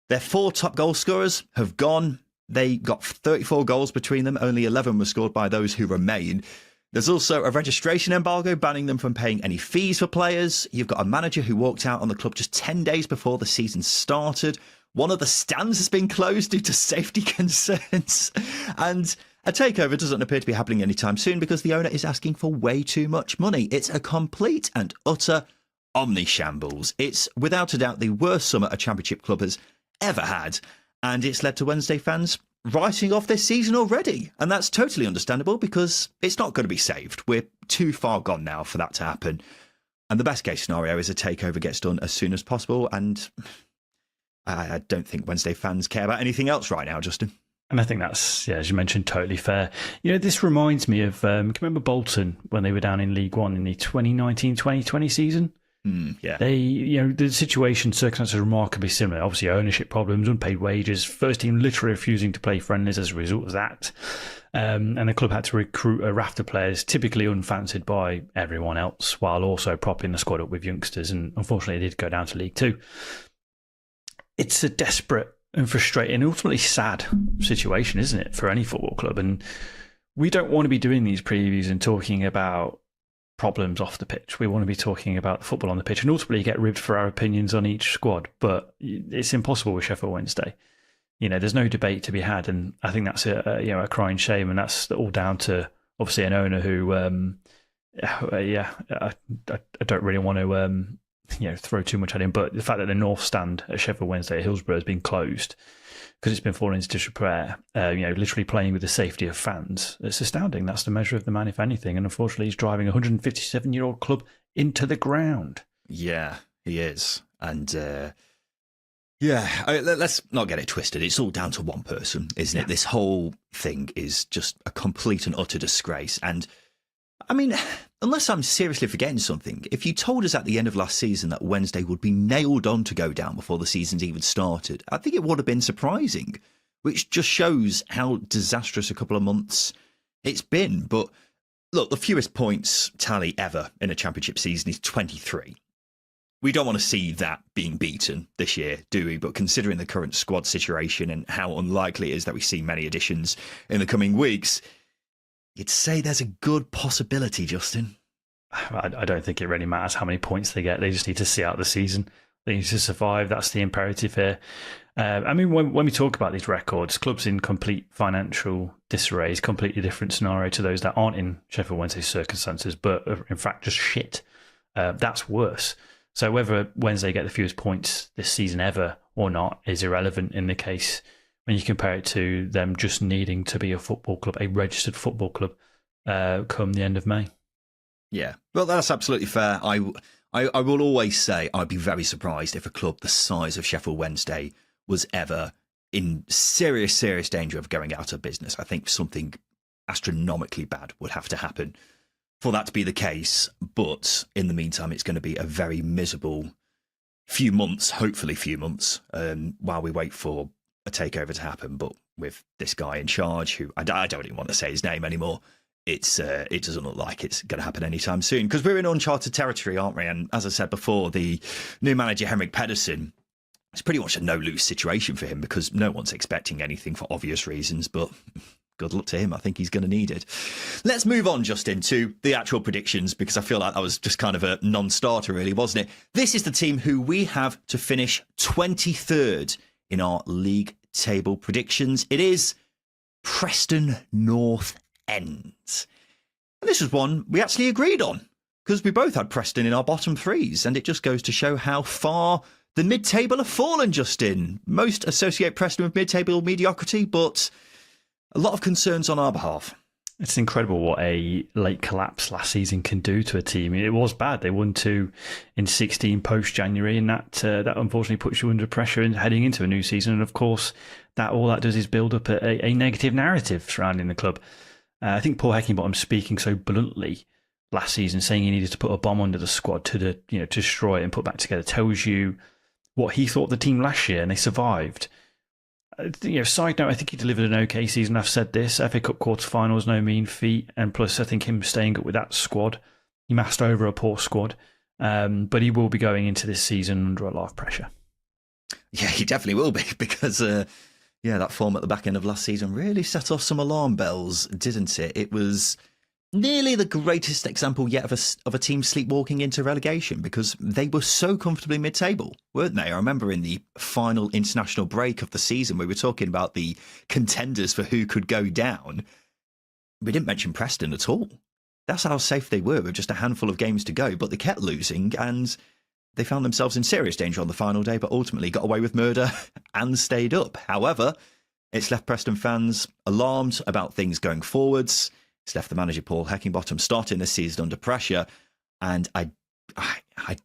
Their 4 top goal scorers have gone. They got 34 goals between them. Only 11 were scored by those who remain. There's also a registration embargo banning them from paying any fees for players. You've got a manager who walked out on the club just 10 days before the season started. One of the stands has been closed due to safety concerns. And a takeover doesn't appear to be happening anytime soon because the owner is asking for way too much money. It's a complete and utter omni-shambles. It's without a doubt the worst summer a championship club has ever had. And it's led to Wednesday fans writing off this season already. And that's totally understandable because it's not going to be saved. We're too far gone now for that to happen. And the best case scenario is a takeover gets done as soon as possible. And I don't think Wednesday fans care about anything else right now, Justin. And I think that's, as you mentioned, totally fair. You know, this reminds me of, can you remember Bolton when they were down in League One in the 2019-2020 season? Yeah. The circumstances are remarkably similar. Obviously, ownership problems, unpaid wages, first team literally refusing to play friendlies as a result of that. And the club had to recruit a raft of players, typically unfancied by everyone else, while also propping the squad up with youngsters. And unfortunately, it did go down to League Two. It's a desperate and frustrating and ultimately sad situation, isn't it, for any football club? And we don't want to be doing these previews and talking about problems off the pitch. We want to be talking about football on the pitch and ultimately get ribbed for our opinions on each squad. But it's impossible with Sheffield Wednesday. You know, there's no debate to be had, and I think that's a crying shame, and that's all down to obviously an owner who, I don't really want to throw too much at him, but the fact that the North Stand at Sheffield Wednesday at Hillsborough has been closed because it's been fallen into disrepair, literally playing with the safety of fans, it's astounding. That's the measure of the man, if anything. And unfortunately, he's driving a 157-year-old club into the ground. Yeah, he is. And let's not get it twisted. It's all down to one person, isn't it? This whole thing is just a complete and utter disgrace. And I mean, unless I'm seriously forgetting something, if you told us at the end of last season that Wednesday would be nailed on to go down before the season's even started, I think it would have been surprising, which just shows how disastrous a couple of months it's been. But look, the fewest points tally ever in a championship season is 23. We don't want to see that being beaten this year, do we? But considering the current squad situation and how unlikely it is that we see many additions in the coming weeks, you'd say there's a good possibility, Justin. I don't think it really matters how many points they get. They just need to see out the season. They need to survive. That's the imperative here. When we talk about these records, clubs in complete financial disarray is a completely different scenario to those that aren't in Sheffield Wednesday's circumstances, but in fact just shit. That's worse. So whether Wednesday get the fewest points this season ever or not is irrelevant in the case when you compare it to them just needing to be a football club, a registered football club, come the end of May. Yeah, well, that's absolutely fair. I will always say I'd be very surprised if a club the size of Sheffield Wednesday was ever in serious danger of going out of business. I think something astronomically bad would have to happen for that to be the case. But in the meantime, it's going to be a very miserable few months, hopefully few months, while we wait for a takeover to happen. But with this guy in charge, who I don't even want to say his name anymore. It doesn't look like it's going to happen anytime soon, because we're in uncharted territory, aren't we? And as I said before, the new manager, Henrik Pedersen, it's pretty much a no-lose situation for him, because no one's expecting anything for obvious reasons, but good luck to him. I think he's going to need it. Let's move on, Justin, to the actual predictions, because I feel like that was just kind of a non-starter, really, wasn't it? This is the team who we have to finish 23rd in our league table predictions. It is Preston North End. And this was one we actually agreed on, because we both had Preston in our bottom threes, and it just goes to show how far the mid-table have fallen, Justin. Most associate Preston with mid-table mediocrity, but a lot of concerns on our behalf. It's incredible what a late collapse last season can do to a team. It was bad. They won 2 in 16 post-January, and that unfortunately puts you under pressure in heading into a new season. And of course, all that does is build up a negative narrative surrounding the club. I think Paul Heckingbottom, speaking so bluntly last season, saying he needed to put a bomb under the squad to destroy it and put back together, tells you what he thought of the team last year, and they survived. Side note, I think he delivered an okay season. I've said this, FA Cup quarter-finals, no mean feat, and plus I think him staying up with that squad, he masked over a poor squad, but he will be going into this season under a lot of pressure. Yeah, he definitely will be, because that form at the back end of last season really set off some alarm bells, didn't it? It was nearly the greatest example yet of a team sleepwalking into relegation, because they were so comfortably mid-table, weren't they? I remember in the final international break of the season, we were talking about the contenders for who could go down. We didn't mention Preston at all. That's how safe they were with just a handful of games to go, but they kept losing, and they found themselves in serious danger on the final day, but ultimately got away with murder and stayed up. However, it's left Preston fans alarmed about things going forwards. It's left the manager, Paul Heckingbottom, starting this season under pressure. And I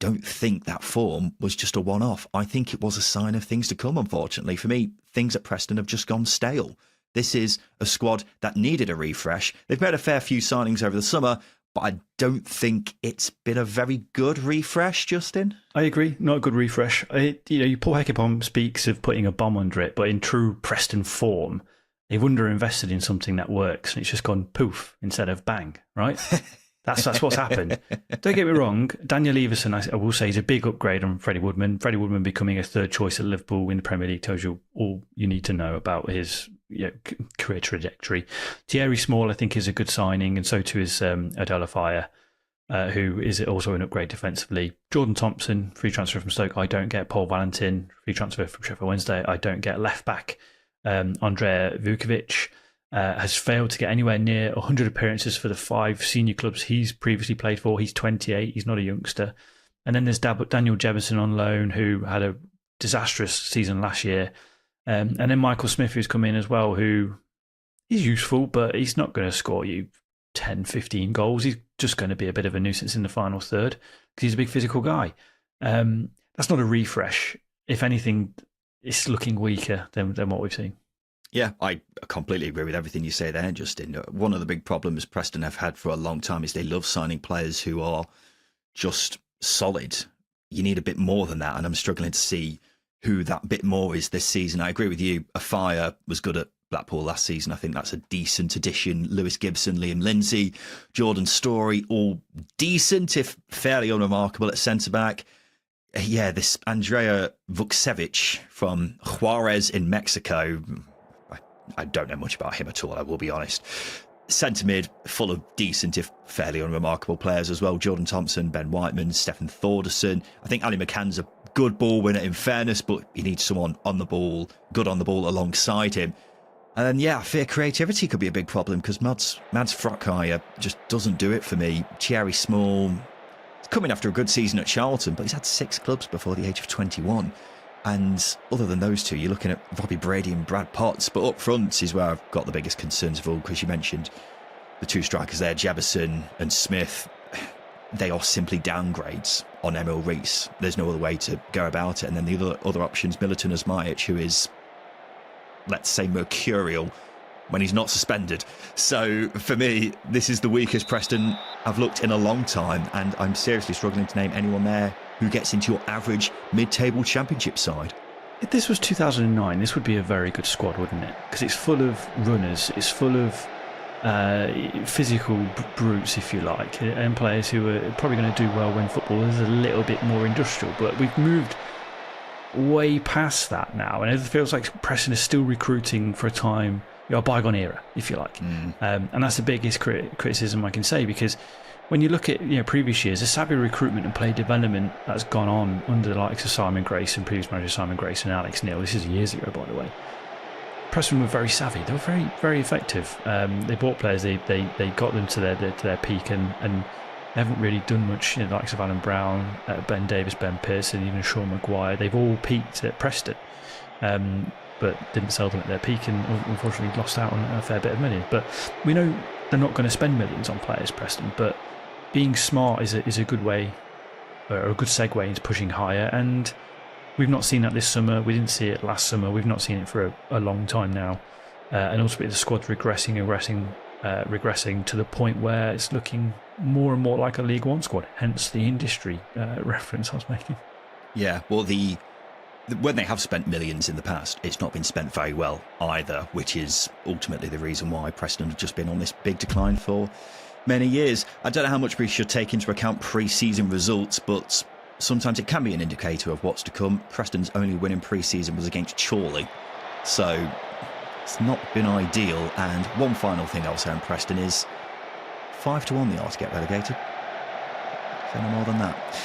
don't think that form was just a one-off. I think it was a sign of things to come, unfortunately. For me, things at Preston have just gone stale. This is a squad that needed a refresh. They've made a fair few signings over the summer, but I don't think it's been a very good refresh, Justin. I agree, not a good refresh. Paul Heckingbottom speaks of putting a bomb under it, but in true Preston form, they've underinvested in something that works, and it's just gone poof instead of bang, right? That's what's happened. Don't get me wrong, Daniel Everson, I will say, is a big upgrade on Freddie Woodman. Freddie Woodman becoming a third choice at Liverpool in the Premier League tells you all you need to know about his career trajectory. Thierry Small, I think, is a good signing, and so too is Adela Fire, who is also an upgrade defensively. Jordan Thompson, free transfer from Stoke, I don't get. Paul Valentin, free transfer from Sheffield Wednesday, I don't get. Left back, Andrea Vukovic has failed to get anywhere near 100 appearances for the 5 senior clubs he's previously played for. He's 28, he's not a youngster. And then there's Daniel Jebison on loan, who had a disastrous season last year. And then Michael Smith, who's come in as well, who is useful, but he's not going to score you 10, 15 goals. He's just going to be a bit of a nuisance in the final third, because he's a big physical guy. That's not a refresh. If anything, it's looking weaker than what we've seen. Yeah, I completely agree with everything you say there, Justin. One of the big problems Preston have had for a long time is they love signing players who are just solid. You need a bit more than that, and I'm struggling to see who that bit more is this season. I agree with you. Afire was good at Blackpool last season. I think that's a decent addition. Lewis Gibson, Liam Lindsay, Jordan Story, all decent, if fairly unremarkable at centre-back. Yeah, this Andrea Vukcevic from Juarez in Mexico, I don't know much about him at all, I will be honest. Centre mid, full of decent, if fairly unremarkable players as well. Jordan Thompson, Ben Whiteman, Stefan Thorderson. I think Ali McCann's a good ball winner, in fairness, but he needs someone on the ball, good on the ball alongside him. And I fear creativity could be a big problem, because Mads Frockheimer just doesn't do it for me. Thierry Small, he's coming after a good season at Charlton, but he's had 6 clubs before the age of 21. And other than those two, you're looking at Robbie Brady and Brad Potts. But up front is where I've got the biggest concerns of all, because you mentioned the 2 strikers there, Jebison and Smith. They are simply downgrades on Emil Rees. There's no other way to go about it. And then the other options, Militon Asmajic, who is, let's say, mercurial when he's not suspended. So for me, this is the weakest Preston I've looked in a long time, and I'm seriously struggling to name anyone there who gets into your average mid-table championship side. If this was 2009, this would be a very good squad, wouldn't it? Because it's full of runners, it's full of physical brutes, if you like, and players who are probably going to do well when football is a little bit more industrial. But we've moved way past that now, and it feels like Preston is still recruiting for a time, a bygone era, if you like. And that's the biggest criticism I can say, because when you look at previous years, the savvy recruitment and player development that's gone on under the likes of Simon Grace and previous manager Simon Grace and Alex Neil, this is years ago, by the way. Preston were very savvy. They were very, very effective. They bought players. They got them to their peak, and they haven't really done much. The likes of Alan Brown, Ben Davis, Ben Pearson, even Sean Maguire. They've all peaked at Preston, but didn't sell them at their peak, and unfortunately lost out on a fair bit of money. But we know they're not going to spend millions on players, Preston. But being smart is a good way, or a good segue into pushing higher. And we've not seen that this summer. We didn't see it last summer. We've not seen it for a long time now. And ultimately, the squad's regressing to the point where it's looking more and more like a League One squad. Hence the industry reference I was making. Yeah, well, when they have spent millions in the past, it's not been spent very well either, which is ultimately the reason why Preston have just been on this big decline for many years. I don't know how much we should take into account pre-season results, but sometimes it can be an indicator of what's to come. Preston's only win in pre-season was against Chorley, so it's not been ideal. And one final thing I'll say on Preston is 5-1 they are to get relegated. So no more than that.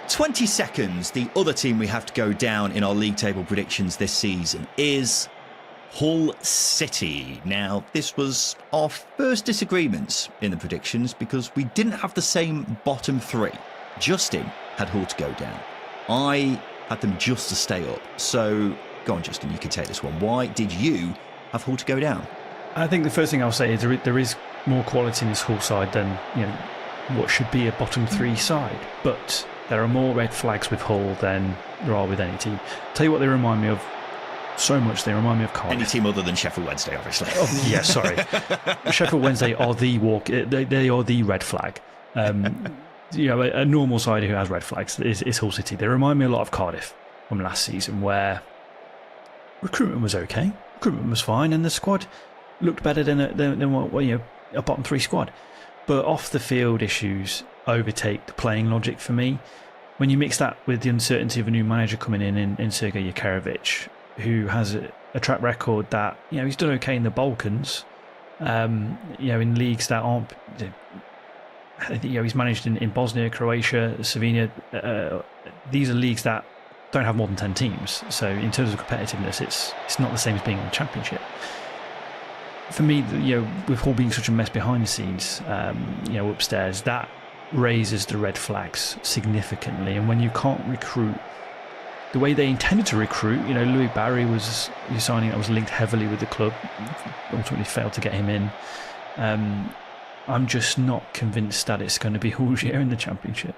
20 seconds, the other team we have to go down in our league table predictions this season is Hull City. Now, this was our first disagreements in the predictions because we didn't have the same bottom three. Justin had Hull to go down. I had them just to stay up. So, go on, Justin, you can take this one. Why did you have Hull to go down? I think the first thing I'll say is there is more quality in this Hull side than what should be a bottom three side. But there are more red flags with Hull than there are with any team. Tell you what they remind me of so much. They remind me of Cardiff. Any team other than Sheffield Wednesday, obviously. Oh, yeah, sorry. Sheffield Wednesday are the they are the red flag. A normal side who has red flags is Hull City. They remind me a lot of Cardiff from last season, where recruitment was okay, recruitment was fine, and the squad looked better than a bottom three squad. But off the field issues overtake the playing logic for me. When you mix that with the uncertainty of a new manager coming in Sergei Yakerovich, who has a track record that he's done okay in the Balkans, in leagues that aren't. He's managed in Bosnia, Croatia, Slovenia. These are leagues that don't have more than 10 teams. So in terms of competitiveness, it's not the same as being in the Championship. For me, with Hull being such a mess behind the scenes, upstairs, that raises the red flags significantly. And when you can't recruit the way they intended to recruit, Louis Barry was a signing that was linked heavily with the club, ultimately failed to get him in. I'm just not convinced that it's going to be Hull's year in the Championship.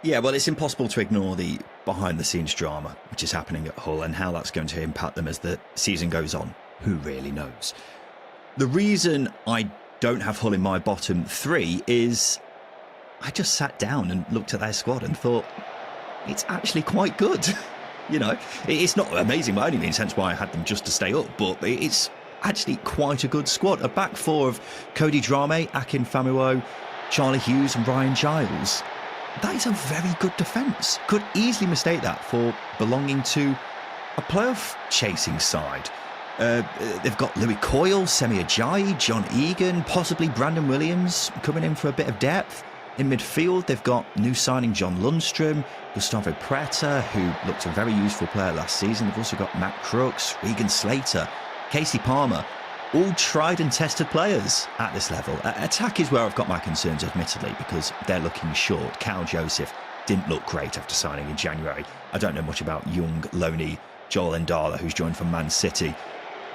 Yeah, well, it's impossible to ignore the behind-the-scenes drama which is happening at Hull and how that's going to impact them as the season goes on. Who really knows? The reason I don't have Hull in my bottom three is I just sat down and looked at their squad and thought, it's actually quite good. It's not amazing by any means, hence why I had them just to stay up, but it's actually quite a good squad. A back four of Cody Drame, Akin Famuo, Charlie Hughes and Ryan Giles. That is a very good defence. Could easily mistake that for belonging to a playoff chasing side. They've got Louis Coyle, Semi Ajayi, John Egan, possibly Brandon Williams coming in for a bit of depth. In midfield, they've got new signing John Lundstrom, Gustavo Preta, who looked a very useful player last season. They've also got Matt Crooks, Regan Slater, Casey Palmer, all tried and tested players at this level. Attack is where I've got my concerns, admittedly, because they're looking short. Cal Joseph didn't look great after signing in January. I don't know much about young, loney Joel Ndala, who's joined from Man City.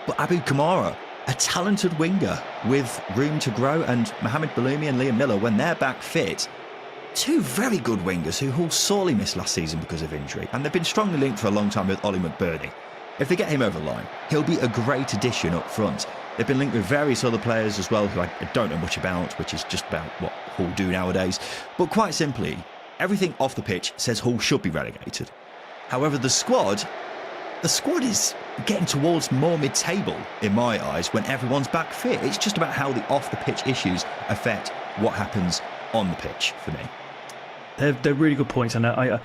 But Abu Kamara, a talented winger with room to grow, and Mohamed Baloumi and Liam Miller, when they're back fit, two very good wingers who Hull sorely missed last season because of injury. And they've been strongly linked for a long time with Ollie McBurney. If they get him over the line, he'll be a great addition up front. They've been linked with various other players as well, who I don't know much about, which is just about what Hull do nowadays. But quite simply, everything off the pitch says Hull should be relegated. However, the squad the squad is getting towards more mid-table in my eyes when everyone's back fit. It's just about how the off-the-pitch issues affect what happens on the pitch for me. They're really good points, and I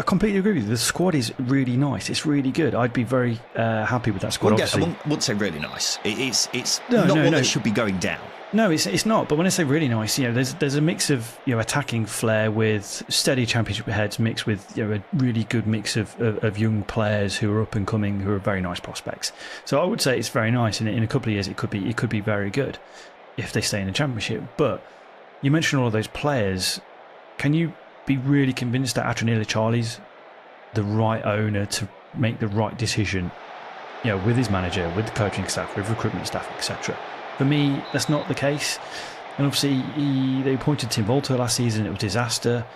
completely agree with you. The squad is really nice. It's really good. I'd be very happy with that squad. I wouldn't say really nice. It's not what that should be going down. No, it's not. But when I say really nice, there's a mix of attacking flair with steady championship heads, mixed with a really good mix of young players who are up and coming, who are very nice prospects. So I would say it's very nice. And in a couple of years, it could be very good if they stay in the championship. But you mentioned all of those players. Can you be really convinced that Atronila Charlie's the right owner to make the right decision, with his manager, with the coaching staff, with recruitment staff, etc.? For me, that's not the case. And obviously, they appointed Tim Walter last season. It was a disaster.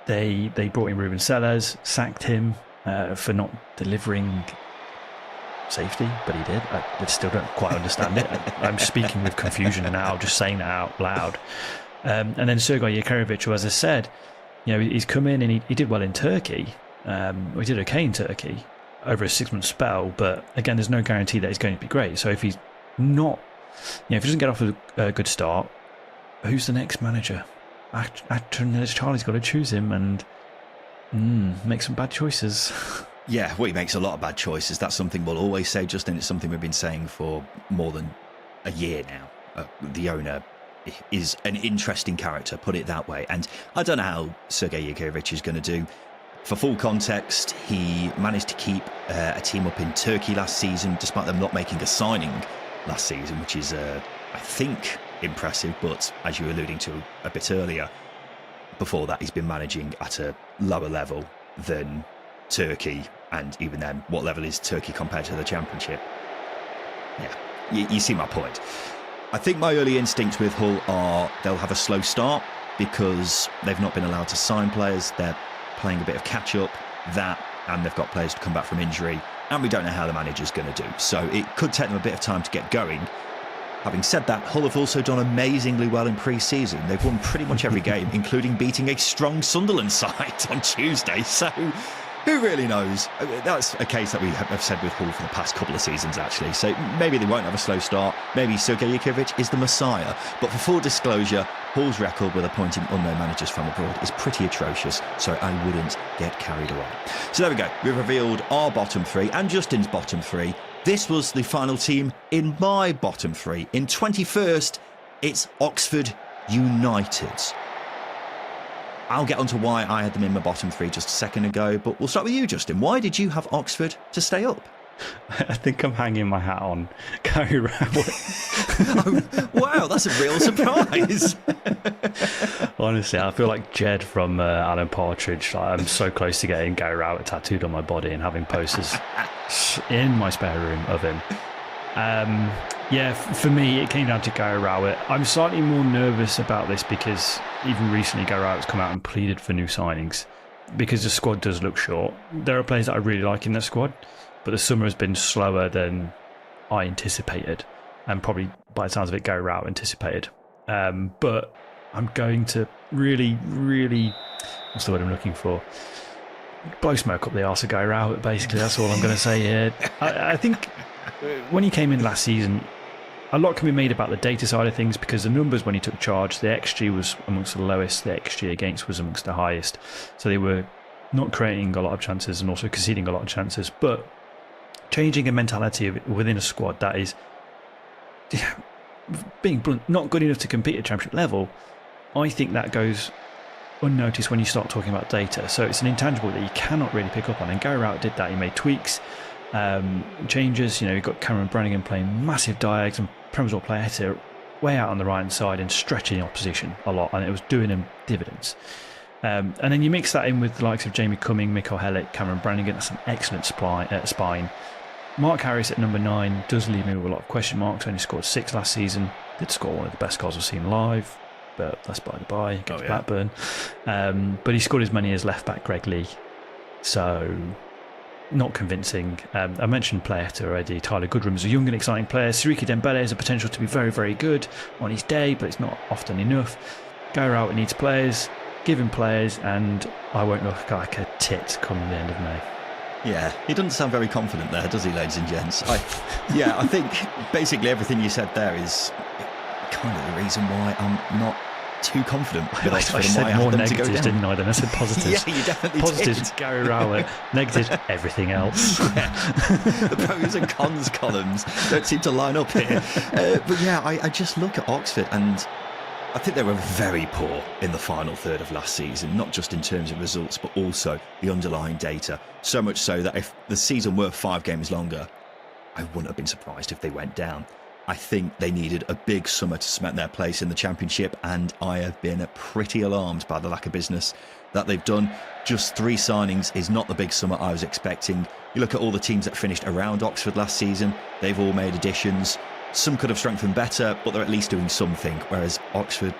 They brought in Ruben Sellers, sacked him for not delivering safety, but he did. I still don't quite understand it. I'm speaking with confusion now, just saying that out loud. And then Sergei Yakerovich, who, as I said, he's come in and he did well in Turkey. He did okay in Turkey over a 6-month spell, but again, there's no guarantee that he's going to be great. So if he's not, if he doesn't get off with a good start, who's the next manager? Charlie's got to choose him and make some bad choices. Yeah, well, he makes a lot of bad choices. That's something we'll always say, Justin. It's something we've been saying for more than a year now. The owner is an interesting character, put it that way. And I don't know how Sergei Yakerovich is going to do. For full context, he managed to keep a team up in Turkey last season, despite them not making a signing last season, which is, I think, impressive. But as you were alluding to a bit earlier, before that, he's been managing at a lower level than Turkey. And even then, what level is Turkey compared to the Championship? Yeah, you see my point. I think my early instincts with Hull are they'll have a slow start because they've not been allowed to sign players. They're playing a bit of catch-up, and they've got players to come back from injury, and we don't know how the manager's going to do. So it could take them a bit of time to get going. Having said that, Hull have also done amazingly well in pre-season. They've won pretty much every game, including beating a strong Sunderland side on Tuesday. So who really knows? That's a case that we have said with Hull for the past couple of seasons, actually. So maybe they won't have a slow start. Maybe Sergei Yakerovich is the messiah. But for full disclosure, Hull's record with appointing unknown managers from abroad is pretty atrocious, so I wouldn't get carried away. So there we go. We've revealed our bottom three and Justin's bottom three. This was the final team in my bottom three. In 21st, it's Oxford United. I'll get onto why I had them in my bottom three just a second ago, but we'll start with you, Justin. Why did you have Oxford to stay up? I think I'm hanging my hat on Gary Rowett. Oh, wow, that's a real surprise. Honestly, I feel like Jed from Alan Partridge. I'm so close to getting Gary Rowett tattooed on my body and having posters in my spare room of him. For me, it came down to Gary Rowett. I'm slightly more nervous about this because even recently Gary Rowett's come out and pleaded for new signings because the squad does look short. There are players that I really like in that squad, but the summer has been slower than I anticipated, and probably by the sounds of it, Gary Rowett anticipated. But I'm going to really, what's the word I'm looking for? Blow smoke up the arse of Gary Rowett, basically. That's all I'm going to say here. I think when he came in last season, a lot can be made about the data side of things because the numbers when he took charge, the XG was amongst the lowest, the XG against was amongst the highest. So they were not creating a lot of chances and also conceding a lot of chances. But changing a mentality within a squad that is, being blunt, not good enough to compete at championship level, I think that goes unnoticed when you start talking about data. So it's an intangible that you cannot really pick up on. And Gary Rowett did that. He made tweaks, changes. You've got Cameron Brannigan playing massive diags and Premsor Playetta way out on the right hand side and stretching the opposition a lot, and it was doing him dividends. And then you mix that in with the likes of Jamie Cumming, Mikko Hellick, Cameron Brannigan. That's an excellent spine. Mark Harris at number 9 does leave me with a lot of question marks. Only scored 6 last season. Did score one of the best goals I've seen live, but that's by the by against Blackburn. But he scored as many as left back Greg Lee, so not convincing. I mentioned Playetta already. Tyler Goodrum is a young and exciting player. Siriki Dembele has a potential to be very, very good on his day, but it's not often enough. Gary Rowett needs players. Give him players, and I won't look like a tit come the end of May. Yeah, he doesn't sound very confident there, does he, ladies and gents? I think basically everything you said there is kind of the reason why I'm not too confident with Oxford. I said more negatives, didn't I? Then I said positives. Yeah, you definitely positives, did. Gary Rowett. Negatives, everything else. The pros and cons columns don't seem to line up here. But yeah, I just look at Oxford and I think they were very poor in the final third of last season, not just in terms of results, but also the underlying data. So much so that if the season were 5 games longer, I wouldn't have been surprised if they went down. I think they needed a big summer to cement their place in the Championship, and I have been pretty alarmed by the lack of business that they've done. Just 3 signings is not the big summer I was expecting. You look at all the teams that finished around Oxford last season, they've all made additions. Some could have strengthened better, but they're at least doing something, whereas Oxford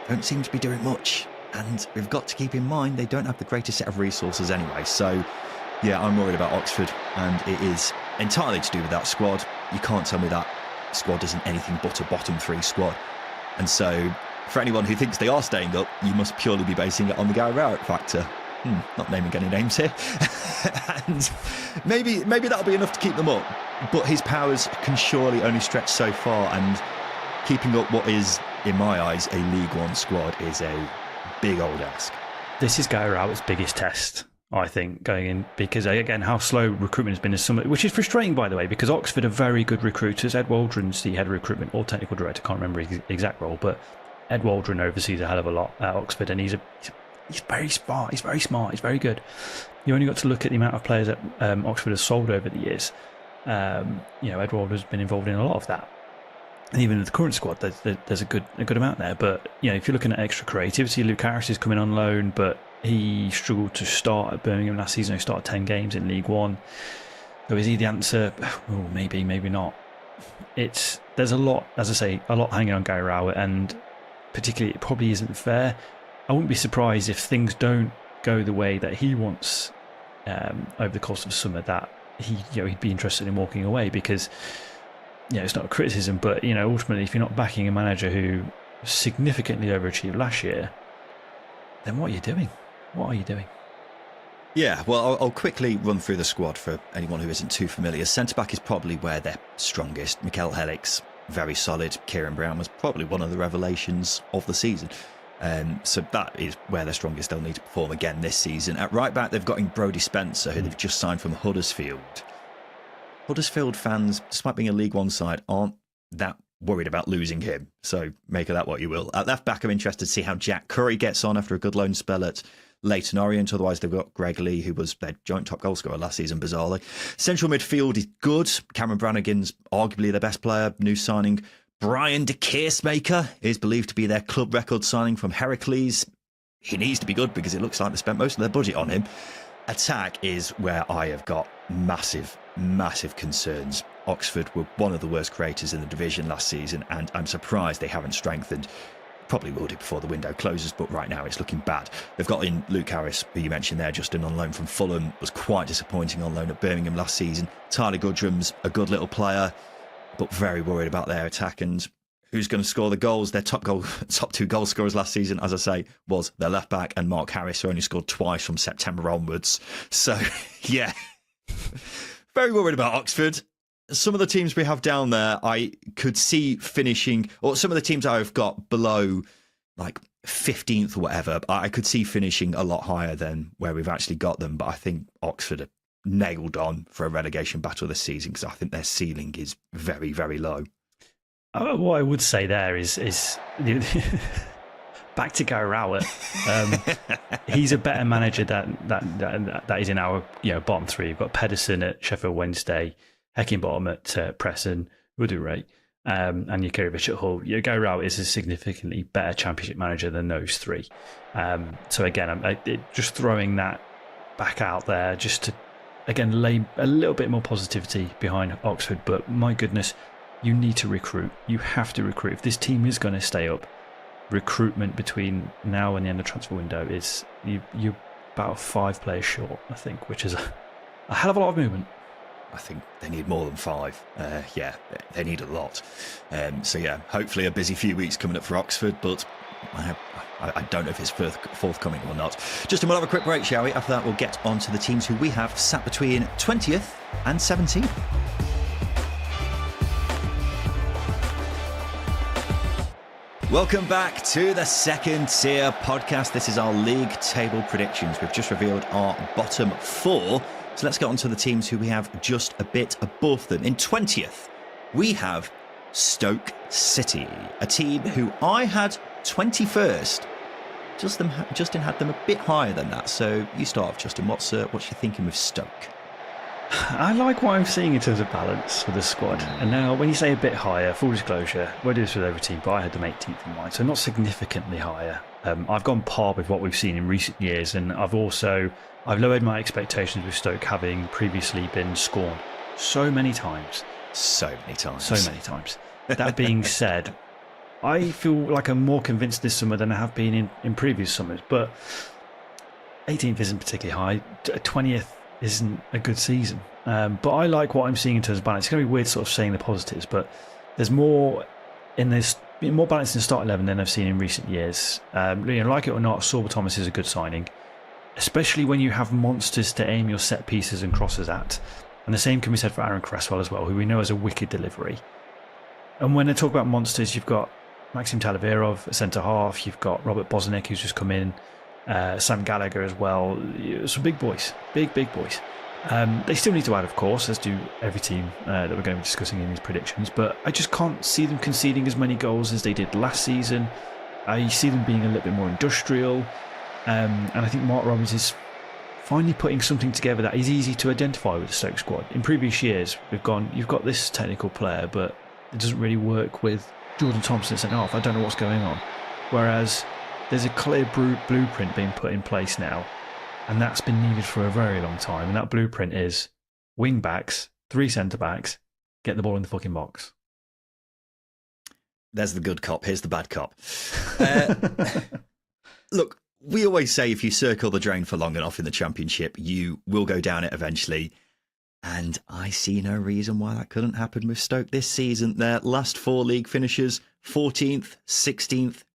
don't seem to be doing much. And we've got to keep in mind they don't have the greatest set of resources anyway. So, yeah, I'm worried about Oxford, and it is entirely to do with that squad. You can't tell me that squad isn't anything but a bottom 3 squad. And so, for anyone who thinks they are staying up, you must purely be basing it on the Gary Rowett factor. Not naming any names here. And maybe that'll be enough to keep them up. But his powers can surely only stretch so far, and keeping up what is, in my eyes, a League One squad is a big old ask. This is Gary Rowett's biggest test, I think, going in, because again, how slow recruitment has been this summer, which is frustrating, by the way, because Oxford are very good recruiters. Ed Waldron's the head of recruitment or technical director, can't remember his exact role, but Ed Waldron oversees a hell of a lot at Oxford, and he's very smart. He's very smart. He's very good. You only got to look at the amount of players that Oxford has sold over the years. Ed Waldron's been involved in a lot of that. And even in the current squad, there's a good amount there. But if you're looking at extra creativity, Luke Harris is coming on loan, but he struggled to start at Birmingham last season. He started 10 games in League One. So is he the answer? Oh, maybe not. There's a lot, as I say, a lot hanging on Gary Rowett, and particularly it probably isn't fair. I wouldn't be surprised if things don't go the way that he wants over the course of the summer, that he'd be interested in walking away, because it's not a criticism, but ultimately, if you're not backing a manager who significantly overachieved last year, then what are you doing? What are you doing? Yeah, well, I'll quickly run through the squad for anyone who isn't too familiar. Centre-back is probably where they're strongest. Mikel Helix, very solid. Kieran Brown was probably one of the revelations of the season. So that is where they're strongest. They'll need to perform again this season. At right back, they've got in Brodie Spencer, who they've just signed from Huddersfield. Huddersfield fans, despite being a League One side, aren't that worried about losing him. So make of that what you will. At left back, I'm interested to see how Jack Curry gets on after a good loan spell at Leyton Orient. Otherwise, they've got Greg Lee, who was their joint top goal scorer last season, bizarrely. Central midfield is good. Cameron Brannigan's arguably their best player. New signing Brian de Keersmaker is believed to be their club record signing from Heracles. He needs to be good because it looks like they spent most of their budget on him. Attack is where I have got massive concerns. Oxford were one of the worst creators in the division last season, and I'm surprised they haven't strengthened. Probably will do before the window closes, but right now it's looking bad. They've got in Luke Harris, who you mentioned there, Justin, on loan from Fulham, was quite disappointing on loan at Birmingham last season. Tyler Goodrum's a good little player, but very worried about their attack and who's going to score the goals. Their top 2 goal scorers last season, as I say, was their left back and Mark Harris, who only scored twice from September onwards. So, yeah, very worried about Oxford. Some of the teams we have down there, I could see finishing, or some of the teams I've got below, like 15th or whatever, I could see finishing a lot higher than where we've actually got them. But I think Oxford are nailed on for a relegation battle this season, because I think their ceiling is very, very low. What I would say there is back to Gary Rowett. He's a better manager that is in our bottom 3. We've got Pedersen at Sheffield Wednesday, Heckingbottom at Preston, Udure, and Jurkovic at Hull. Gary Rowett is a significantly better Championship manager than those 3. So again, I'm just throwing that back out there just to again lay a little bit more positivity behind Oxford. But my goodness, you need to recruit. You have to recruit. If this team is going to stay up, recruitment between now and the end of the transfer window is you're about 5 players short, I think, which is a hell of a lot of movement. I think they need more than 5. They need a lot. So yeah, hopefully a busy few weeks coming up for Oxford, but I don't know if it's forthcoming or not. Just we'll have a quick break, shall we? After that, we'll get on to the teams who we have sat between 20th and 17th. Welcome back to the Second Tier podcast. This is our league table predictions. We've just revealed our bottom 4. So let's get on to the teams who we have just a bit above them. In 20th, we have Stoke City, a team who I had 21st. Justin had them a bit higher than that. So you start off, Justin. What's you thinking with Stoke? I like what I'm seeing in terms of balance for the squad. And now, when you say a bit higher, full disclosure, we'll do this with every team, but I had them 18th in mine, so not significantly higher. I've gone par with what we've seen in recent years, and I've lowered my expectations with Stoke, having previously been scorned so many times. So many times. That being said, I feel like I'm more convinced this summer than I have been in previous summers, but 18th isn't particularly high. 20th isn't a good season. But I like what I'm seeing in terms of balance. It's going to be weird sort of saying the positives, but there's more balance in the start 11 than I've seen in recent years. Like it or not, Sorba Thomas is a good signing, especially when you have monsters to aim your set pieces and crosses at. And the same can be said for Aaron Cresswell as well, who we know has a wicked delivery. And when I talk about monsters, you've got Maxim Talaverov at centre-half, you've got Robert Bosniak, who's just come in, Sam Gallagher as well. Some big boys, big boys. They still need to add, of course, as do every team that we're going to be discussing in these predictions, but I just can't see them conceding as many goals as they did last season. I see them being a little bit more industrial, and I think Mark Robins is finally putting something together that is easy to identify with the Stoke squad. In previous years, you've got this technical player, but it doesn't really work with Jordan Thompson at centre-half. I don't know what's going on. Whereas there's a clear blueprint being put in place now, and that's been needed for a very long time. And that blueprint is wing backs, 3 centre backs, get the ball in the fucking box. There's the good cop. Here's the bad cop. Look, we always say if you circle the drain for long enough in the Championship, you will go down it eventually. And I see no reason why that couldn't happen with Stoke this season. Their last 4 league finishes, 14th, 16th,